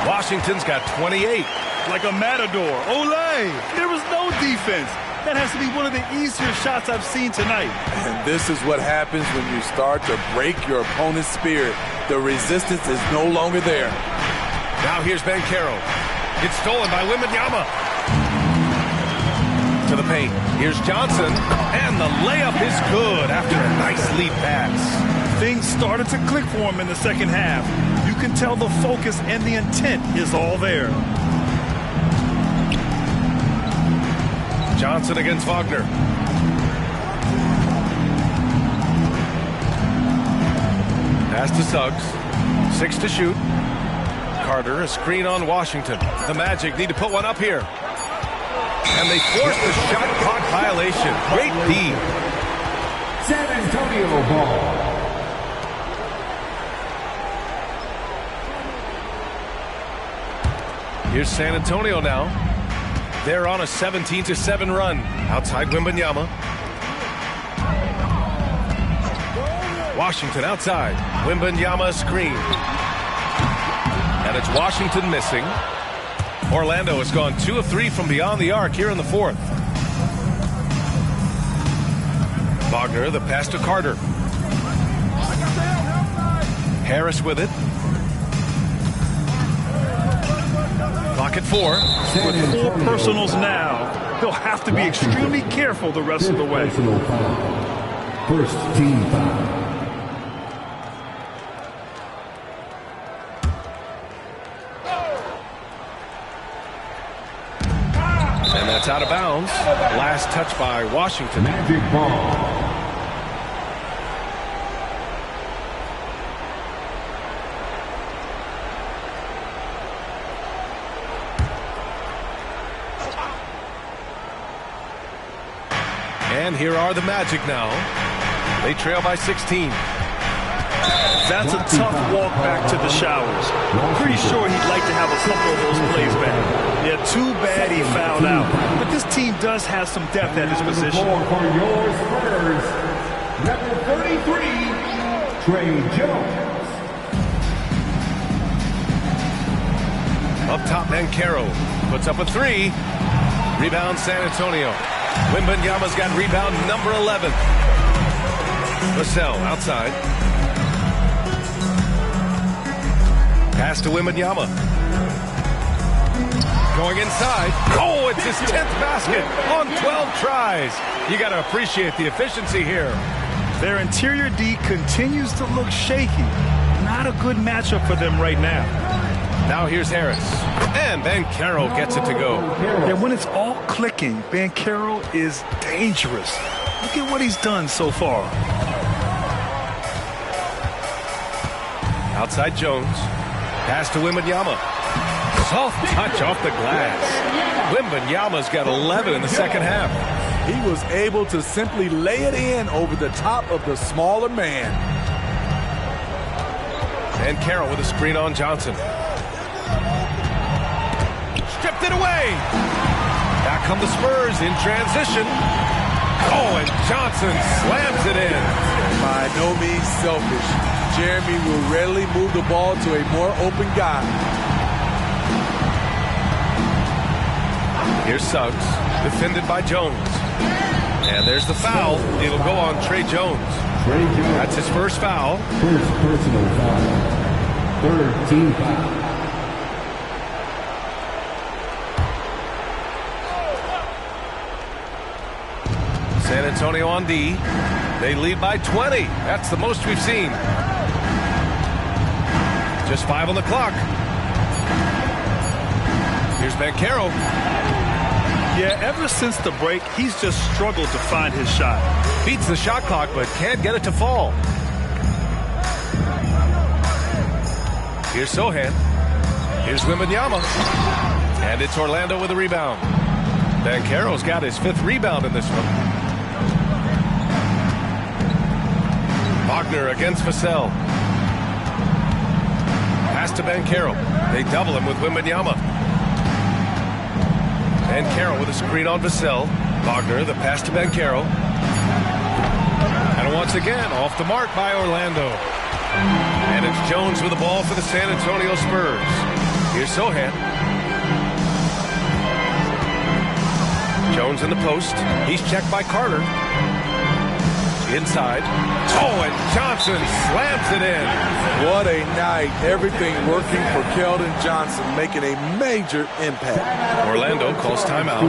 Washington's got 28. Like a matador. Olay! There was no defense. That has to be one of the easier shots I've seen tonight. And this is what happens when you start to break your opponent's spirit. The resistance is no longer there. Now here's Banchero. It's stolen by Wembanyama. To the paint. Here's Johnson. And the layup is good after a nice lead pass. Things started to click for him in the second half. You can tell the focus and the intent is all there. Johnson against Wagner. Pass to Suggs. 6 to shoot. Carter, a screen on Washington. The Magic need to put one up here. And they force the shot clock violation. Great D. San Antonio ball. Here's San Antonio now. They're on a 17-7 run. Outside Wembanyama. Washington outside. Wembanyama screen. And it's Washington missing. Orlando has gone 2 of 3 from beyond the arc here in the fourth. Wagner, the pass to Carter. Harris with it. Clock at 4. With 4 personals now, he'll have to be extremely careful the rest of the way. First team foul. And that's out of bounds. Last touch by Washington. Magic ball. And here are the Magic now. They trail by 16. That's a tough walk back to the showers. Pretty sure he'd like to have a couple of those plays back. Yeah, too bad he fouled out. But this team does have some depth at his position. For your Spurs, number 33, Trey Jones. Up top, Bancaro puts up a three. Rebound, San Antonio. Wembanyama's got rebound number 11. Vassell outside. Pass to Wembanyama. Going inside. Oh, it's his 10th basket on 12 tries. You got to appreciate the efficiency here. Their interior D continues to look shaky. Not a good matchup for them right now. Now here's Harris. And Bancaro gets it to go. And when it's all clicking, Bancaro is dangerous. Look at what he's done so far. Outside Jones. Pass to Wembanyama. Soft touch off the glass. Wembanyama's got 11 in the second half. He was able to simply lay it in over the top of the smaller man. And Carroll with a screen on Johnson. Stripped it away. Back come the Spurs in transition. Oh, and Johnson slams it in. By no means selfish. Jeremy will readily move the ball to a more open guy. Here's Suggs, defended by Jones. And there's the foul. It'll go on Trey Jones. That's his first foul. First personal foul. Third team foul. San Antonio on D. They lead by 20. That's the most we've seen. Just 5 on the clock. Here's Bancaro. Yeah, ever since the break, he's just struggled to find his shot. Beats the shot clock, but can't get it to fall. Here's Sohan. Here's Wembanyama. And it's Orlando with a rebound. Bancaro's got his 5th rebound in this one. Wagner against Vassell. Pass to Bancaro. They double him with Wembanyama. Bancaro with a screen on Vassell. Wagner, the pass to Bancaro. And once again, off the mark by Orlando. And it's Jones with the ball for the San Antonio Spurs. Here's Sohan. Jones in the post. He's checked by Carter. Inside. Oh, and Johnson slams it in. What a night. Everything working for Keldon Johnson, making a major impact. Orlando calls timeout.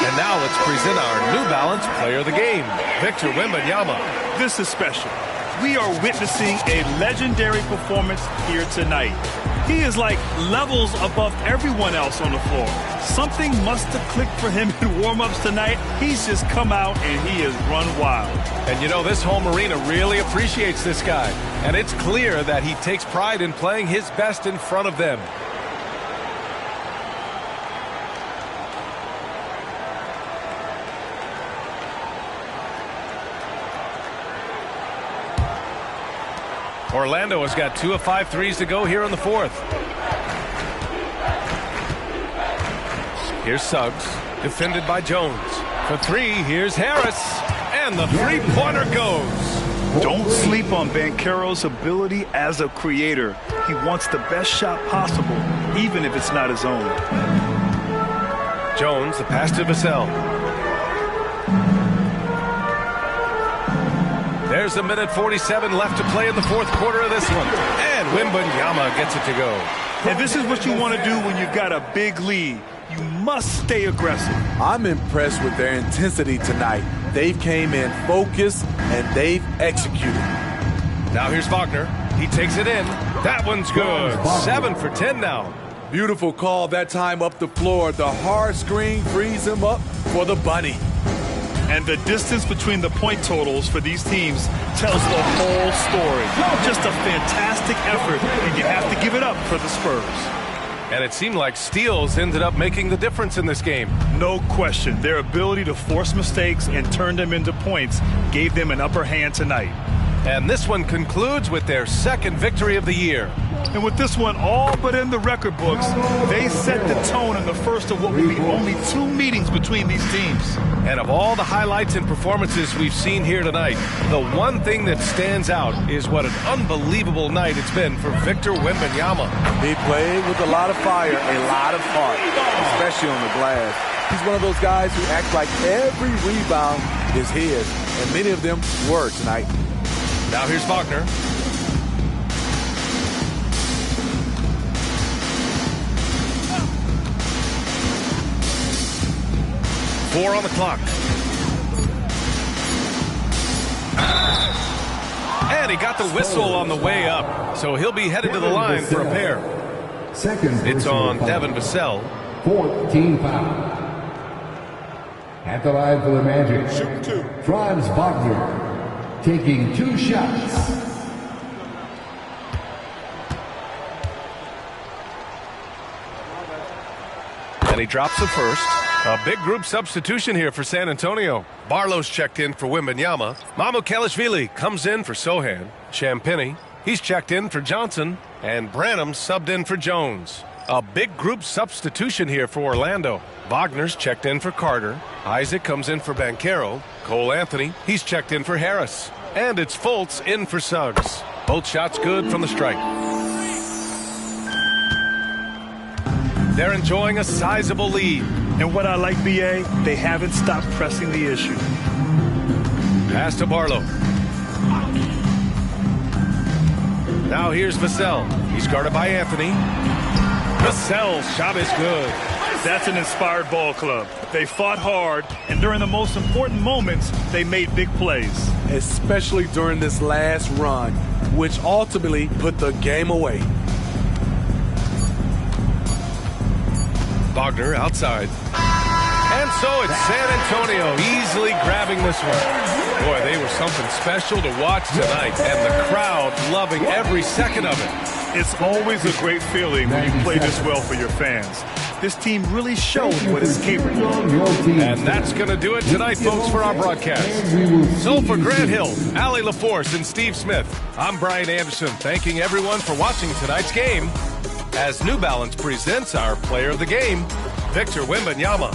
And now let's present our New Balance Player of the Game, Victor Wembanyama. This is special. We are witnessing a legendary performance here tonight. He is like levels above everyone else on the floor. Something must have clicked for him in warm-ups tonight. He's just come out and he has run wild. And you know, this home arena really appreciates this guy. And it's clear that he takes pride in playing his best in front of them. Orlando has got 2 of 5 threes to go here in the 4th. Here's Suggs, defended by Jones. For 3, here's Harris, and the three-pointer goes. Don't sleep on Bancaro's ability as a creator. He wants the best shot possible, even if it's not his own. Jones, the pass to Vassell. There's a minute 47 left to play in the fourth quarter of this one. And Wembanyama gets it to go. And this is what you want to do when you've got a big lead. You must stay aggressive. I'm impressed with their intensity tonight. They've came in focused and they've executed. Now here's Wagner. He takes it in. That one's good. 7 for 10 now. Beautiful call that time up the floor. The hard screen frees him up for the bunny. And the distance between the point totals for these teams tells the whole story. Just a fantastic effort, and you have to give it up for the Spurs. And it seemed like steals ended up making the difference in this game. No question. Their ability to force mistakes and turn them into points gave them an upper hand tonight. And this one concludes with their second victory of the year. And with this one all but in the record books, they set the tone in the first of what will be only 2 meetings between these teams. And of all the highlights and performances we've seen here tonight, the one thing that stands out is what an unbelievable night it's been for Victor Wembanyama. He played with a lot of fire, a lot of heart, especially on the glass. He's one of those guys who act like every rebound is his, and many of them were tonight. Now here's Wagner. Four on the clock. And he got the whistle on the way up, so he'll be headed to the line for a pair. It's on Devin Vassell. 14 foul. At the line for the Magic, Franz Wagner taking 2 shots. And he drops the first. A big group substitution here for San Antonio. Barlow's checked in for Wembanyama. Mamukelashvili comes in for Sohan. Champagny, he's checked in for Johnson. And Branham subbed in for Jones. A big group substitution here for Orlando. Wagner's checked in for Carter. Isaac comes in for Banchero. Cole Anthony, he's checked in for Harris. And it's Fultz in for Suggs. Both shots good from the stripe. They're enjoying a sizable lead. And what I like, B.A., they haven't stopped pressing the issue. Pass to Barlow. Now here's Vassell. He's guarded by Anthony. Vassell's shot is good. That's an inspired ball club. They fought hard, and during the most important moments, they made big plays. Especially during this last run, which ultimately put the game away. Wagner outside. And so it's San Antonio easily grabbing this one. Boy, they were something special to watch tonight, and the crowd loving every second of it. It's always a great feeling when you play this well for your fans. This team really showed what it's capable of. And that's going to do it tonight, folks, for our broadcast. So for Grant Hill, Allie LaForce, and Steve Smith, I'm Brian Anderson, thanking everyone for watching tonight's game as New Balance presents our player of the game, Victor Wembanyama.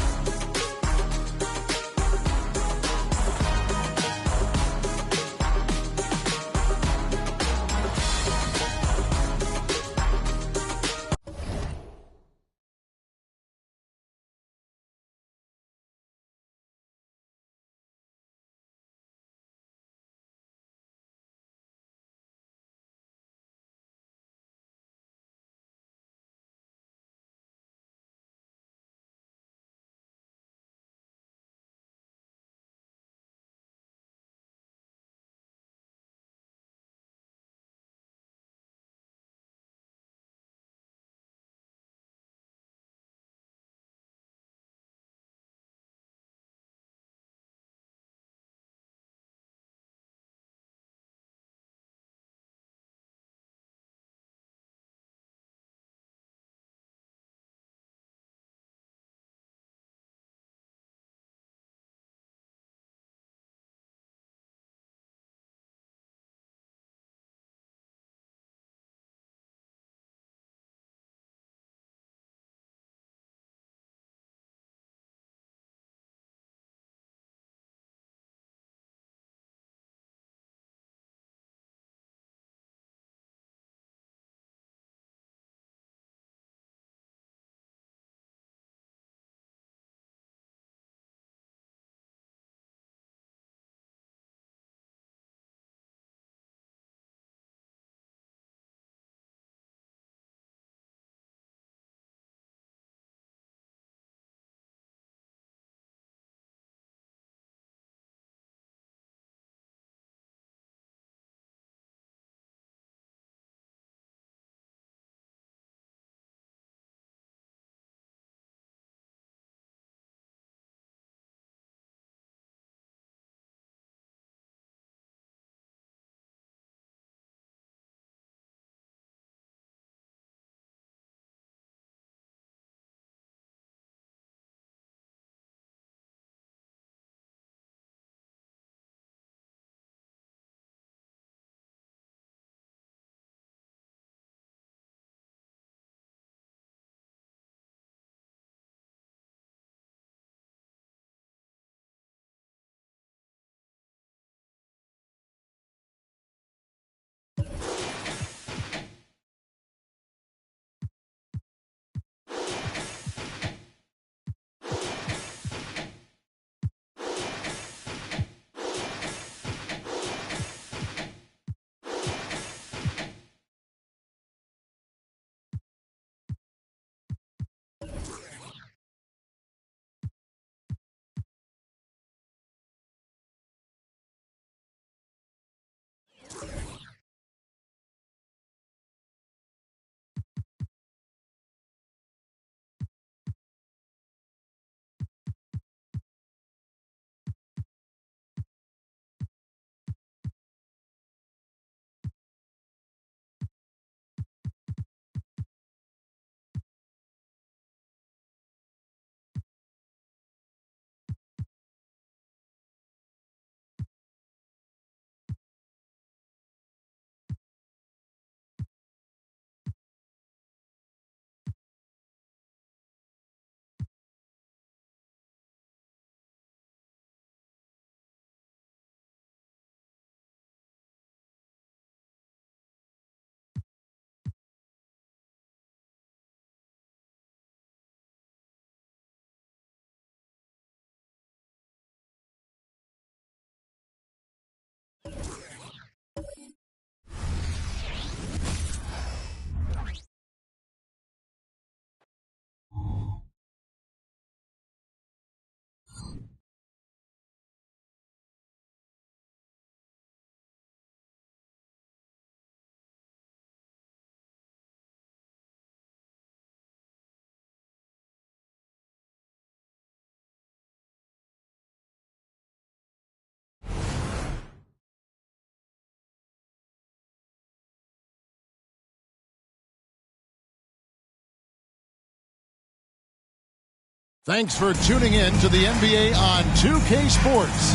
Thanks for tuning in to the NBA on 2K Sports.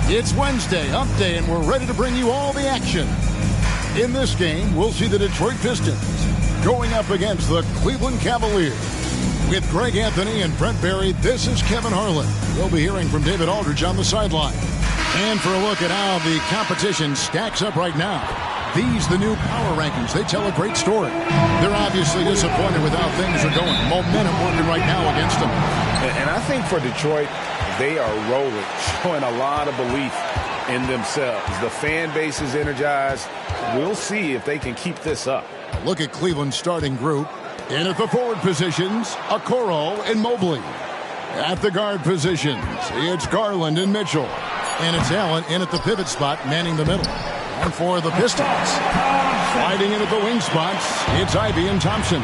It's Wednesday, Hump Day, and we're ready to bring you all the action. In this game, we'll see the Detroit Pistons going up against the Cleveland Cavaliers. With Greg Anthony and Brent Barry, this is Kevin Harlan. We'll be hearing from David Aldridge on the sideline. And for a look at how the competition stacks up right now, these, the new power rankings, they tell a great story. They're obviously disappointed with how things are going. Momentum working right now against them. And I think for Detroit, they are rolling, showing a lot of belief in themselves. The fan base is energized. We'll see if they can keep this up. Look at Cleveland's starting group. In at the forward positions, Okoro and Mobley. At the guard positions, it's Garland and Mitchell. And it's Allen in at the pivot spot, manning the middle. And for the Pistons, fighting in at the wing spots, it's Ivy and Thompson.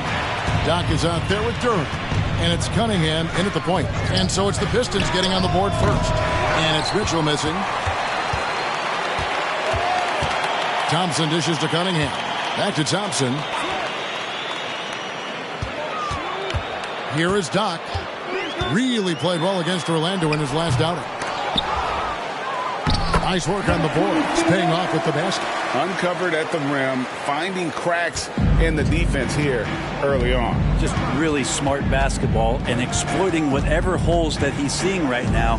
Doc is out there with Durham. And it's Cunningham in at the point. And so it's the Pistons getting on the board first. And it's Mitchell missing. Thompson dishes to Cunningham. Back to Thompson. Here is Doc. Really played well against Orlando in his last outing. Nice work on the boards, paying off with the basket. Uncovered at the rim, finding cracks in the defense here early on. Just really smart basketball and exploiting whatever holes that he's seeing right now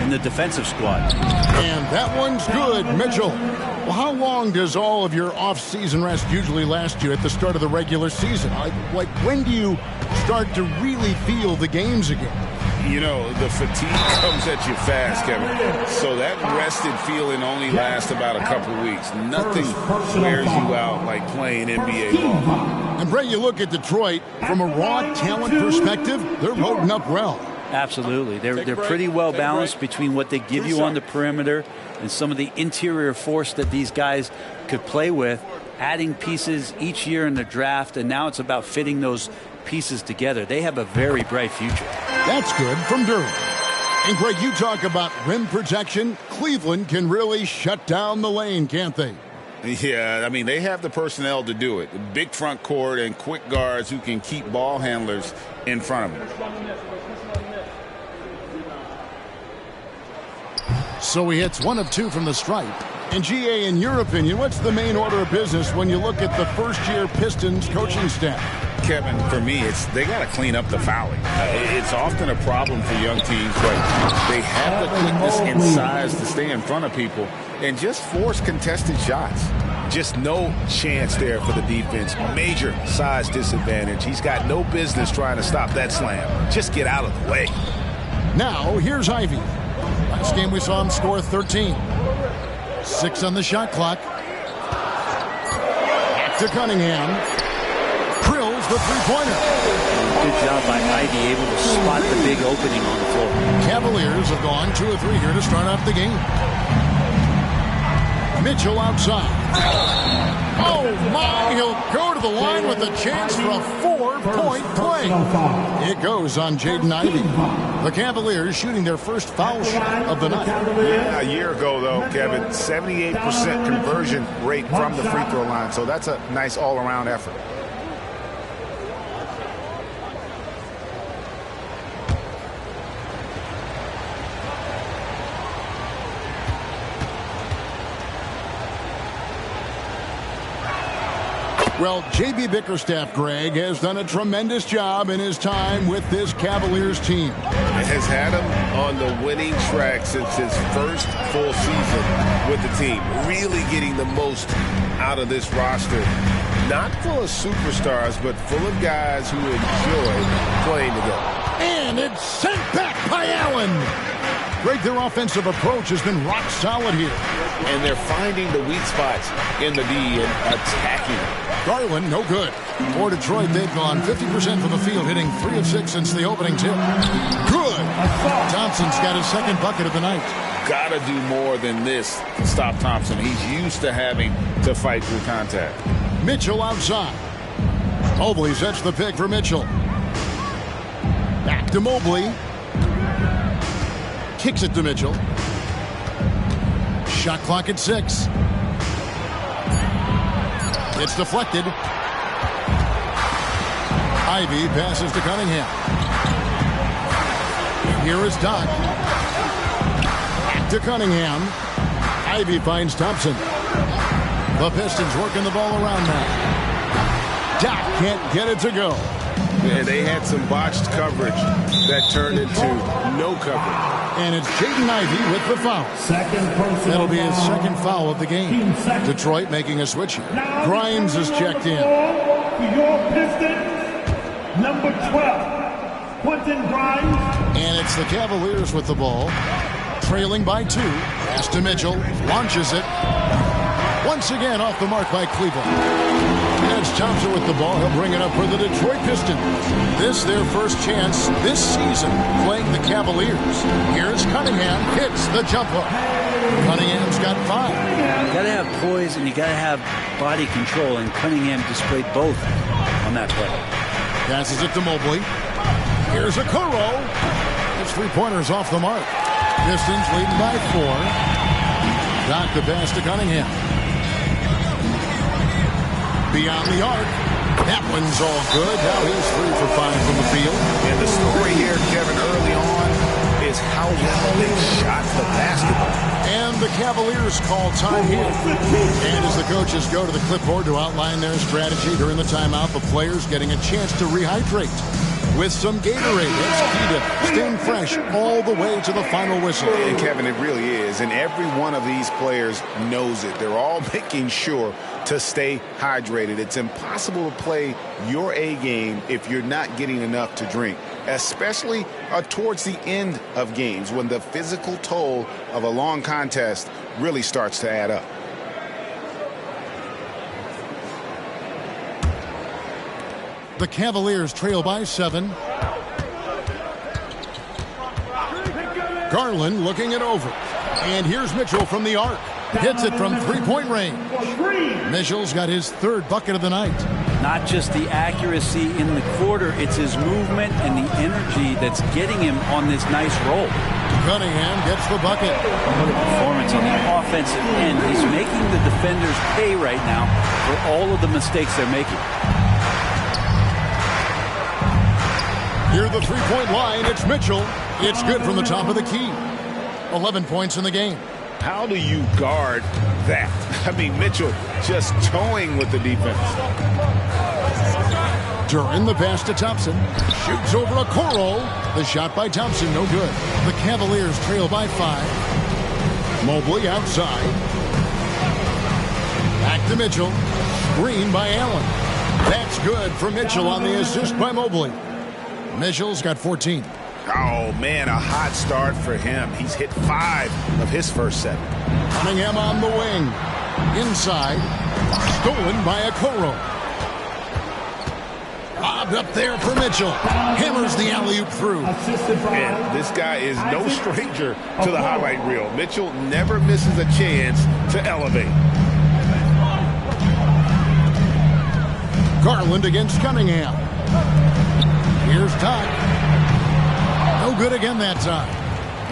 in the defensive squad. And that one's good, Mitchell. Well, how long does all of your off-season rest usually last you at the start of the regular season? Like when do you start to really feel the games again? You know, the fatigue comes at you fast, Kevin. So that rested feeling only lasts about a couple weeks. Nothing wears you out like playing NBA ball. And Brett, you look at Detroit, from a raw talent perspective, they're loading up well. Absolutely. They're pretty well balanced between what they give you on the perimeter and some of the interior force that these guys could play with, adding pieces each year in the draft, and now it's about fitting those pieces together. They have a very bright future. That's good from Durham. And Greg, you talk about rim protection. Cleveland can really shut down the lane, can't they? Yeah, I mean, they have the personnel to do it. Big front court and quick guards who can keep ball handlers in front of them. So he hits 1 of 2 from the stripe. And GA, in your opinion, what's the main order of business when you look at the first-year Pistons coaching staff? Kevin, for me, they got to clean up the fouling. It's often a problem for young teams, but they have the quickness and size to stay in front of people and just force contested shots. Just no chance there for the defense. Major size disadvantage. He's got no business trying to stop that slam. Just get out of the way. Now, here's Ivy. Last game we saw him score 13. 6 on the shot clock. Back to Cunningham. Drills the three-pointer. Good job by Ivy, able to spot the big opening on the floor. Cavaliers have gone 2 of 3 here to start off the game. Mitchell outside. Oh, my. He'll go to the line with a chance for a 4-point play. It goes on Jaden Ivey. The Cavaliers shooting their first foul shot of the night. Yeah, a year ago, though, Kevin, 78% conversion rate from the free throw line. So that's a nice all-around effort. Well, J.B. Bickerstaff, Greg, has done a tremendous job in his time with this Cavaliers team. Has had him on the winning track since his first full season with the team. Really getting the most out of this roster. Not full of superstars, but full of guys who enjoy playing together. And it's sent back by Allen. Greg, their offensive approach has been rock solid here. And they're finding the weak spots in the D and attacking. Garland, no good. For Detroit, they've gone 50% from the field, hitting 3 of 6 since the opening tip. Good. Thompson's got his second bucket of the night. Got to do more than this to stop Thompson. He's used to having to fight through contact. Mitchell outside. Mobley sets the pick for Mitchell. Back to Mobley. Kicks it to Mitchell. Shot clock at 6. It's deflected. Ivy passes to Cunningham. Here is Doc. Back to Cunningham. Ivy finds Thompson. The Pistons working the ball around now. Doc can't get it to go. Yeah, they had some botched coverage that turned into no coverage. And it's Jaden Ivey with the foul. That'll be his second foul of the game. Detroit making a switch here. Grimes is checked in. Your Pistons, number 12, Quentin Grimes. And it's the Cavaliers with the ball. Trailing by 2. Pass to Mitchell. Launches it. Once again off the mark by Cleveland. It's Thompson with the ball. He'll bring it up for the Detroit Pistons. This their first chance this season playing the Cavaliers. Here's Cunningham. Hits the jump hook. Cunningham's got 5. You got to have poise and you got to have body control, and Cunningham displayed both on that play. Passes it to Mobley. Here's a Kuro. His three-pointer's off the mark. Pistons leading by 4. Doc the pass to Cunningham. Beyond the arc. That one's all good. Now he's 3 for 5 from the field. And the story here, Kevin, early on is how well they shot the basketball. And the Cavaliers call time here. And as the coaches go to the clipboard to outline their strategy during the timeout, the players getting a chance to rehydrate with some Gatorade. That's key to staying fresh all the way to the final whistle. And Kevin, it really is. And every one of these players knows it. They're all making sure to stay hydrated. It's impossible to play your A game if you're not getting enough to drink, especially towards the end of games when the physical toll of a long contest really starts to add up. The Cavaliers trail by 7. Garland looking it over. And here's Mitchell from the arc. Hits it from three-point range. Mitchell's got his 3rd bucket of the night. Not just the accuracy in the quarter, it's his movement and the energy that's getting him on this nice roll. Cunningham gets the bucket. What a performance on the offensive end. He's making the defenders pay right now for all of the mistakes they're making. Near the three-point line, it's Mitchell. It's good from the top of the key. 11 points in the game. How do you guard that? I mean, Mitchell just towing with the defense. Duran the pass to Thompson. Shoots over a Koro. The shot by Thompson, no good. The Cavaliers trail by 5. Mobley outside. Back to Mitchell. Screen by Allen. That's good for Mitchell on the assist by Mobley. Mitchell's got 14. Oh, man, a hot start for him. He's hit 5 of his first 7. Cunningham on the wing. Inside. Stolen by Okoro. Lobbed up there for Mitchell. Hammers the alley-oop through. And this guy is no stranger to the highlight reel. Mitchell never misses a chance to elevate. Garland against Cunningham. Here's Todd. No good again that time.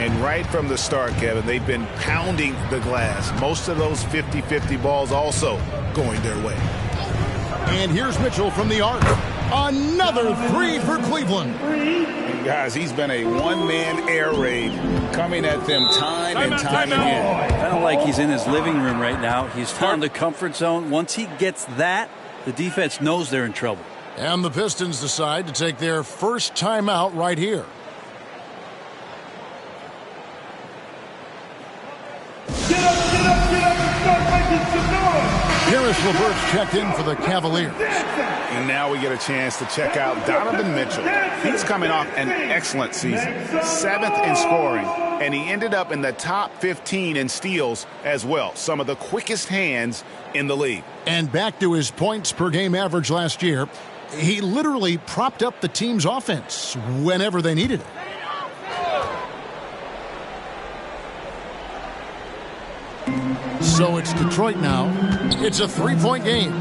And right from the start, Kevin, they've been pounding the glass. Most of those 50-50 balls also going their way. And here's Mitchell from the arc. Another 3 for Cleveland. And guys, he's been a one-man air raid coming at them time and time again. Kind of like he's in his living room right now. He's found the comfort zone. Once he gets that, the defense knows they're in trouble. And the Pistons decide to take their first timeout right here. Get up, and start making some noise. Harris LeVert's checked in for the Cavaliers. And now we get a chance to check out Donovan Mitchell. He's coming off an excellent season. 7th in scoring, and he ended up in the top 15 in steals as well. Some of the quickest hands in the league. And back to his points per game average last year, he literally propped up the team's offense whenever they needed it. So it's Detroit now. It's a 3-point game.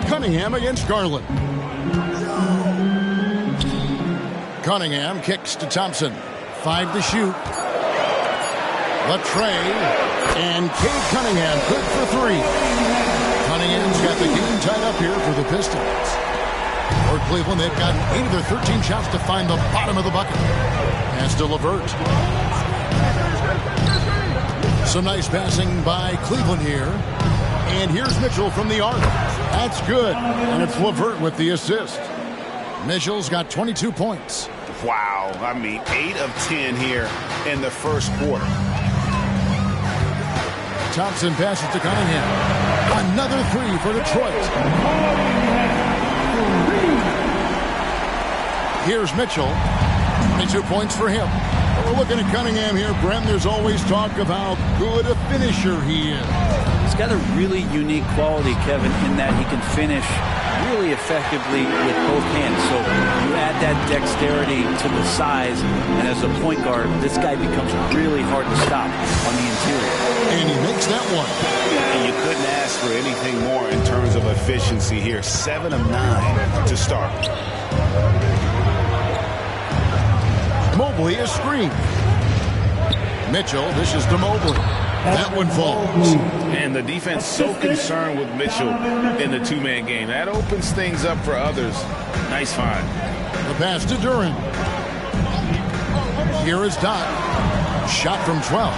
Cunningham against Garland. Cunningham kicks to Thompson. 5 to shoot. Latre and Cade Cunningham good for 3. Cunningham's got the game tied up here for the Pistons. For Cleveland, they've gotten 8 of their 13 shots to find the bottom of the bucket. Pass to LeVert. Some nice passing by Cleveland here. And here's Mitchell from the arc. That's good. And it's LeVert with the assist. Mitchell's got 22 points. Wow. I mean, 8 of 10 here in the first quarter. Thompson passes to Cunningham. Another 3 for Detroit. Here's Mitchell. 22 points for him. We're looking at Cunningham here, Brent. There's always talk of how good a finisher he is. He's got a really unique quality, Kevin, in that he can finish really effectively with both hands. So you add that dexterity to the size, and as a point guard, this guy becomes really hard to stop on the interior. And he makes that one. And you couldn't ask for anything more in terms of efficiency here. 7 of 9 to start. Mobley is screened. Mitchell dishes to Mobley. That one falls. And the defense so concerned with Mitchell in the two-man game. That opens things up for others. Nice find. The pass to Duran. Here is Doc. Shot from 12.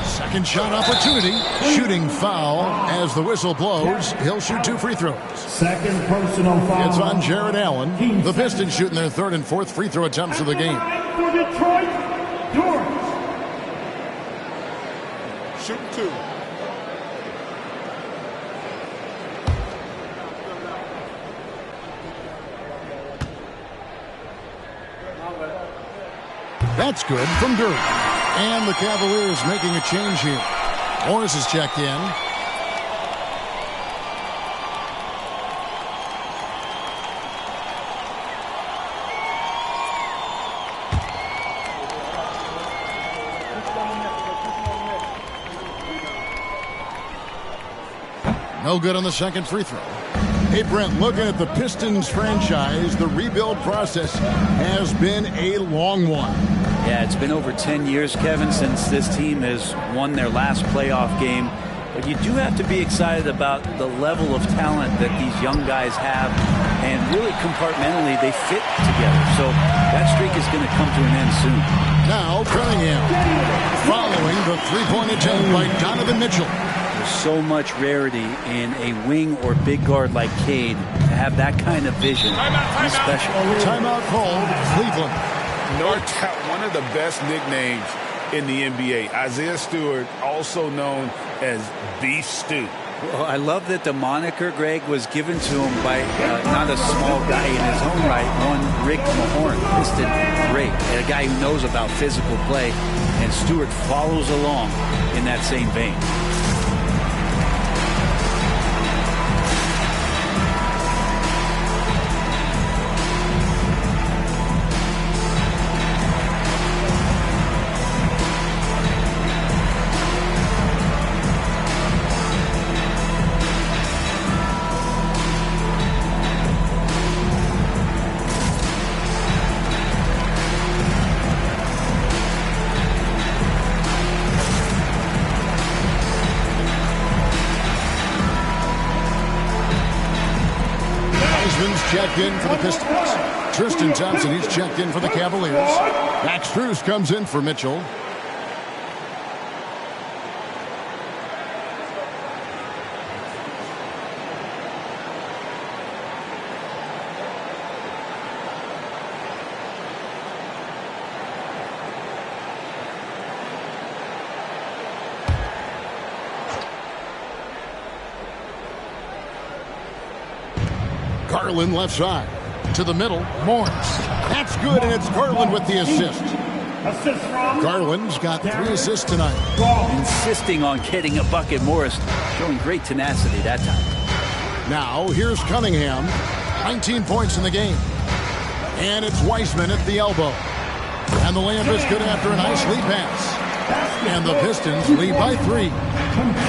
Second shot opportunity. Shooting foul as the whistle blows. He'll shoot 2 free throws. Second personal foul. It's on Jared Allen. The Pistons shooting their 3rd and 4th free throw attempts of the game. For Detroit, Duran. Shoot 2. That's good from Duran. And the Cavaliers making a change here. Morris is checked in. No good on the second free throw. Hey, Brent, looking at the Pistons franchise, the rebuild process has been a long one. Yeah, it's been over 10 years, Kevin, since this team has won their last playoff game. But you do have to be excited about the level of talent that these young guys have. And really, compartmentally, they fit together. So that streak is going to come to an end soon. Now, Cunningham following the three-point attempt by Donovan Mitchell. There's so much rarity in a wing or big guard like Cade to have that kind of vision. He's special. Timeout called Cleveland. No doubt one of the best nicknames in the NBA. Isaiah Stewart, also known as Beef Stew. Well, I love that the moniker, Greg, was given to him by not a small guy in his own right, one Rick Mahorn, Piston great, a guy who knows about physical play, and Stewart follows along in that same vein. Checked in for the Pistons. Tristan Thompson, he's checked in for the Cavaliers. Max Strus comes in for Mitchell. Garland left side. To the middle. Morris. That's good, and it's Garland with the assist. Garland's got 3 assists tonight. Insisting on getting a bucket. Morris showing great tenacity that time. Now, here's Cunningham. 19 points in the game. And it's Weissman at the elbow. And the layup is good after a nice lead pass. And the Pistons lead by 3.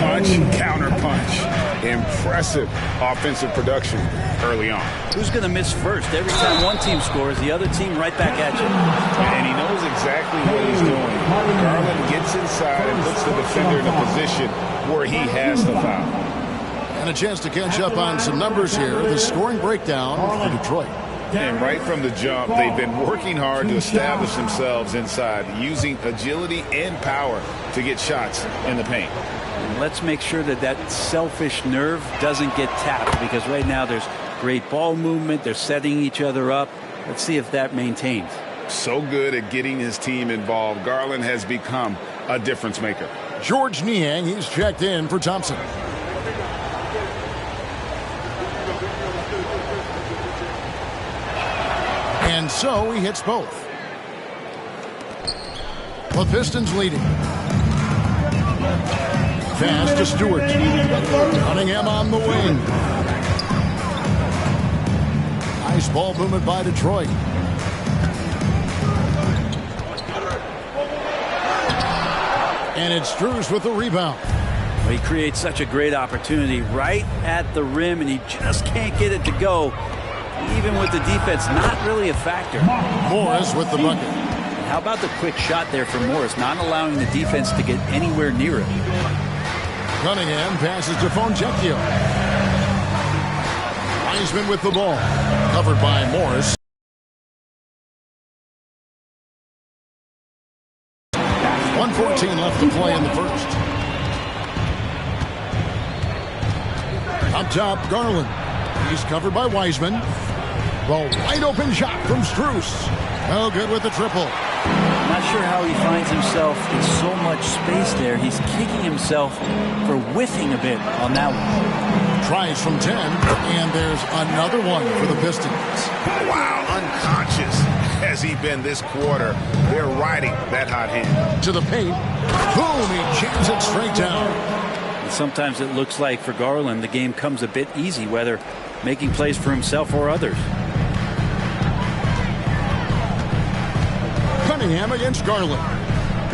Punch, counter punch. Impressive offensive production early on. Who's going to miss first? Every time one team scores, the other team right back at you. And he knows exactly what he's doing. Garland gets inside and puts the defender in a position where he has to foul. And a chance to catch up on some numbers here. The scoring breakdown for Detroit. And right from the jump, they've been working hard to establish themselves inside, using agility and power to get shots in the paint. And let's make sure that that selfish nerve doesn't get tapped, because right now there's great ball movement. They're setting each other up. Let's see if that maintains. So good at getting his team involved. Garland has become a difference maker. George Niang, he's checked in for Thompson. And so he hits both. The Pistons leading. Pass to Stewart. Cunningham on the wing. Nice ball movement by Detroit. And it's Strus with the rebound. Well, he creates such a great opportunity right at the rim, and he just can't get it to go. Even with the defense not really a factor. Morris with the bucket. And how about the quick shot there from Morris, not allowing the defense to get anywhere near it. Cunningham passes to Fontecchio. Weissman with the ball. Covered by Morris. 1:14 left to play in the first. Up top, Garland. He's covered by Weissman. The wide open shot from Strus. No good with the triple. Not sure how he finds himself in so much space there. He's kicking himself for whiffing a bit on that one. Tries from 10, and there's another one for the Pistons. Wow, unconscious has he been this quarter. They're riding that hot hand. To the paint. Boom, he jams it straight down. And sometimes it looks like for Garland the game comes a bit easy, whether making plays for himself or others. Cunningham against Garland.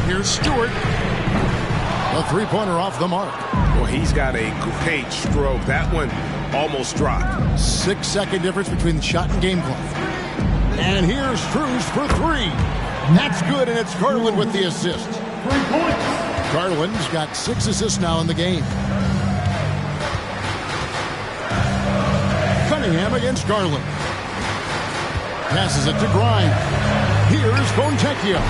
Here's Stewart. A three-pointer off the mark. Well, he's got a great stroke. That one almost dropped. 6-second difference between the shot and game clock. And here's Strus for 3. That's good, and it's Garland with the assist. Garland's got 6 assists now in the game. Cunningham against Garland. Passes it to Grimes. Here's Fontecchio.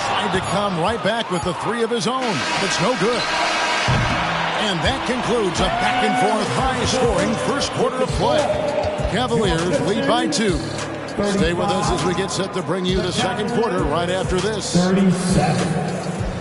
Tried to come right back with the 3 of his own. It's no good. And that concludes a back-and-forth high-scoring first quarter of play. Cavaliers lead by 2. Stay with us as we get set to bring you the second quarter right after this. 37.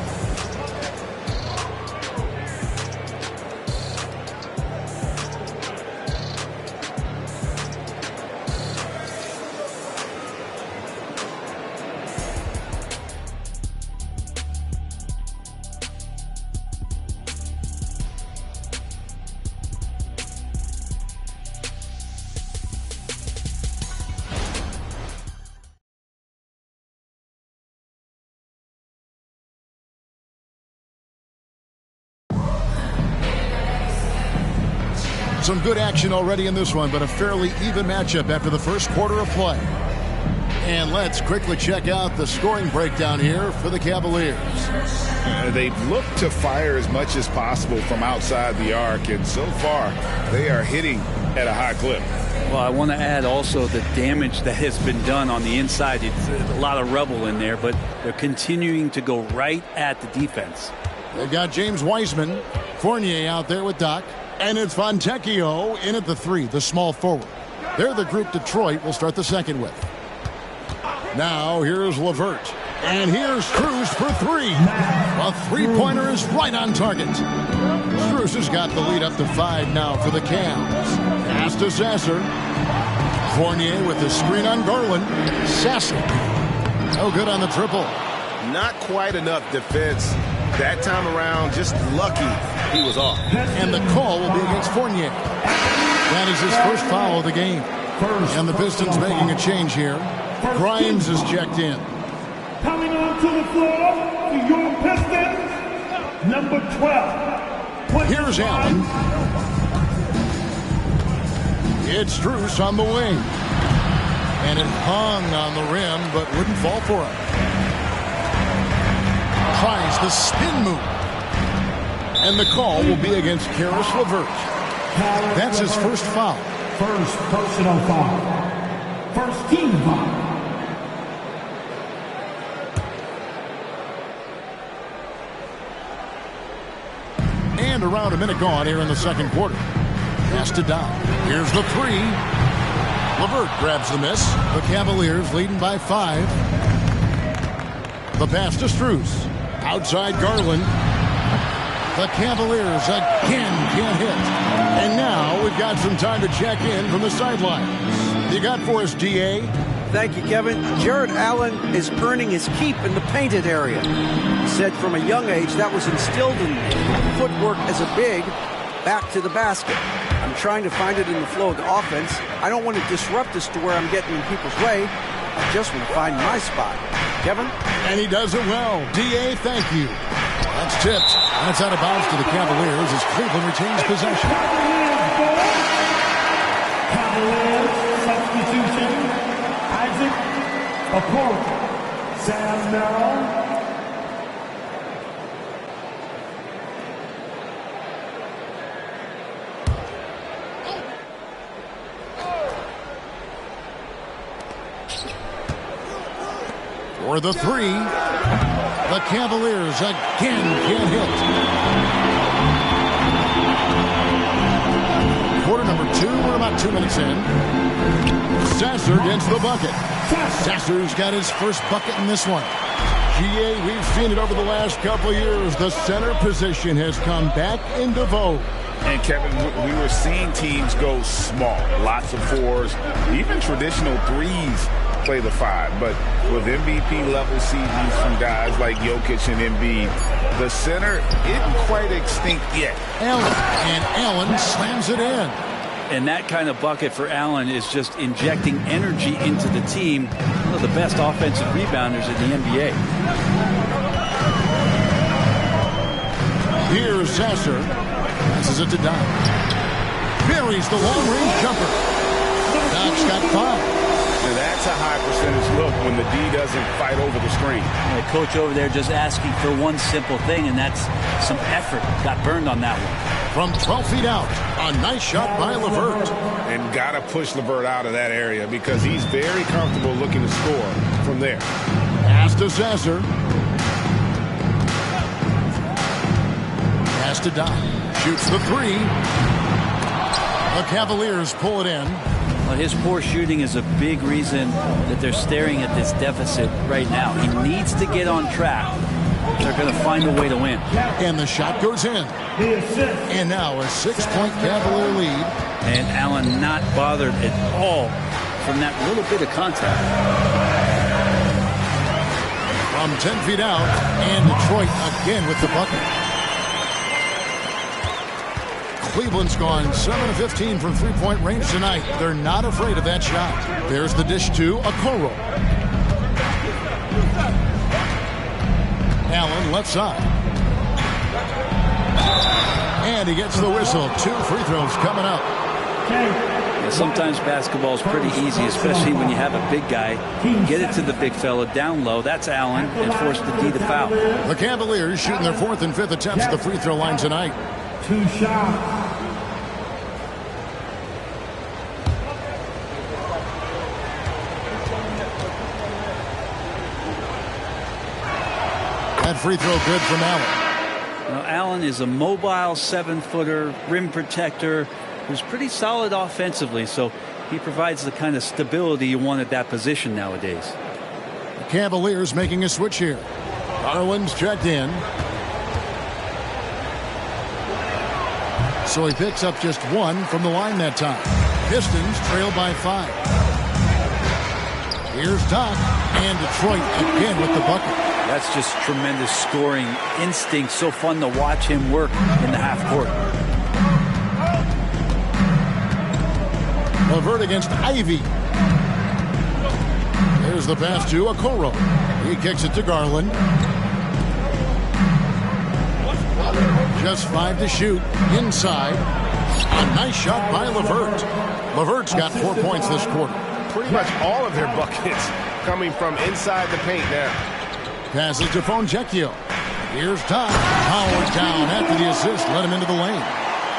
Some good action already in this one, but a fairly even matchup after the first quarter of play. And let's quickly check out the scoring breakdown here for the Cavaliers. They've looked to fire as much as possible from outside the arc, and so far they are hitting at a high clip. Well, I want to add also the damage that has been done on the inside. It's a lot of rubble in there, but they're continuing to go right at the defense. They've got James Wiseman, Fournier out there with Doc, and it's Fontecchio in at the 3, the small forward. They're the group Detroit will start the second with. Now here's LeVert, and here's Strus for 3. A three-pointer is right on target. Strus has got the lead up to 5 now for the Cavs. Pass to Sasser. Fournier with the screen on Garland. Sasser. No good on the triple. Not quite enough defense that time around. Just lucky he was off. And the call will be against Fournier. That is his first foul of the game. And the Pistons making a change here. Grimes is checked in. Coming onto the floor for your Pistons, number 12. Here's Allen. It's Strus on the wing. And it hung on the rim, but wouldn't fall for him. Tries the spin move. And the call will be against Karis LeVert. That's his first foul. First personal foul. First team foul. And around a minute gone here in the second quarter. Pass to Doc. Here's the 3. LeVert grabs the miss. The Cavaliers leading by 5. The pass to Strus. Outside Garland. The Cavaliers again can't hit. And now we've got some time to check in from the sidelines. You got for us, DA? Thank you, Kevin. Jared Allen is earning his keep in the painted area. He said from a young age that was instilled in footwork as a big, back to the basket. I'm trying to find it in the flow of the offense. I don't want to disrupt this to where I'm getting in people's way. I just want to find my spot. Kevin? And he does it well. DA, thank you. That's tipped. And it's out of bounds to the Cavaliers as Cleveland retains possession. Cavaliers substitution. Isaac Okoro. Sam Merrill. For the 3, the Cavaliers again can't hit. Quarter number 2, we're about 2 minutes in. Sasser gets the bucket. Sasser's got his first bucket in this one. GA, we've seen it over the last couple of years. The center position has come back into vogue. And Kevin, we were seeing teams go small, lots of 4s, even traditional 3s play the 5. But with MVP level seasons from guys like Jokic and Embiid, the center isn't quite extinct yet. Allen slams it in. And that kind of bucket for Allen is just injecting energy into the team. One of the best offensive rebounders in the NBA. Here's Sasser. Passes it to Doc. Buries the long-range jumper. Doc's got 5. Now that's a high percentage look when the D doesn't fight over the screen. The coach over there just asking for one simple thing, and that's some effort. Got burned on that one. From 12 feet out, a nice shot by LeVert. And got to push LeVert out of that area because he's very comfortable looking to score from there. Pass to Sasser. Pass to Doc. Shoots the 3. The Cavaliers pull it in. Well, his poor shooting is a big reason that they're staring at this deficit right now. He needs to get on track. They're going to find a way to win. And the shot goes in. And now a 6-point Cavalier lead. And Allen not bothered at all from that little bit of contact. From 10 feet out, and Detroit again with the bucket. Cleveland's gone 7 of 15 from three-point range tonight. They're not afraid of that shot. There's the dish to Okoro. Allen left side. And And he gets the whistle. 2 free throws coming up. Yeah, sometimes basketball is pretty easy, especially when you have a big guy. Get it to the big fella down low. That's Allen, and force the D to foul. The Cavaliers shooting their 4th and 5th attempts at the free throw line tonight. 2 shots. That free throw good from Allen. Now, Allen is a mobile 7-footer, rim protector, who's pretty solid offensively, so he provides the kind of stability you want at that position nowadays. The Cavaliers making a switch here. Garland's checked in. So he picks up just 1 from the line that time. Pistons trail by 5. Here's Doc, and Detroit again with the bucket. That's just tremendous scoring instinct. So fun to watch him work in the half court. LeVert against Ivy. There's the pass to Okoro. He kicks it to Garland. Just 5 to shoot. Inside. A nice shot by LeVert. LeVert's got 4 points this quarter. Pretty much all of their buckets coming from inside the paint now. Passes to Fonjecchio. Here's Todd. Howard down after the assist. Let him into the lane.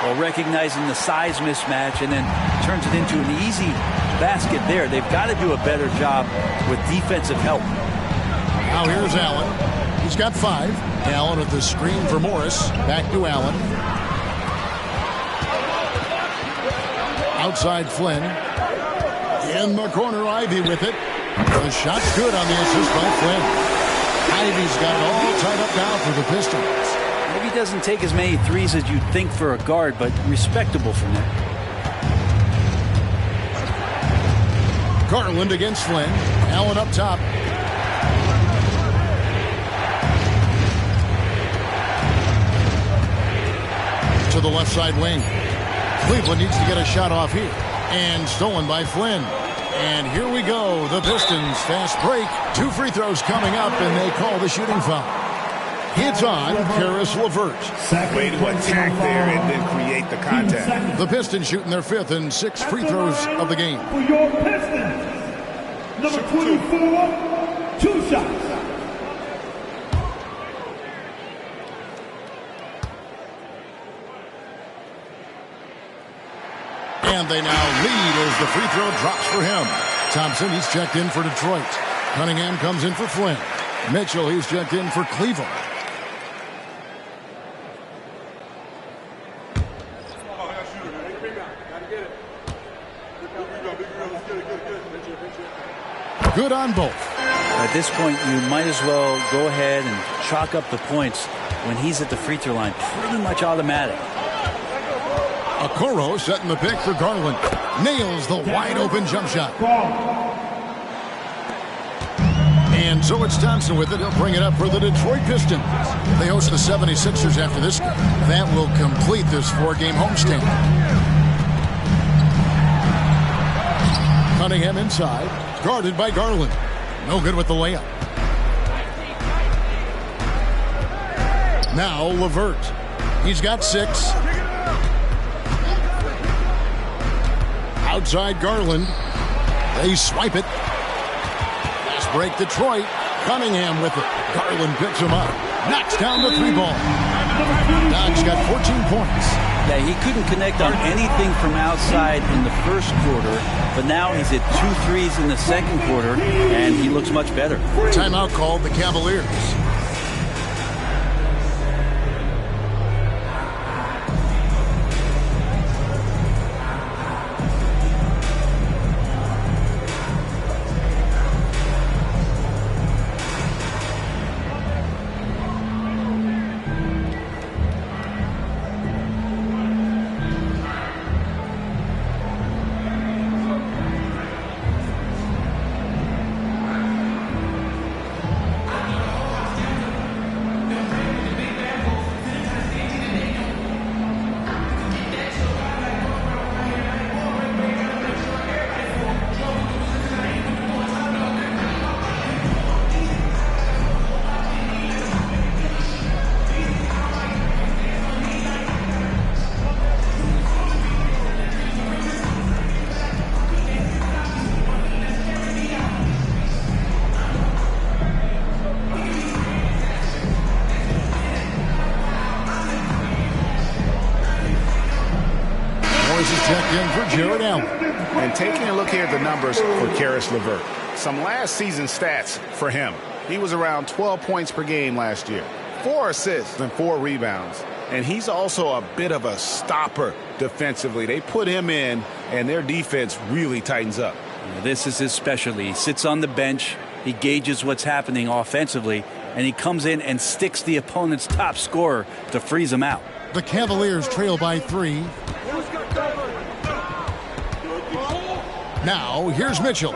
Well, recognizing the size mismatch and then turns it into an easy basket there. They've got to do a better job with defensive help. Now here's Allen. He's got 5. Allen with the screen for Morris. Back to Allen. Outside Flynn. In the corner, Ivy with it. The shot's good on the assist by Flynn. Ivy's got it all tied up now for the Pistons. Maybe he doesn't take as many threes as you'd think for a guard, but respectable from there. Garland against Flynn. Allen up top. To the left side wing. Cleveland needs to get a shot off here. And stolen by Flynn. And here we go. The Pistons fast break. 2 free throws coming up, and they call the shooting foul. It's on Karis LeVert. Way to attack there and then create the contact. The Pistons shooting their 5th and 6th free throws of the game. For your Pistons, number 24, 2 shots. And they now lead as the free throw drops for him. Thompson, he's checked in for Detroit. Cunningham comes in for Flynn. Mitchell, he's checked in for Cleveland. Good on both. At this point, you might as well go ahead and chalk up the points when he's at the free throw line. Pretty much automatic. Okoro setting the pick for Garland. Nails the wide open jump shot. And so it's Thompson with it. He'll bring it up for the Detroit Pistons. They host the 76ers after this game. That will complete this 4-game homestand. Cunningham inside. Guarded by Garland. No good with the layup. Now LeVert. He's got 6. Outside Garland. They swipe it. Fast break Detroit. Cunningham with it. Garland picks him up. Knocks down the 3-ball. Doc's got 14 points. Yeah, he couldn't connect on anything from outside in the first quarter, but now he's at 2 threes in the second quarter, and he looks much better. Timeout called the Cavaliers. Morris is checked in for Jared Allen. And taking a look here at the numbers for Karis LeVert. Some last season stats for him. He was around 12 points per game last year. 4 assists and 4 rebounds. And he's also a bit of a stopper defensively. They put him in, and their defense really tightens up. This is his specialty. He sits on the bench. He gauges what's happening offensively, and he comes in and sticks the opponent's top scorer to freeze him out. The Cavaliers trail by 3. Now, here's Mitchell.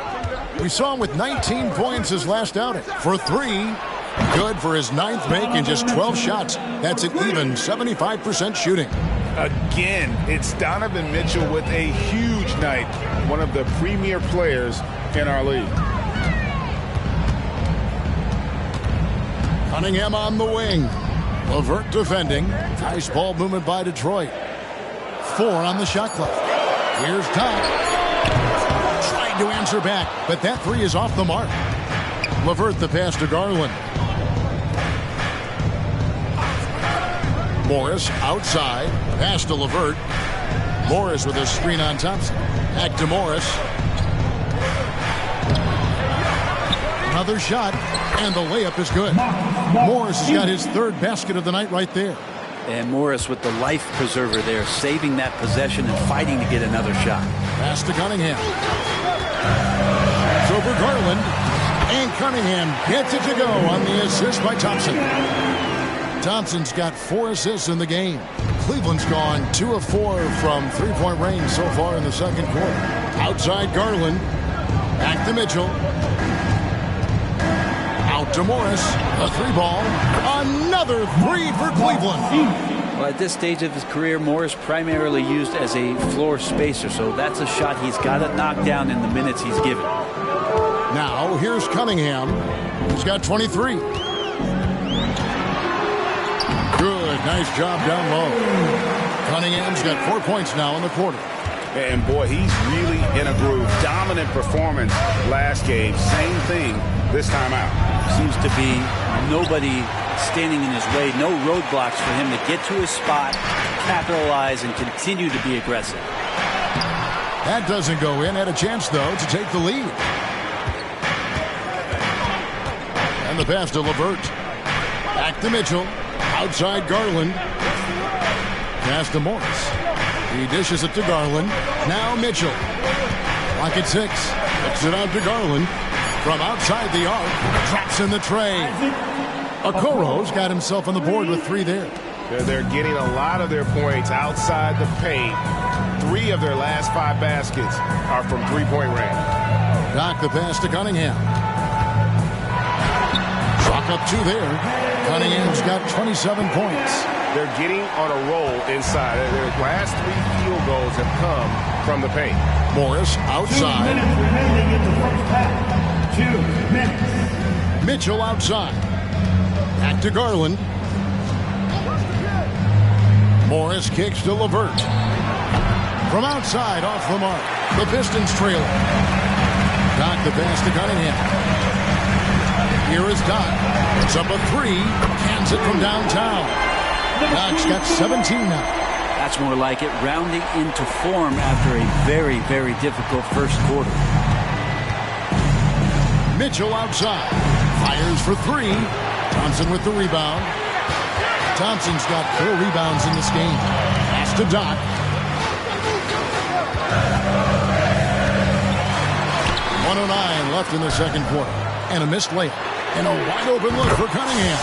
We saw him with 19 points his last outing. For 3, good for his 9th make in just 12 shots. That's an even 75% shooting. Again, it's Donovan Mitchell with a huge night. One of the premier players in our league. Cunningham on the wing. LeVert defending. Nice ball movement by Detroit. 4 on the shot clock. Here's Todd. Trying to answer back, but that 3 is off the mark. LeVert the pass to Garland. Morris outside. Pass to LeVert. Morris with a screen on Thompson. Back to Morris. Another shot, and the layup is good. Morris has got his 3rd basket of the night right there. And Morris with the life preserver there, saving that possession and fighting to get another shot. Pass to Cunningham. It's over Garland. And Cunningham gets it to go on the assist by Thompson. Thompson's got 4 assists in the game. Cleveland's gone 2 of 4 from three-point range so far in the second quarter. Outside Garland. Back to Mitchell. Out to Morris. A 3-ball. Another 3 for Cleveland. Well, at this stage of his career, Morris primarily used as a floor spacer, so that's a shot he's got to knock down in the minutes he's given. Now, here's Cunningham. He's got 23. Good. Nice job down low. Cunningham's got 4 points now in the quarter. And, boy, he's really in a groove. Dominant performance last game. Same thing this time out. Seems to be nobody standing in his way. No roadblocks for him to get to his spot, capitalize, and continue to be aggressive. That doesn't go in. Had a chance, though, to take the lead. And the pass to LeVert. Back to Mitchell. Outside Garland. Pass to Morris. He dishes it to Garland. Now Mitchell. Clock at 6. Kicks it out to Garland. From outside the arc. Drops in the tray. Okoro's got himself on the board with 3 there. They're getting a lot of their points outside the paint. 3 of their last 5 baskets are from three-point range. Doc the pass to Cunningham. Chalk up 2 there. Cunningham's got 27 points. They're getting on a roll inside. Their last 3 field goals have come from the paint. Morris outside. 2 minutes remaining in the first half. 2 minutes. Mitchell outside. Back to Garland. Morris kicks to LeVert. From outside, off the mark. The Pistons trailing. Doc the pass to Cunningham. Here is Doc. It's up a 3. Cans it from downtown. Doc's got 17 now. That's more like it, rounding into form after a very, very difficult first quarter. Mitchell outside. Fires for 3. Thompson with the rebound. Thompson's got 4 rebounds in this game. Pass to Doc. .109 left in the second quarter. And a missed layup. And a wide open look for Cunningham.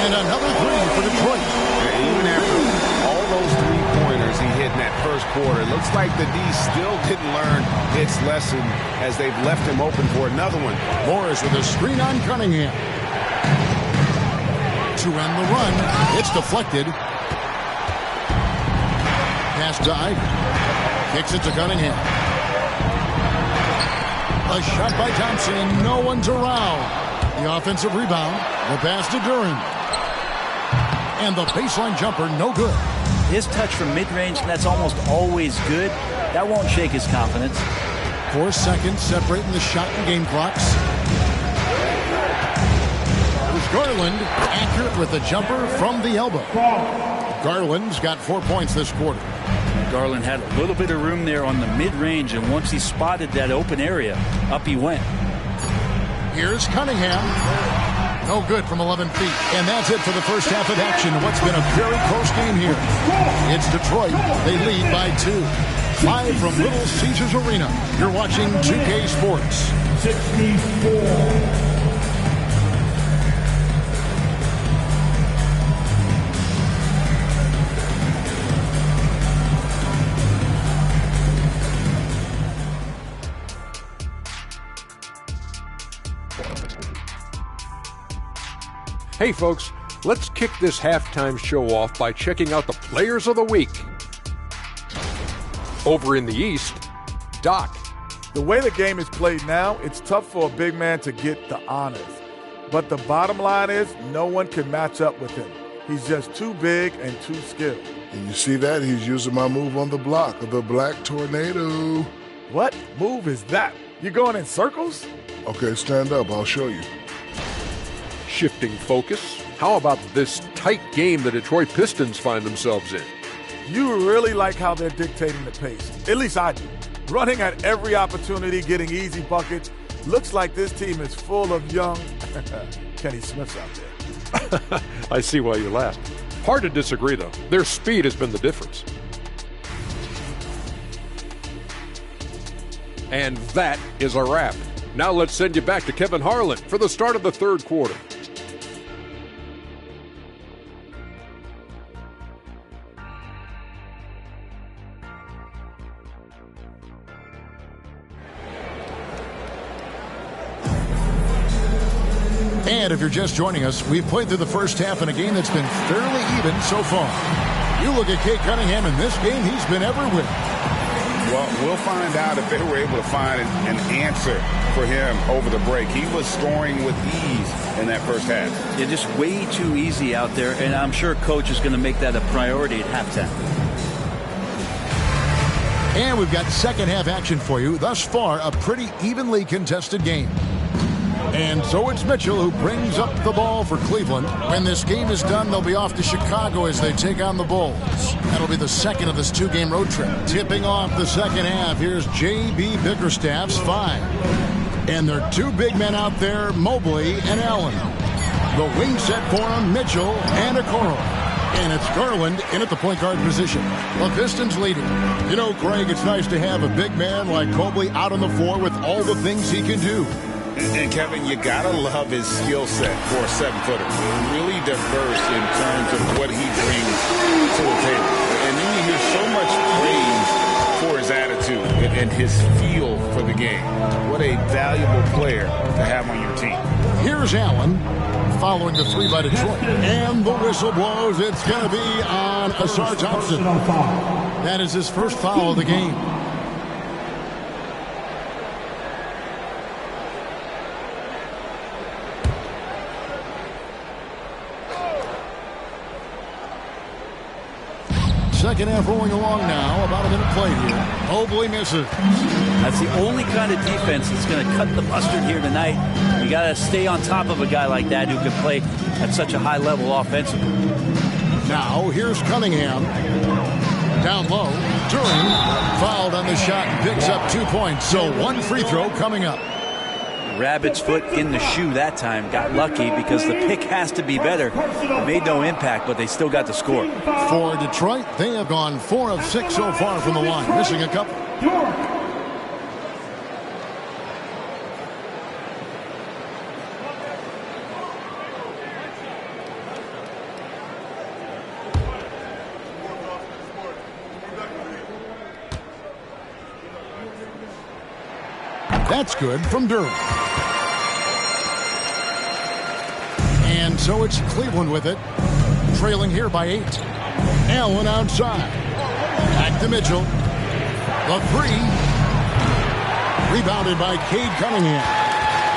And another 3 for Detroit. Even after all those 3-pointers he hit in that first quarter, it looks like the D still didn't learn its lesson as they've left him open for another one. Morris with a screen on Cunningham. To end the run. It's deflected. Pass to Ivey. Kicks it to Cunningham. A shot by Thompson. No one's around. The offensive rebound. The pass to Duran. And the baseline jumper, no good. His touch from mid-range, that's almost always good. That won't shake his confidence. 4 seconds separating the shot and game clocks. There's Garland, accurate with the jumper from the elbow. Garland's got 4 points this quarter. Garland had a little bit of room there on the mid-range, and once he spotted that open area, up he went. Here's Cunningham. No good from 11 feet. And that's it for the first half of action. What's been a very close game here. It's Detroit. They lead by 2. Live from Little Caesars Arena. You're watching 2K Sports. 64. Hey folks, let's kick this halftime show off by checking out the Players of the Week. Over in the East, Doc. The way the game is played now, it's tough for a big man to get the honors. But the bottom line is, no one can match up with him. He's just too big and too skilled. And you see that? He's using my move on the block of the Black Tornado. What move is that? You going in circles? Okay, stand up. I'll show you. Shifting focus. How about this tight game the Detroit Pistons find themselves in? You really like how they're dictating the pace. At least I do. Running at every opportunity, getting easy buckets. Looks like this team is full of young Kenny Smiths out there. I see why you laughed. Hard to disagree, though. Their speed has been the difference. And that is a wrap. Now let's send you back to Kevin Harlan for the start of the third quarter. And if you're just joining us, we've played through the first half in a game that's been fairly even so far. You look at Cade Cunningham in this game, he's been everywhere. Well, we'll find out if they were able to find an answer for him over the break. He was scoring with ease in that first half. Yeah, just way too easy out there, and I'm sure Coach is going to make that a priority at halftime. And we've got second half action for you. Thus far, a pretty evenly contested game. And so it's Mitchell who brings up the ball for Cleveland. When this game is done, they'll be off to Chicago as they take on the Bulls. That'll be the second of this two-game road trip. Tipping off the second half, here's J.B. Bickerstaff's 5. And there are two big men out there, Mobley and Allen. The wing set for him, Mitchell and Okoro. And it's Garland in at the point guard position. The Pistons leading. You know, Craig, it's nice to have a big man like Mobley out on the floor with all the things he can do. And Kevin, you gotta love his skill set for a 7-footer. Really diverse in terms of what he brings to the table. And then you hear so much praise for his attitude and his feel for the game. What a valuable player to have on your team. Here's Allen following the 3 by Detroit. And the whistle blows. It's going to be on Asar Thompson. That is his first foul of the game. Second half rolling along now. About a minute played here. Mobley misses. That's the only kind of defense that's going to cut the mustard here tonight. You got to stay on top of a guy like that who can play at such a high level offensively. Now here's Cunningham. Down low. Duran fouled on the shot and picks up 2 points. So one free throw coming up. Rabbit's foot in the shoe that time. Got lucky because the pick has to be better. It made no impact, but they still got the score. For Detroit, they have gone 4 of 6 so far from the line, missing a couple. That's good from Duran. And so it's Cleveland with it, trailing here by 8. Allen outside. Back to Mitchell. The 3. Rebounded by Cade Cunningham.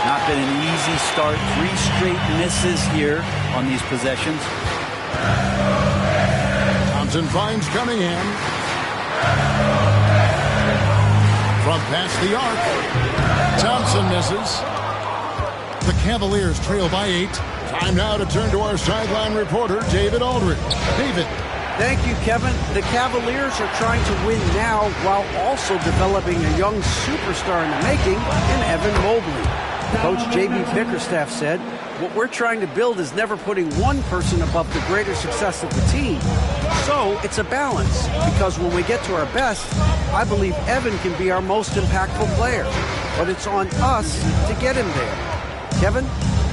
Not been an easy start. 3 straight misses here on these possessions. Thompson finds Cunningham. From past the arc. Thompson misses. The Cavaliers trail by 8. Time now to turn to our sideline reporter, David Aldridge. David. Thank you, Kevin. The Cavaliers are trying to win now while also developing a young superstar in the making in Evan Mobley. Coach J.B. Bickerstaff said, what we're trying to build is never putting one person above the greater success of the team. So it's a balance, because when we get to our best, I believe Evan can be our most impactful player. But it's on us to get him there. Kevin?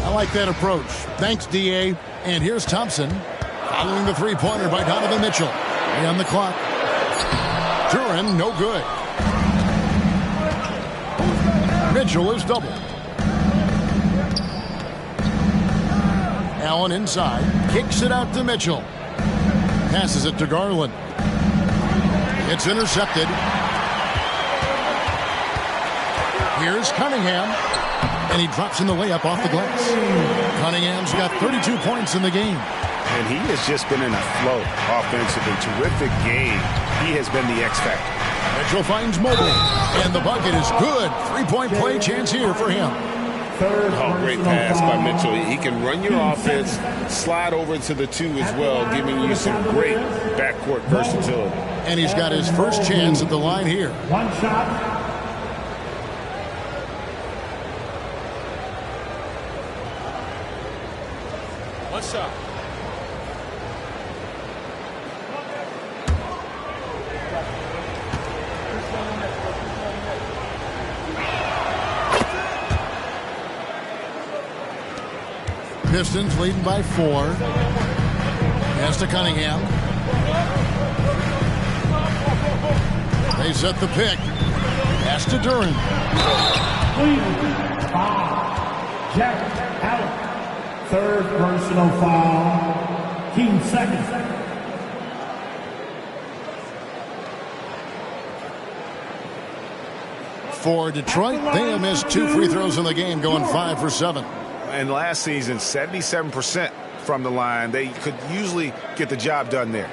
I like that approach. Thanks, D.A. And here's Thompson. Following the three-pointer by Donovan Mitchell. On the clock. Duren, no good. Mitchell is doubled. Allen inside. Kicks it out to Mitchell. Passes it to Garland. It's intercepted. Here's Cunningham. And he drops in the layup off the glass. Cunningham's got 32 points in the game. And he has just been in a flow offensively. Terrific game. He has been the X factor. Mitchell finds Mobley. And the bucket is good. Three-point play chance here for him. Oh, great pass by Mitchell. He can run your offense, slide over to the two as well, giving you some great backcourt versatility. And he's got his first chance at the line here. One shot. One shot. Pistons leading by 4. Pass to Cunningham. They set the pick. Pass to Duren. Cleveland, foul. Jack Allen. Third personal foul. Team second. For Detroit, they have missed 2 free throws in the game, going 5 for 7. And last season, 77% from the line. They could usually get the job done there.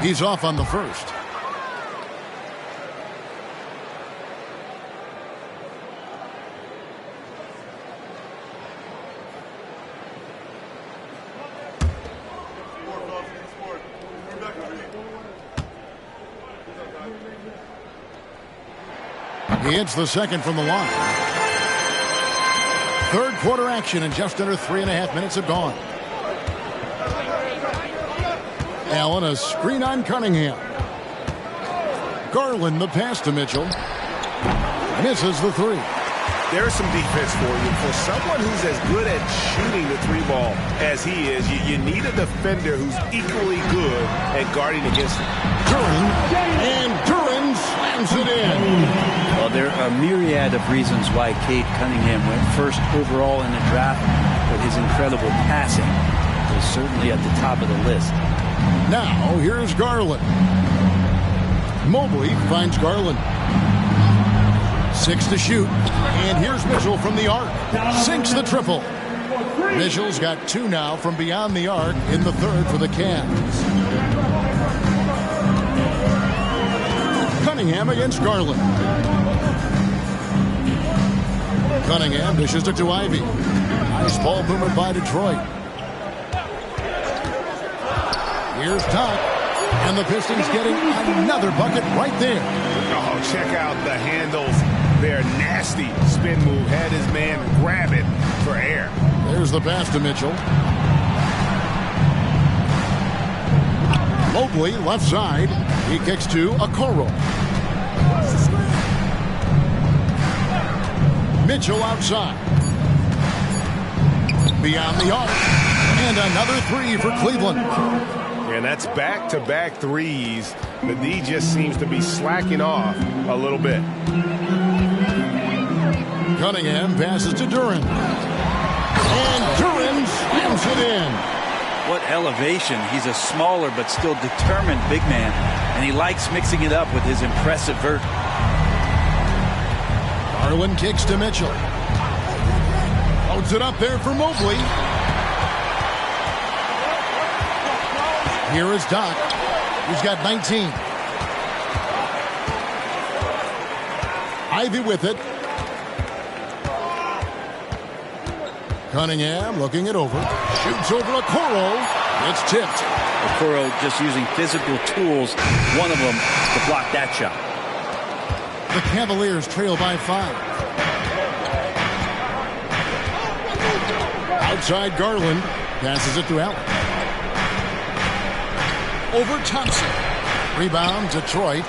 He's off on the first. He hits the second from the line. Third quarter action, and just under 3.5 minutes have gone. Allen, a screen on Cunningham. Garland, the pass to Mitchell. Misses the three. There's some defense for you. For someone who's as good at shooting the three ball as he is, you need a defender who's equally good at guarding against him. Duren, and Duren slams it in. Well, there are a myriad of reasons why Cade Cunningham went first overall in the draft, but his incredible passing was certainly at the top of the list. Now, here's Garland. Mobley finds Garland. 6 to shoot. And here's Mitchell from the arc. Sinks the triple. Mitchell's got 2 now from beyond the arc in the third for the Cavs. Cunningham against Garland. Cunningham dishes it to Ivy. Nice ball movement by Detroit. Here's Todd. And the Pistons getting another bucket right there. Oh, check out the handles. They're nasty. Spin move. Had his man grab it for air. There's the pass to Mitchell. Mobley, left side. He kicks to Okoro. Mitchell outside. Beyond the arc. And another three for Cleveland. And that's back-to-back threes. The D just seems to be slacking off a little bit. Cunningham passes to Duren. And Duren slams it in. What elevation. He's a smaller but still determined big man. And he likes mixing it up with his impressive vert. Garland kicks to Mitchell. Loads it up there for Mobley. Here is Doc. He's got 19. Ivy with it. Cunningham looking it over. Shoots over Okoro. It's tipped. Okoro just using physical tools, one of them to block that shot. The Cavaliers trail by 5. Outside Garland. Passes it to Allen. Over Thompson. Rebound Detroit.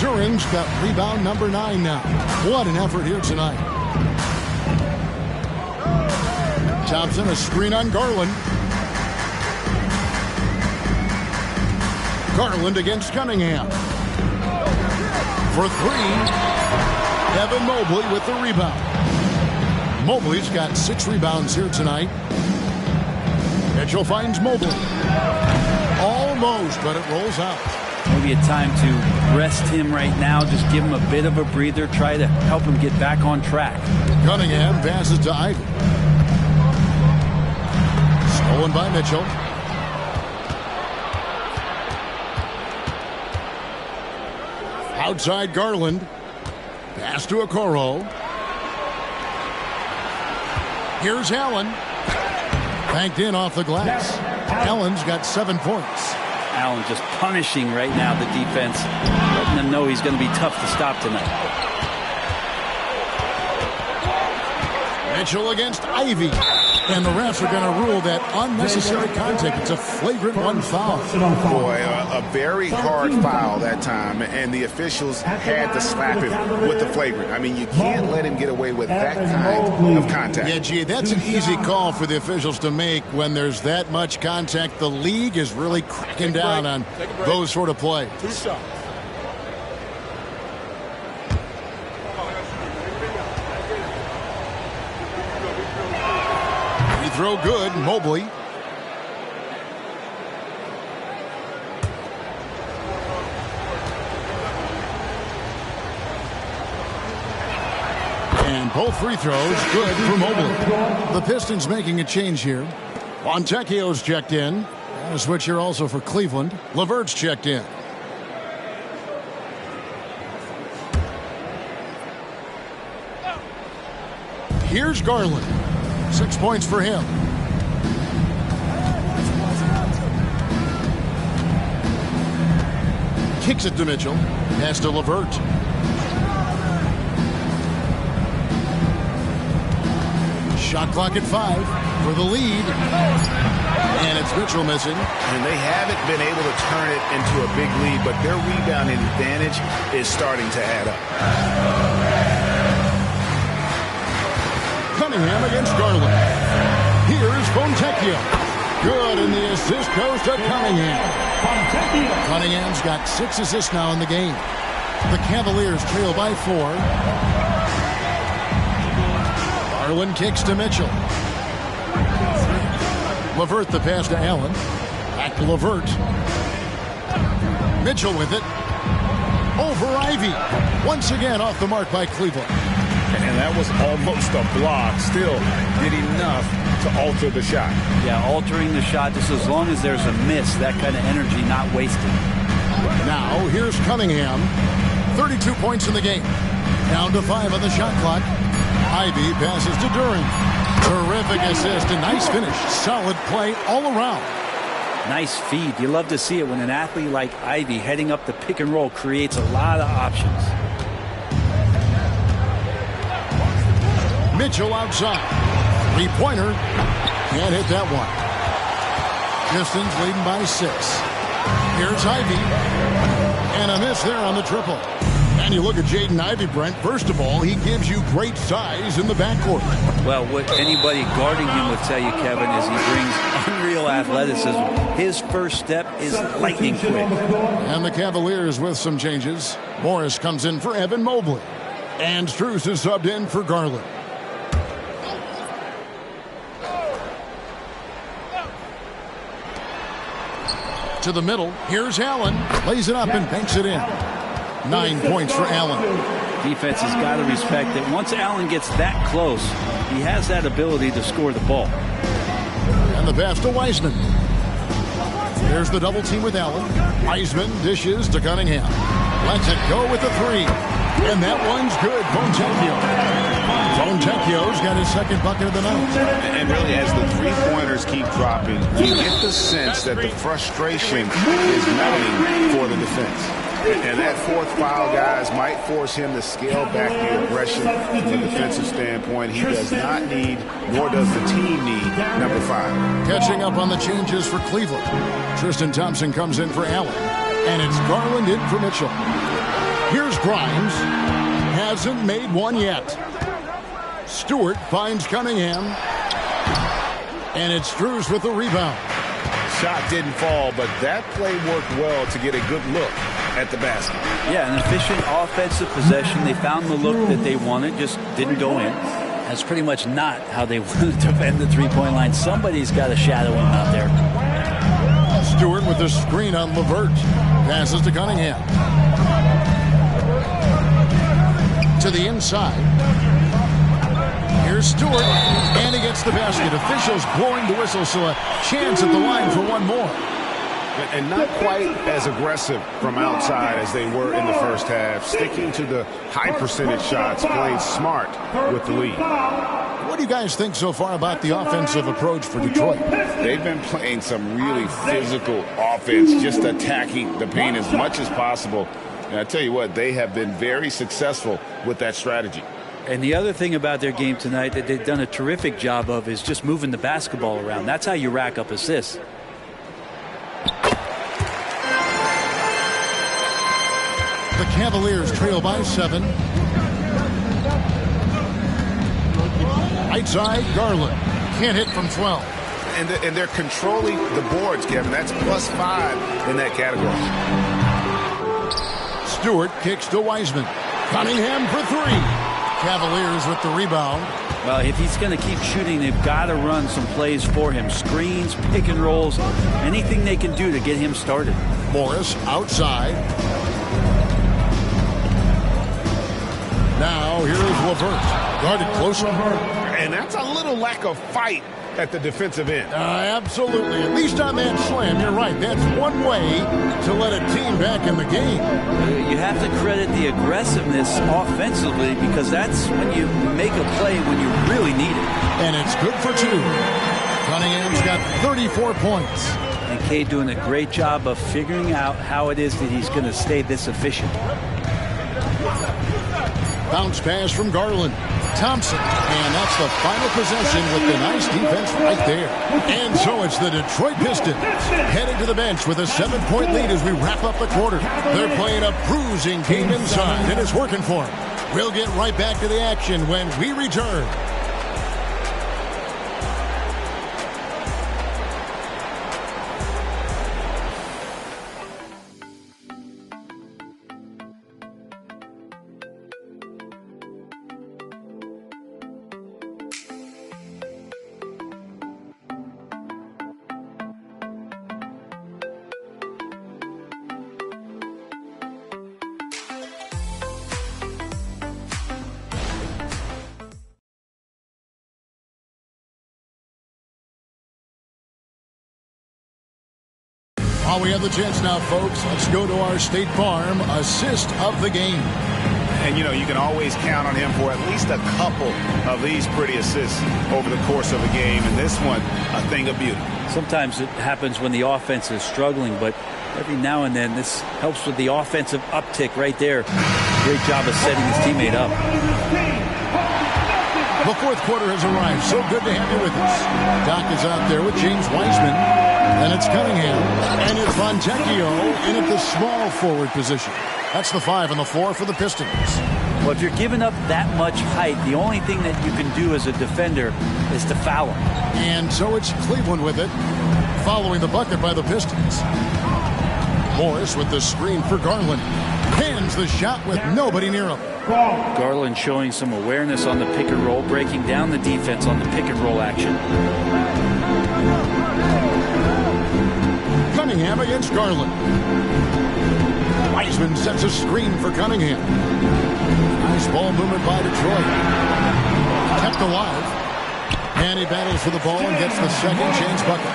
Duran's got rebound number 9 now. What an effort here tonight. Thompson, a screen on Garland. Garland against Cunningham. For 3. Evan Mobley with the rebound. Mobley's got 6 rebounds here tonight. Mitchell finds Mobley. Almost, but it rolls out. Maybe a time to rest him right now. Just give him a bit of a breather. Try to help him get back on track. Cunningham passes to Ivy. Stolen by Mitchell. Outside Garland. Pass to Okoro. Here's Allen. Banked in off the glass. Allen's got 7 points. Allen just punishing right now the defense, letting them know he's going to be tough to stop tonight. Mitchell against Ivy. And the refs are going to rule that unnecessary contact. It's a flagrant 1 foul. Boy, a very hard foul that time, and the officials had to slap him with the flagrant. I mean, you can't let him get away with that kind of contact. Yeah, gee, that's an easy call for the officials to make when there's that much contact. The league is really cracking down on those sort of plays. 2 shots. Throw good, Mobley. And both free throws good for Mobley. The Pistons making a change here. Fontecchio's checked in. And a switch here also for Cleveland. LeVert's checked in. Here's Garland. 6 points for him. Kicks it to Mitchell. Pass to LeVert. Shot clock at 5 for the lead. And it's Mitchell missing. And they haven't been able to turn it into a big lead, but their rebounding advantage is starting to add up. Cunningham against Garland. Here's Fontecchio. Good, and the assist goes to Cunningham. Cunningham's got 6 assists now in the game. The Cavaliers trail by 4. Garland kicks to Mitchell. LeVert the pass to Allen. Back to LeVert. Mitchell with it. Over Ivy. Once again off the mark by Cleveland. And that was almost a block. Still did enough to alter the shot. Yeah, altering the shot just as long as there's a miss. That kind of energy not wasted. Now here's Cunningham. 32 points in the game. Down to 5 on the shot clock. Ivy passes to Duran. Terrific assist. A nice finish. Solid play all around. Nice feed. You love to see it when an athlete like Ivy heading up the pick and roll creates a lot of options. Mitchell outside. 3-pointer. Can't hit that one. Pistons leading by 6. Here's Ivy. And a miss there on the triple. And you look at Jaden Ivey, Brent. First of all, he gives you great size in the backcourt. Well, what anybody guarding him would tell you, Kevin, is he brings unreal athleticism. His first step is lightning quick. And the Cavaliers with some changes. Morris comes in for Evan Mobley. And Strus is subbed in for Garland. To the middle. Here's Allen. Lays it up and banks it in. 9 points for Allen. Defense has got to respect that once Allen gets that close, he has that ability to score the ball. And the pass to Wiseman. There's the double team with Allen. Wiseman dishes to Cunningham. Lets it go with the 3. And that one's good. Fontecchio's got his second bucket of the night. And really, as the three-pointers keep dropping, you get the sense that the frustration is mounting for the defense. And that fourth foul, guys, might force him to scale back the aggression from a defensive standpoint. He does not need, nor does the team need, number 5. Catching up on the changes for Cleveland. Tristan Thompson comes in for Allen. And it's Garland in for Mitchell. Here's Grimes. Hasn't made one yet. Stewart finds Cunningham. And it's Strus with the rebound. Shot didn't fall, but that play worked well to get a good look at the basket. Yeah, an efficient offensive possession. They found the look that they wanted, just didn't go in. That's pretty much not how they wanted to defend the three-point line. Somebody's got to shadow him out there. Stewart with the screen on LeVert. Passes to Cunningham. To the inside. Here's Stewart. And he gets the basket. Officials blowing the whistle, so a chance at the line for one more. And not quite as aggressive from outside as they were in the first half. Sticking to the high percentage shots, playing smart with the lead. What do you guys think so far about the offensive approach for Detroit? They've been playing some really physical offense, just attacking the paint as much as possible. And I tell you what, they have been very successful with that strategy. And the other thing about their game tonight that they've done a terrific job of is just moving the basketball around. That's how you rack up assists. The Cavaliers trail by 7. Right side, Garland. Can't hit from 12. And they're controlling the boards, Kevin. That's +5 in that category. Stewart kicks to Wiseman. Cunningham for 3. Cavaliers with the rebound. Well, if he's going to keep shooting, they've got to run some plays for him. Screens, pick and rolls, anything they can do to get him started. Morris outside. Now here's LeVert. Guarded closely. And that's a little lack of fight at the defensive end. Absolutely. At least on that slam, you're right. That's one way to let a team back in the game. You have to credit the aggressiveness offensively because that's when you make a play when you really need it. And it's good for 2. Cunningham's got 34 points. And Cade doing a great job of figuring out how it is that he's going to stay this efficient. Bounce pass from Garland. Thompson. And that's the final possession with the nice defense right there. And so it's the Detroit Pistons heading to the bench with a 7-point lead as we wrap up the quarter. They're playing a bruising game inside, and it's working for them. We'll get right back to the action when we return. While we have the chance now, folks, let's go to our State Farm assist of the game. And, you know, you can always count on him for at least a couple of these pretty assists over the course of a game. And this one, a thing of beauty. Sometimes it happens when the offense is struggling, but every now and then this helps with the offensive uptick right there. Great job of setting his teammate up. The fourth quarter has arrived. So good to have you with us. Doc is out there with James Wiseman. And it's Cunningham. And it's Fontecchio in at the small forward position. That's the 5 and the 4 for the Pistons. Well, if you're giving up that much height, the only thing that you can do as a defender is to foul him. And so it's Cleveland with it, following the bucket by the Pistons. Morris with the screen for Garland. Pins the shot with nobody near him. Garland showing some awareness on the pick and roll, breaking down the defense on the pick and roll action. Cunningham against Garland. Wiseman sets a screen for Cunningham. Nice ball movement by Detroit. Kept alive. And he battles for the ball and gets the second chance bucket.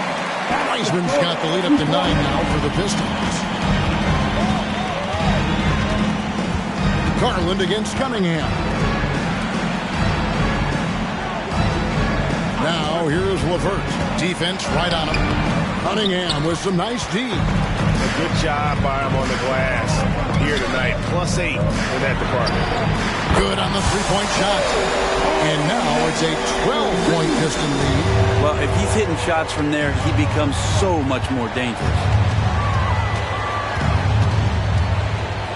Wiseman's got the lead up to 9 now for the Pistons. Garland against Cunningham. Now here's Levert. Defense right on him. Cunningham with some nice D. A good job by him on the glass here tonight. +8 in that department. Good on the three-point shot. And now it's a 12-point Piston lead. Well, if he's hitting shots from there, he becomes so much more dangerous.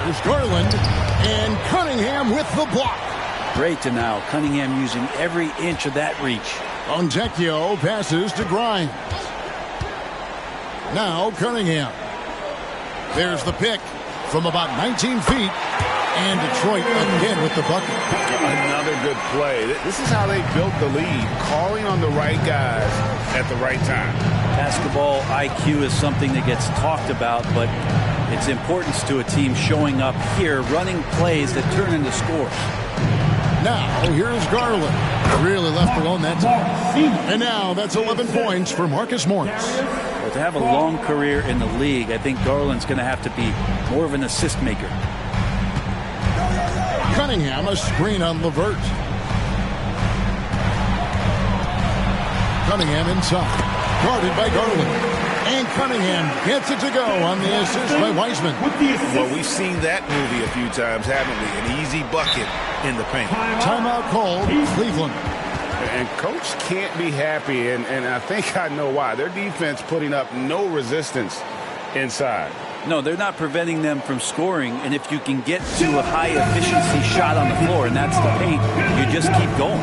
There's Garland and Cunningham with the block. Great to now. Cunningham using every inch of that reach. Fontecchio passes to Grimes. Now Cunningham. There's the pick from about 19 feet. And Detroit again with the bucket. Another good play. This is how they built the lead. Calling on the right guys at the right time. Basketball IQ is something that gets talked about, but its importance to a team showing up here, running plays that turn into scores. Now, here's Garland. Really left alone that time. And now that's 11 points for Marcus Morris. Well, to have a long career in the league, I think Garland's going to have to be more of an assist maker. Cunningham, a screen on Levert. Cunningham inside. Guarded by Garland. And Cunningham gets it to go on the assist by Wiseman. Well, we've seen that movie a few times, haven't we? An easy bucket in the paint. Timeout called Cleveland. And coach can't be happy, and I think I know why. Their defense putting up no resistance inside. No, they're not preventing them from scoring, and if you can get to a high-efficiency shot on the floor, and that's the paint, you just keep going.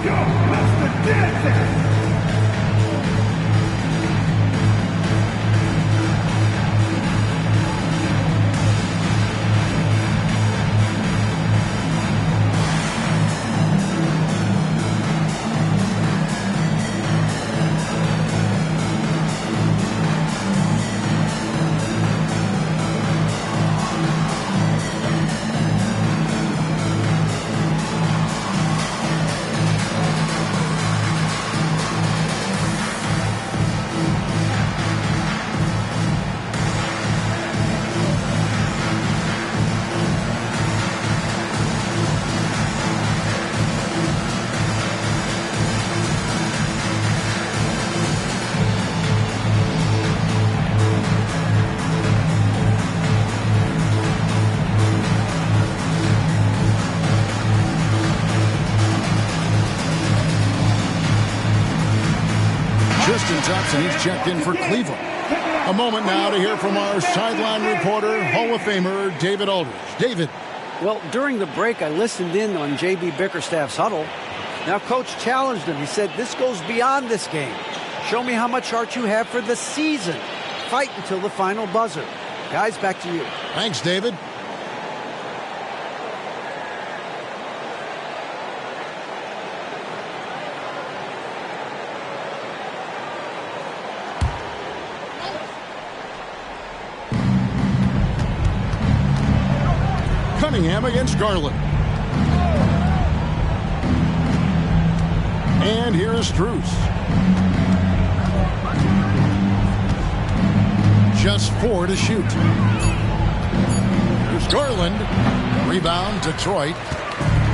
Thompson, he's checked in for Cleveland. A moment now to hear from our sideline reporter, Hall of Famer David Aldridge. David. Well, during the break, I listened in on J.B. Bickerstaff's huddle. Now, Coach challenged him. He said, this goes beyond this game. Show me how much heart you have for the season. Fight until the final buzzer. Guys, back to you. Thanks, David. Cunningham against Garland. And here is Strus. Just 4 to shoot. Here's Garland. Rebound, Detroit.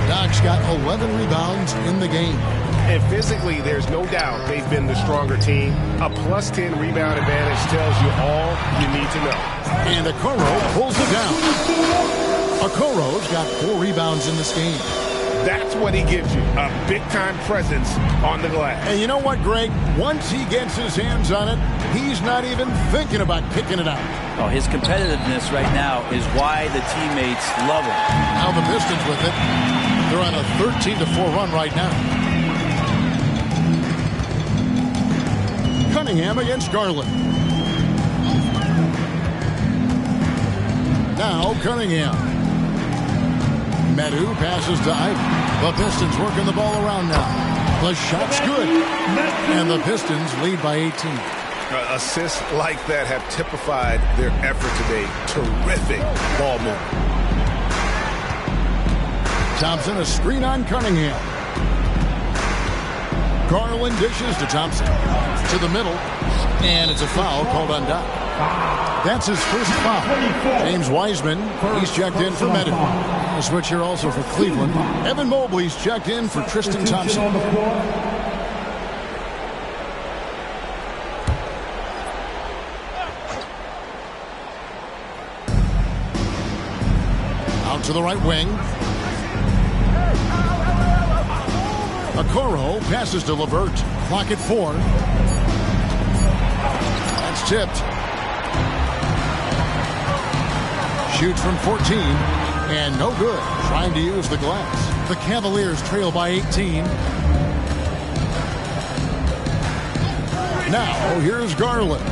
Doc's got 11 rebounds in the game. And physically, there's no doubt they've been the stronger team. A +10 rebound advantage tells you all you need to know. And Okoro pulls it down. Okoro's got 4 rebounds in this game. That's what he gives you, a big-time presence on the glass. And you know what, Greg? Once he gets his hands on it, he's not even thinking about kicking it out. Oh, his competitiveness right now is why the teammates love him. Now the Pistons with it. They're on a 13-4 run right now. Cunningham against Garland. Now Cunningham. Medu passes to Ivan. The Pistons working the ball around now. The shot's good. And the Pistons lead by 18. Assists like that have typified their effort today. Terrific ball movement. Thompson, a screen on Cunningham. Garland dishes to Thompson. To the middle. And it's a foul called on Doc. That's his first foul. James Wiseman, he's checked in for Madden. A switch here also for Cleveland. Evan Mobley's checked in for Tristan Thompson. Out to the right wing. Okoro passes to LeVert. Clock at 4. That's tipped. Shoots from 14. And no good. Trying to use the glass. The Cavaliers trail by 18. Now, here's Garland.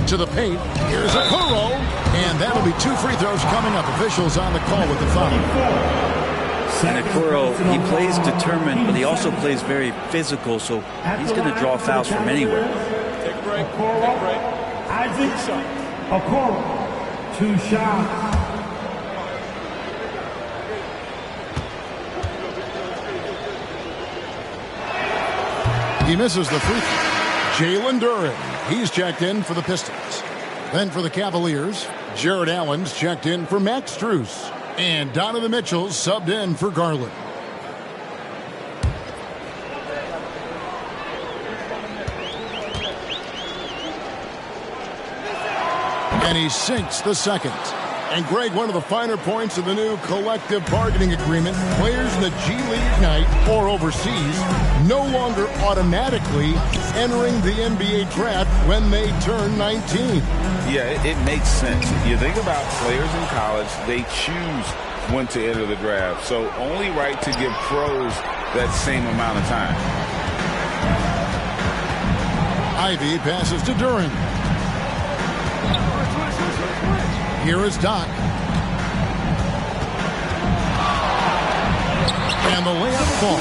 To the paint. Here's Okoro. And that'll be 2 free throws coming up. Officials on the call with the foul. And Okoro, he plays determined, but he also plays very physical, so he's going to draw fouls from anywhere. Take a break. Isaac Okoro, 2 shots. He misses the free throw. Jalen Duren, he's checked in for the Pistons. Then for the Cavaliers, Jared Allen's checked in for Max Strus. And Donovan Mitchell's subbed in for Garland. And he sinks the second. And Greg, one of the finer points of the new collective bargaining agreement, players in the G League Ignite or overseas no longer automatically entering the NBA draft when they turn 19. Yeah, it makes sense. You think about players in college, they choose when to enter the draft. So only right to give pros that same amount of time. Ivy passes to Duren. Here is Doc. And the layup falls.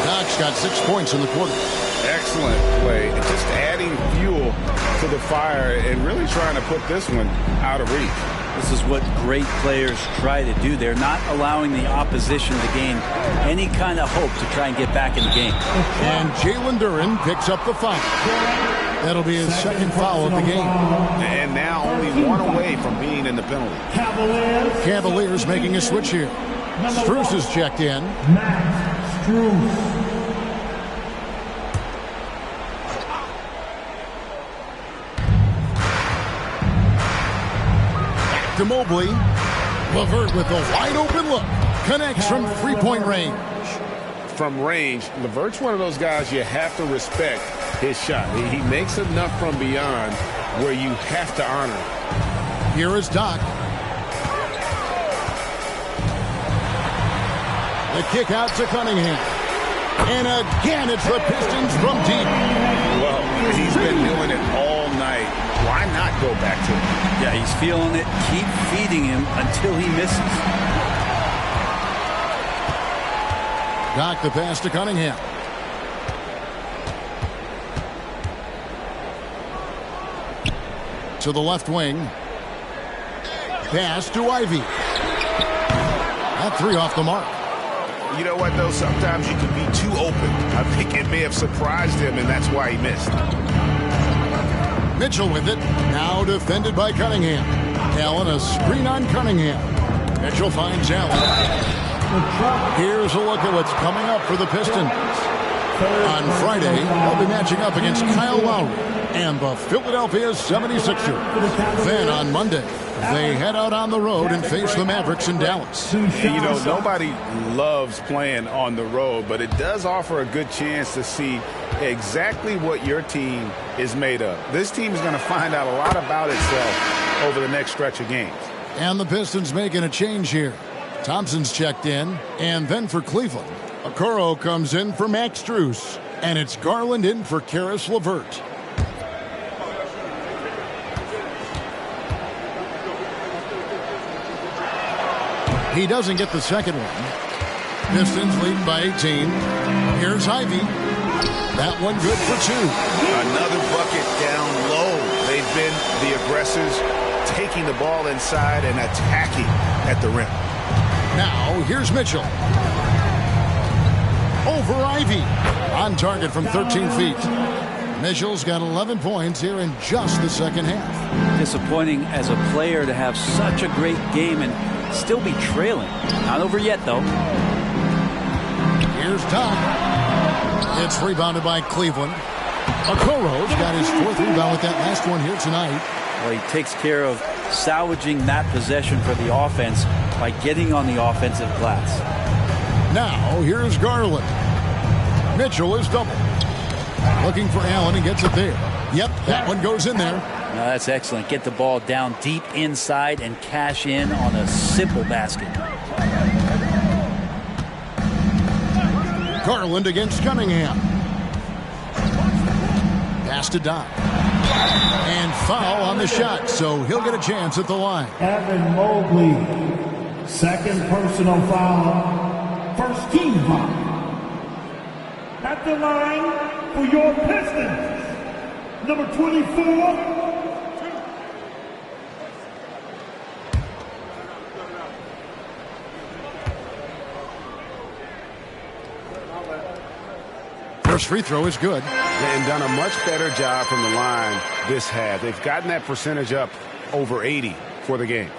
Doc's got 6 points in the quarter. Excellent play. Just adding fuel to the fire and really trying to put this one out of reach. This is what great players try to do. They're not allowing the opposition to gain any kind of hope to try and get back in the game. And Jalen Duren picks up the foul. That'll be his second foul of the game. And now only 1 away from being in the penalty. Cavaliers making a switch here. Strus is checked in. Max Strus. To Mobley. LeVert with a wide open look. Connects from 3-point range. From range, LeVert's one of those guys you have to respect his shot. He makes enough from beyond where you have to honor him. Here is Doc. The kick out to Cunningham. And again, it's the Pistons from deep. Well, he's been doing it all night. Why not go back to it? Yeah, he's feeling it. Keep feeding him until he misses. Doc the pass to Cunningham. To the left wing. Pass to Ivy. That 3 off the mark. You know what, though? Sometimes you can be too open. I think it may have surprised him, and that's why he missed. Mitchell with it. Now defended by Cunningham. Allen a screen on Cunningham. Mitchell finds Allen. Here's a look at what's coming up for the Pistons. On Friday, they'll be matching up against Kyle Lowry and the Philadelphia 76ers. Then on Monday, they head out on the road and face the Mavericks in Dallas. You know, nobody loves playing on the road, but it does offer a good chance to see exactly what your team is made of. This team is going to find out a lot about itself over the next stretch of games. And the Pistons making a change here. Thompson's checked in, and then for Cleveland, Okoro comes in for Max Strus, and it's Garland in for Karis LeVert. He doesn't get the second one. Pistons lead by 18. Here's Ivy. That one good for 2. Another bucket down low. They've been the aggressors, taking the ball inside and attacking at the rim. Now, here's Mitchell. over Ivy. On target from 13 feet. Mitchell's got 11 points here in just the second half. Disappointing as a player to have such a great game and still be trailing. Not over yet, though. Here's Doc. It's rebounded by Cleveland. Okoro's got his 4th rebound with that last one here tonight. Well, he takes care of salvaging that possession for the offense by getting on the offensive glass. Now, here's Garland. Mitchell is double. Looking for Allen and gets it there. Yep, that one goes in there. No, that's excellent. Get the ball down deep inside and cash in on a simple basket. Garland against Cunningham. Pass to Doc. And foul on the shot, so he'll get a chance at the line. Evan Mobley, 2nd personal foul, 1st team foul. At the line for your Pistons, number 24. First free throw is good. And done a much better job from the line this half. They've gotten that percentage up over 80 for the game.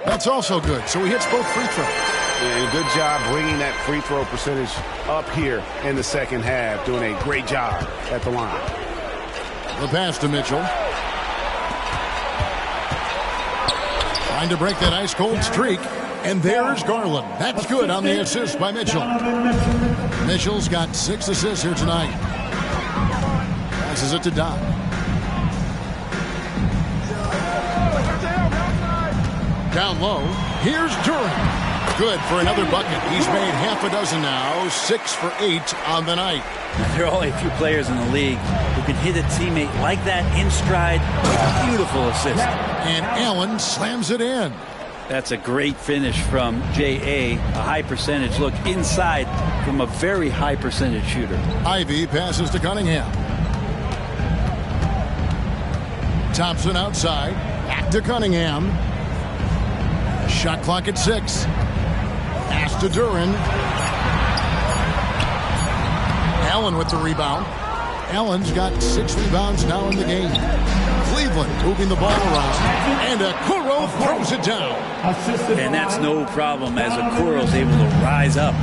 That's also good. So he hits both free throws. And good job bringing that free throw percentage up here in the second half. Doing a great job at the line. The pass to Mitchell. Trying to break that ice-cold streak. And there's Garland. That's good on the assist by Mitchell. Mitchell's got 6 assists here tonight. Passes it to Doc. Down low. Here's Durant. Good for another bucket. He's made half a dozen now. 6 for 8 on the night. There are only a few players in the league who can hit a teammate like that in stride with a beautiful assist. And Allen slams it in. That's a great finish from J.A. A high percentage look inside from a very high percentage shooter. Ivy passes to Cunningham. Thompson outside. Back to Cunningham. Shot clock at 6. Pass to Duran. Allen with the rebound. Allen's got 6 rebounds now in the game. Cleveland moving the ball around. And Okoro throws it down. And that's no problem as Okoro's able to rise up.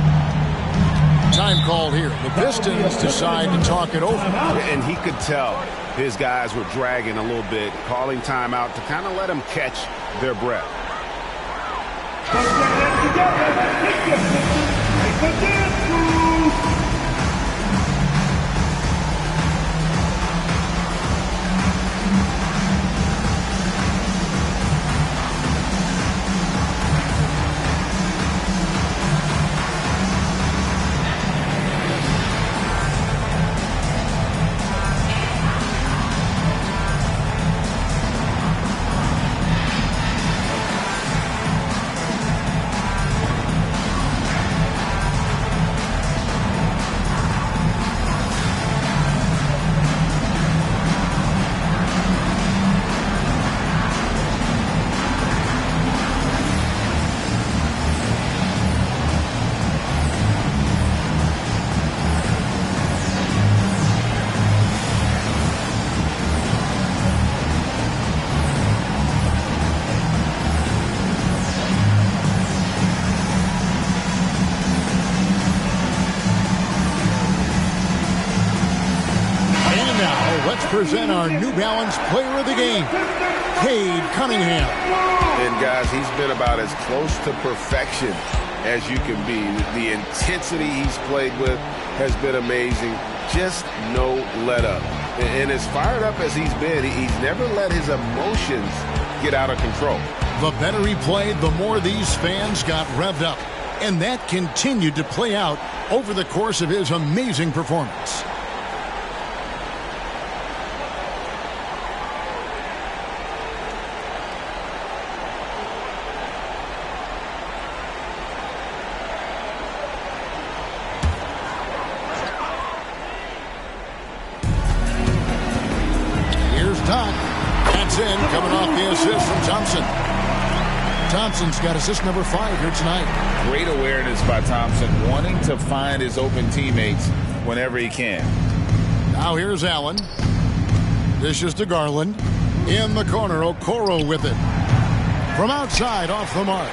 Time called here. The Pistons decide to talk it over. And he could tell his guys were dragging a little bit, calling timeout to kind of let them catch their breath. Present our New Balance Player of the Game, Cade Cunningham. And guys, he's been about as close to perfection as you can be. The intensity he's played with has been amazing. Just no let up. And as fired up as he's been, he's never let his emotions get out of control. The better he played, the more these fans got revved up. And that continued to play out over the course of his amazing performance. assist from Thompson. Thompson's got assist number 5 here tonight. Great awareness by Thompson, wanting to find his open teammates whenever he can. Now here's Allen. Dishes to Garland. In the corner, Okoro with it. From outside, off the mark.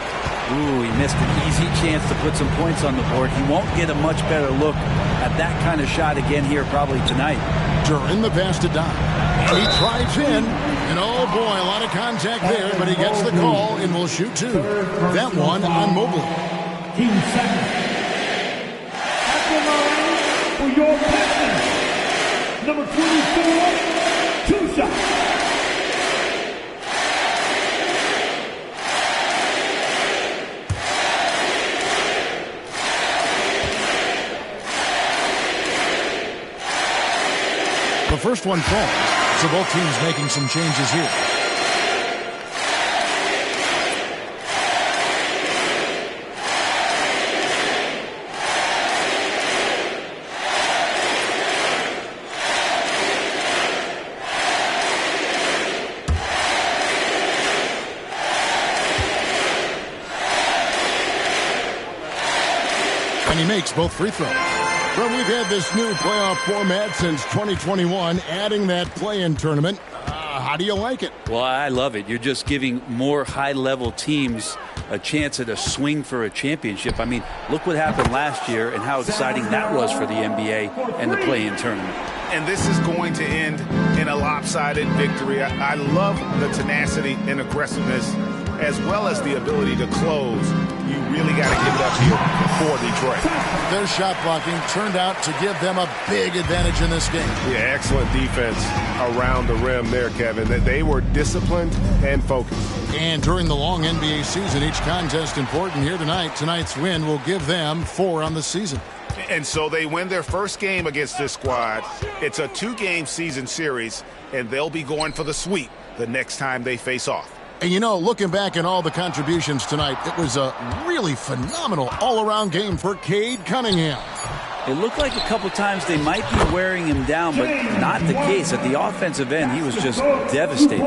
Ooh, he missed an easy chance to put some points on the board. He won't get a much better look at that kind of shot again here probably tonight. During the pass to Don. And he drives in. And oh boy, a lot of contact there, but he gets the call and will shoot 2. That one on Mobley. Team second. At the line for your Pistons, number 24, 2 shots. The first one falls, so both teams making some changes here. And he makes both free throws. Well, we've had this new playoff format since 2021, adding that play-in tournament. How do you like it? Well, I love it. You're just giving more high-level teams a chance at a swing for a championship. I mean, look what happened last year and how exciting that was for the NBA and the play-in tournament. And this is going to end in a lopsided victory. I love the tenacity and aggressiveness, as well as the ability to close. You really got to give it up here for Detroit. Their shot blocking turned out to give them a big advantage in this game. Yeah, excellent defense around the rim there, Kevin. They were disciplined and focused. And during the long NBA season, each contest important here tonight. Tonight's win will give them 4 on the season. And so they win their first game against this squad. It's a 2-game season series, and they'll be going for the sweep the next time they face off. And you know, looking back at all the contributions tonight, it was a really phenomenal all-around game for Cade Cunningham. It looked like a couple times they might be wearing him down, but not the case. At the offensive end, he was just devastating.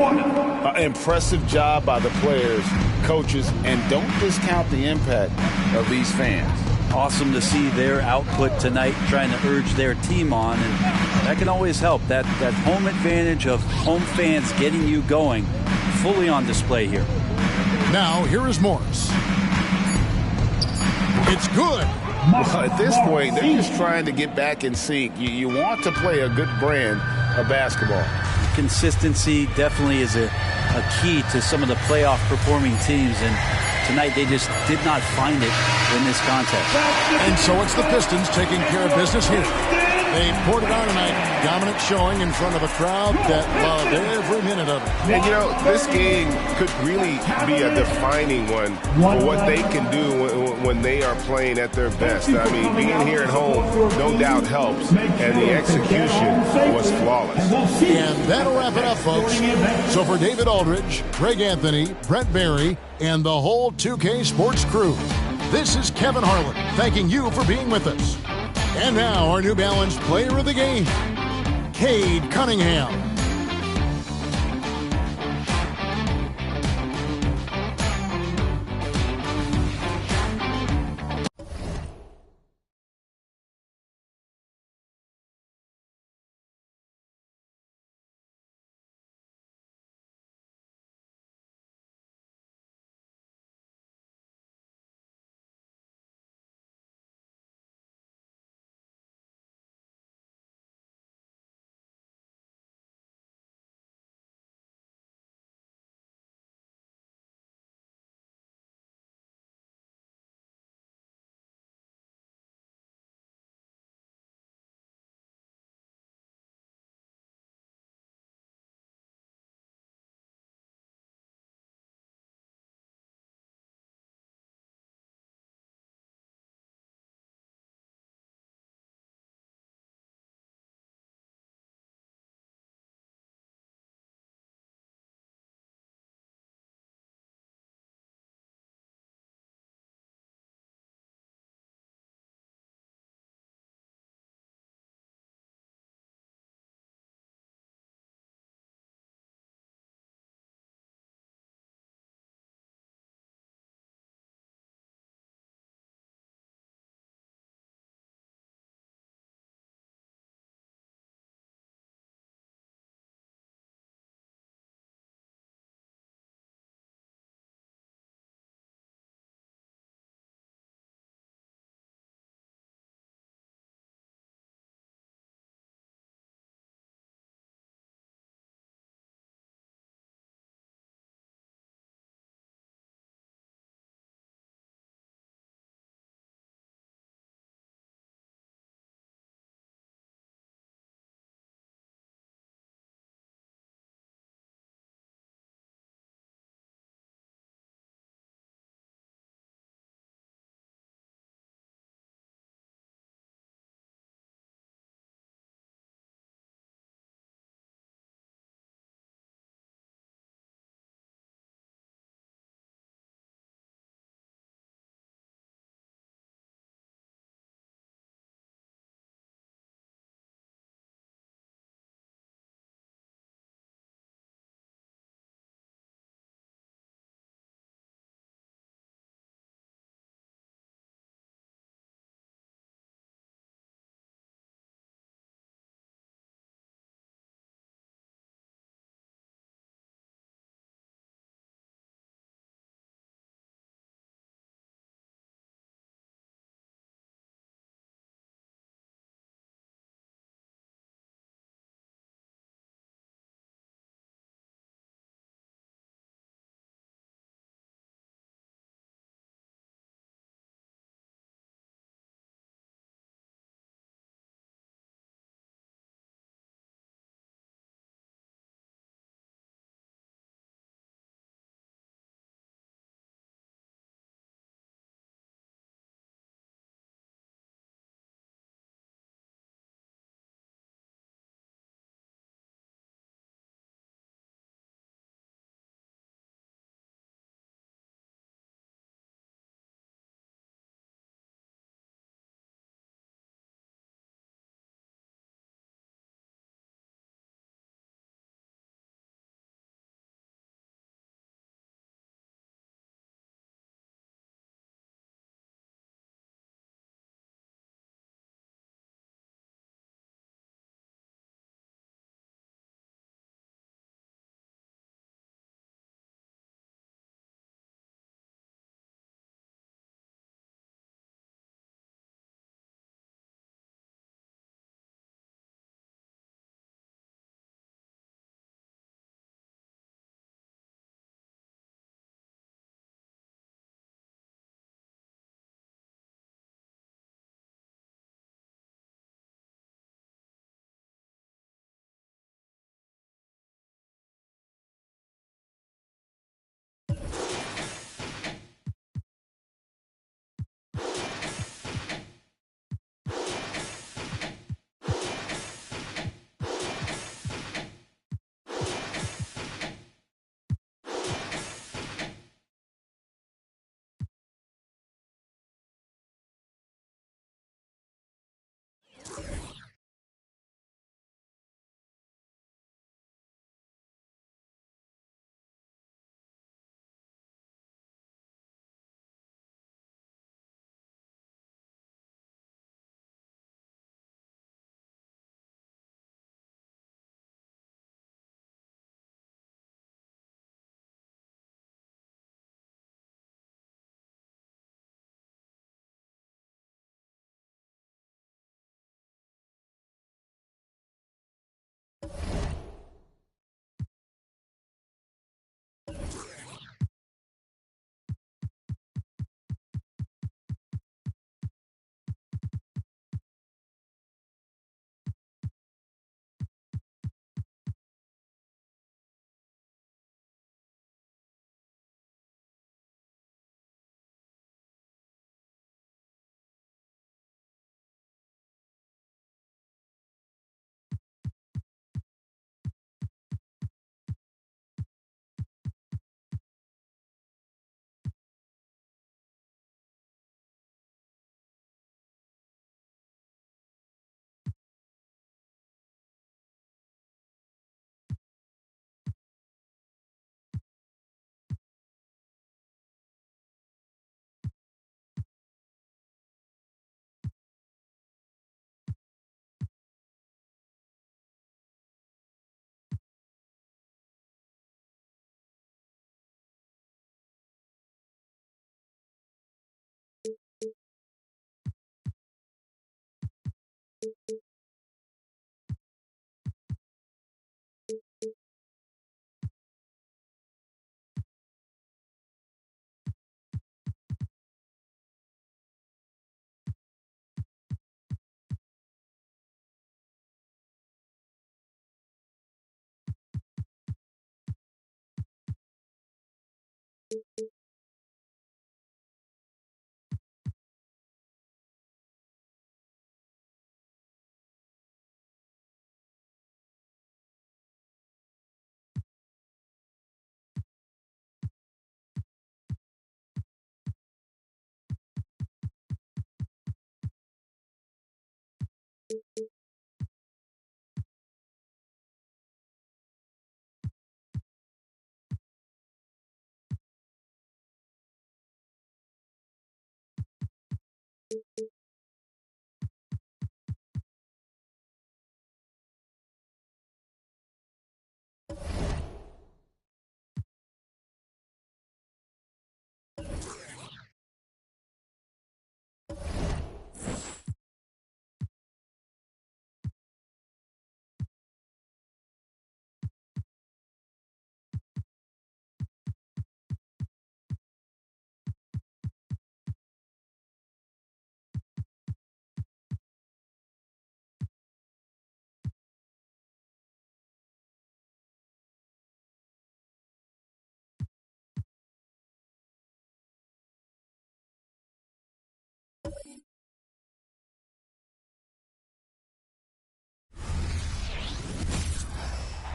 Impressive job by the players, coaches, and don't discount the impact of these fans. Awesome to see their output tonight, trying to urge their team on, and that can always help. That home advantage of home fans getting you going, fully on display here. Now, here is Morris. It's good. Well, at this point, they're just trying to get back in sync. You want to play a good brand of basketball. Consistency definitely is a key to some of the playoff performing teams, and tonight they just did not find it in this contest. And so it's the Pistons taking care of business here. They poured it on tonight. Dominant showing in front of a crowd that loved every minute of it. And, you know, this game could really be a defining one for what they can do when they are playing at their best. I mean, being here at home no doubt helps, and the execution was flawless. And that'll wrap it up, folks. So for David Aldridge, Greg Anthony, Brent Barry, and the whole 2K Sports crew, this is Kevin Harlan thanking you for being with us. And now our New Balance player of the game, Cade Cunningham.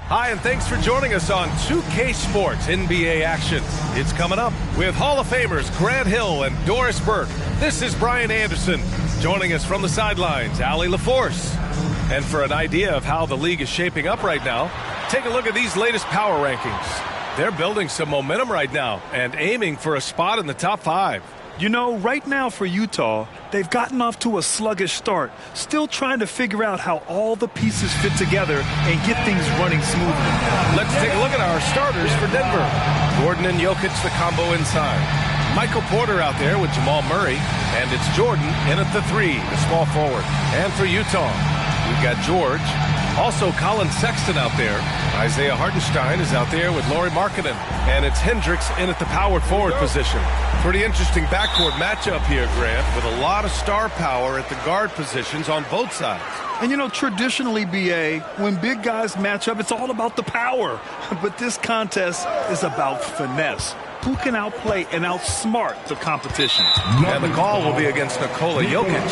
Hi, and thanks for joining us on 2K Sports NBA action. It's coming up with Hall of Famers Grant Hill and Doris Burke. This is Brian Anderson. Joining us from the sidelines, Allie LaForce. And for an idea of how the league is shaping up right now, take a look at these latest power rankings. They're building some momentum right now and aiming for a spot in the top 5. You know, right now for Utah, they've gotten off to a sluggish start, still trying to figure out how all the pieces fit together and get things running smoothly. Let's take a look at our starters for Denver. Gordon and Jokic, the combo inside. Michael Porter out there with Jamal Murray, and it's Jordan in at the 3, the small forward. And for Utah, we've got George. Also, Colin Sexton out there. Isaiah Hartenstein is out there with Lauri Markkanen. And it's Hendricks in at the power forward position. Pretty interesting backcourt matchup here, Grant, with a lot of star power at the guard positions on both sides. And, you know, traditionally, B.A., when big guys match up, it's all about the power. But this contest is about finesse. Who can outplay and outsmart the competition? And the call will be against Nikola Jokic.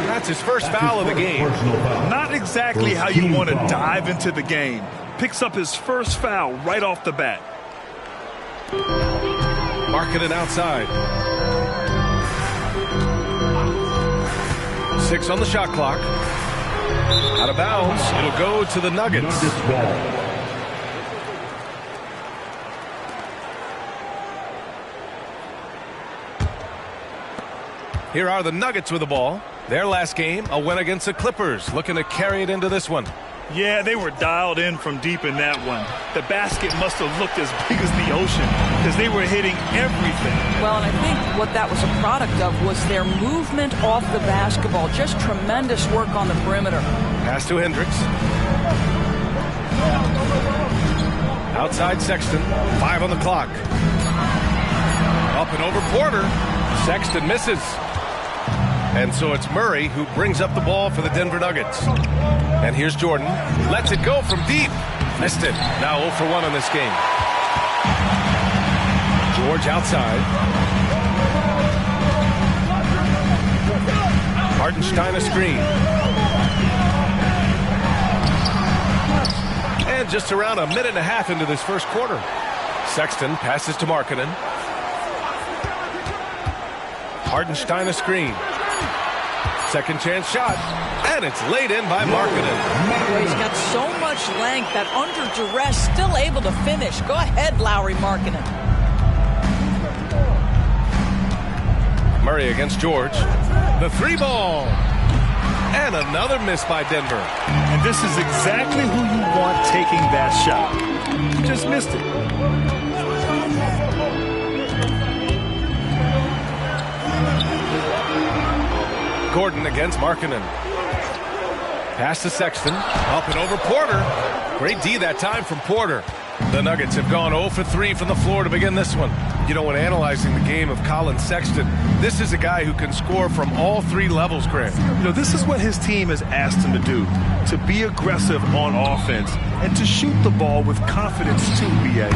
That's his first foul of the game. Not exactly how you want to dive into the game. Picks up his first foul right off the bat. Markkanen outside. 6 on the shot clock. Out of bounds. It'll go to the Nuggets. Here are the Nuggets with the ball. Their last game, a win against the Clippers, looking to carry it into this one. Yeah, they were dialed in from deep in that one. The basket must have looked as big as the ocean because they were hitting everything. Well, and I think what that was a product of was their movement off the basketball. Just tremendous work on the perimeter. Pass to Hendricks. Outside Sexton. 5 on the clock. Up and over Porter. Sexton misses. And so it's Murray who brings up the ball for the Denver Nuggets. And here's Jordan. Lets it go from deep. Missed it. Now 0 for 1 in this game. George outside. Hartenstein a screen. And just around a minute and a half into this first quarter. Sexton passes to Markkanen. Hartenstein a screen. Second chance shot. And it's laid in by Markkanen. He's got so much length that under duress, still able to finish. Go ahead, Lauri Markkanen. Murray against George. The 3 ball. And another miss by Denver. And this is exactly who you want taking that shot. Just missed it. Gordon against Markkanen. Pass to Sexton. Up and over Porter. Great D that time from Porter. The Nuggets have gone 0 for 3 from the floor to begin this one. You know, when analyzing the game of Colin Sexton, this is a guy who can score from all 3 levels, Grant. You know, this is what his team has asked him to do, to be aggressive on offense and to shoot the ball with confidence too, B.A.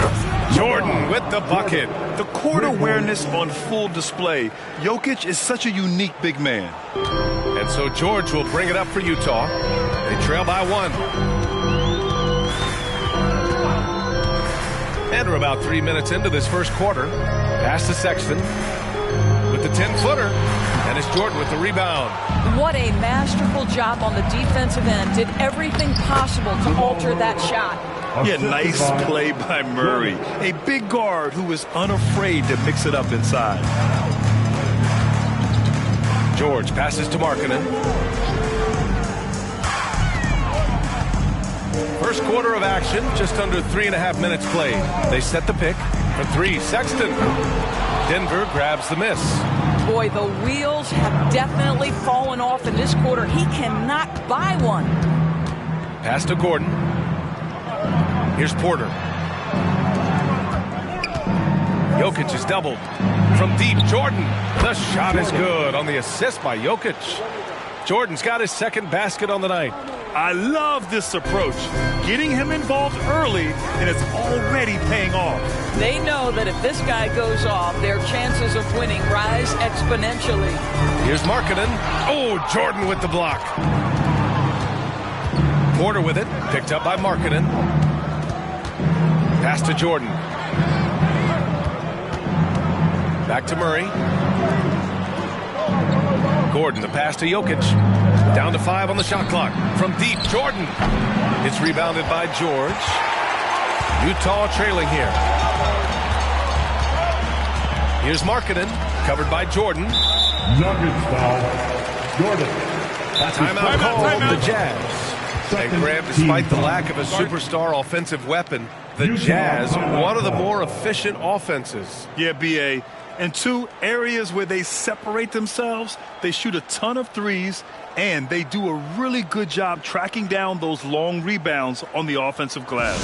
Jordan with the bucket. The court awareness on full display. Jokic is such a unique big man. And so George will bring it up for Utah. They trail by 1. And we're about 3 minutes into this first quarter. Pass to Sexton with the 10-footer. And it's Jordan with the rebound. What a masterful job on the defensive end. Did everything possible to alter that shot. Yeah, nice play by Murray. A big guard who is unafraid to mix it up inside. George passes to Markkanen. First quarter of action, just under 3.5 minutes played. They set the pick for 3. Sexton. Denver grabs the miss. Boy, the wheels have definitely fallen off in this quarter. He cannot buy one. Pass to Gordon. Here's Porter. Jokic is doubled. From deep, Jordan. The shot is good on the assist by Jokic. Jordan's got his second basket on the night. I love this approach. Getting him involved early, and it's already paying off. They know that if this guy goes off, their chances of winning rise exponentially. Here's Markkanen. Oh, Jordan with the block. Porter with it. Picked up by Markkanen. Pass to Jordan. Back to Murray. Gordon, the pass to Jokic. Down to 5 on the shot clock. From deep, Jordan. It's rebounded by George. Utah trailing here. Here's Markkanen, covered by Jordan. Nuggets foul. Jordan. Timeout called the Jazz. And Graham, despite the lack of a superstar offensive weapon, the Jazz, one of the more efficient offenses. Yeah, B.A. And 2 areas where they separate themselves, they shoot a ton of threes, and they do a really good job tracking down those long rebounds on the offensive glass.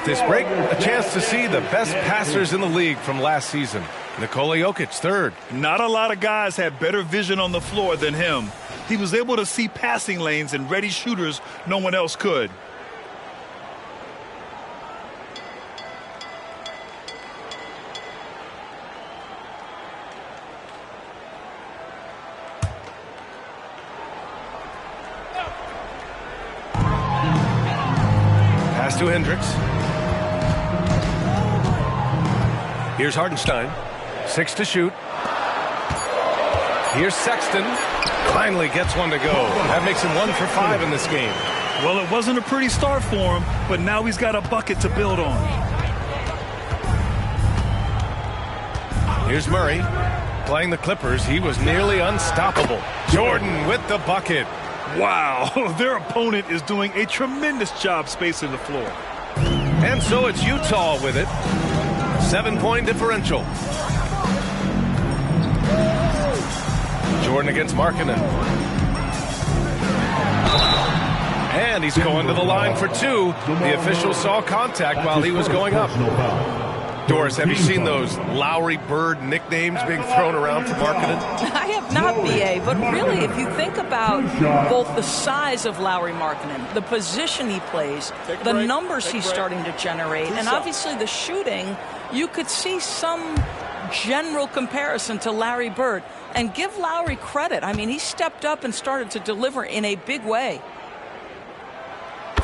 This break, a chance to see the best passers in the league from last season. Nikola Jokic, third. Not a lot of guys had better vision on the floor than him. He was able to see passing lanes and ready shooters no one else could. Pass to Hendricks. Here's Hardenstein. 6 to shoot. Here's Sexton. Finally gets one to go. That makes him 1 for 5 in this game. Well, it wasn't a pretty start for him, but now he's got a bucket to build on. Here's Murray. Playing the Clippers, he was nearly unstoppable. Jordan with the bucket. Wow, their opponent is doing a tremendous job spacing the floor. And so it's Utah with it. 7-point differential. Jordan against Markkanen. And he's going to the line for 2. The official saw contact while he was going up. Doris, have you seen those Lowry Bird nicknames being thrown around for Markkanen? I have not, B.A., but really, if you think about both the size of Lowry Markkanen, the position he plays, the numbers he's starting to generate, and obviously the shooting, you could see some general comparison to Larry Bird. And give Lowry credit. I mean, he stepped up and started to deliver in a big way.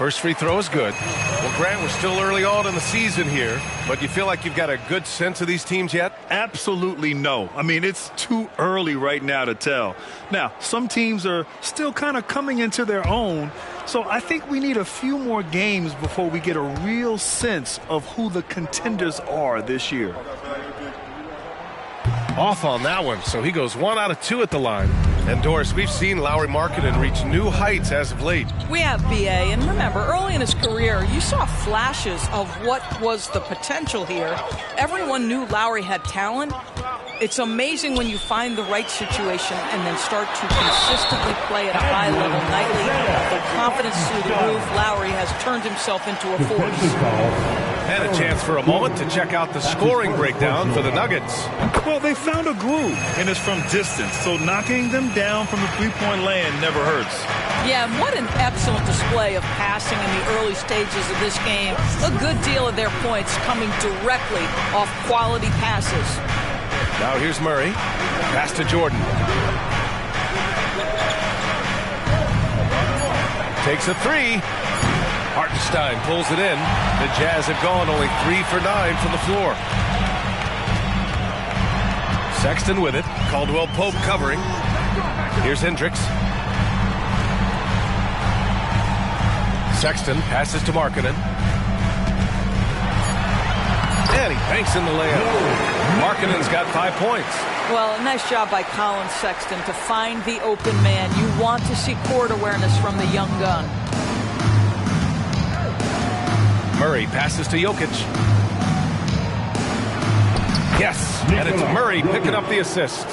First free throw is good. Well, Grant, we're still early on in the season here, but you feel like you've got a good sense of these teams yet? Absolutely no. I mean, it's too early right now to tell. Now, some teams are still kind of coming into their own, so I think we need a few more games before we get a real sense of who the contenders are this year. Off on that one, so he goes 1 out of 2 at the line. And Doris, we've seen Lauri Markkanen reach new heights as of late. We have BA, and remember, early in his career, you saw flashes of what was the potential here. Everyone knew Lauri had talent. It's amazing when you find the right situation and then start to consistently play at a high level nightly. The confidence through the roof. Lauri has turned himself into a force. And a chance for a moment to check out the scoring breakdown for the Nuggets. Well, they found a groove, and it's from distance, so knocking them down from the three-point land never hurts. Yeah, what an excellent display of passing in the early stages of this game. A good deal of their points coming directly off quality passes. Now here's Murray. Pass to Jordan. Takes a three. Hartenstein pulls it in. The Jazz have gone only 3 for 9 from the floor. Sexton with it. Caldwell Pope covering. Here's Hendricks. Sexton passes to Markkanen. And he banks in the layup. Markkanen's got 5 points. Well, a nice job by Colin Sexton to find the open man. You want to see court awareness from the young gun. Murray passes to Jokic. Yes, and it's Murray picking up the assist.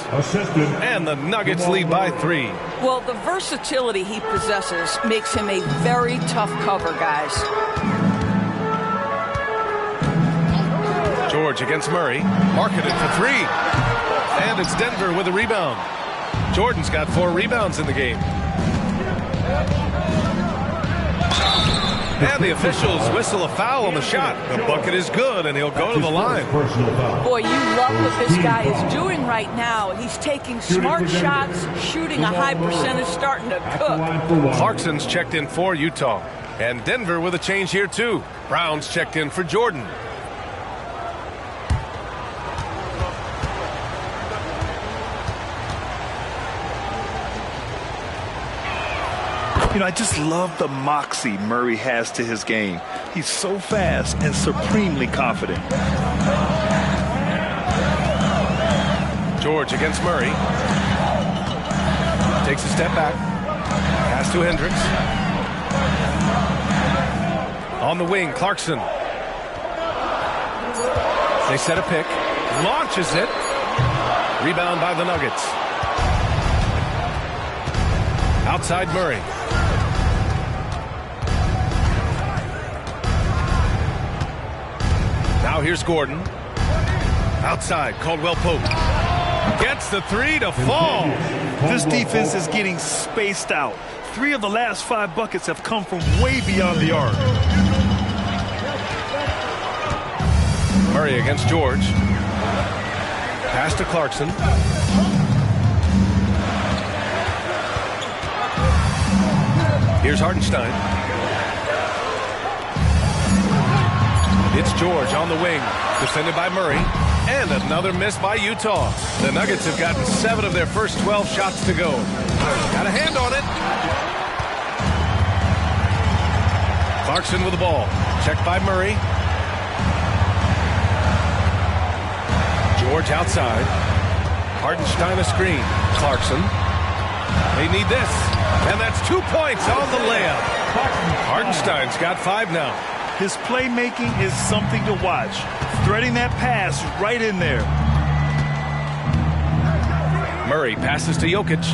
And the Nuggets lead by 3. Well, the versatility he possesses makes him a very tough cover, guys. George against Murray. Markkanen for 3. And it's Denver with a rebound. Jordan's got 4 rebounds in the game. And the officials whistle a foul on the shot. The bucket is good, and he'll go to the line. Boy, you love what this guy is doing right now. He's taking smart shots, shooting a high percentage, starting to cook. Clarkson's checked in for Utah. And Denver with a change here, too. Brown's checked in for Jordan. You know, I just love the moxie Murray has to his game. He's so fast and supremely confident. George against Murray. Takes a step back. Pass to Hendricks. On the wing, Clarkson. They set a pick. Launches it. Rebound by the Nuggets. Outside Murray. Now here's Gordon. Outside, Caldwell Pope. Gets the 3 to fall. This defense is getting spaced out. 3 of the last 5 buckets have come from way beyond the arc. Murray against George. Pass to Clarkson. Here's Hartenstein. It's George on the wing, defended by Murray, and another miss by Utah. The Nuggets have gotten 7 of their first 12 shots to go. Got a hand on it. Clarkson with the ball. Checked by Murray. George outside. Hartenstein a screen. Clarkson. They need this. And that's 2 points on the layup. Hartenstein's got 5 now. His playmaking is something to watch. Threading that pass right in there. Murray passes to Jokic.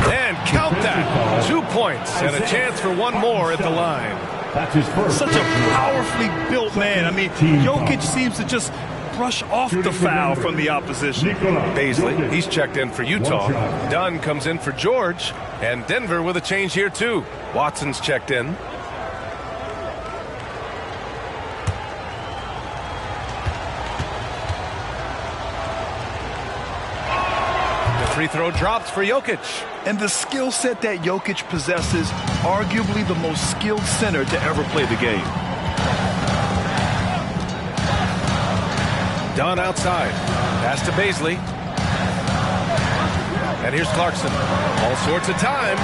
And count that. 2 points and a chance for 1 more at the line. That's his first. Such a powerfully built man. I mean, Jokic seems to just brush off the foul from the opposition. Baisley, he's checked in for Utah. Dunn comes in for George. And Denver with a change here, too. Watson's checked in. free throw dropped for Jokic. And the skill set that Jokic possesses, arguably the most skilled center to ever play the game. Dunn outside. Pass to Baisley. And here's Clarkson. All sorts of time.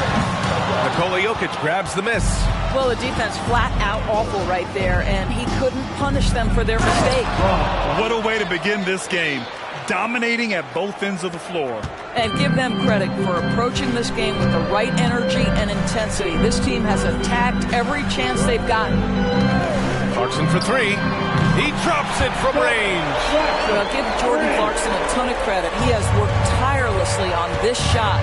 Nikola Jokic grabs the miss. Well, the defense flat out awful right there, and he couldn't punish them for their mistake. What a way to begin this game. Dominating at both ends of the floor. And give them credit for approaching this game with the right energy and intensity. This team has attacked every chance they've gotten. Clarkson for three. He drops it from range. Well, give Jordan Clarkson a ton of credit. He has worked tirelessly on this shot.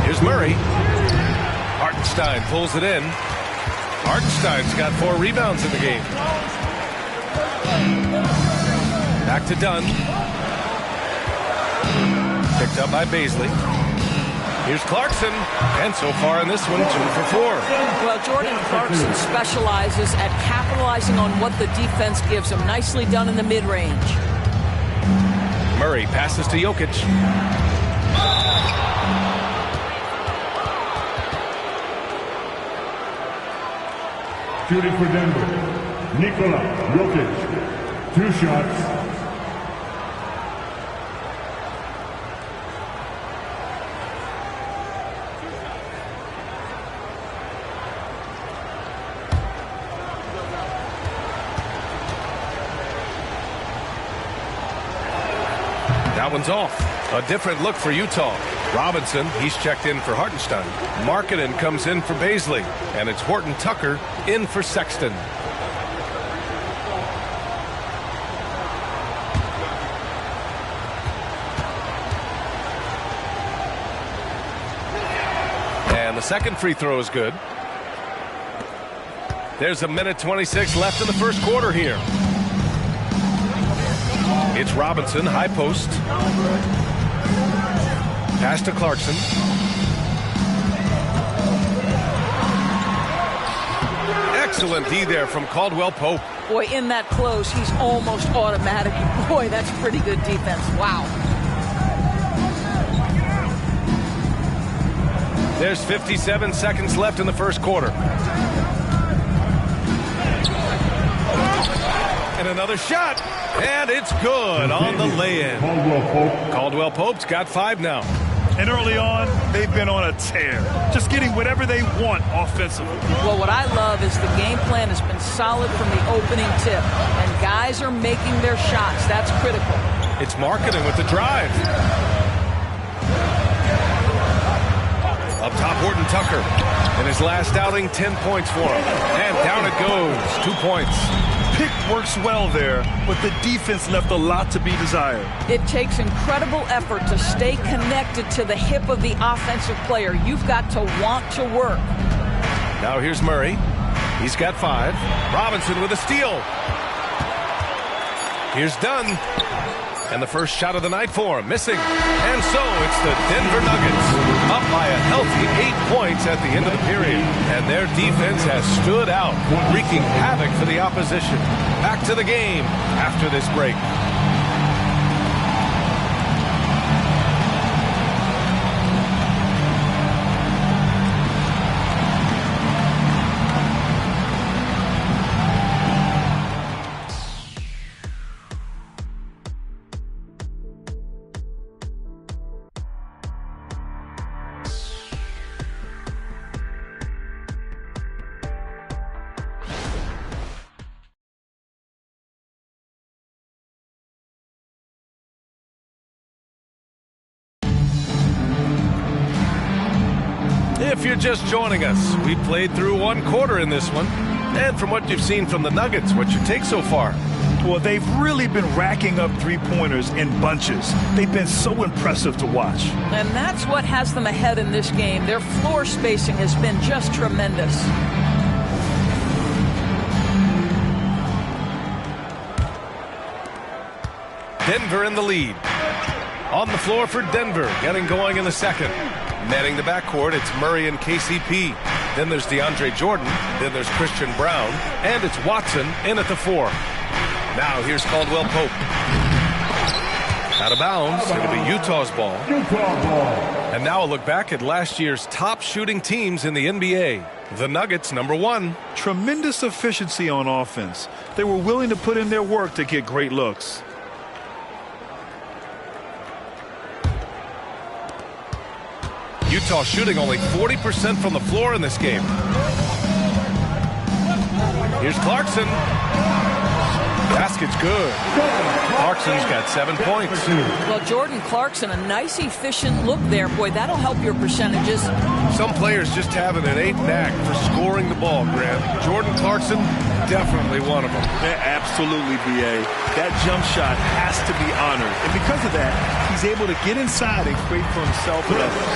Here's Murray. Hartenstein pulls it in. Hartenstein's got 4 rebounds in the game. Back to Dunn. Picked up by Baisley. Here's Clarkson, and so far in this one, 2 for 4. Well, Jordan Clarkson specializes at capitalizing on what the defense gives him. Nicely done in the mid-range. Murray passes to Jokic. Shooting for Denver, Nikola Jokic. 2 shots. That one's off. A different look for Utah. Robinson, he's checked in for Hartenstein. Markkanen comes in for Baisley. And it's Horton Tucker in for Sexton. And the second free throw is good. There's 1:26 left in the first quarter here. It's Robinson, high post. Pass to Clarkson. Excellent D there from Caldwell Pope. Boy, in that close, he's almost automatic. Boy, that's pretty good defense. Wow. There's 57 seconds left in the first quarter. And another shot. And it's good on the lay-in. Caldwell Pope's got 5 now. And early on, they've been on a tear. Just getting whatever they want offensively. Well, what I love is the game plan has been solid from the opening tip. And guys are making their shots. That's critical. It's Markkanen with the drive. Up top, Horton Tucker. In his last outing, 10 points for him. And down it goes. 2 points. Pick works well there, but the defense left a lot to be desired. It takes incredible effort to stay connected to the hip of the offensive player. You've got to want to work. Now here's Murray. He's got 5. Robinson with a steal. Here's Dunn. And the first shot of the night for him, missing. And so it's the Denver Nuggets up by a healthy 8 points at the end of the period. And their defense has stood out, wreaking havoc for the opposition. Back to the game after this break. If you're just joining us, we played through 1 quarter in this one. And from what you've seen from the Nuggets, what's your take so far? Well, they've really been racking up 3-pointers in bunches. They've been so impressive to watch. And that's what has them ahead in this game. Their floor spacing has been just tremendous. Denver in the lead. On the floor for Denver, getting going in the second. Manning the backcourt, it's Murray and KCP. Then there's DeAndre Jordan. Then there's Christian Brown. And it's Watson in at the 4. Now here's Caldwell Pope. Out of bounds. It'll be Utah's ball. Utah ball. And now a look back at last year's top shooting teams in the NBA. The Nuggets, number 1. Tremendous efficiency on offense. They were willing to put in their work to get great looks. Utah shooting only 40% from the floor in this game. Here's Clarkson. Basket's good. Clarkson's got 7 points. Well, Jordan Clarkson, a nice, efficient look there. Boy, that'll help your percentages. Some players just have an innate knack for scoring the ball, Grant. Jordan Clarkson, definitely one of them. Yeah, absolutely, B.A. That jump shot has to be honored. And because of that, he's able to get inside and create for himself and others.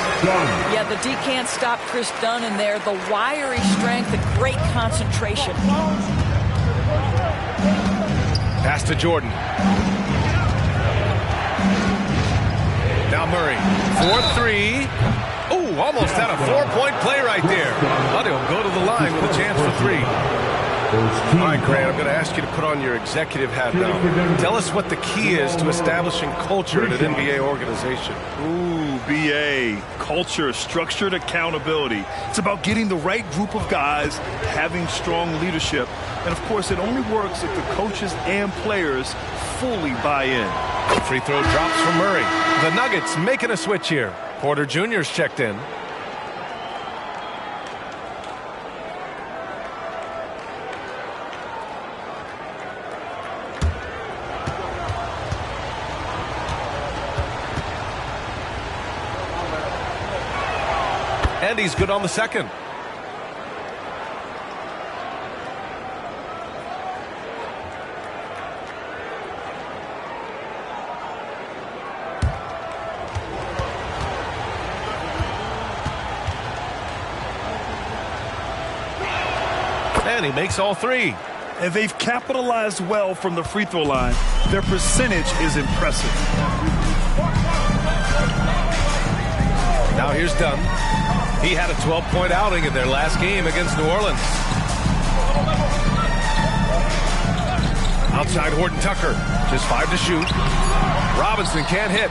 Yeah, the D can't stop Chris Dunn in there. The wiry strength, the great concentration. Pass to Jordan. Now Murray. 4-3. Ooh, almost had a 4-point play right there. But he'll go to the line with a chance for 3. All right, Grant, I'm going to ask you to put on your executive hat now. Tell us what the key is to establishing culture at an NBA organization. Ooh, B.A. Culture, structured accountability. It's about getting the right group of guys, having strong leadership. And, of course, it only works if the coaches and players fully buy in. Free throw drops from Murray. The Nuggets making a switch here. Porter Jr.'s checked in. And he's good on the second. And he makes all 3. And they've capitalized well from the free throw line. Their percentage is impressive. Now here's Dunn. He had a 12-point outing in their last game against New Orleans. Outside Horton Tucker. Just 5 to shoot. Robinson can't hit.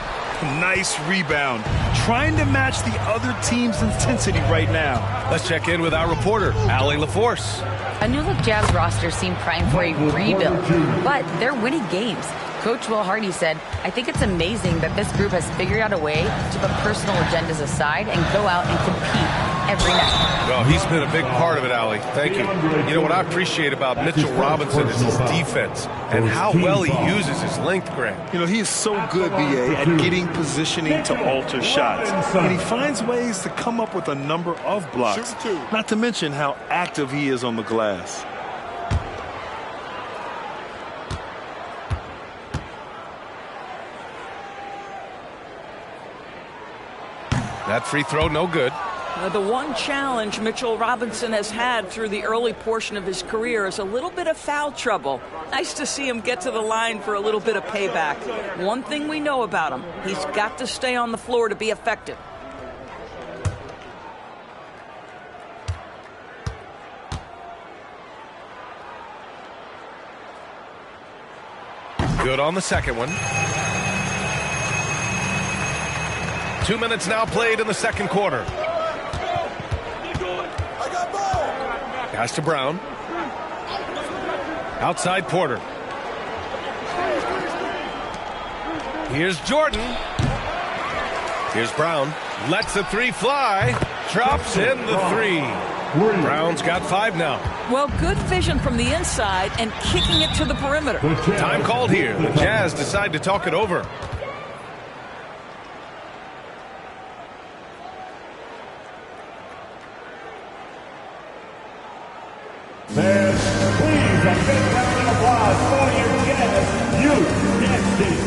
Nice rebound. Trying to match the other team's intensity right now. Let's check in with our reporter, Allie LaForce. A new-look Jazz roster seemed primed for a rebuild, but they're winning games. Coach Will Hardy said, "I think it's amazing that this group has figured out a way to put personal agendas aside and go out and compete every night." Well, he's been a big part of it, Allie. Thank you. You know, what I appreciate about Mitchell Robinson is his defense and how well he uses his length, Grant. You know, he is so good, B.A., at getting positioning to alter shots. And he finds ways to come up with a number of blocks, not to mention how active he is on the glass. That free throw, no good. The one challenge Mitchell Robinson has had through the early portion of his career is a little bit of foul trouble. Nice to see him get to the line for a little bit of payback. One thing we know about him, he's got to stay on the floor to be effective. Good on the second one. 2 minutes now played in the second quarter. Pass to Brown. Outside Porter. Here's Jordan. Here's Brown. Lets the 3 fly. Drops in the 3. Brown's got 5 now. Well, good vision from the inside and kicking it to the perimeter. Time called here. The Jazz decide to talk it over. Fans, please, a big round of applause for your Jazz Youth Dance Team.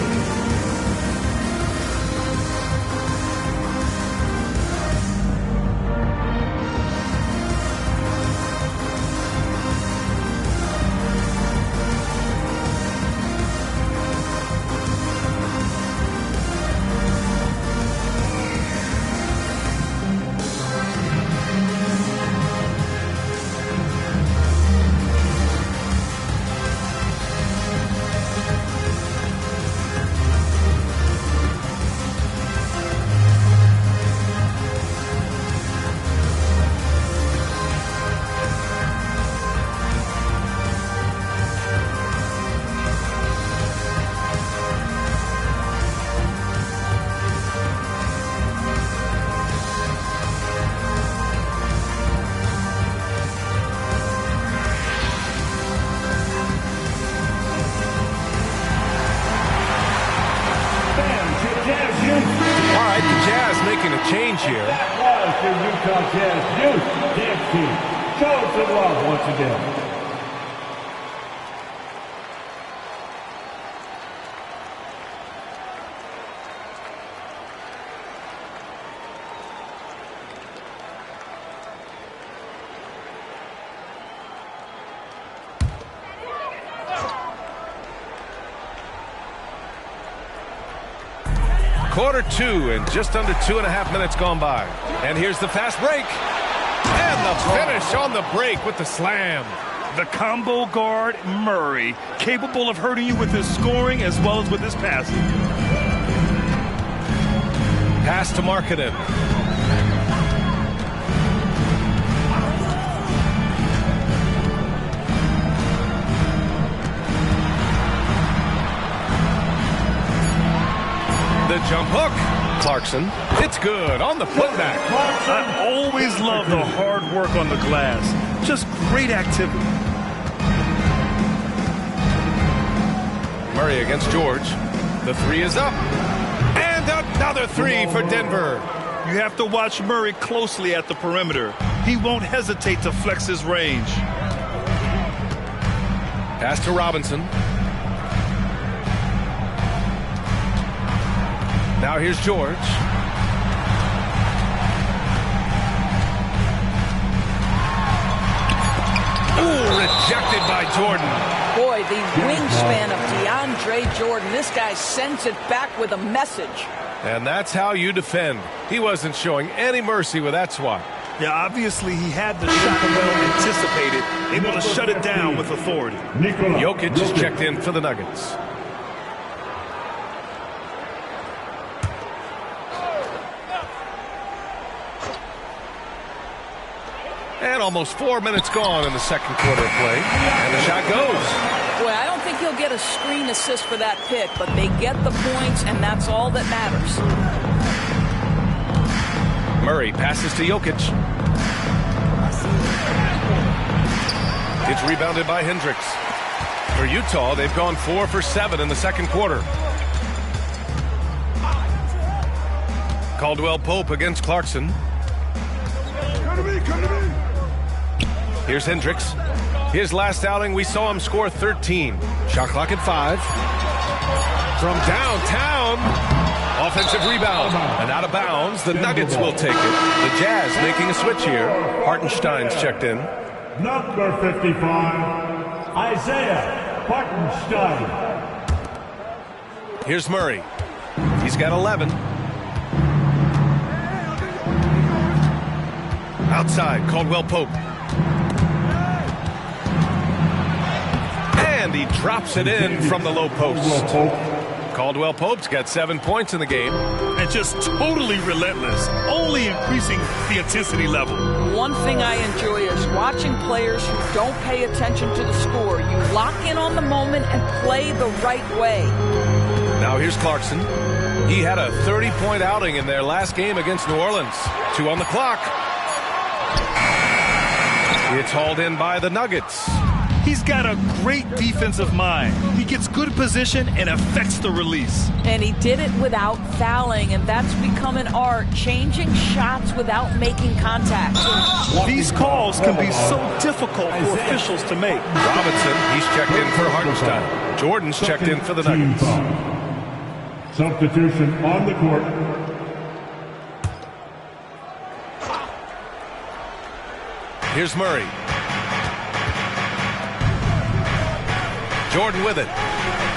change here. That was your Utah Jazz youth dance team. Show some love once again. Quarter 2 and just under 2.5 minutes gone by. And here's the fast break. And the finish on the break with the slam. The combo guard, Murray, capable of hurting you with his scoring as well as with his passing. Pass to Markkanen. The jump hook. Clarkson. It's good on the putback. I always love the hard work on the glass. Just great activity. Murray against George. The three is up. And another three for Denver. You have to watch Murray closely at the perimeter. He won't hesitate to flex his range. Pass to Robinson. Now here's George. Ooh, rejected by Jordan. Boy, the wingspan of DeAndre Jordan. This guy sends it back with a message. And that's how you defend. He wasn't showing any mercy with that swat. Yeah, obviously he had the shot well anticipated, able to shut it down with authority. Jokic is checked in for the Nuggets. And almost 4 minutes gone in the second quarter of play. And the shot goes. Boy, I don't think he'll get a screen assist for that pick, but they get the points, and that's all that matters. Murray passes to Jokic. It's rebounded by Hendricks. For Utah, they've gone 4 for 7 in the second quarter. Caldwell Pope against Clarkson. Come to me. Here's Hendricks. His last outing, we saw him score 13. Shot clock at 5. From downtown. Offensive rebound. And out of bounds, the Nuggets will take it. The Jazz making a switch here. Hartenstein's checked in. Number 55, Isaiah Hartenstein. Here's Murray. He's got 11. Outside, Caldwell Pope. And he drops it in from the low post. Caldwell Pope's got 7 points in the game. And just totally relentless, only increasing the intensity level. One thing I enjoy is watching players who don't pay attention to the score. You lock in on the moment and play the right way. Now here's Clarkson. He had a 30-point outing in their last game against New Orleans. 2 on the clock. It's hauled in by the Nuggets. He's got a great defensive mind. He gets good position and affects the release. And he did it without fouling, and that's become an art, changing shots without making contact. These calls can be so difficult for officials to make. Robinson, he's checked in for Hartenstein. Jordan's checked in for the Nuggets. Substitution on the court. Here's Murray. Jordan with it.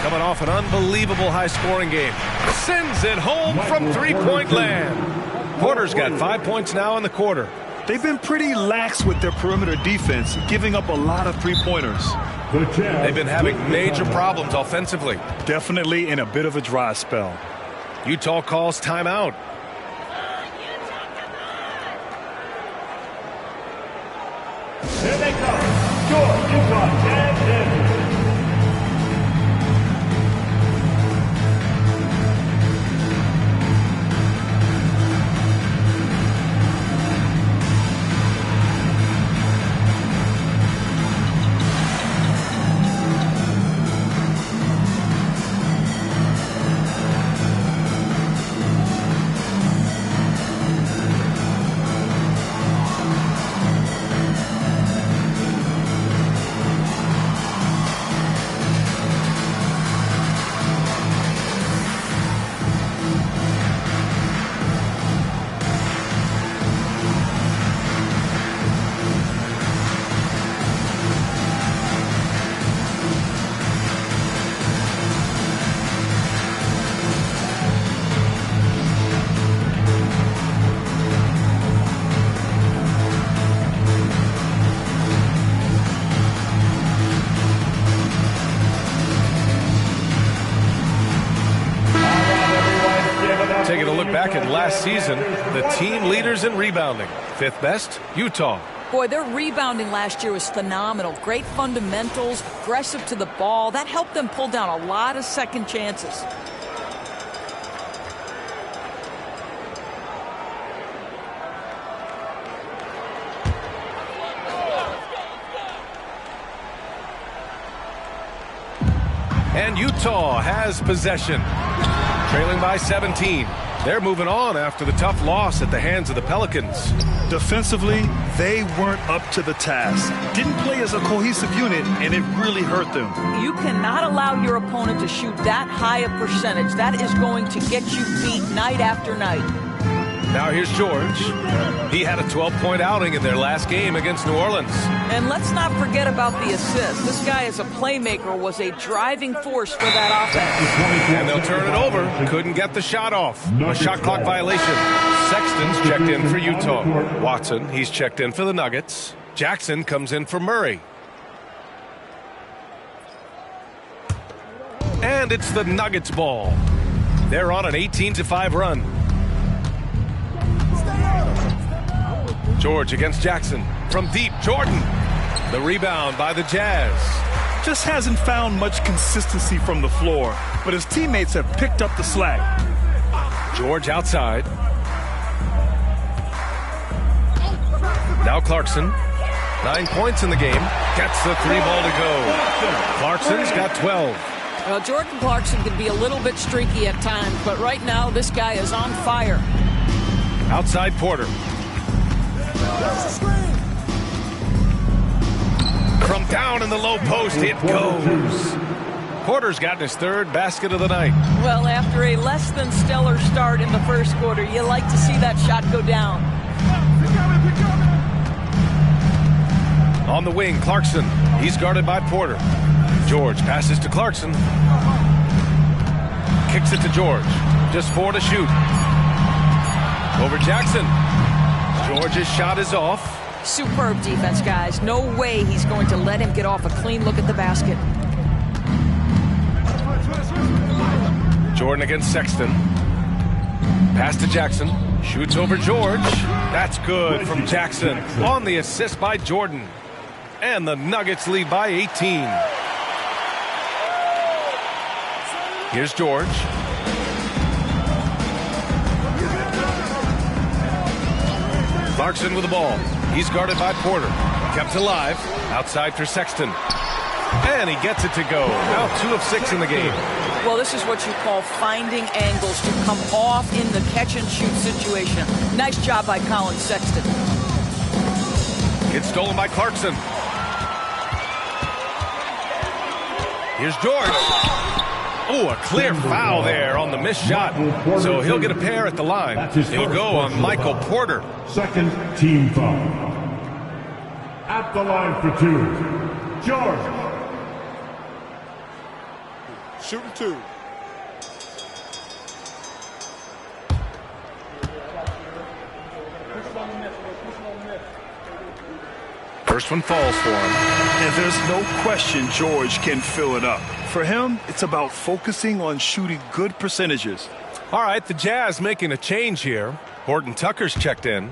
Coming off an unbelievable high-scoring game. Sends it home from three-point land. Porter's got 5 points now in the quarter. They've been pretty lax with their perimeter defense, giving up a lot of three-pointers. They've been having major problems offensively. Definitely in a bit of a dry spell. Utah calls timeout. Here they come. George, Utah Jazz. back at last season, the team leaders in rebounding. 5th best, Utah. Boy, their rebounding last year was phenomenal. Great fundamentals, aggressive to the ball. That helped them pull down a lot of second chances. And Utah has possession, trailing by 17. They're moving on after the tough loss at the hands of the Pelicans. Defensively, they weren't up to the task. Didn't play as a cohesive unit, and it really hurt them. You cannot allow your opponent to shoot that high a percentage. That is going to get you beat night after night. Now here's George. He had a 12-point outing in their last game against New Orleans. And let's not forget about the assist. This guy as a playmaker was a driving force for that offense. And they'll turn it over. Couldn't get the shot off. A shot clock violation. Sexton's checked in for Utah. Watson, he's checked in for the Nuggets. Jackson comes in for Murray. And it's the Nuggets ball. They're on an 18-5 run. George against Jackson. From deep, Jordan. The rebound by the Jazz. Just hasn't found much consistency from the floor, but his teammates have picked up the slack. George outside. Now Clarkson. 9 points in the game. Gets the 3-ball to go. Clarkson's got 12. Well, Jordan Clarkson can be a little bit streaky at times, but right now this guy is on fire. Outside Porter. From down in the low post, it goes. Porter's gotten his 3rd basket of the night. Well, after a less than stellar start in the first quarter, you like to see that shot go down. On the wing, Clarkson. He's guarded by Porter. George passes to Clarkson. Kicks it to George. Just 4 to shoot. Over Jackson. George's shot is off. Superb defense, guys. No way he's going to let him get off a clean look at the basket. Jordan against Sexton. Pass to Jackson. Shoots over George. That's good from Jackson. On the assist by Jordan. And the Nuggets lead by 18. Here's George. Clarkson with the ball. He's guarded by Porter. Kept alive. Outside for Sexton. And he gets it to go. Now 2 of 6 in the game. Well, this is what you call finding angles to come off in the catch-and-shoot situation. Nice job by Colin Sexton. It's stolen by Clarkson. Here's George. Oh, a clear foul there on the missed shot. So he'll get a pair at the line. He'll go on Michael Porter. 2nd team foul. At the line for 2, George. Shooting 2. First one falls for him. And there's no question George can fill it up. For him, it's about focusing on shooting good percentages. All right, the Jazz making a change here. Horton Tucker's checked in.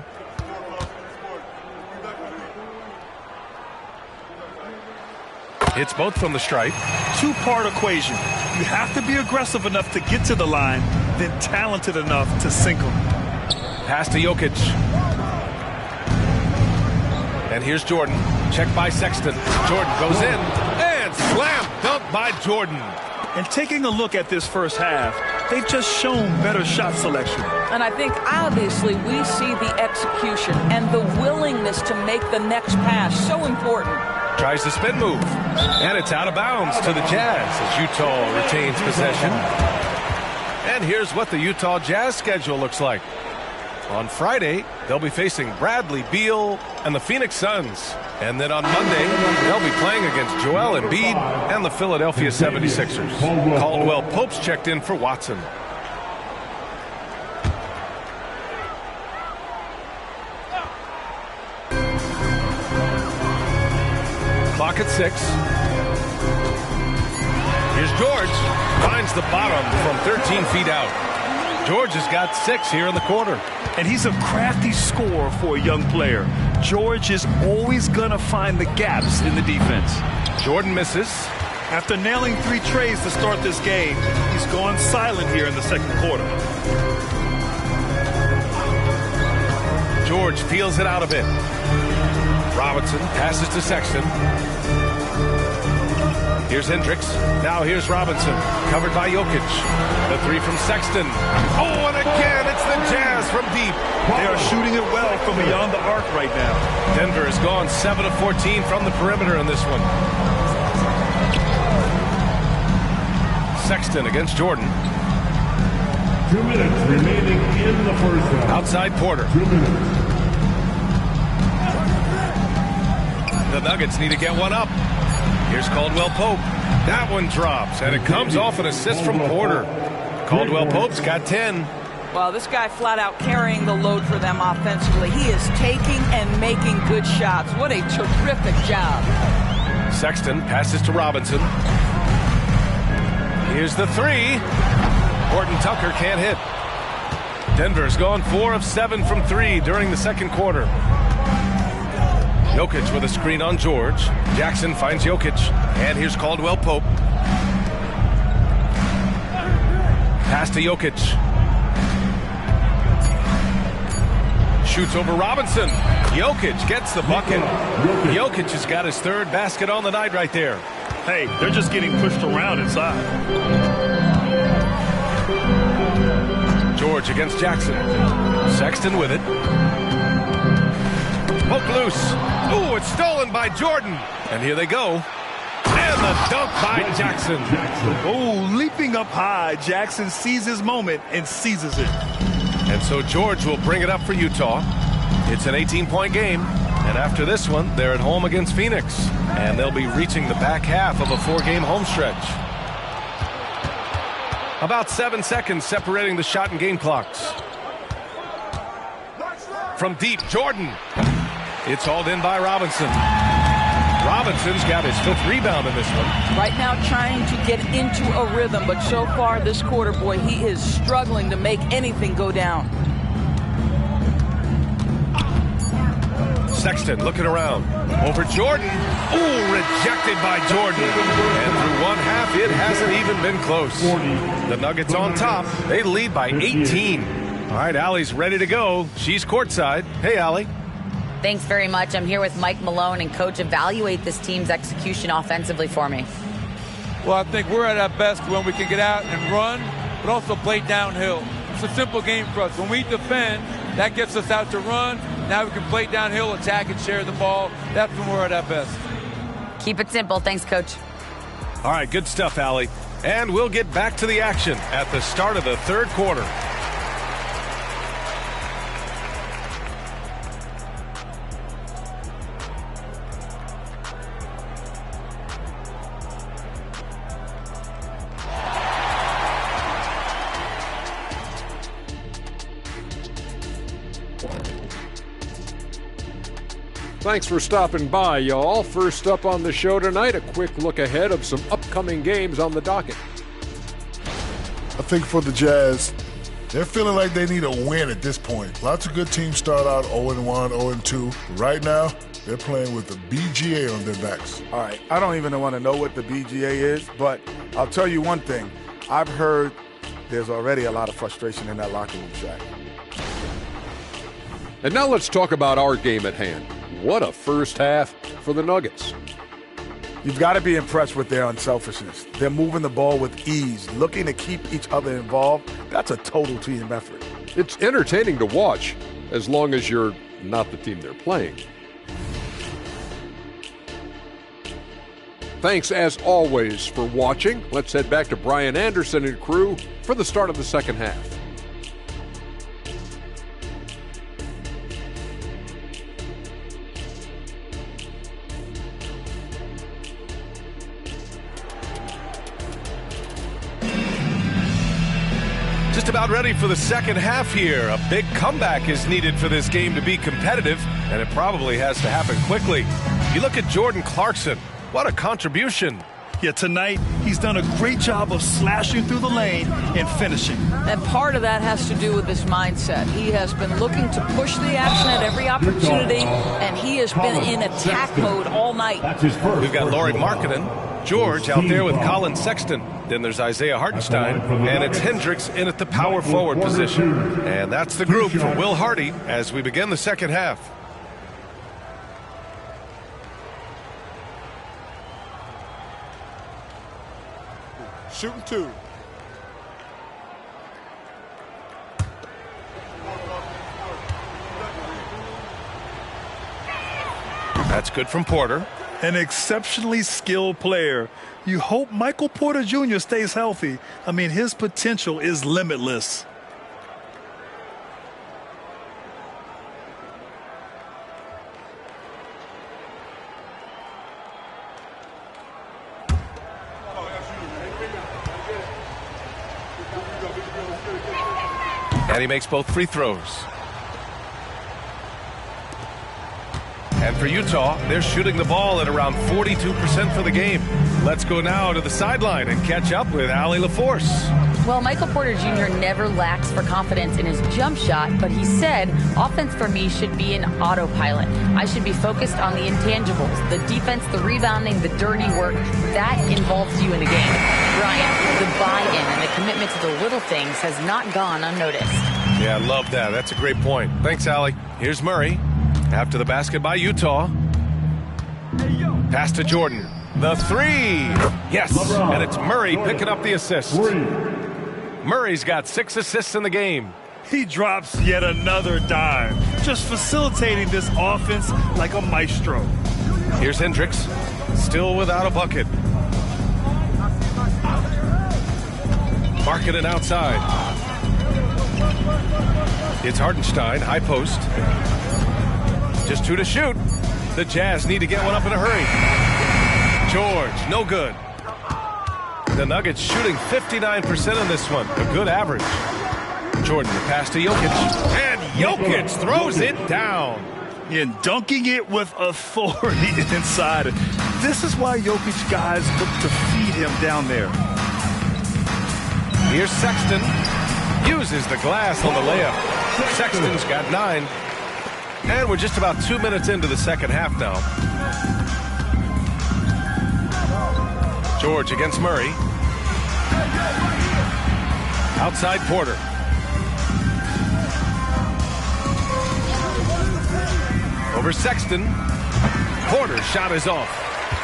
Hits both from the stripe. 2-part equation. You have to be aggressive enough to get to the line, then talented enough to sink them. Pass to Jokic. And here's Jordan. Checked by Sexton. Jordan goes in. And slam dunk by Jordan. And taking a look at this first half, they've just shown better shot selection. And I think obviously we see the execution and the willingness to make the next pass so important. Tries the spin move. And it's out of bounds to the Jazz as Utah retains possession. And here's what the Utah Jazz schedule looks like. On Friday, they'll be facing Bradley Beal and the Phoenix Suns. And then on Monday, they'll be playing against Joel Embiid and the Philadelphia 76ers. Caldwell Pope's checked in for Watson. Clock at 6. Here's George. Finds the bottom from 13 feet out. George has got 6 here in the quarter. And he's a crafty scorer for a young player. George is always going to find the gaps in the defense. Jordan misses. After nailing 3 trays to start this game, he's gone silent here in the second quarter. George feels it out a bit. Robinson passes to Sexton. Here's Hendricks. Now here's Robinson. Covered by Jokic. The 3 from Sexton. Oh, and again, it's the Jazz from deep. They are shooting it well from beyond the arc right now. Denver has gone 7 of 14 from the perimeter in this one. Sexton against Jordan. 2 minutes remaining in the first half. Outside Porter. 2 minutes. The Nuggets need to get one up. Here's Caldwell Pope. That one drops, and it comes off an assist from Porter. Caldwell Pope's got 10. Well, this guy flat out carrying the load for them offensively. He is taking and making good shots. What a terrific job. Sexton passes to Robinson. Here's the 3. Horton Tucker can't hit. Denver's gone 4 of 7 from 3 during the second quarter. Jokic with a screen on George. Jackson finds Jokic. And here's Caldwell Pope. Pass to Jokic. Shoots over Robinson. Jokic gets the bucket. Jokic has got his 3rd basket on the night right there. Hey, they're just getting pushed around inside. George against Jackson. Sexton with it. Poke loose. Ooh, it's stolen by Jordan. And here they go. And the dunk by Jackson. Oh, leaping up high. Jackson sees his moment and seizes it. And so George will bring it up for Utah. It's an 18-point game. And after this one, they're at home against Phoenix. And they'll be reaching the back half of a 4-game home stretch. About 7 seconds separating the shot and game clocks. From deep, Jordan. It's hauled in by Robinson. Robinson's got his 5th rebound in this one. Right now trying to get into a rhythm, but so far this quarter, boy, he is struggling to make anything go down. Sexton looking around. Over Jordan. Ooh, rejected by Jordan. And through one half, it hasn't even been close. The Nuggets on top. They lead by 18. All right, Allie's ready to go. She's courtside. Hey, Allie. Thanks very much. I'm here with Mike Malone, and Coach, evaluate this team's execution offensively for me. Well, I think we're at our best when we can get out and run, but also play downhill. It's a simple game for us. When we defend, that gets us out to run. Now we can play downhill, attack, and share the ball. That's when we're at our best. Keep it simple. Thanks, Coach. All right, good stuff, Allie. And we'll get back to the action at the start of the 3rd quarter. Thanks for stopping by, y'all. First up on the show tonight, a quick look ahead of some upcoming games on the docket. I think for the Jazz, they're feeling like they need a win at this point. Lots of good teams start out 0-1, 0-2. Right now, they're playing with the BGA on their backs. All right, I don't even want to know what the BGA is, but I'll tell you one thing. I've heard there's already a lot of frustration in that locker room, Shaq. And now let's talk about our game at hand. What a first half for the Nuggets. You've got to be impressed with their unselfishness. They're moving the ball with ease, looking to keep each other involved. That's a total team effort. It's entertaining to watch, as long as you're not the team they're playing. Thanks, as always, for watching. Let's head back to Brian Anderson and crew for the start of the second half. Just about ready for the second half here. A big comeback is needed for this game to be competitive, and it probably has to happen quickly. You look at Jordan Clarkson. What a contribution. Yeah, tonight he's done a great job of slashing through the lane and finishing. And part of that has to do with his mindset. He has been looking to push the action at every opportunity, and he has been in attack mode all night. We've got Lauri Markkanen, George out there with Colin Sexton. Then there's Isaiah Hartenstein, and it's Hendricks in at the power forward position. And that's the group for Will Hardy as we begin the second half. Shooting 2. That's good from Porter. An exceptionally skilled player. You hope Michael Porter Jr. stays healthy. I mean, his potential is limitless. And he makes both free throws. And for Utah, they're shooting the ball at around 42% for the game. Let's go now to the sideline and catch up with Allie LaForce. Well, Michael Porter Jr. never lacks for confidence in his jump shot, but he said, offense for me should be an autopilot. I should be focused on the intangibles, the defense, the rebounding, the dirty work. That involves you in the game. Brian, the buy-in and the commitment to the little things has not gone unnoticed. Yeah, I love that. That's a great point. Thanks, Allie. Here's Murray. After the basket by Utah. Pass to Jordan. The three. Yes, and it's Murray picking up the assist. Murray's got 6 assists in the game. He drops yet another dime, just facilitating this offense like a maestro. Here's Hendricks, still without a bucket. Markkanen outside. It's Hartenstein, high post. Just 2 to shoot. The Jazz need to get one up in a hurry. George, no good. The Nuggets shooting 59% in this one. A good average. Jordan, the pass to Jokic. And Jokic throws it down. And dunking it with authority inside. This is why Jokic guys look to feed him down there. Here's Sexton. Uses the glass on the layup. Sexton's got 9. And we're just about 2 minutes into the second half now. George against Murray. Outside Porter. Over Sexton. Porter's shot is off.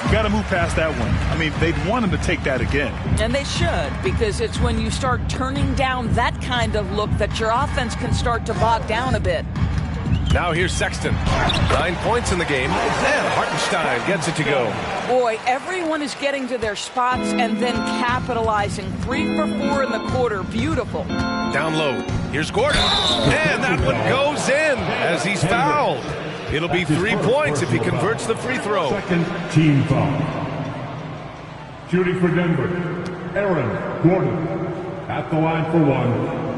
You got to move past that one. I mean, they'd want him to take that again. And they should, because it's when you start turning down that kind of look that your offense can start to bog down a bit. Now here's Sexton. 9 points in the game, and Hartenstein gets it to go. Boy, everyone is getting to their spots and then capitalizing. 3 for 4 in the quarter. Beautiful. Down low. Here's Gordon. And that one goes in as he's fouled. It'll be 3 points if he converts the free throw. Second team foul. Shooting for Denver, Aaron Gordon. At the line for 1.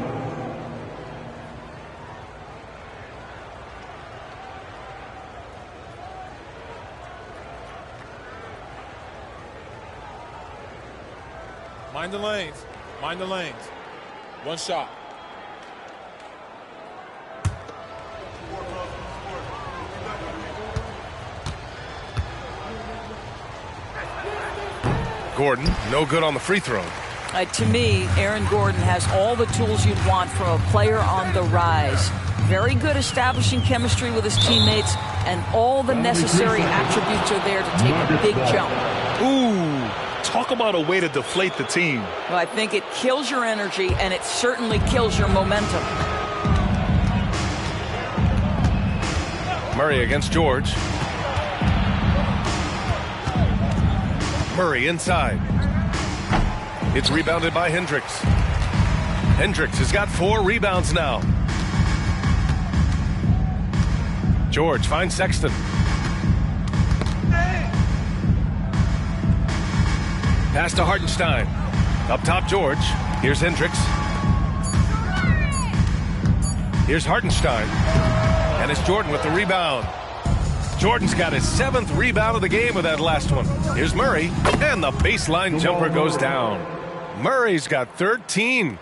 Mind the lanes. Mind the lanes. One shot. Gordon, no good on the free throw. To me, Aaron Gordon has all the tools you'd want from a player on the rise. Very good establishing chemistry with his teammates, and all the necessary attributes are there to take a big jump. Ooh, talk about a way to deflate the team. Well, I think it kills your energy, and it certainly kills your momentum. Murray against George. Murray inside. It's rebounded by Hendricks. Hendricks has got 4 rebounds now. George finds Sexton. Pass to Hartenstein. Up top, George. Here's Hendricks. Here's Hartenstein. And it's Jordan with the rebound. Jordan's got his 7th rebound of the game with that last one. Here's Murray, and the baseline jumper goes down. Murray's got 13.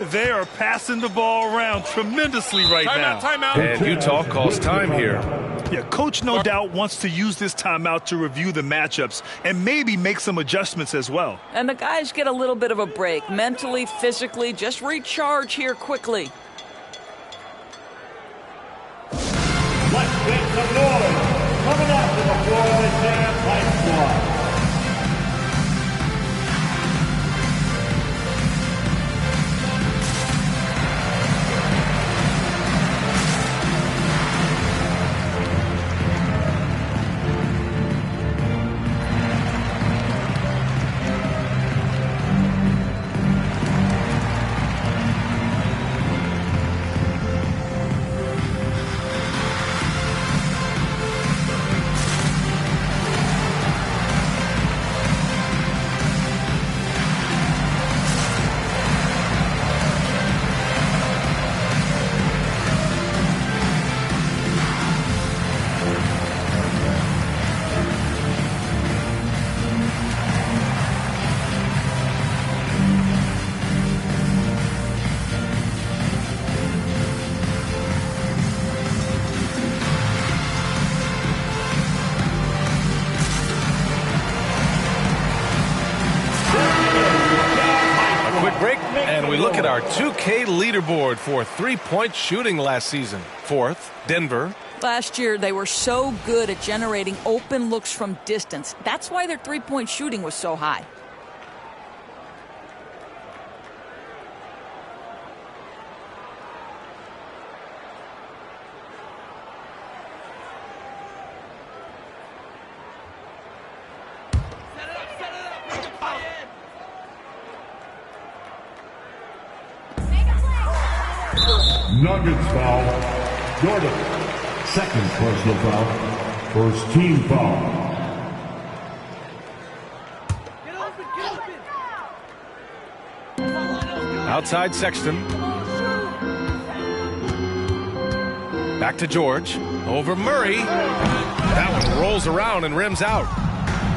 They are passing the ball around tremendously right now. Timeout. And Utah calls time here. Yeah, coach no doubt wants to use this timeout to review the matchups and maybe make some adjustments as well. And the guys get a little bit of a break, mentally, physically, just recharge here quickly. Let's make some noise. Coming out to the floor of the Jazz High Squad. Look at our 2K leaderboard for three-point shooting last season. 4th, Denver. Last year, they were so good at generating open looks from distance. That's why their three-point shooting was so high. Nuggets foul. Jordan. Second personal foul. First team foul. Outside Sexton. Back to George. Over Murray. That one rolls around and rims out.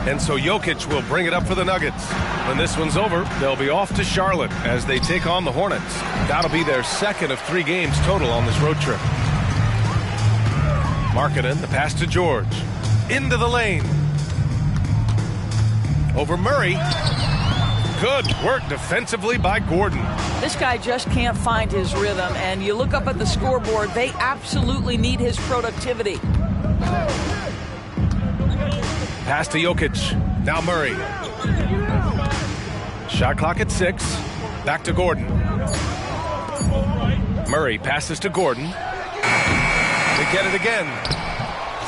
And so Jokic will bring it up for the Nuggets. When this one's over, they'll be off to Charlotte as they take on the Hornets. That'll be their second of 3 games total on this road trip. Markkanen, the pass to George. Into the lane. Over Murray. Good work defensively by Gordon. This guy just can't find his rhythm, and you look up at the scoreboard, they absolutely need his productivity. Pass to Jokic. Now Murray. Shot clock at 6. Back to Gordon. Murray passes to Gordon. They get it again.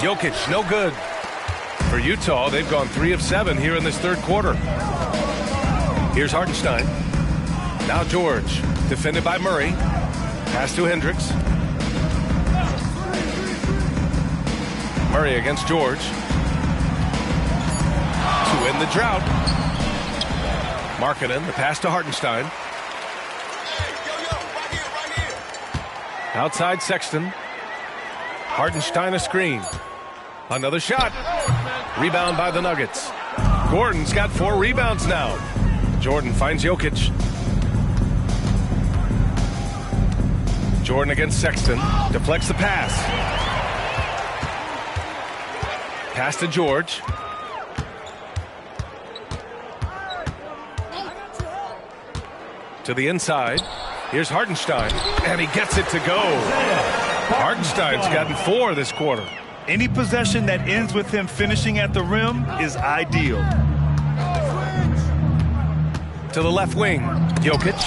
Jokic, no good. For Utah, they've gone 3 of 7 here in this third quarter. Here's Hartenstein. Now George. Defended by Murray. Pass to Hendricks. Murray against George. To end the drought. Markkanen, the pass to Hartenstein. Outside Sexton. Hartenstein a screen. Another shot. Rebound by the Nuggets. Gordon's got 4 rebounds now. Jordan finds Jokic. Jordan against Sexton. Deflects the pass. Pass to George. To the inside. Here's Hartenstein. And he gets it to go. Hartenstein's gotten 4 this quarter. Any possession that ends with him finishing at the rim is ideal. To the left wing. Jokic.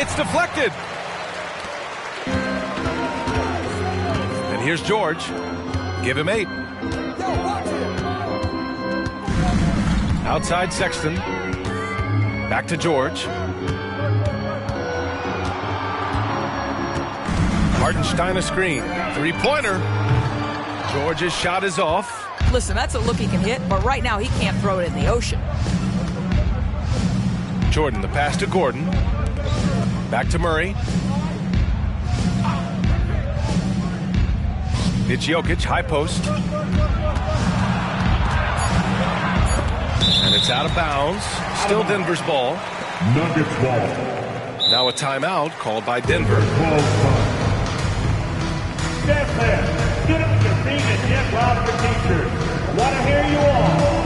It's deflected. And here's George. Give him 8. Outside Sexton. Back to George. Hartenstein a screen. 3-pointer. George's shot is off. Listen, that's a look he can hit, but right now he can't throw it in the ocean. Jordan, the pass to Gordon. Back to Murray. It's Jokic, high post. And it's out of bounds. Still Denver's ball. Nuggets ball. Now a timeout called by Denver. Stand there. Get up your feet and get loud for teachers. I want to hear you all.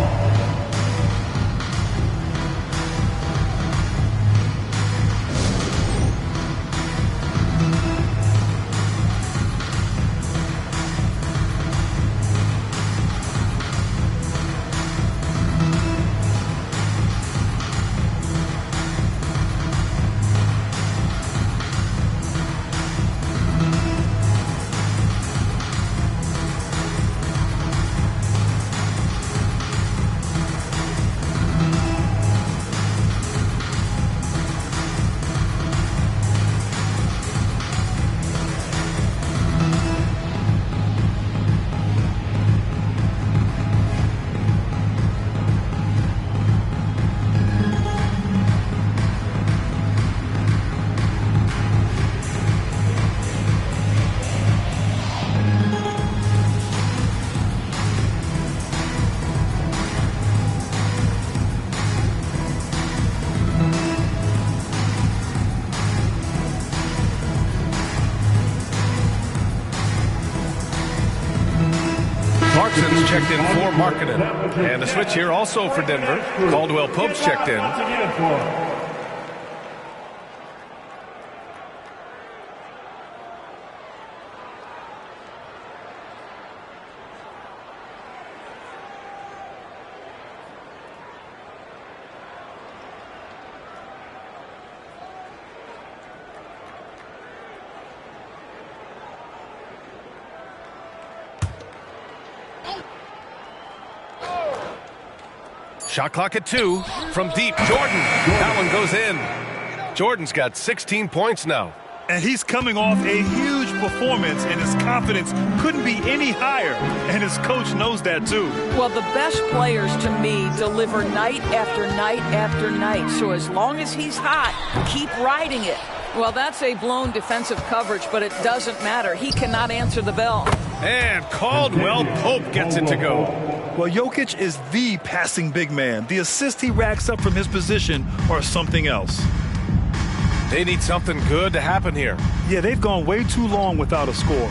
Clarkson's checked in for Markkanen. And a switch here also for Denver. Caldwell Pope's checked in. Shot clock at 2 from deep. Jordan. That one goes in. Jordan's got 16 points now. And he's coming off a huge performance, and his confidence couldn't be any higher. And his coach knows that, too. Well, the best players, to me, deliver night after night after night. So as long as he's hot, keep riding it. Well, that's a blown defensive coverage, but it doesn't matter. He cannot answer the bell. And Caldwell Pope gets it to go. Well, Jokic is the passing big man. The assists he racks up from his position are something else. They need something good to happen here. Yeah, they've gone way too long without a score.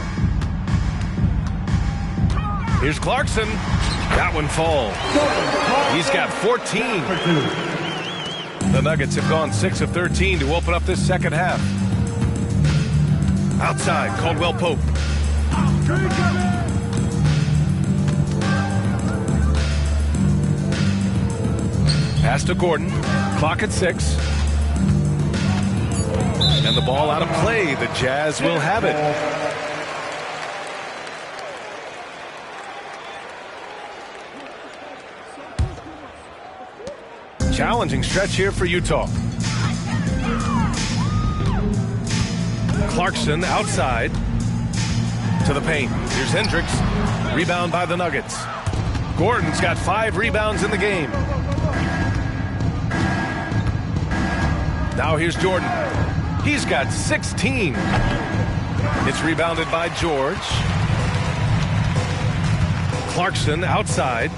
Here's Clarkson. That one falls. He's got 14. The Nuggets have gone 6 of 13 to open up this second half. Outside, Caldwell Pope. Pass to Gordon. Clock at 6. And the ball out of play. The Jazz will have it. Challenging stretch here for Utah. Clarkson outside to the paint. Here's Hendricks. Rebound by the Nuggets. Gordon's got 5 rebounds in the game. Now here's Jordan. He's got 16. It's rebounded by George. Clarkson outside.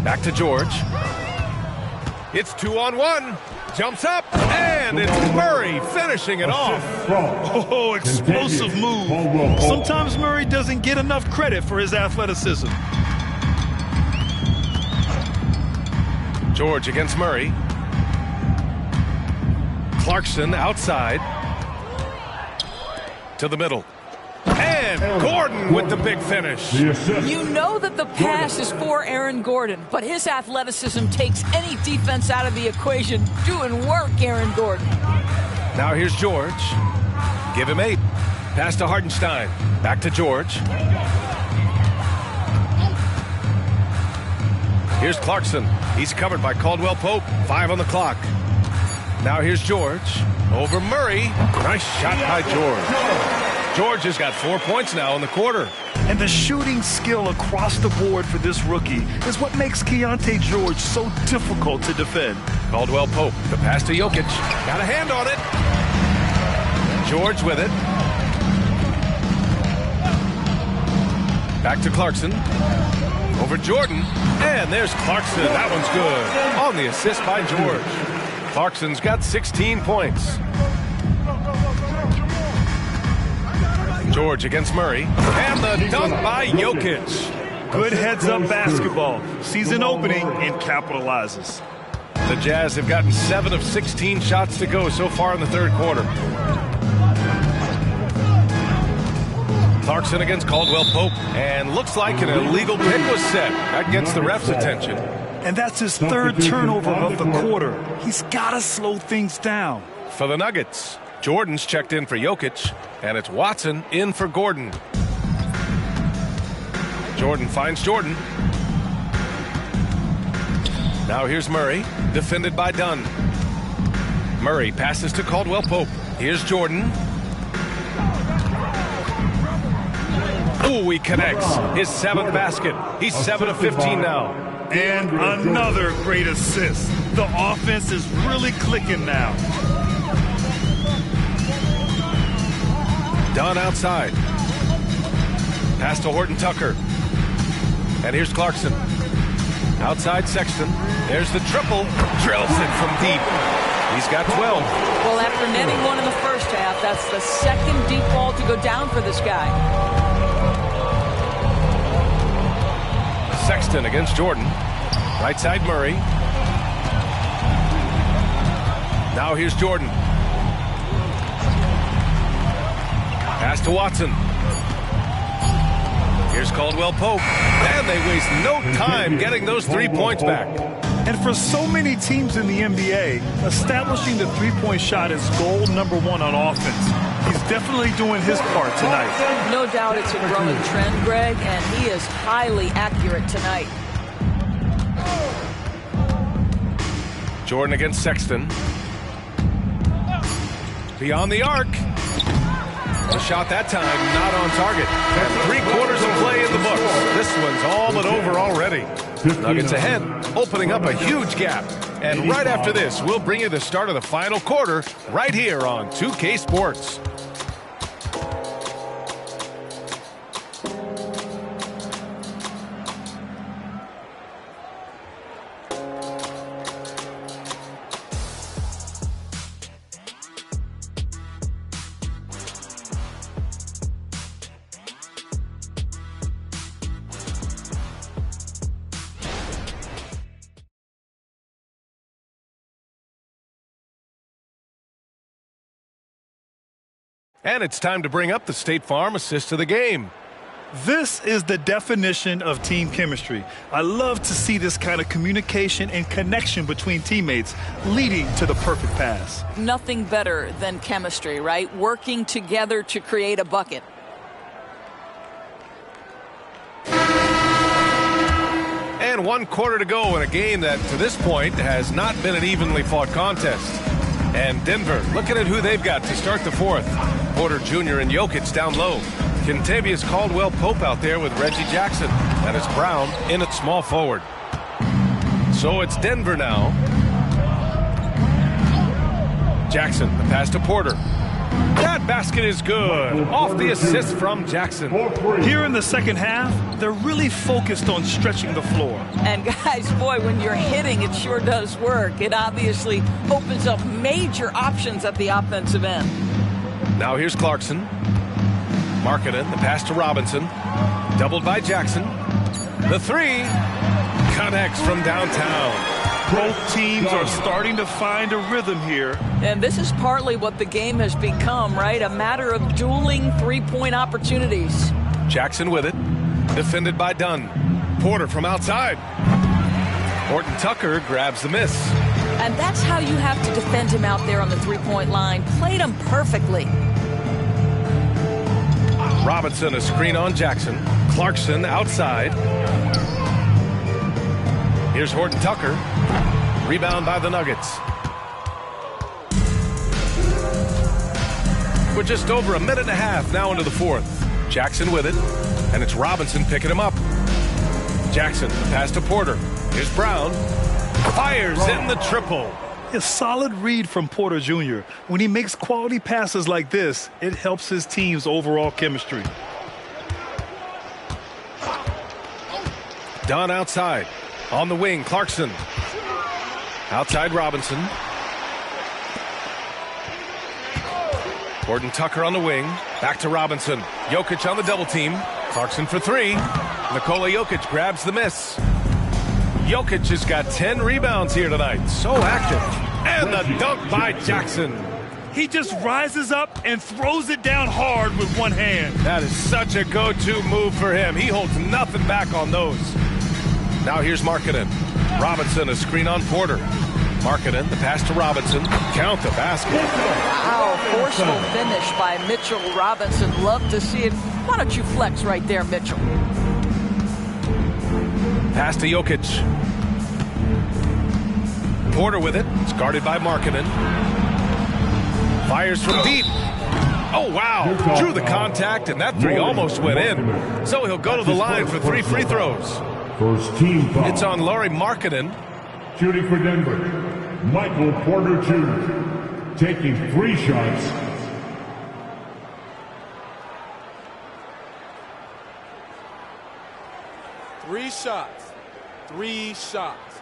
Back to George. It's 2-on-1. Jumps up, and it's Murray finishing it off. Oh, explosive move. Sometimes Murray doesn't get enough credit for his athleticism. George against Murray. Clarkson outside. To the middle. And Gordon with the big finish. You know that the pass is for Aaron Gordon, but his athleticism takes any defense out of the equation. Doing work, Aaron Gordon. Now here's George. Give him 8. Pass to Hartenstein. Back to George. Here's Clarkson. He's covered by Caldwell Pope. 5 on the clock. Now here's George. Over Murray. Nice shot by George. George has got 4 points now in the quarter. And the shooting skill across the board for this rookie is what makes Keontae George so difficult to defend. Caldwell Pope. The pass to Jokic. Got a hand on it. George with it. Back to Clarkson. Over Jordan. And there's Clarkson. That one's good. On the assist by George. Clarkson's got 16 points. George against Murray. And the dunk by Jokic. Good heads-up basketball. Sees an opening and capitalizes. The Jazz have gotten 7 of 16 shots to go so far in the third quarter. Clarkson against Caldwell Pope. And looks like an illegal pick was set. That gets the ref's attention. And that's his third turnover of the quarter. He's got to slow things down. For the Nuggets, Jordan's checked in for Jokic. And it's Watson in for Gordon. Jordan finds Jordan. Now here's Murray, defended by Dunn. Murray passes to Caldwell Pope. Here's Jordan. Ooh, he connects. His 7th basket. He's 7 of 15 now. And another great assist. The offense is really clicking now. Dunn outside. Pass to Horton Tucker. And here's Clarkson. Outside Sexton. There's the triple. Drills it from deep. He's got 12. Well, after netting one in the first half, that's the second deep ball to go down for this guy. Sexton against Jordan. Right side Murray. Now here's Jordan. Pass to Watson. Here's Caldwell Pope. And they waste no time getting those 3 points back. And for so many teams in the NBA, establishing the three-point shot is goal number 1 on offense. He's definitely doing his part tonight. No doubt it's a growing trend, Greg, and he is highly accurate tonight. Jordan against Sexton. Beyond the arc. A shot that time, not on target. And 3 quarters of play in the books. This one's all but over already. Nuggets ahead, opening up a huge gap. And right after this, we'll bring you the start of the final quarter right here on 2K Sports. And it's time to bring up the State Farm assist of the game. This is the definition of team chemistry. I love to see this kind of communication and connection between teammates leading to the perfect pass. Nothing better than chemistry, right? Working together to create a bucket. And 1 quarter to go in a game that, to this point, has not been an evenly fought contest. And Denver, looking at who they've got to start the 4th. Porter Jr. and Jokic down low. Kentavious Caldwell Pope out there with Reggie Jackson. And it's Brown in at small forward. So it's Denver now. Jackson, the pass to Porter. That basket is good. Off the assist from Jackson. Here in the second half, they're really focused on stretching the floor. And guys, boy, when you're hitting, it sure does work. It obviously opens up major options at the offensive end. Now here's Clarkson. Markkanen, the pass to Robinson. Doubled by Jackson. The 3 connects from downtown. Both teams are starting to find a rhythm here. And this is partly what the game has become, right? A matter of dueling three-point opportunities. Jackson with it. Defended by Dunn. Porter from outside. Horton Tucker grabs the miss. And that's how you have to defend him out there on the three-point line. Played him perfectly. Robinson, a screen on Jackson. Clarkson outside. Here's Horton Tucker. Rebound by the Nuggets. We're just over a minute and a half now into the 4th. Jackson with it. And it's Robinson picking him up. Jackson, the pass to Porter. Here's Brown. Fires in the triple. A solid read from Porter Jr. When he makes quality passes like this, it helps his team's overall chemistry. Dunn outside. On the wing, Clarkson. Outside Robinson. Horton Tucker on the wing. Back to Robinson. Jokic on the double team. Clarkson for three. Nikola Jokic grabs the miss. Jokic has got 10 rebounds here tonight. So active. And the dunk by Jackson. He just rises up and throws it down hard with one hand. That is such a go-to move for him. He holds nothing back on those. Now here's Markkanen. Robinson, a screen on Porter. Markkanen, the pass to Robinson. Count the basket. Wow, forceful finish by Mitchell Robinson. Love to see it. Why don't you flex right there, Mitchell? Pass to Jokic. Porter with it. It's guarded by Markkanen. Fires from deep. Oh, wow. Drew the contact, and that three almost went in. So he'll go to the line for 3 free throws. First team foul. It's on Lauri Markkanen. Shooting for Denver, Michael Porter Jr. taking 3 shots. Three shots. 3 shots.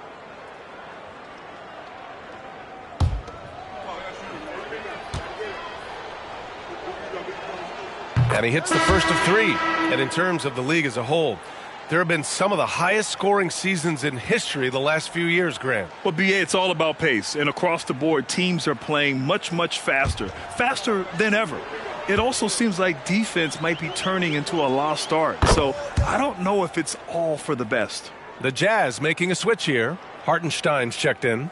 And he hits the first of 3. And in terms of the league as a whole, there have been some of the highest scoring seasons in history the last few years, Grant. Well, BA, it's all about pace. And across the board, teams are playing much, much faster. Faster than ever. It also seems like defense might be turning into a lost art. So I don't know if it's all for the best. The Jazz making a switch here. Hartenstein's checked in.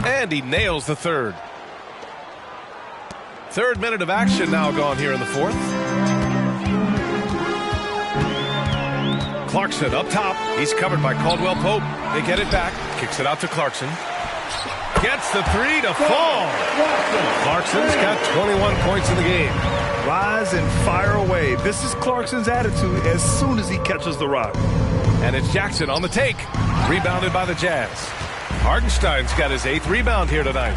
And he nails the third. Third minute of action now gone here in the fourth. Clarkson up top. He's covered by Caldwell Pope. They get it back. Kicks it out to Clarkson. Gets the three to fall. Clarkson's got 21 points in the game. Rise and fire away. This is Clarkson's attitude as soon as he catches the rock. And it's Jackson on the take. Rebounded by the Jazz. Hartenstein's got his 8th rebound here tonight.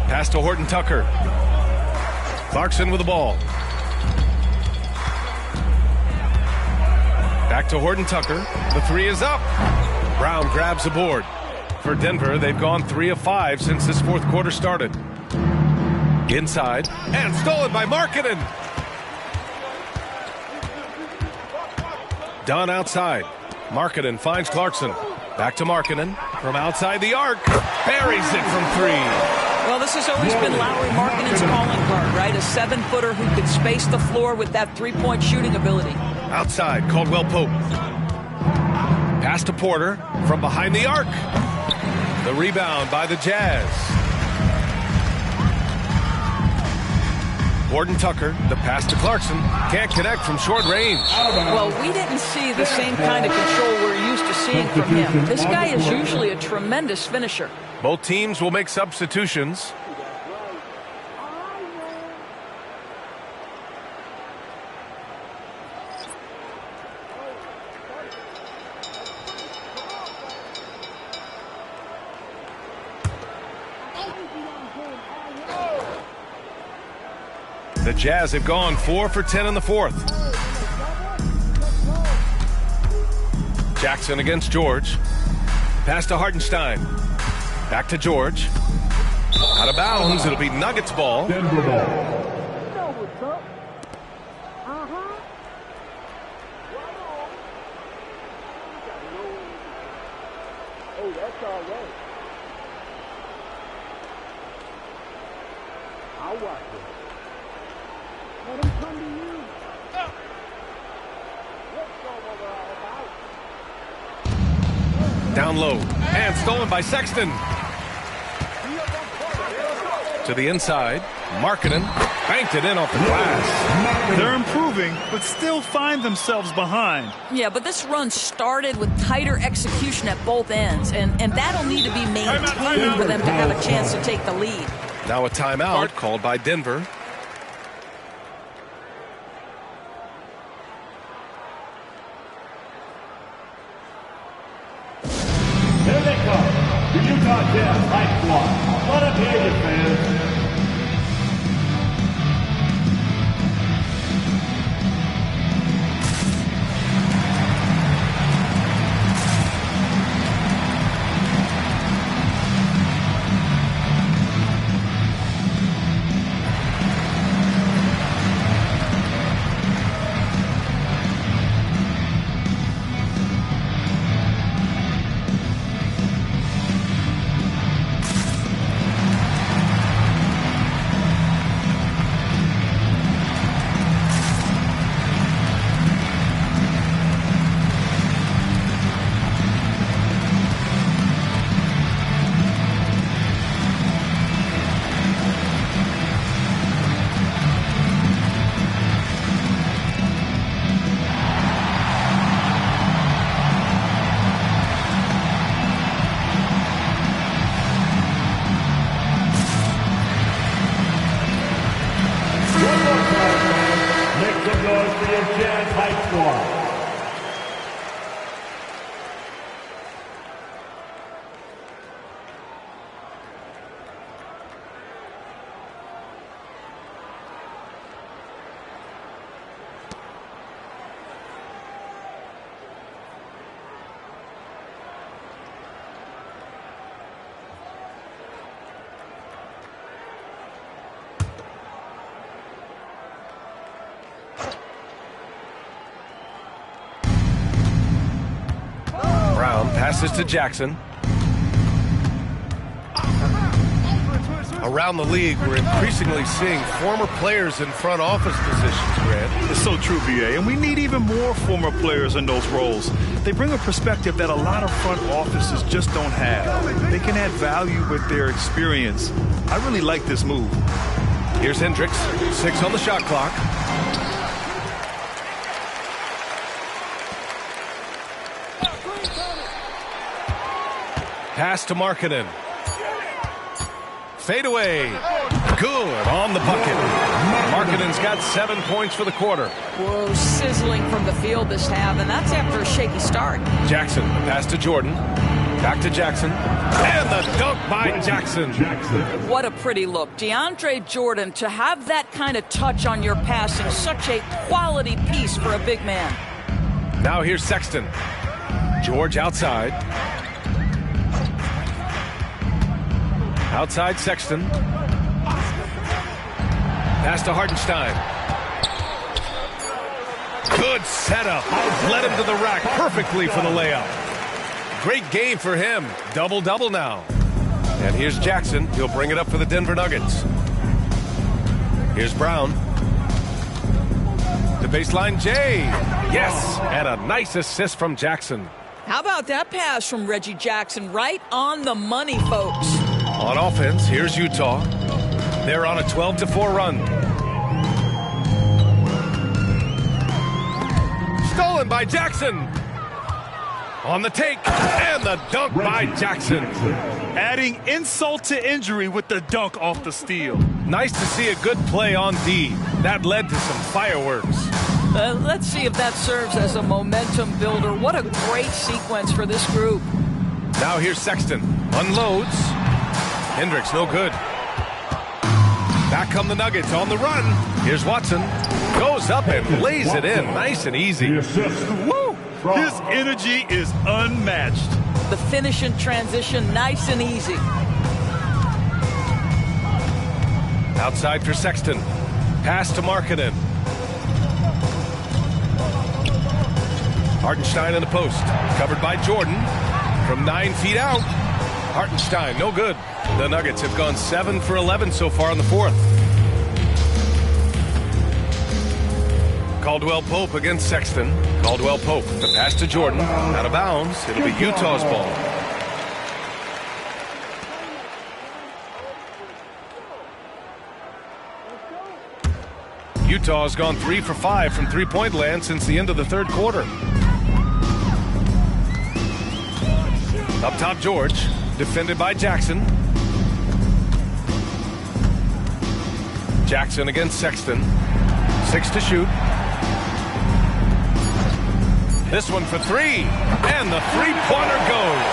Pass to Horton Tucker. Clarkson with the ball. Back to Horton Tucker. The three is up. Brown grabs the board. For Denver, they've gone 3 of 5 since this fourth quarter started. Inside. And stolen by Markkanen. Dunn outside. Markkanen finds Clarkson. Back to Markkanen. From outside the arc. Buries it from 3. Well, this has always been Lauri Markkanen's calling card, right? A 7-footer who could space the floor with that 3-point shooting ability. Outside, Caldwell Pope. Pass to Porter from behind the arc. The rebound by the Jazz. Horton Tucker, the pass to Clarkson. Can't connect from short range. Well, we didn't see the same kind of control we're used to seeing from him. This guy is usually a tremendous finisher. Both teams will make substitutions. The Jazz have gone 4 for 10 in the fourth. Jackson against George. Pass to Hartenstein. Back to George. Out of bounds. It'll be Nuggets ball. Denver ball. Down low. And stolen by Sexton. To the inside. Markkanen banked it in off the glass. They're improving, but still find themselves behind. Yeah, but this run started with tighter execution at both ends, and that'll need to be maintained for them to have a chance to take the lead. Now a timeout called by Denver. Passes to Jackson. Around the league, we're increasingly seeing former players in front office positions, Grant. It's so true, BA, and we need even more former players in those roles. They bring a perspective that a lot of front offices just don't have. They can add value with their experience. I really like this move. Here's Hendricks, 6 on the shot clock. Pass to Markkanen. Fade away. Good on the bucket. Markkanen's got 7 points for the quarter. Whoa, sizzling from the field this half, and that's after a shaky start. Jackson, pass to Jordan. Back to Jackson. And the dunk by Jackson. What a pretty look. DeAndre Jordan, to have that kind of touch on your passing, such a quality piece for a big man. Now here's Sexton. George outside. Outside Sexton. Pass to Hartenstein. Good setup. Led him to the rack perfectly for the layup. Great game for him. Double-double now. And here's Jackson. He'll bring it up for the Denver Nuggets. Here's Brown. The baseline, Jay. Yes, and a nice assist from Jackson. How about that pass from Reggie Jackson? Right on the money, folks. On offense, here's Utah. They're on a 12-4 run. Stolen by Jackson. On the take, and the dunk by Jackson. Adding insult to injury with the dunk off the steal. Nice to see a good play on D. That led to some fireworks. Let's see if that serves as a momentum builder. What a great sequence for this group. Now here's Sexton. Unloads. Hendricks, no good. Back come the Nuggets on the run. Here's Watson. Goes up and lays it in. Nice and easy. Woo! His energy is unmatched. The finish in transition, nice and easy. Outside for Sexton. Pass to Markkanen. Hartenstein in the post. Covered by Jordan. From 9 feet out. Hartenstein, no good. The Nuggets have gone 7 for 11 so far in the fourth. Caldwell Pope against Sexton. Caldwell Pope, the pass to Jordan. Out of bounds. It'll be Utah's ball. Utah has gone 3 for 5 from three-point land since the end of the third quarter. Up top, George. Defended by Jackson. Jackson against Sexton. 6 to shoot. This one for 3. And the three-pointer goes.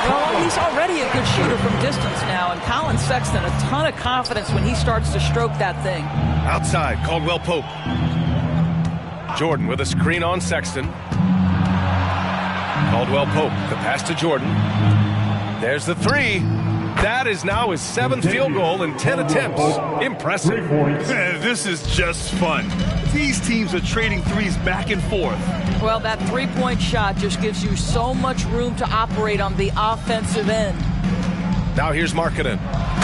Well, he's already a good shooter from distance now, and Colin Sexton, a ton of confidence when he starts to stroke that thing. Outside, Caldwell Pope. Jordan with a screen on Sexton. Caldwell Pope, the pass to Jordan. There's the 3. That is now his 7th field goal in 10 attempts. Impressive. This is just fun. These teams are trading threes back and forth. Well, that three-point shot just gives you so much room to operate on the offensive end. Now here's Markkanen.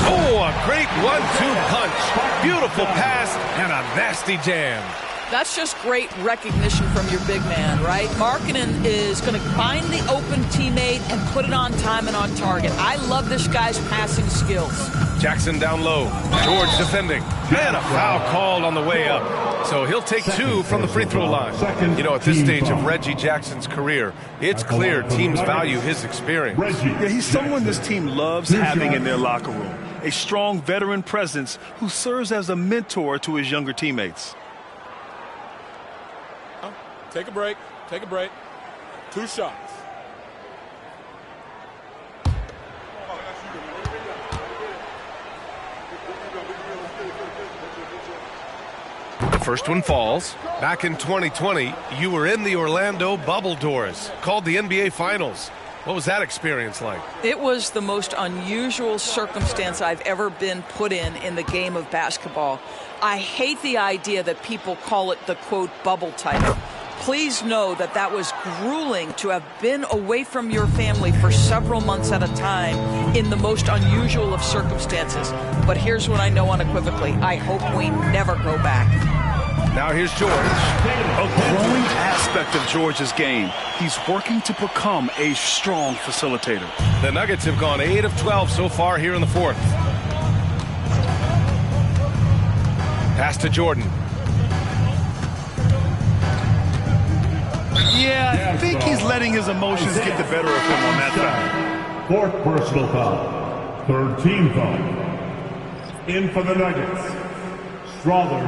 Oh, a great 1-2 punch. Beautiful pass and a nasty jam. That's just great recognition from your big man, right? Markkanen is going to find the open teammate and put it on time and on target. I love this guy's passing skills. Jackson down low. George defending. And a foul called on the way up. So he'll take 2 from the free throw line. You know, at this stage of Reggie Jackson's career, it's clear teams value his experience. Yeah, he's someone this team loves having in their locker room. A strong veteran presence who serves as a mentor to his younger teammates. Take a break. Take a break. 2 shots. The first one falls. Back in 2020, you were in the Orlando bubble doors, called the NBA Finals. What was that experience like? It was the most unusual circumstance I've ever been put in the game of basketball. I hate the idea that people call it the, quote, bubble type. Please know that that was grueling to have been away from your family for several months at a time in the most unusual of circumstances. But here's what I know unequivocally. I hope we never go back. Now here's George. A growing aspect of George's game. He's working to become a strong facilitator. The Nuggets have gone 8 of 12 so far here in the fourth. Pass to Jordan. Yeah, I think he's letting his emotions get the better of him on that side. Fourth personal foul. Third team foul. In for the Nuggets. Strawther,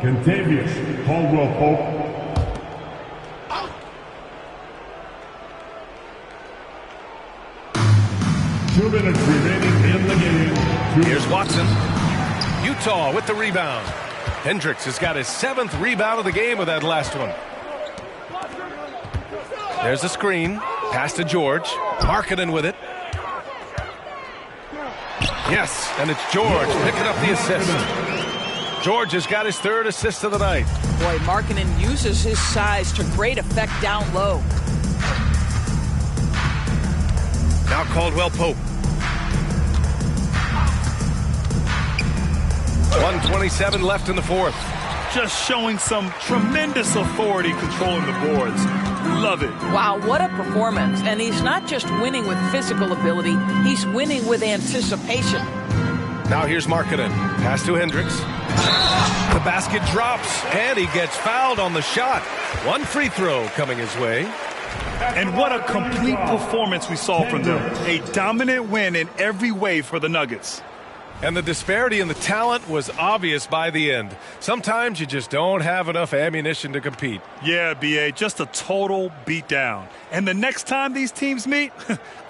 Kentavious Caldwell-Pope. 2 minutes remaining in the game. Here's Watson. Utah with the rebound. Hendricks has got his 7th rebound of the game with that last one. There's a screen. Pass to George. Markkanen with it. Yes, and it's George picking up the assist. George has got his 3rd assist of the night. Boy, Markkanen uses his size to great effect down low. Now Caldwell-Pope. 1:27 left in the fourth. Just showing some tremendous authority controlling the boards. Love it. Wow, what a performance. And he's not just winning with physical ability, he's winning with anticipation. Now here's Markkanen. Pass to Hendricks. The basket drops, and he gets fouled on the shot. 1 free throw coming his way. And what a complete performance we saw from them. A dominant win in every way for the Nuggets. And the disparity in the talent was obvious by the end. Sometimes you just don't have enough ammunition to compete. Yeah, B.A., just a total beatdown. And the next time these teams meet,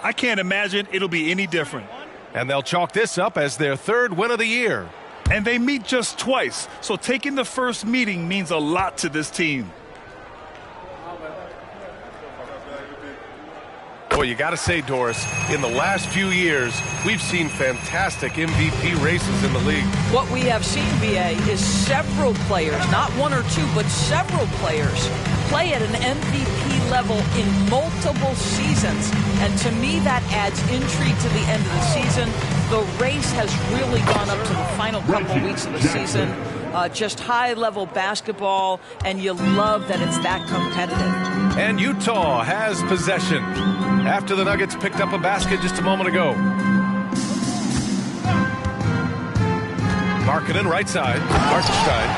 I can't imagine it'll be any different. And they'll chalk this up as their 3rd win of the year. And they meet just twice, so taking the first meeting means a lot to this team. Boy, you got to say, Doris, in the last few years, we've seen fantastic MVP races in the league. What we have seen, B.A., is several players, not 1 or 2, but several players, play at an MVP level in multiple seasons. And to me, that adds intrigue to the end of the season. The race has really gone up to the final couple weeks of the season. Just high-level basketball, and you love that it's that competitive. And Utah has possession after the Nuggets picked up a basket just a moment ago. Markkanen right side. Hartenstein.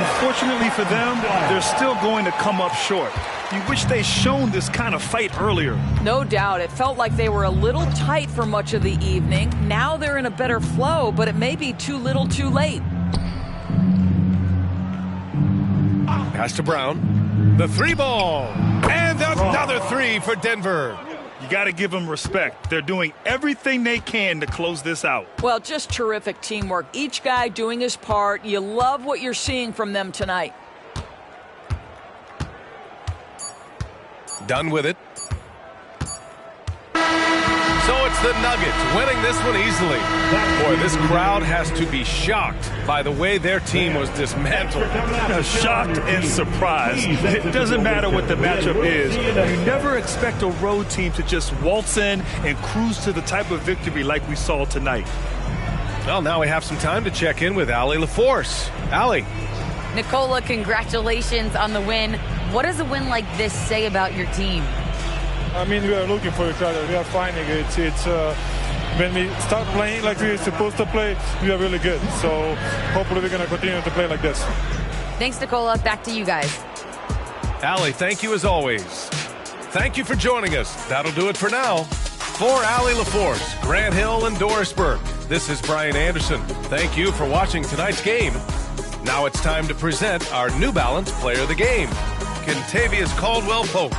Unfortunately for them, they're still going to come up short. You wish they'd shown this kind of fight earlier. No doubt. It felt like they were a little tight for much of the evening. Now they're in a better flow, but it may be too little too late. Pass to Brown. The 3-ball. And another 3 for Denver. You got to give them respect. They're doing everything they can to close this out. Well, just terrific teamwork. Each guy doing his part. You love what you're seeing from them tonight. Done with it. So it's the Nuggets winning this one easily. Boy, this crowd has to be shocked by the way their team was dismantled. Shocked and surprised. It doesn't matter what the matchup is. You never expect a road team to just waltz in and cruise to the type of victory like we saw tonight. Well, now we have some time to check in with Allie LaForce. Allie. Nicola, congratulations on the win. What does a win like this say about your team? I mean, we are looking for each other. We are finding it. It's when we start playing like we're supposed to play, we are really good. So hopefully we're going to continue to play like this. Thanks, Nicola. Back to you guys. Allie, thank you as always. Thank you for joining us. That'll do it for now. For Allie LaForce, Grant Hill, and Doris Burke, this is Brian Anderson. Thank you for watching tonight's game. Now it's time to present our New Balance Player of the Game, Kentavious Caldwell-Pope.